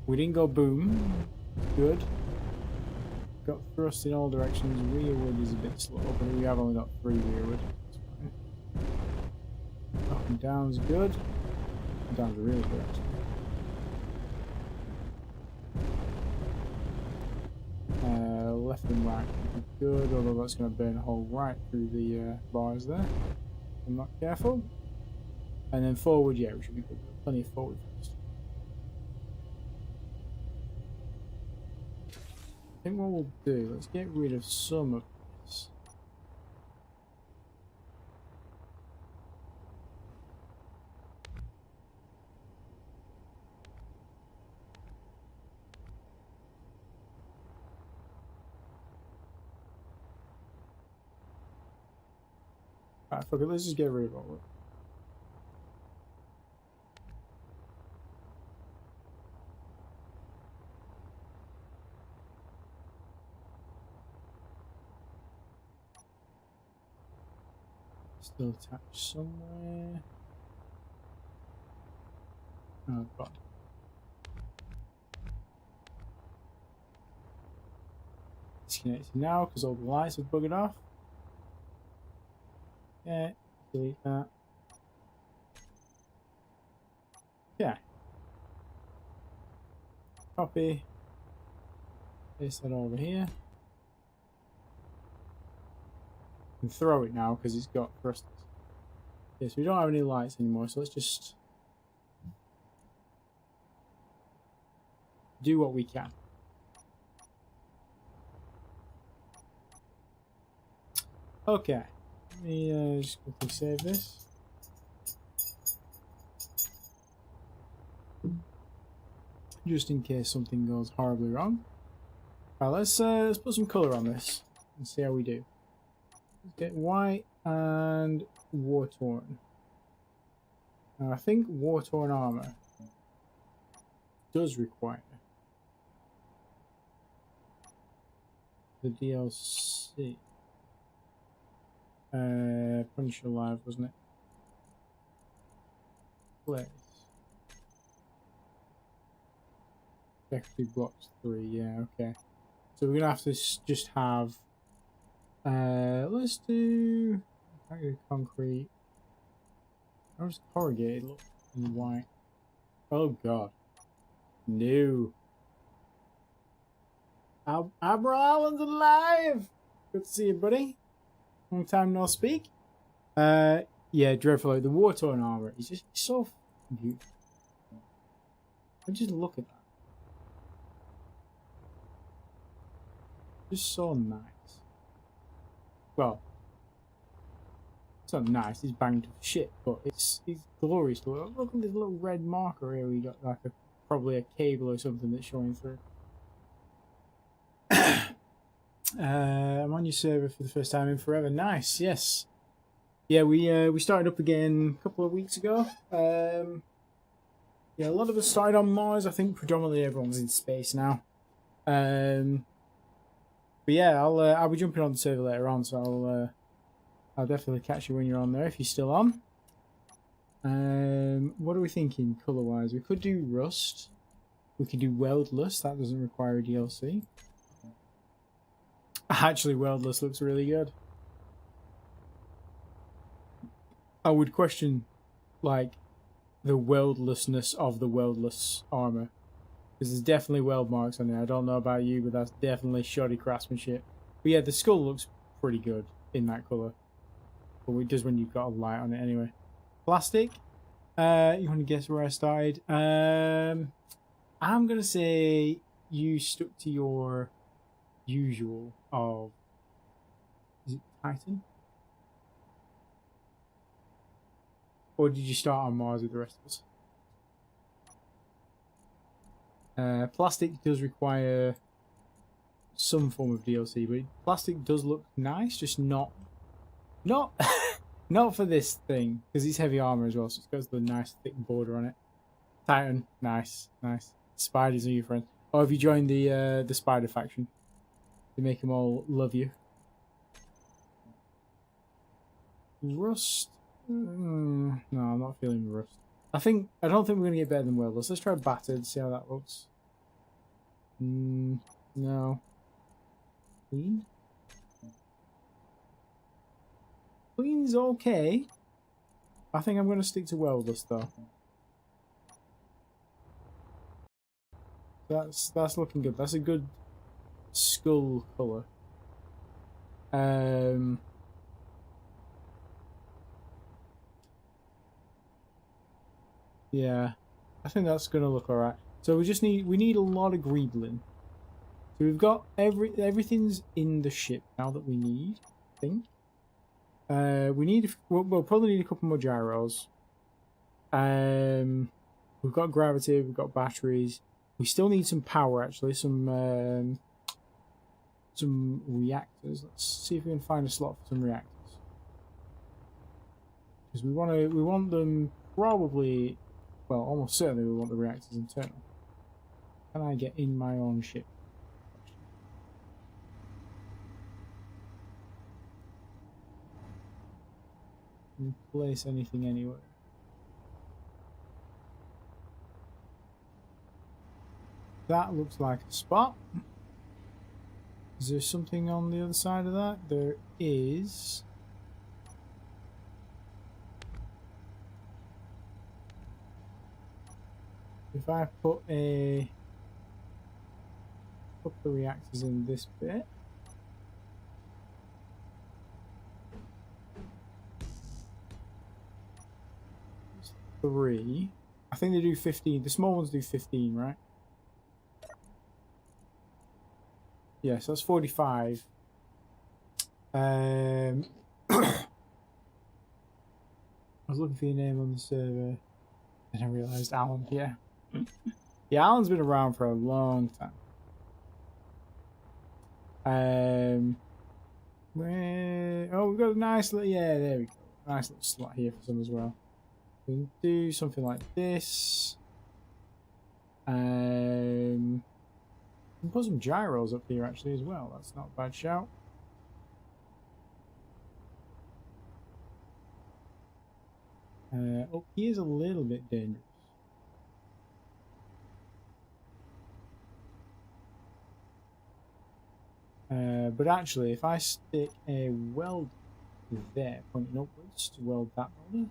We didn't go boom. Good. Got thrust in all directions. Rearward is a bit slow, but we have only got 3 rearward. Up and down's good. Down's really good actually. Left and right would be good, although that's going to burn a hole right through the bars there. I'm not careful. And then forward, yeah, we should be good. Plenty of forward first. I think what we'll do, let's get rid of some of this. Alright, fuck it, let's just get rid of all of it. Still attached somewhere. Oh god. Disconnected now because all the lights have buggered off. Yeah, delete that. Yeah. Copy. Paste that over here. And throw it now because it's got thrusters. Yes, we don't have any lights anymore, so let's just do what we can. Okay. Let me just quickly save this. Just in case something goes horribly wrong. Right, let's put some colour on this and see how we do. Let's get white and war-torn. Now I think war-torn armour does require the DLC. Punisher Live, wasn't it? Place. Actually blocks 3, yeah, okay. So we're gonna have to just have let's do concrete. How does corrugated look in white? Oh god. No. Admiral Allen's alive! Good to see you, buddy. Long time no speak. Yeah, dreadful. The war-torn armor is just so beautiful. Just look at that. Just so nice. Well, it's not nice. It's banged to shit, but it's glorious to look. Look at this little red marker here. We got like probably a cable or something that's showing through. I'm on your server for the first time in forever. Nice, yes. Yeah, we started up again a couple of weeks ago. Yeah, a lot of us started on Mars. I think predominantly everyone's in space now. But yeah, I'll be jumping on the server later on, so I'll definitely catch you when you're on there if you're still on. What are we thinking color wise? We could do rust. We could do weldless. That doesn't require a DLC. Actually, weldless looks really good. I would question, like, the weldlessness of the weldless armor. Because there's definitely weld marks on there. I don't know about you, but that's definitely shoddy craftsmanship. But yeah, the skull looks pretty good in that colour. But it does when you've got a light on it anyway. Plastic. You want to guess where I started? I'm going to say you stuck to your usual of... Is it Titan? Or did you start on Mars with the rest of us? Plastic does require some form of DLC, but plastic does look nice, just not not for this thing, because it's heavy armor as well, so it's got the nice thick border on it. Titan, nice. Spiders are your friend. Oh, have you joined the spider faction? They make them all love you. Rust? No, I'm not feeling rust. I don't think we're gonna get better than welders. Let's try battered, see how that looks. No. Clean? Clean's okay. I think I'm gonna stick to welders though. That's looking good. That's a good skull colour. Yeah, I think that's gonna look alright. So we need a lot of greebling. So we've got everything's in the ship now that we need, I think. We'll probably need a couple more gyros. We've got gravity, we've got batteries. We still need some power actually, some reactors. Let's see if we can find a slot for some reactors. Because we want them probably, well, almost certainly we want the reactors internal. Can I get in my own ship? Can you place anything anywhere? That looks like a spot. Is there something on the other side of that? There is. If I put the reactors in this bit. There's 3. I think they do 15. The small ones do 15, right? Yes, that's 45. I was looking for your name on the server, and I realised Alan. Yeah, yeah, Alan's been around for a long time. Oh, we've got a nice little, yeah, there we go. Nice little slot here for some as well. We can do something like this. We can put some gyros up here actually as well. That's not a bad shout. Oh, he is a little bit dangerous. But actually, if I stick a weld there, pointing upwards to weld that welder,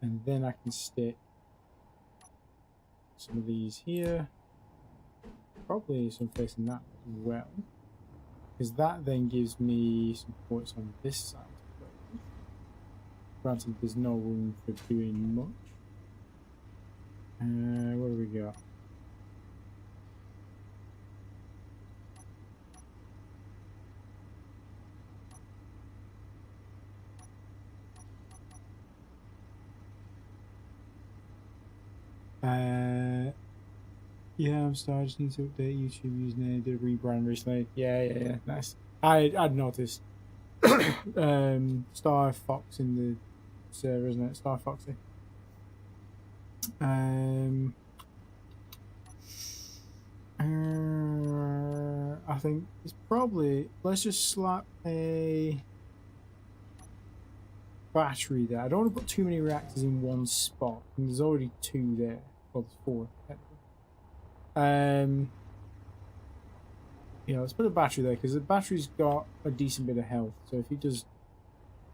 and then I can stick some of these here, probably some facing that as well, because that then gives me some ports on this side. Granted, there's no room for doing much. What do we got? Yeah, I'm sorry, I just need to update YouTube username. Did a rebrand recently. Yeah, nice. I'd noticed. Star Fox in the server, isn't it? Star Foxy. I think it's probably, let's just slap a battery there. I don't want to put too many reactors in one spot, and there's already 2 there. Well, there's 4 technically. Yeah, let's put a battery there because the battery's got a decent bit of health. So if he does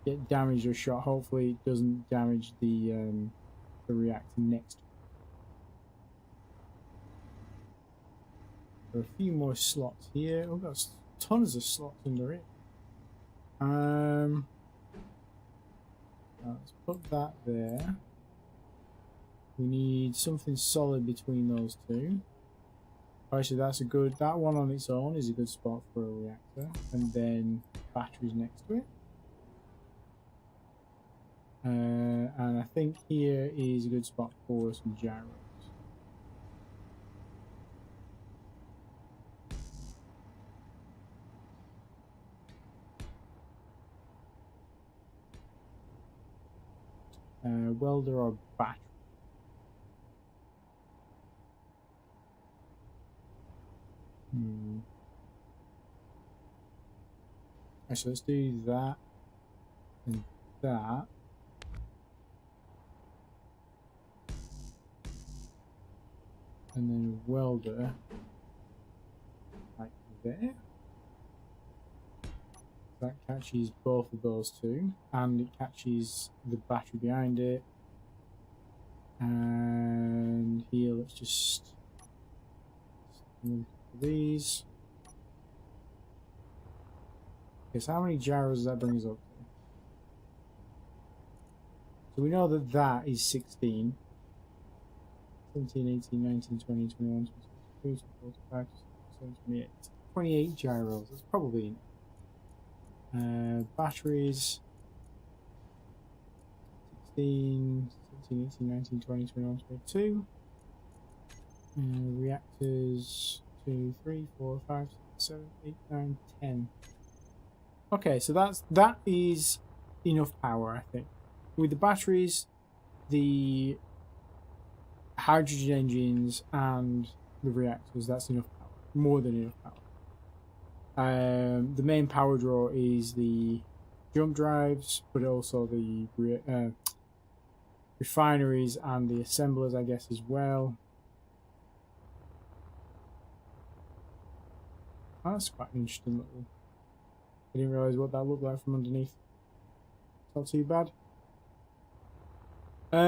get damaged or shot, hopefully it doesn't damage the reactor next to it. There are a few more slots here. Oh, there's tons of slots under it. Let's put that there. We need something solid between those 2. Actually, that's a good. That one on its own is a good spot for a reactor, and then batteries next to it. And I think here is a good spot for some gyros. Welder or battery? So let's do that and that. And then welder like there. That catches both of those two, and it catches the battery behind it. And here, let's just move these. Okay, so how many gyros does that bring us up to? So we know that that is 16. 17, 18, 19, 20, 21, 22, 24, 25, 27, 28. 28 gyros, that's probably enough. Batteries 16, 17, 18, 19, 20, 21, 22. Reactors 2, 3, 4, 5, 6, 7, 8, 9, 10. Okay, so that is enough power, I think. With the batteries, the hydrogen engines, and the reactors, that's enough power. More than enough power. The main power draw is the jump drives, but also the refineries and the assemblers, I guess, as well. Oh, that's quite an interesting little... I didn't realise what that looked like from underneath. It's not too bad. We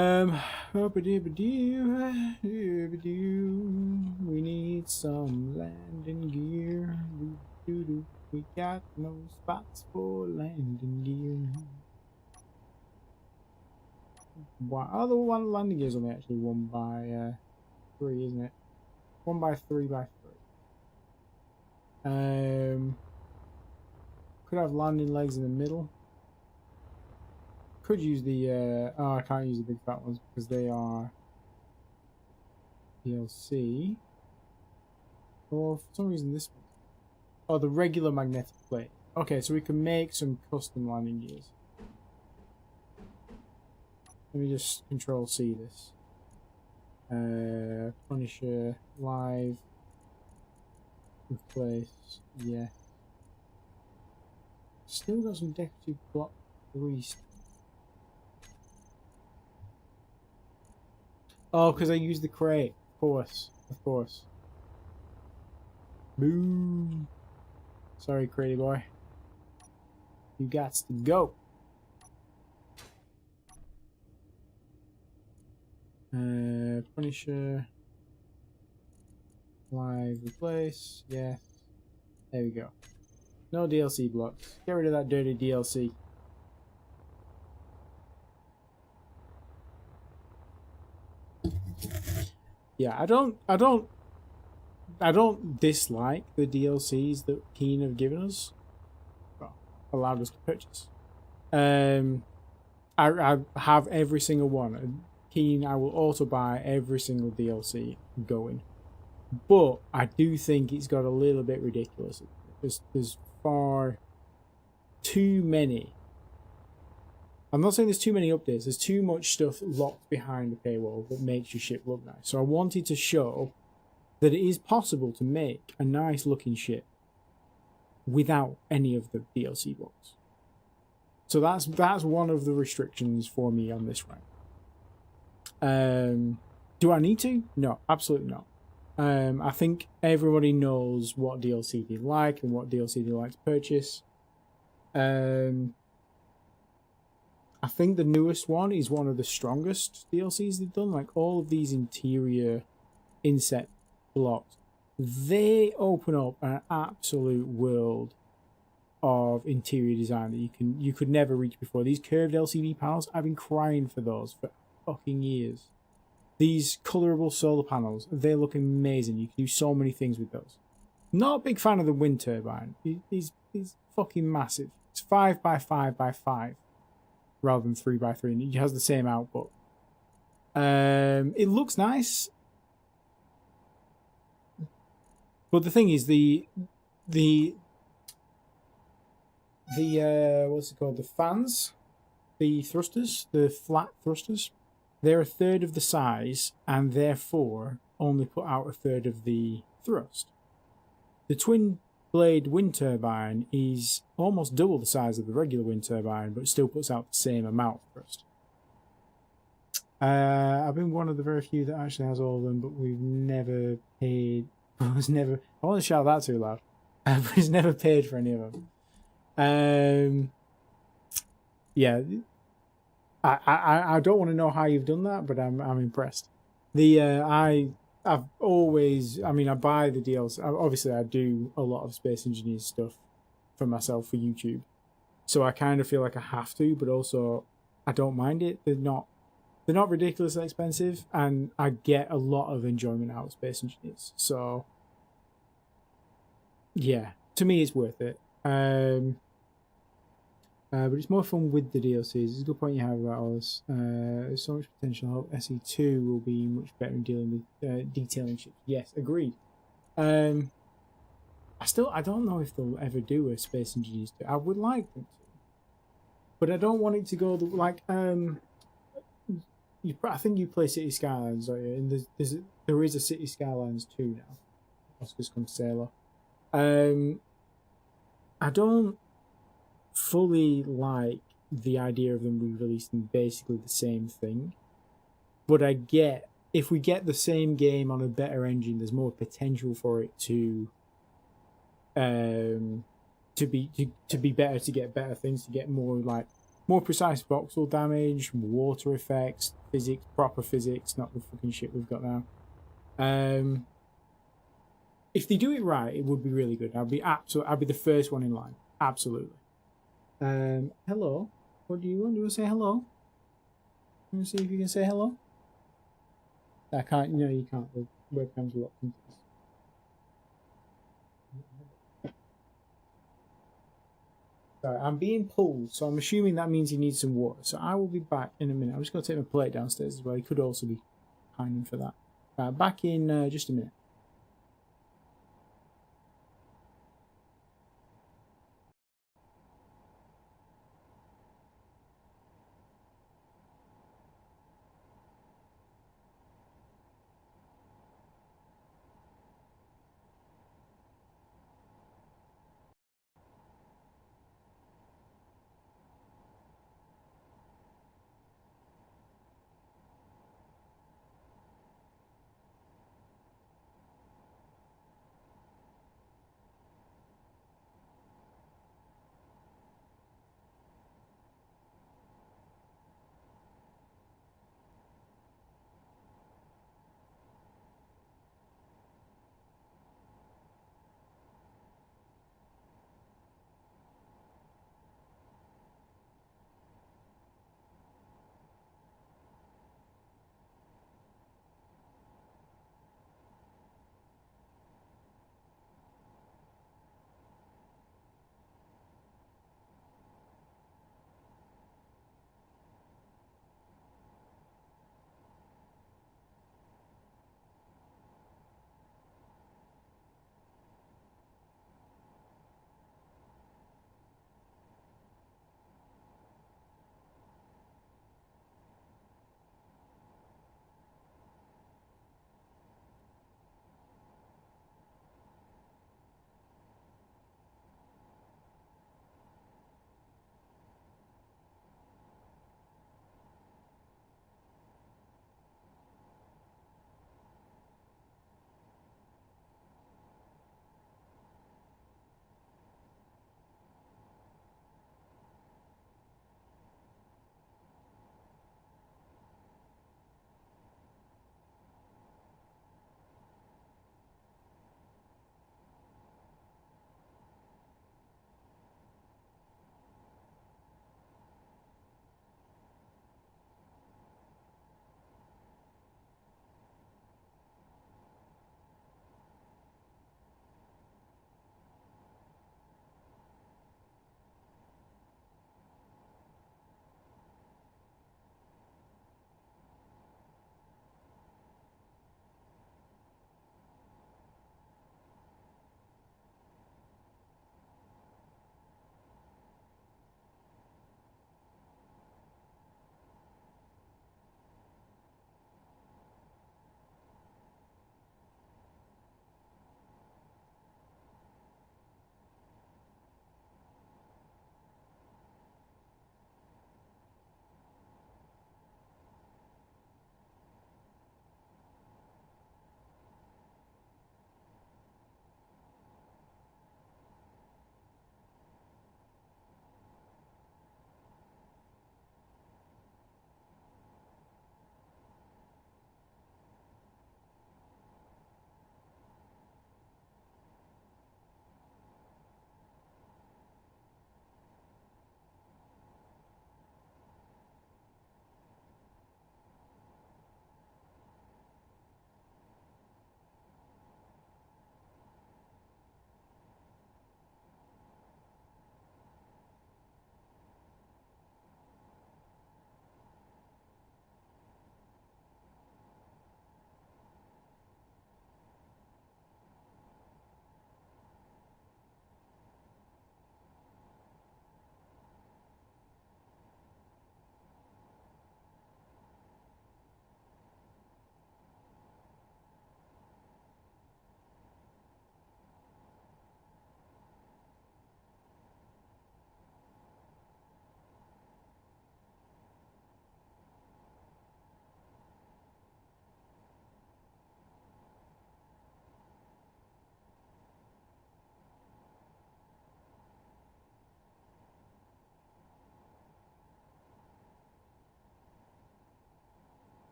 need some landing gear. We got no spots for landing gear. Wow, oh, the one landing gear is only actually 1 by 3, isn't it? 1 by 3 by 3. Could have landing legs in the middle. Could use the oh, I can't use the big fat ones because they are DLC. Or for some reason this one. Oh, the regular magnetic plate. Okay, so we can make some custom landing gears. Let me just Control C this. Punisher, live, replace, yeah. Still got some decorative block 3 stuff. Oh, because I used the crate. Of course. Of course. Boom. Sorry, cratey boy. You got to go. Punisher. Live replace. Yes. There we go. No DLC blocks. Get rid of that dirty DLC. Yeah, I don't dislike the DLCs that Keen have given us. Well, allowed us to purchase. I have every single one. Keen, I will also buy every single DLC going. But I do think it's got a little bit ridiculous. There's far too many. I'm not saying there's too many updates. There's too much stuff locked behind the paywall that makes your ship look nice. So I wanted to show that it is possible to make a nice looking ship without any of the DLC blocks. So that's one of the restrictions for me on this rank. Do I need to? No, absolutely not. I think everybody knows what DLC they like and what DLC they like to purchase. I think the newest one is one of the strongest DLCs they've done. Like all of these interior inset blocks, they open up an absolute world of interior design that you could never reach before. These curved LCD panels, I've been crying for those for fucking years. These colorable solar panels, they look amazing. You can do so many things with those. Not a big fan of the wind turbine. He's fucking massive. It's 5 by 5 by 5. rather than 3x3, and it has the same output. It looks nice, but the thing is the what's it called? The fans, the thrusters, the flat thrusters, they're a third of the size and therefore only put out a third of the thrust. The twin blade wind turbine is almost double the size of the regular wind turbine, but it still puts out the same amount of thrust. I've been one of the very few that actually has all of them, but we've never paid. I want to shout that too loud. But he's never paid for any of them. Yeah, I don't want to know how you've done that, but I'm impressed. I've always, I mean, I buy the deals. Obviously, I do a lot of Space Engineers stuff for myself for YouTube, so I kind of feel like I have to, but also I don't mind it. They're not ridiculously expensive, and I get a lot of enjoyment out of Space Engineers. So, yeah, to me, it's worth it. But it's more fun with the DLCs. It's a good point you have about all this. There's so much potential. I hope SE2 will be much better in dealing with detailing ships. Yes, agreed. I don't know if they'll ever do a Space Engineers 2. I would like them to, but I don't want it to go like I think you play City Skylines, don't you? And there is a City Skylines 2 now. Oscar's come sailor. I don't fully like the idea of them re-releasing basically the same thing, but I get if we get the same game on a better engine, there's more potential for it to be better, to get better things, to get more precise voxel damage, water effects, physics, proper physics, not the fucking shit we've got now. If they do it right, it would be really good. I'd be the first one in line. Absolutely. Hello. What do you want? Do you want to say hello? Let me see if you can say hello. I can't. No, you can't. The webcam's locked into this. Sorry, I'm being pulled, so I'm assuming that means he needs some water. So I will be back in a minute. I'm just going to take my plate downstairs as well. He could also be pining for that. Back in just a minute.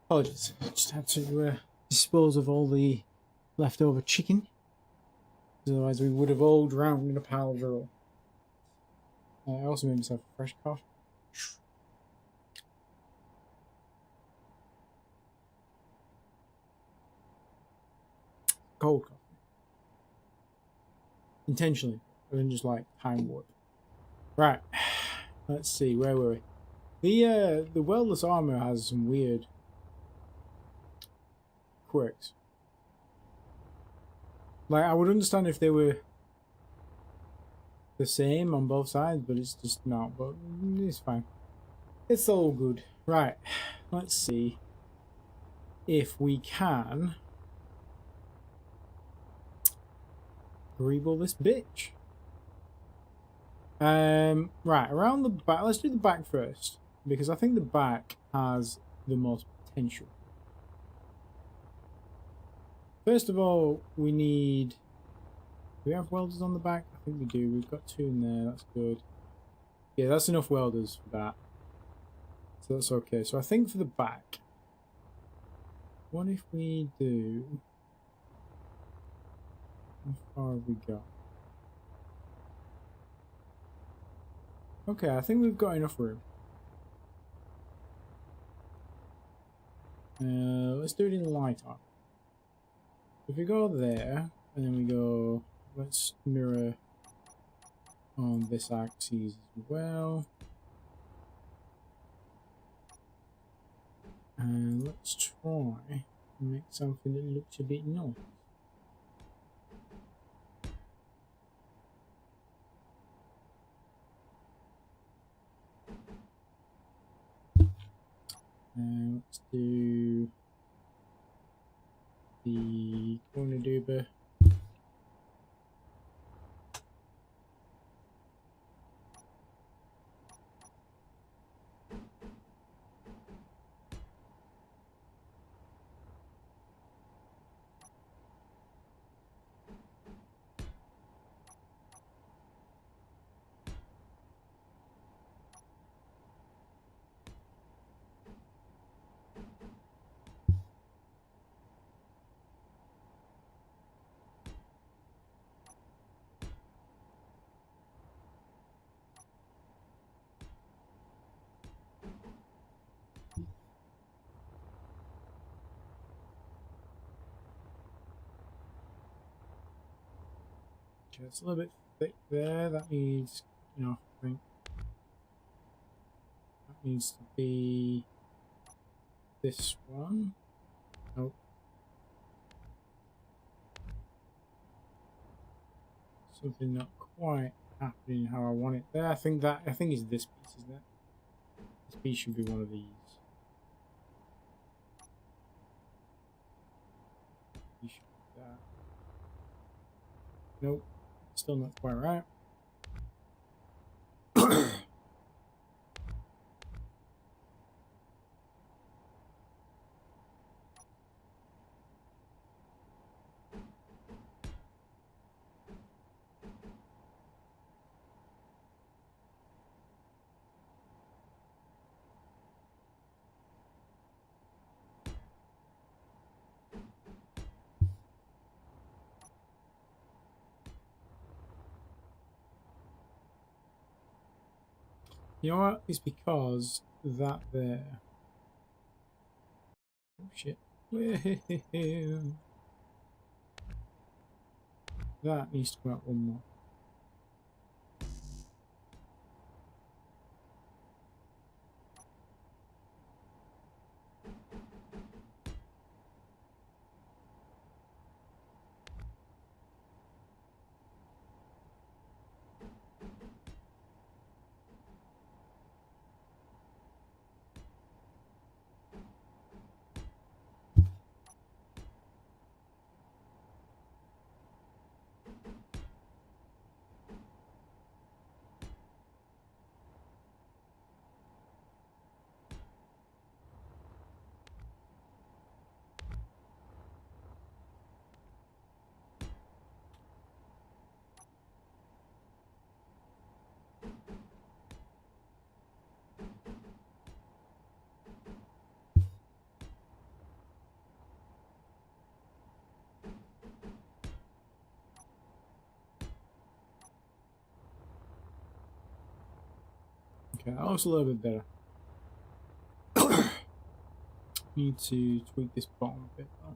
Apologies. Just had to dispose of all the leftover chicken. Otherwise, we would have all drowned in a pile of roll. I also made myself a fresh coffee. Cold coffee. Intentionally. I didn't just like time warp. Right. Let's see, where were we? The welderless armor has some weird quirks. Like, I would understand if they were the same on both sides, but it's just not. But it's fine. It's all good. Right. Let's see if we can greeble this bitch. Right, around the back. Let's do the back first, because I think the back has the most potential. First of all, we need... Do we have welders on the back? I think we do. We've got 2 in there. That's good. Yeah, that's enough welders for that. So that's okay. So I think for the back, what if we do... How far have we got? Okay, I think we've got enough room. Let's do it in light armor. If we go there, and then we go... Let's mirror on this axis as well. And let's try and make something that looks a bit nice. Let's do the corner duber. Okay, it's a little bit thick there. That needs, you know, I think that needs to be this one. Nope. Something not quite happening how I want it there. I think is this piece, isn't it? This piece should be one of these. You should do that. Nope. Still not quite right. You know what? It's because that there. Oh shit. That needs to come out one more. Okay, that looks a little bit better. Need to tweak this bottom bit though.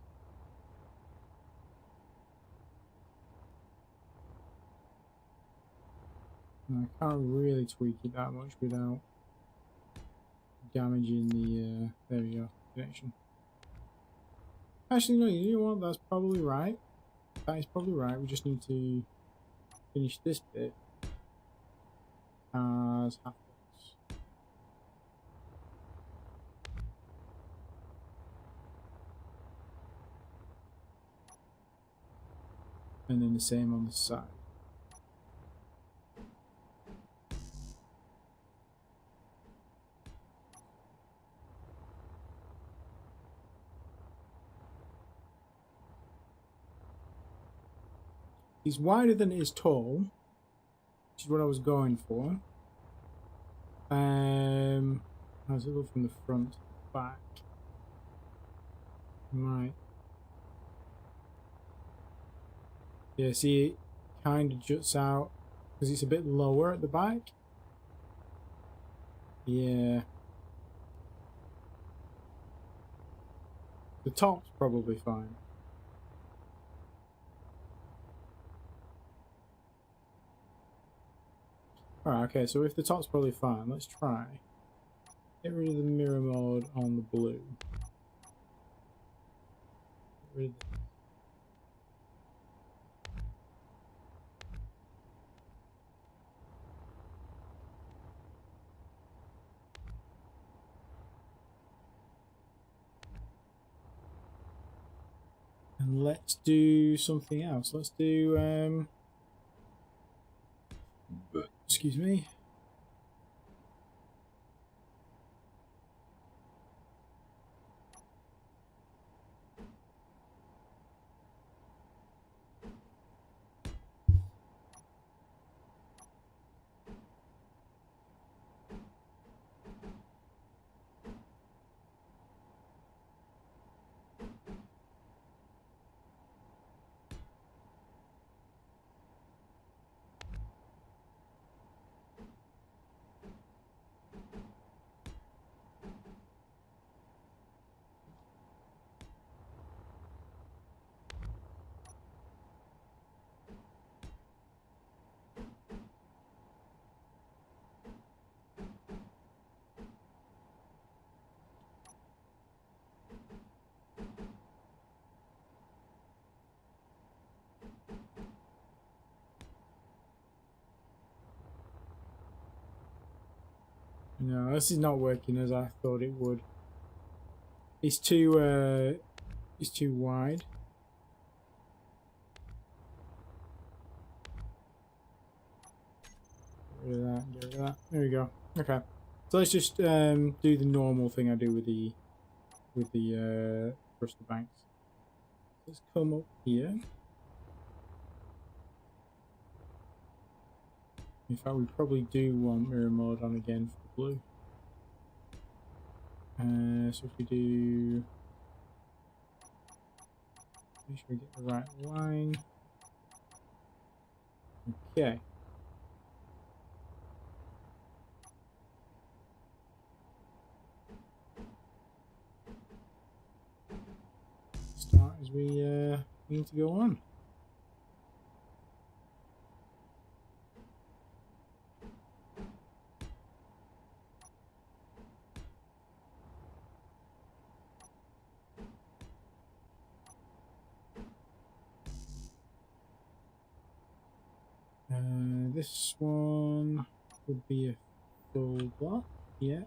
I can't really tweak it that much without damaging the, there we go, connection. Actually, no, you know what, that's probably right. That is probably right, we just need to finish this bit as half box. And then the same on the side. He's wider than it is tall, which is what I was going for. How's it look from the front to the back? Right. Yeah, see, it kind of juts out because it's a bit lower at the back. Yeah. The top's probably fine. Alright, okay, so if the top's probably fine, let's try. Get rid of the mirror mode on the blue. Get rid of the and let's do something else. Let's do excuse me. No, this is not working as I thought it would. It's too wide. Get rid of that, get rid of that. There we go. Okay. So let's just do the normal thing I do with the thruster banks. Let's come up here. In fact, we probably do want mirror mode on again for the blue. So if we do, make sure we get the right line. Okay. Start as we need to go on. This one would be a full block, yeah.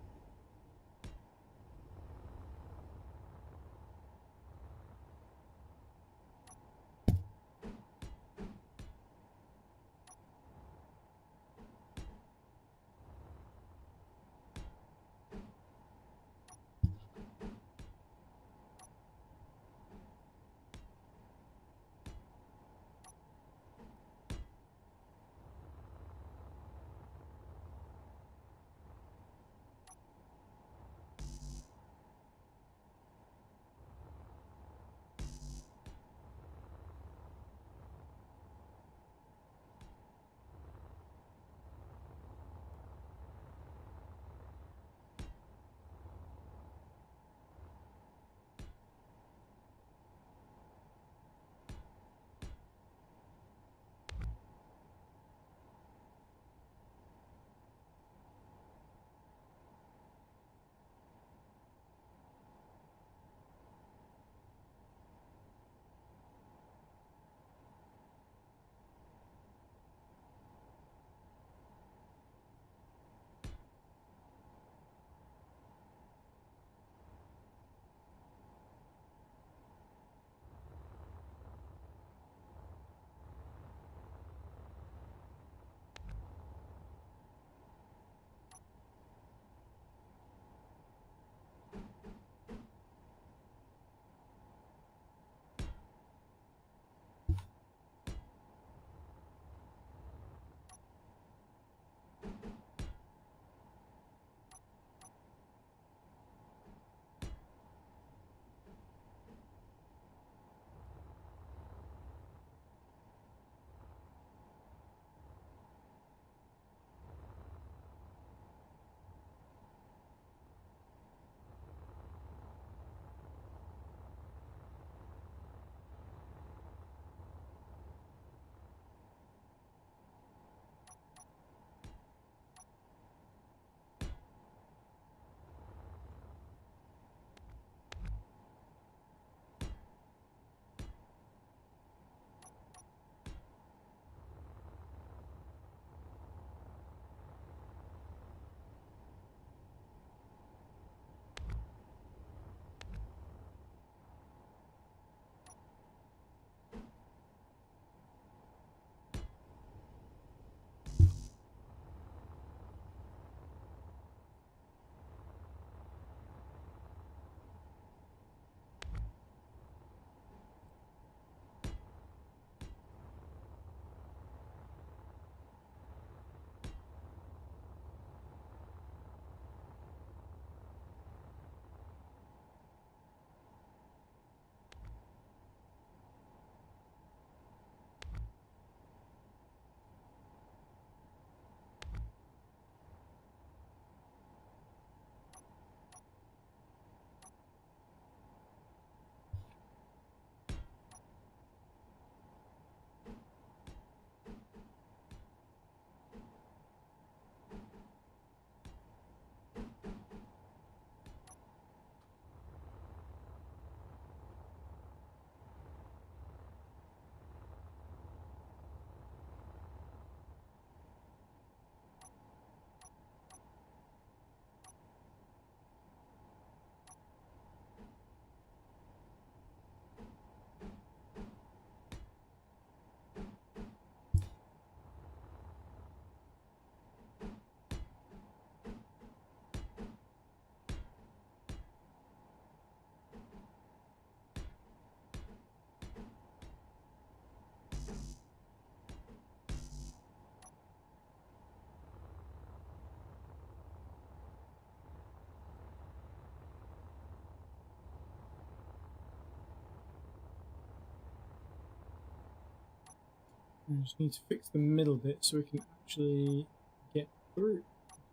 I just need to fix the middle bit so we can actually get through.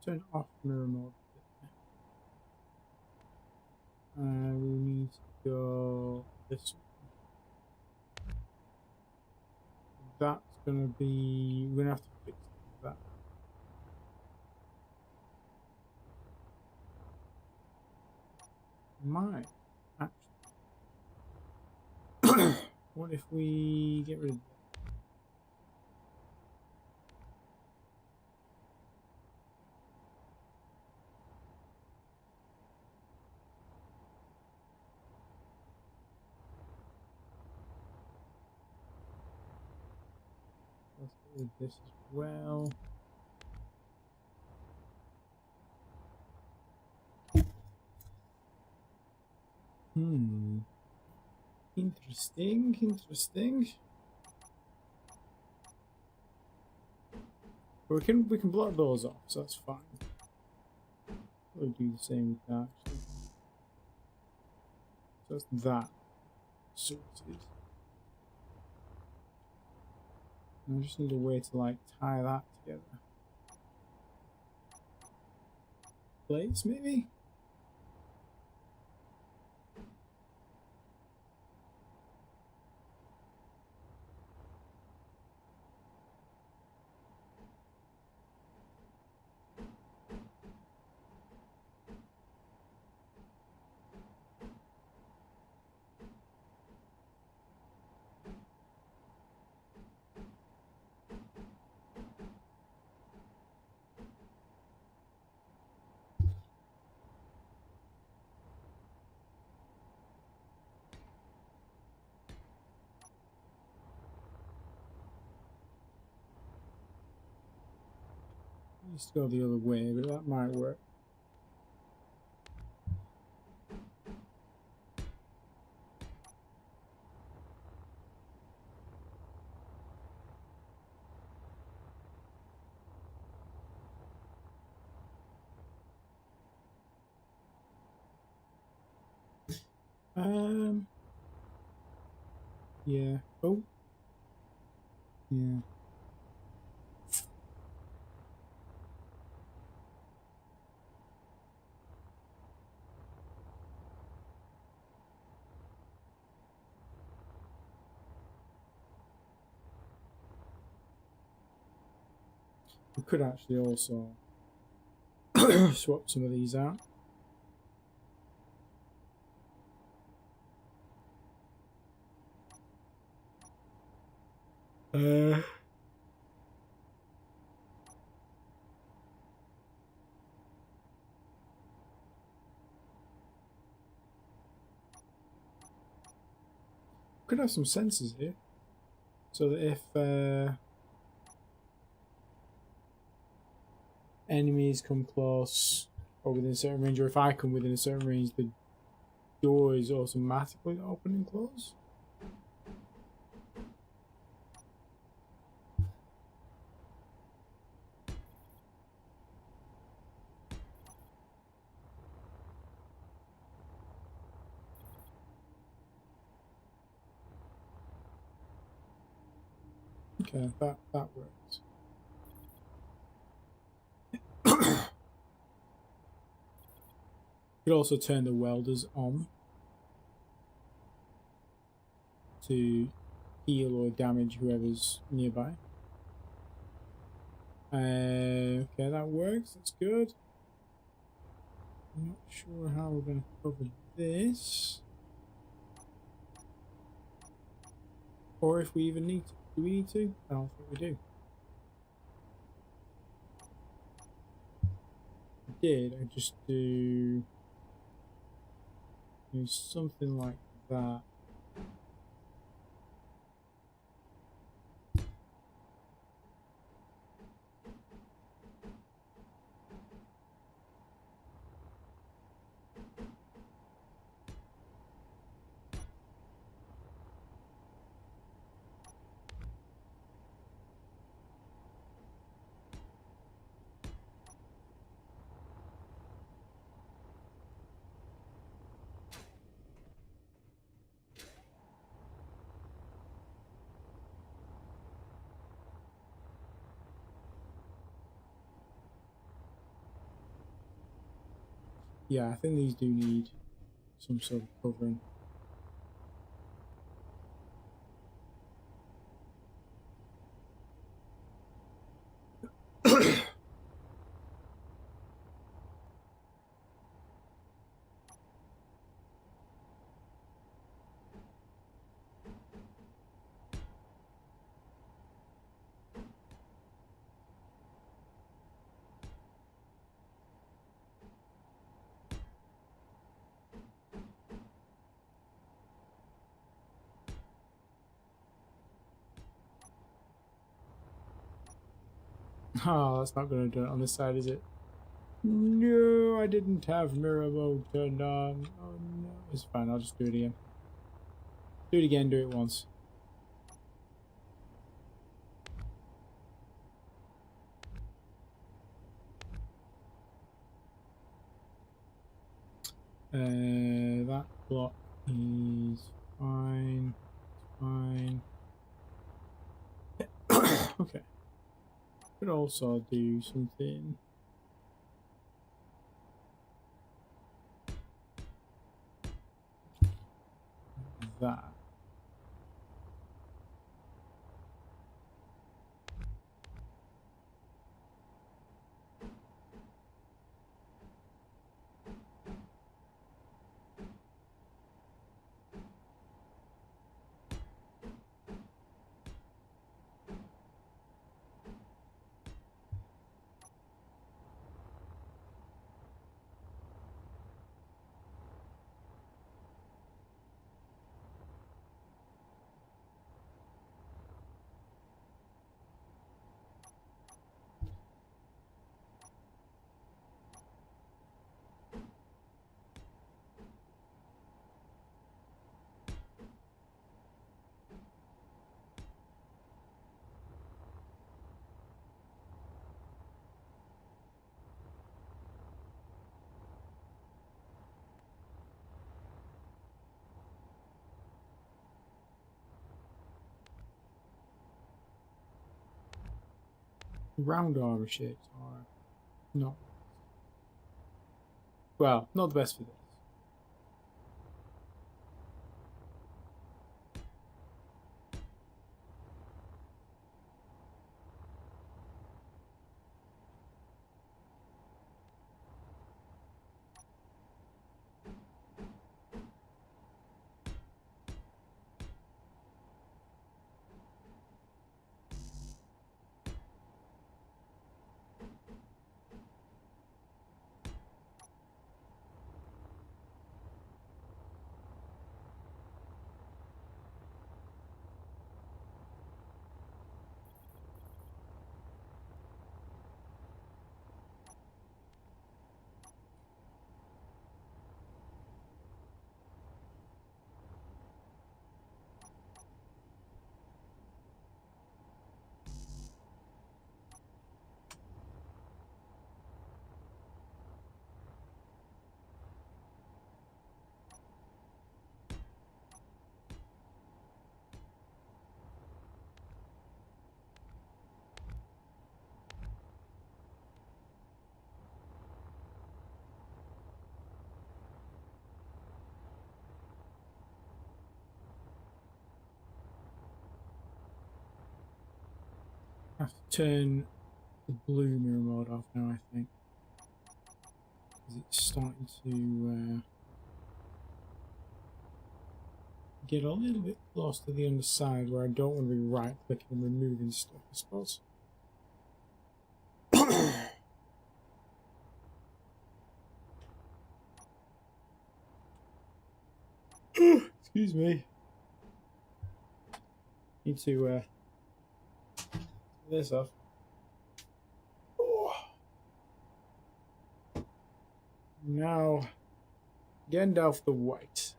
Turn off mirror mode. We need to go this way. That's gonna be. We're gonna have to fix that. Might actually. What if we get rid of that? Let's get rid of this as well. Interesting. We can block those off, so that's fine. We'll do the same with that. Actually. So that's that sorted. I just need a way to like tie that together. Plates maybe? Used to go the other way, but that might work. Yeah. Oh. Yeah. We could actually also swap some of these out. Could have some sensors here, so that if enemies come close or within a certain range, or if I come within a certain range, the door is automatically open and close. Okay, that works. Could also turn the welders on to heal or damage whoever's nearby. Okay, that works. That's good. I'm not sure how we're going to cover this, or if we even need to. Do we need to? I don't think we do. I did. I just do something like that. Yeah, I think these do need some sort of covering. Oh, that's not going to do it on this side, is it? No, I didn't have mirror mode turned on. Oh no, it's fine. I'll just do it again. Do it again. Do it once. That block is fine. Fine. Okay. Could also do something. That. Round arbor shapes are not, well, not the best for this. I have to turn the blue mirror mode off now, I think. Because it's starting to get a little bit close to the underside where I don't want to be right clicking and removing stuff, I suppose. Excuse me. Need to take this off. Oh. Now, get off the white.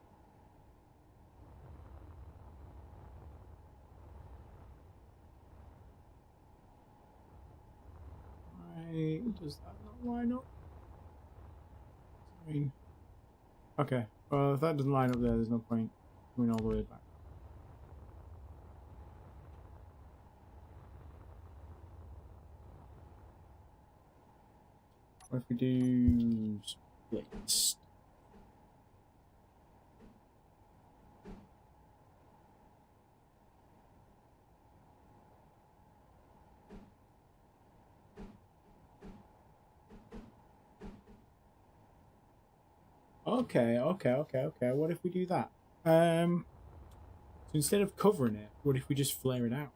Why does that not line up? I mean, okay. Well, if that doesn't line up there, there's no point going all the way back. What if we do plates. Okay. What if we do that? So instead of covering it, what if we just flare it out?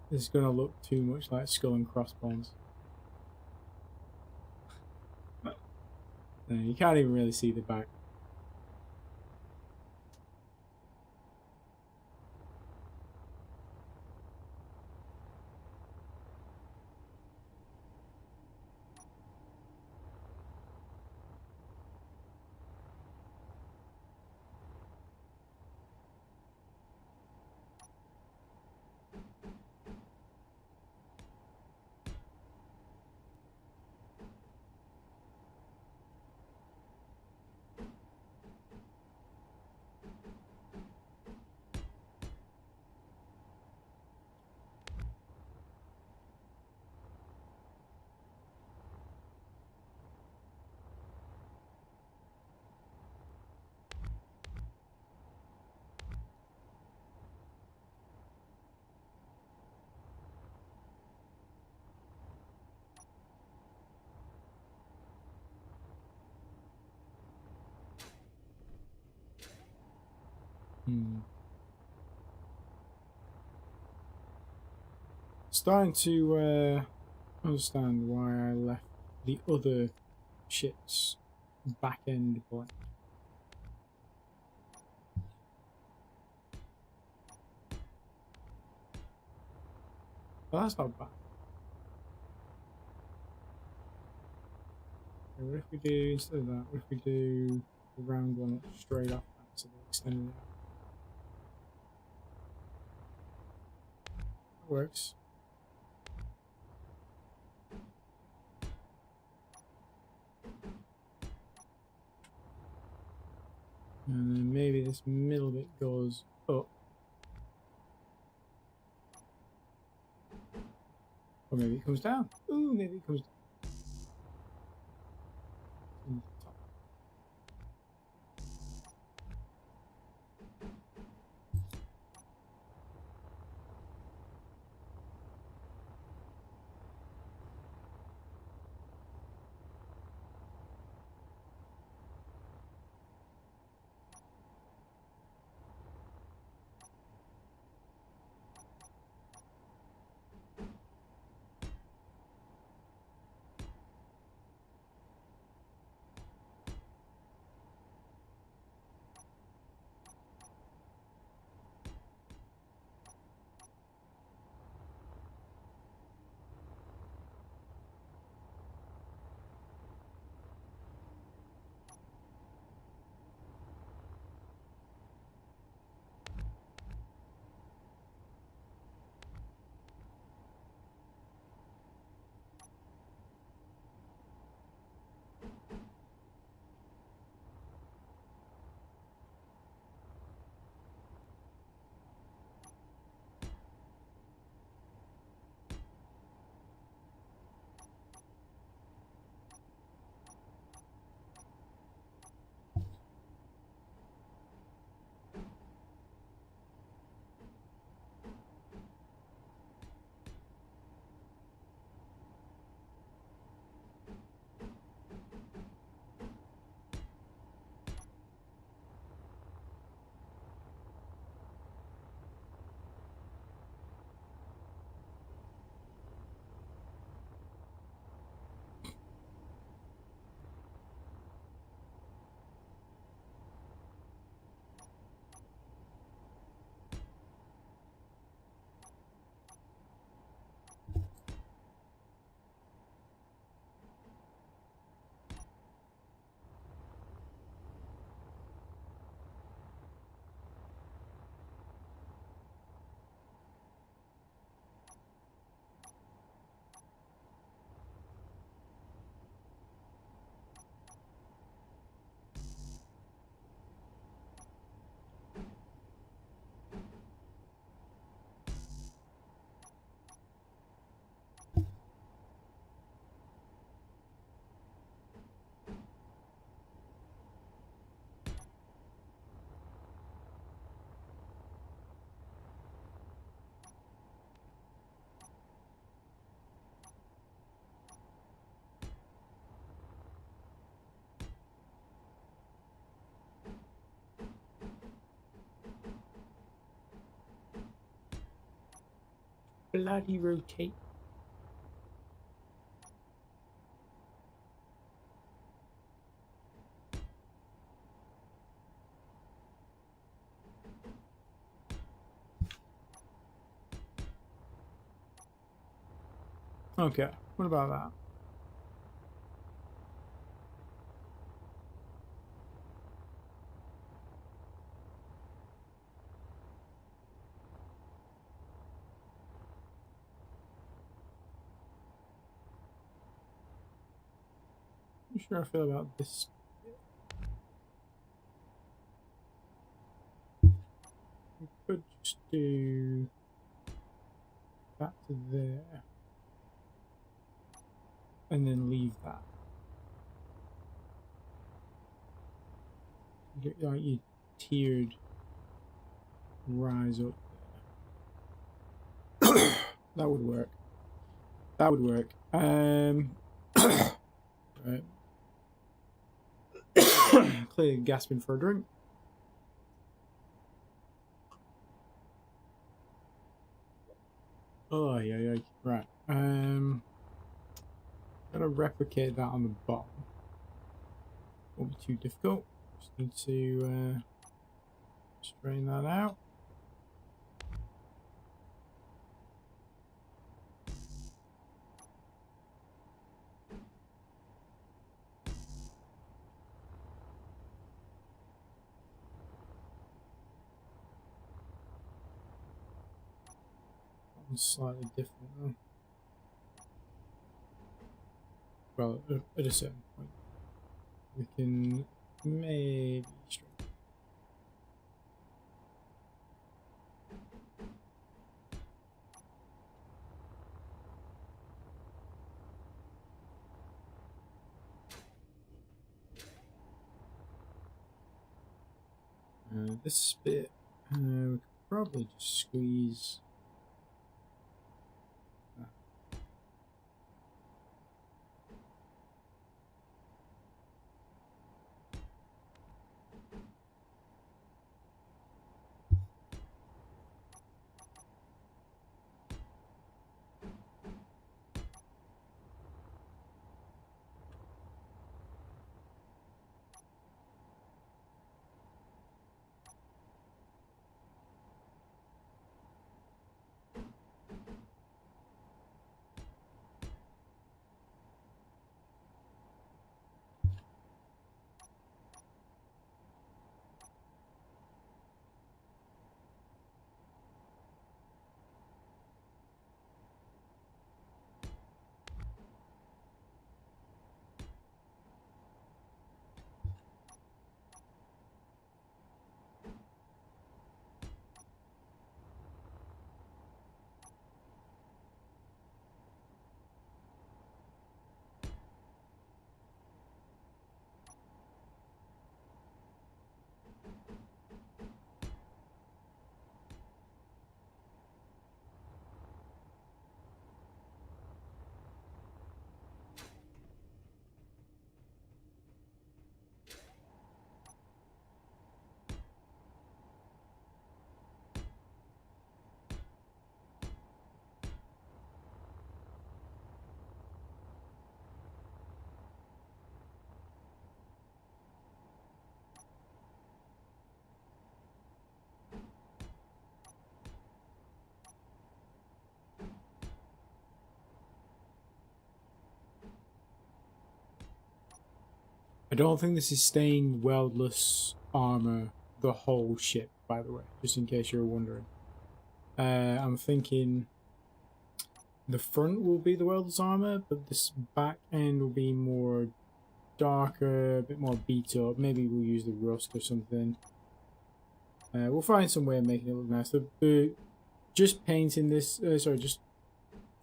This is gonna look too much like skull and crossbones. You can't even really see the back. Starting to understand why I left the other ship's back end blank. Well, that's not bad. Okay, what if we do, instead of that, what if we do the round one straight up that, so they extend it out? That works. this middle bit goes up. Or maybe it comes down. Ooh, maybe it comes down. Bloody rotate. Okay, what about that? I'm not sure I feel about this. We could just do that to there. And then leave that. Get like your tiered rise up there. That would work. That would work. Right. Clearly gasping for a drink. Oh yeah. Right. Gotta replicate that on the bottom. Won't be too difficult. Just need to strain that out. That one's slightly different though. Well, at a certain point, we can maybe straighten. This bit, we could probably just squeeze. I don't think this is staying weldless armor the whole ship, by the way, just in case you're wondering. I'm thinking the front will be the weldless armor, but this back end will be more darker, a bit more beat up. Maybe we'll use the rust or something. We'll find some way of making it look nice. Just painting this, just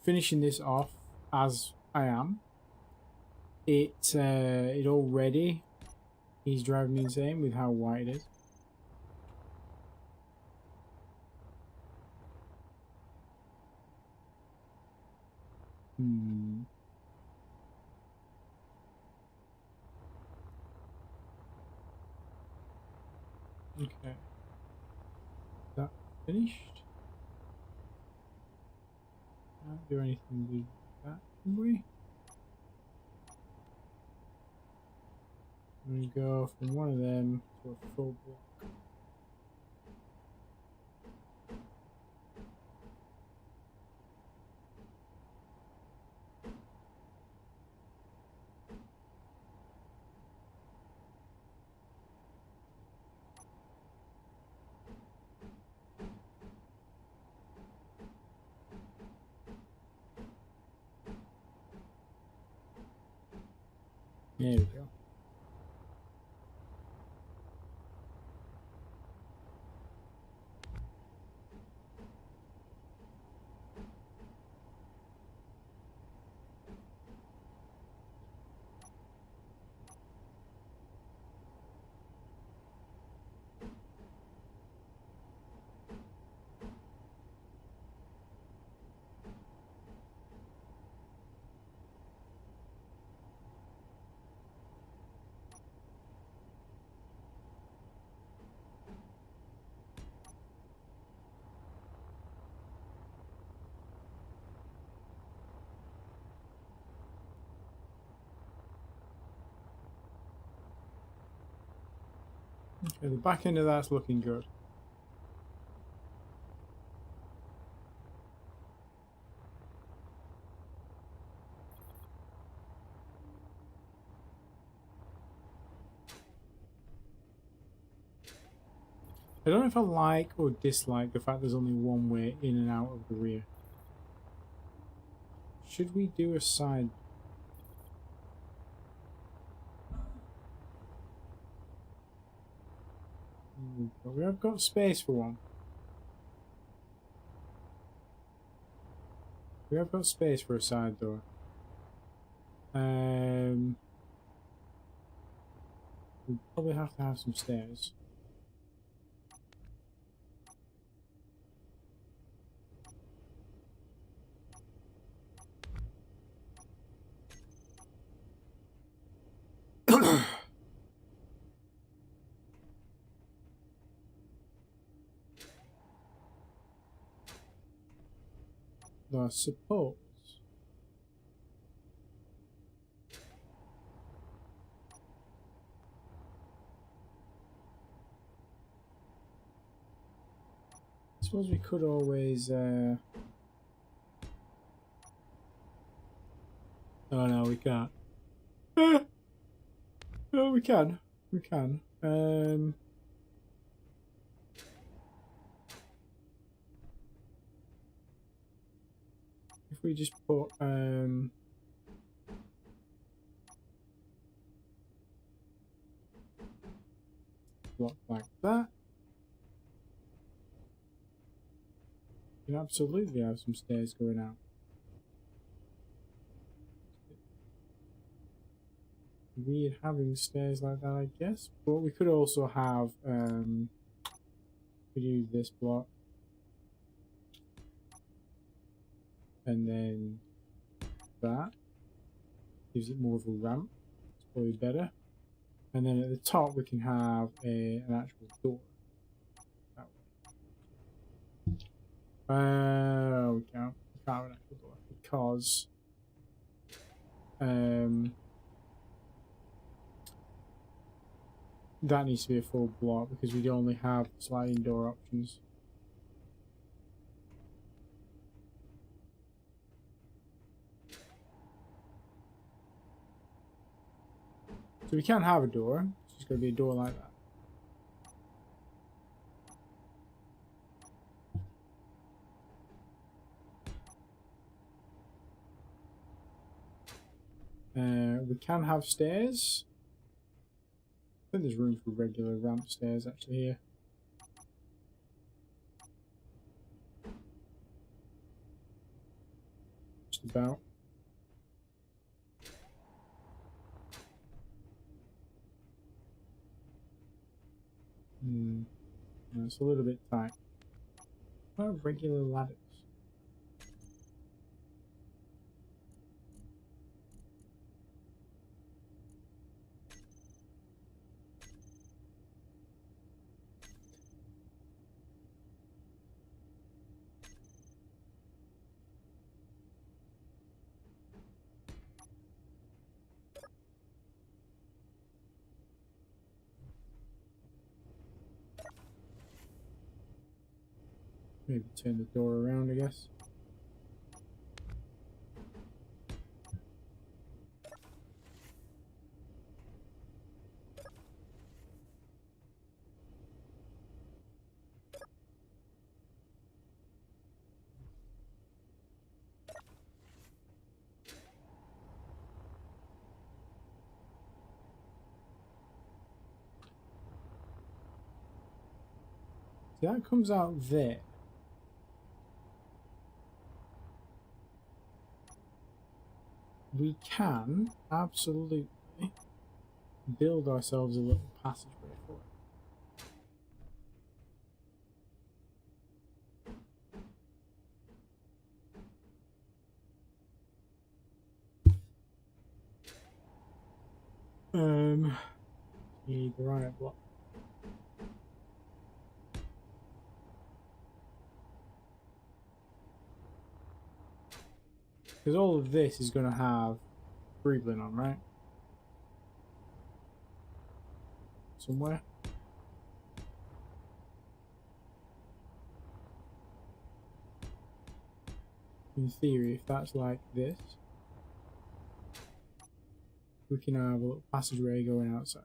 finishing this off as I am. It already is driving me insane with how white it is. Okay. That finished? Can't do anything with that, can we? I'm gonna go from one of them to a full block. There we go. Okay, the back end of that's looking good. I don't know if I like or dislike the fact there's only one way in and out of the rear. Should we do a side? We have got space for one. We have got space for a side door. We probably have to have some stairs. I suppose. I suppose we could always. Oh no, we can't. No, we can. We can. If we just put block like that, you can absolutely have some stairs going out. Weird having stairs like that, I guess. But we could also have we do this block and then that gives it more of a ramp. It's probably better. And then at the top we can have an actual door. That way. We can't have an actual door because that needs to be a full block because we only have sliding door options. So we can have a door, it's just going to be a door like that. We can have stairs. I think there's room for regular ramp stairs actually here. Just about. No, it's a little bit tight. What about regular ladders? Maybe turn the door around, I guess. See, that comes out there. We can absolutely build ourselves a little passageway for it. Need the right block. Because all of this is going to have greebling on, right? Somewhere. In theory, if that's like this, we can have a little passageway going outside.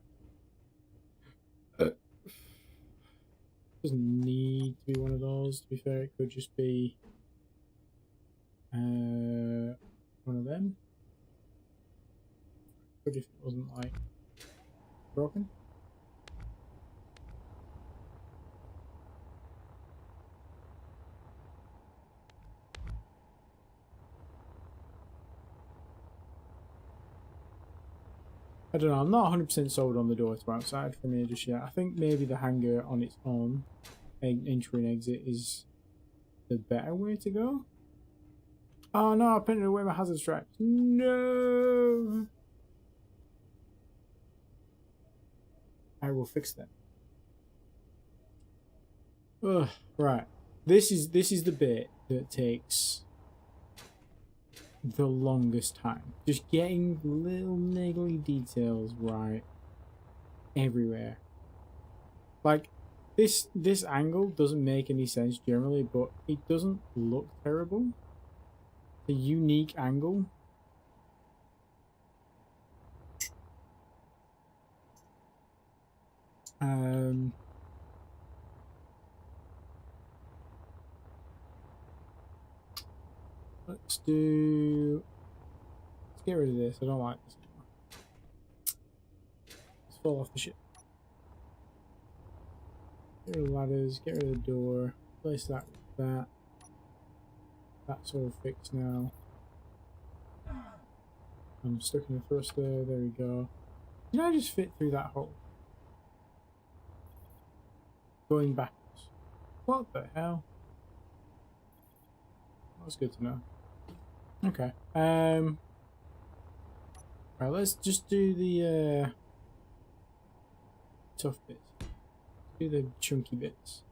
Doesn't need to be one of those. To be fair, it could just be one of them. Could if it wasn't like broken. I don't know, I'm not 100% sold on the door to outside from here just yet. I think maybe the hanger on its own, entry and exit, is the better way to go. Oh no, I painted away my hazard stripes. No! I will fix them. Ugh, right. This is the bit that takes the longest time. Just getting little niggly details right everywhere. Like this angle doesn't make any sense generally, but it doesn't look terrible. It's a unique angle. Let's get rid of this. I don't like this anymore. Let's fall off the ship. Get rid of the ladders, get rid of the door, place that with that. That's all fixed now. I'm stuck in the thruster, there we go. Can I just fit through that hole? Going backwards. What the hell? That's good to know. Okay. Right, let's just do the tough bits. Do the chunky bits.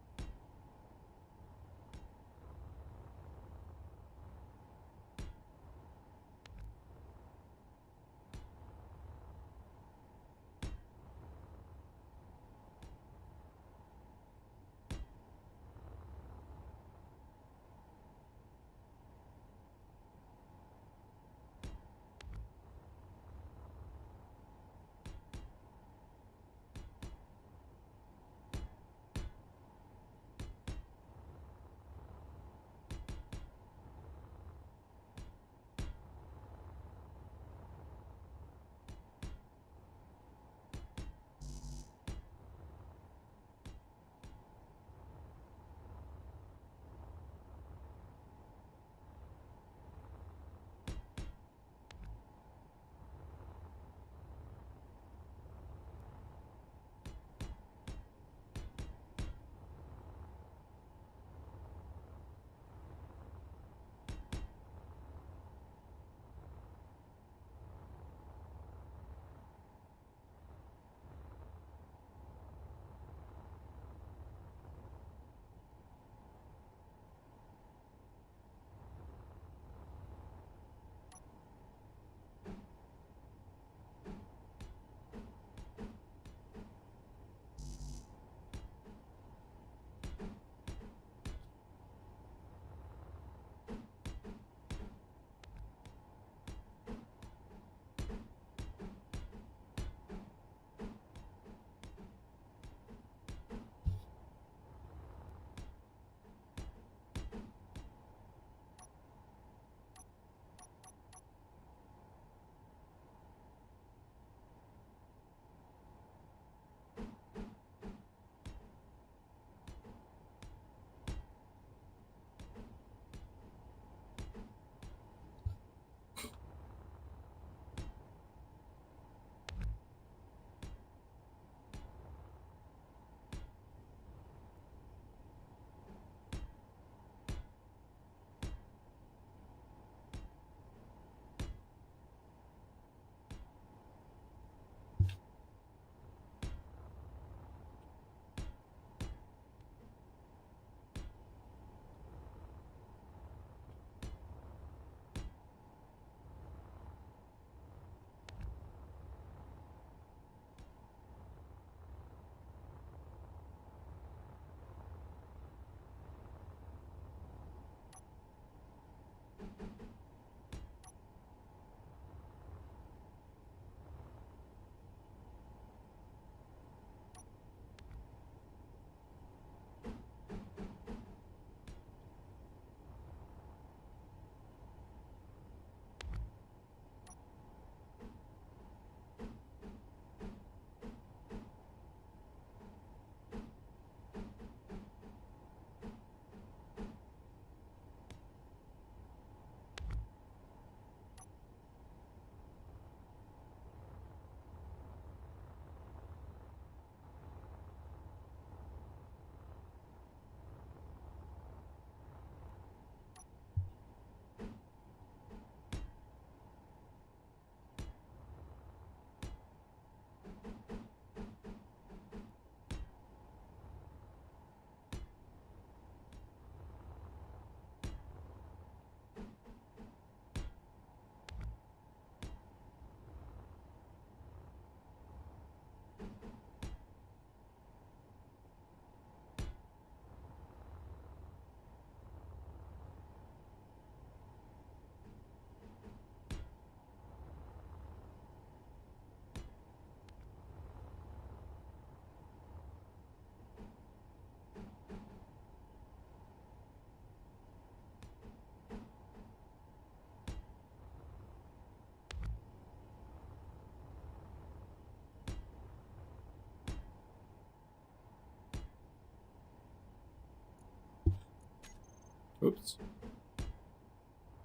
Oops.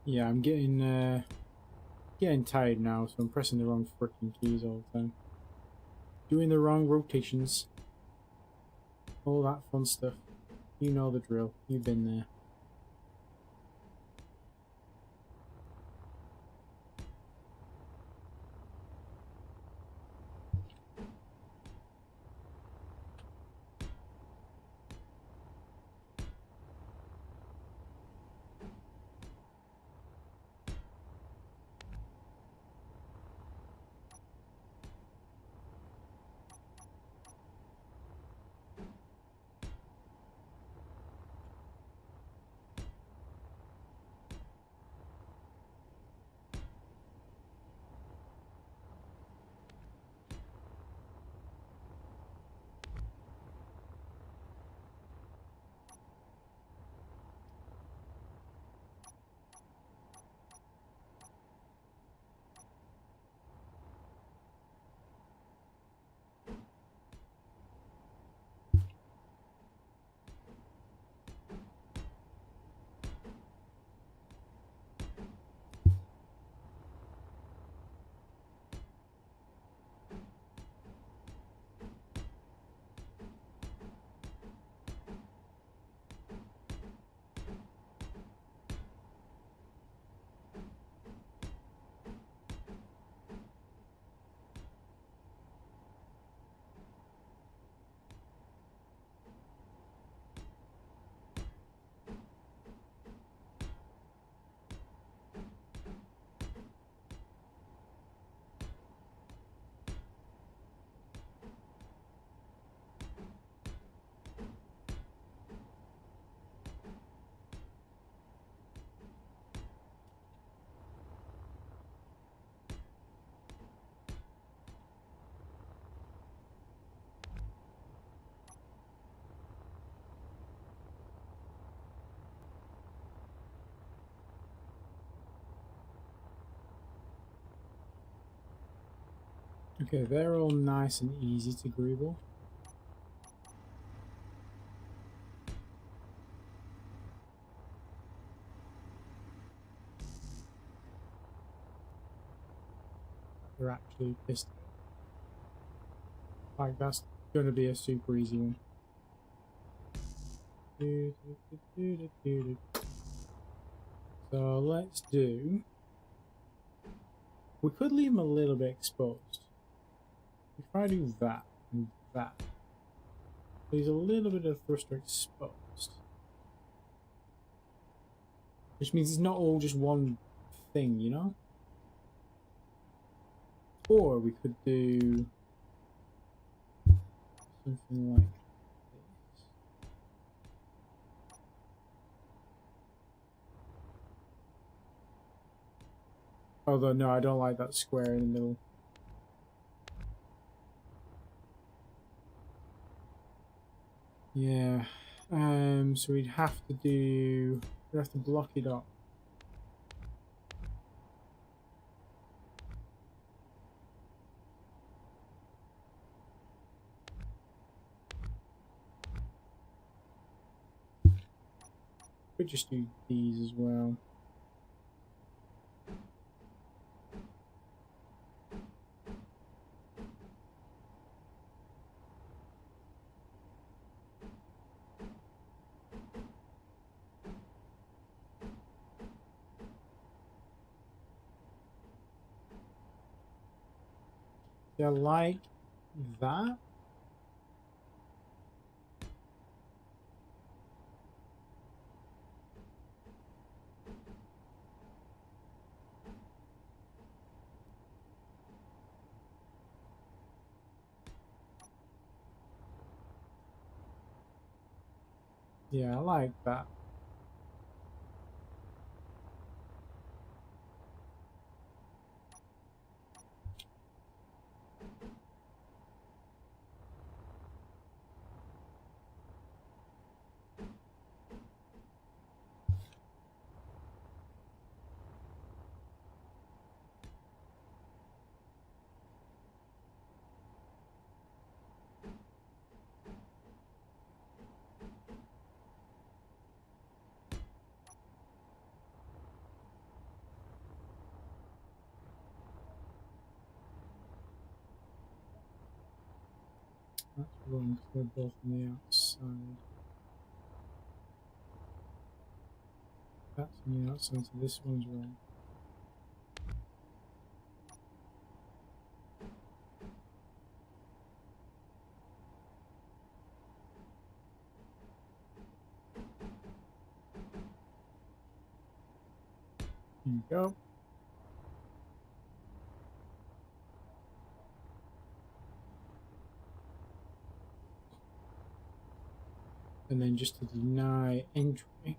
Yeah, I'm getting tired now, so I'm pressing the wrong freaking keys all the time. Doing the wrong rotations. All that fun stuff. You know the drill. You've been there. Okay, they're all nice and easy to greeble. They're actually pissed. Like, that's going to be a super easy one. So let's do... We could leave them a little bit exposed. If I do that and that, there's a little bit of thruster exposed. Which means it's not all just one thing, you know? Or we could do something like this. Although, no, I don't like that square in the middle. Yeah. So we'd have to block it up. Could just do these as well. Yeah, like that. Yeah, I like that. That's wrong because they're both on the outside. That's on the outside, so this one's wrong. Here we go. And then just to deny entry.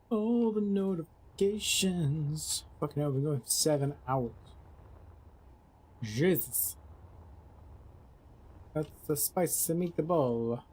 All the notifications. Fucking hell, we're going for 7 hours. Jesus. That's the spicy meatball.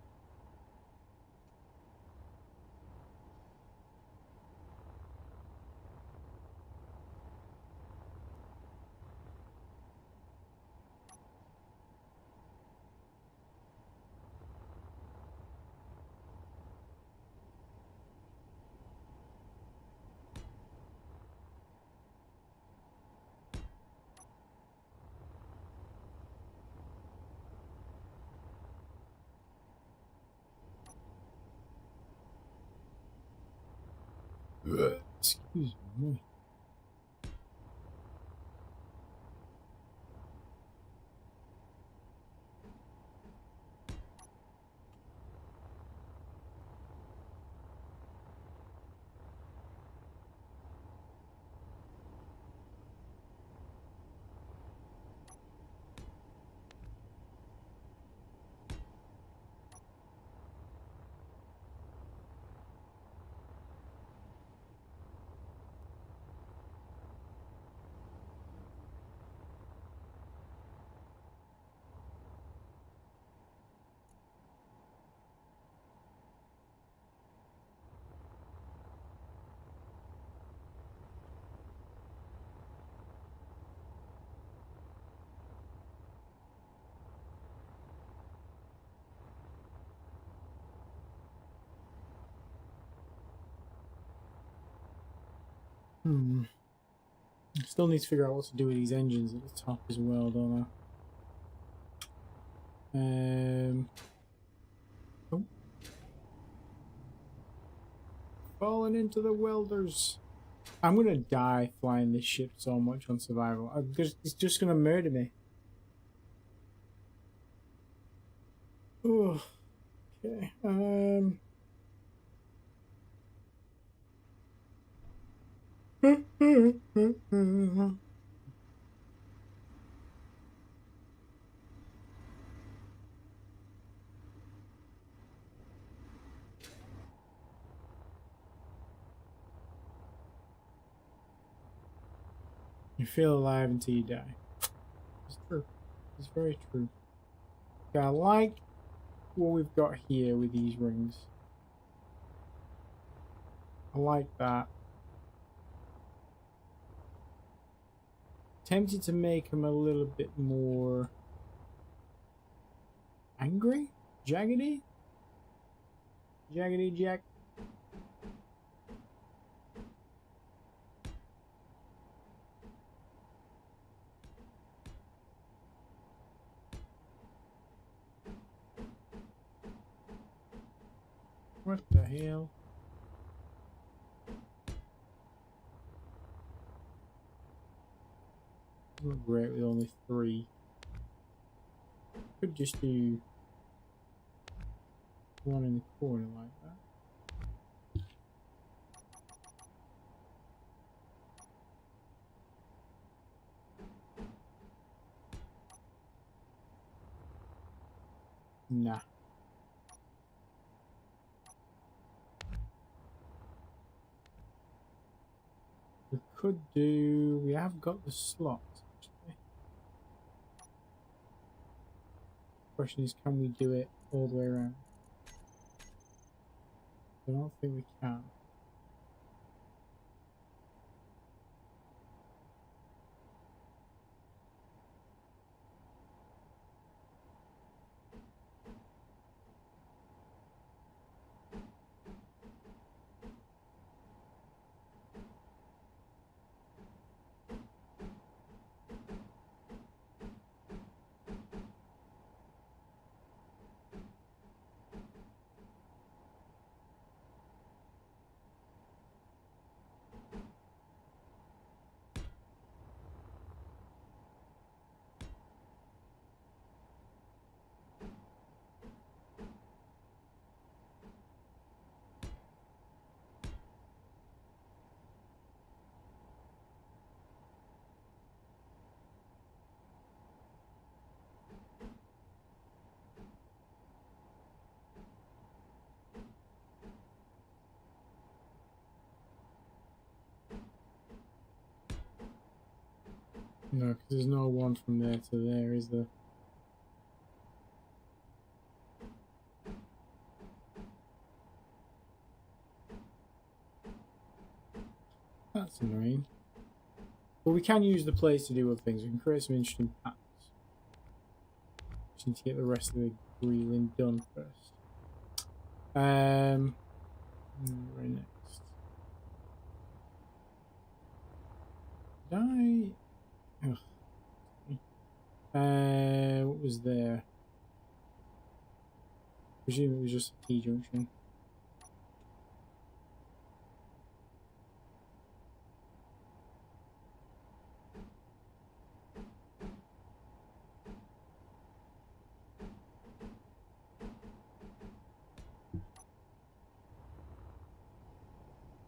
Excuse me. Still need to figure out what to do with these engines at the top as well, don't I? Oh. Falling into the welders. I'm gonna die flying this ship so much on survival. It's just gonna murder me. Oh, okay. You feel alive until you die. It's true. It's very true. Okay, I like what we've got here with these rings. I like that. Tempted to make them a little bit more angry? Jaggedy? Jaggedy Jack. What the hell? Not great with only 3. Could just do one in the corner like that. Nah. We could do... We have got the slots, actually. Question is, can we do it all the way around? I don't think we can. No, because there's no one from there to there, is there? That's annoying. But we can use the place to do other things. We can create some interesting paths. Just need to get the rest of the greebling done first. Right next. Did I... what was there? I presume it was just a T-junction.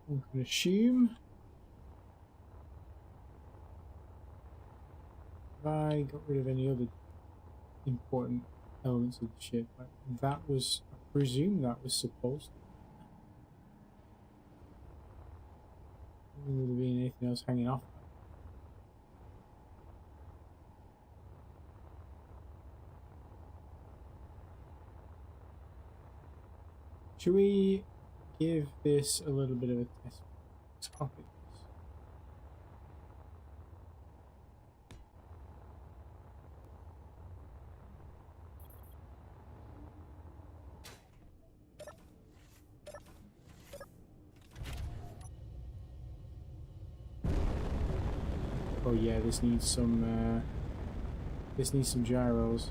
I can assume. Have I got rid of any other important elements of the ship? Like that was, I presume that was supposed to. There would have been anything else hanging off. Should we give this a little bit of a test? Let's copy this. Oh yeah, this needs some gyros.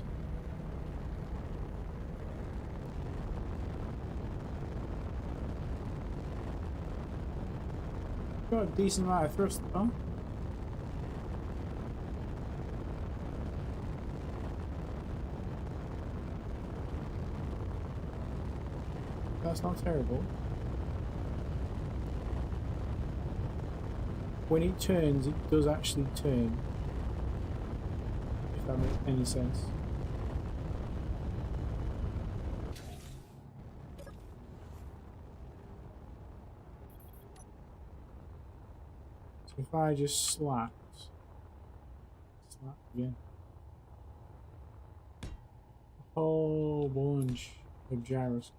Got a decent amount of thrust though. That's not terrible. When it turns, it does actually turn. If that makes any sense. So if I just slap again. A whole bunch of gyroscopes.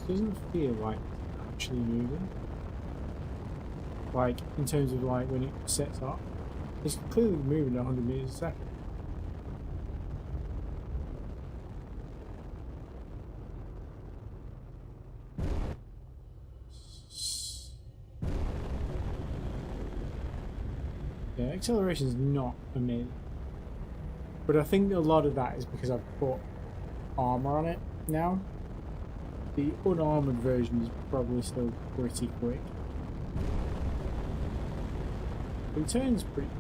Doesn't feel like it's actually moving. Like in terms of like when it sets up, it's clearly moving 100 meters a second. Yeah, acceleration is not amazing, but I think a lot of that is because I've put armor on it now. The unarmored version is probably still pretty quick. It turns pretty.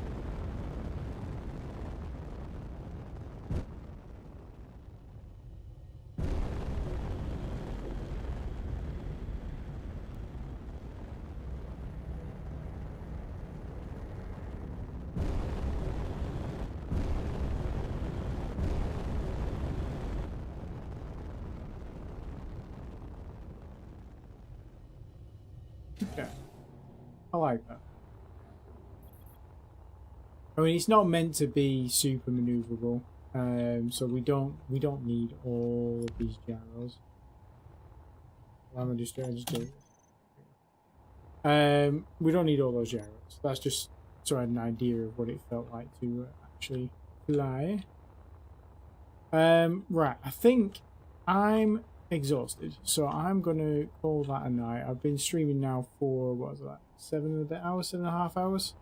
Okay. I like that. I mean, it's not meant to be super maneuverable, so we don't need all of these gyros. I'm gonna just do it. We don't need all those gyros. That's just so I had an idea of what it felt like to actually fly. Right. I think I'm exhausted, so I'm gonna call that a night. I've been streaming now for what was that, 7.5 hours.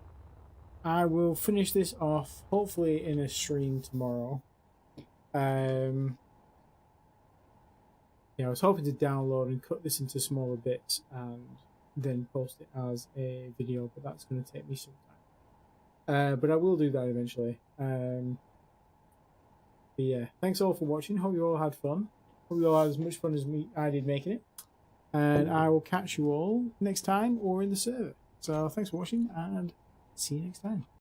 I will finish this off hopefully in a stream tomorrow. Yeah, I was hoping to download and cut this into smaller bits and then post it as a video, but that's going to take me some time. But I will do that eventually. But yeah, thanks all for watching. Hope you all had fun. Hope you all had as much fun as I did making it. And I will catch you all next time or in the server. So thanks for watching and see you next time.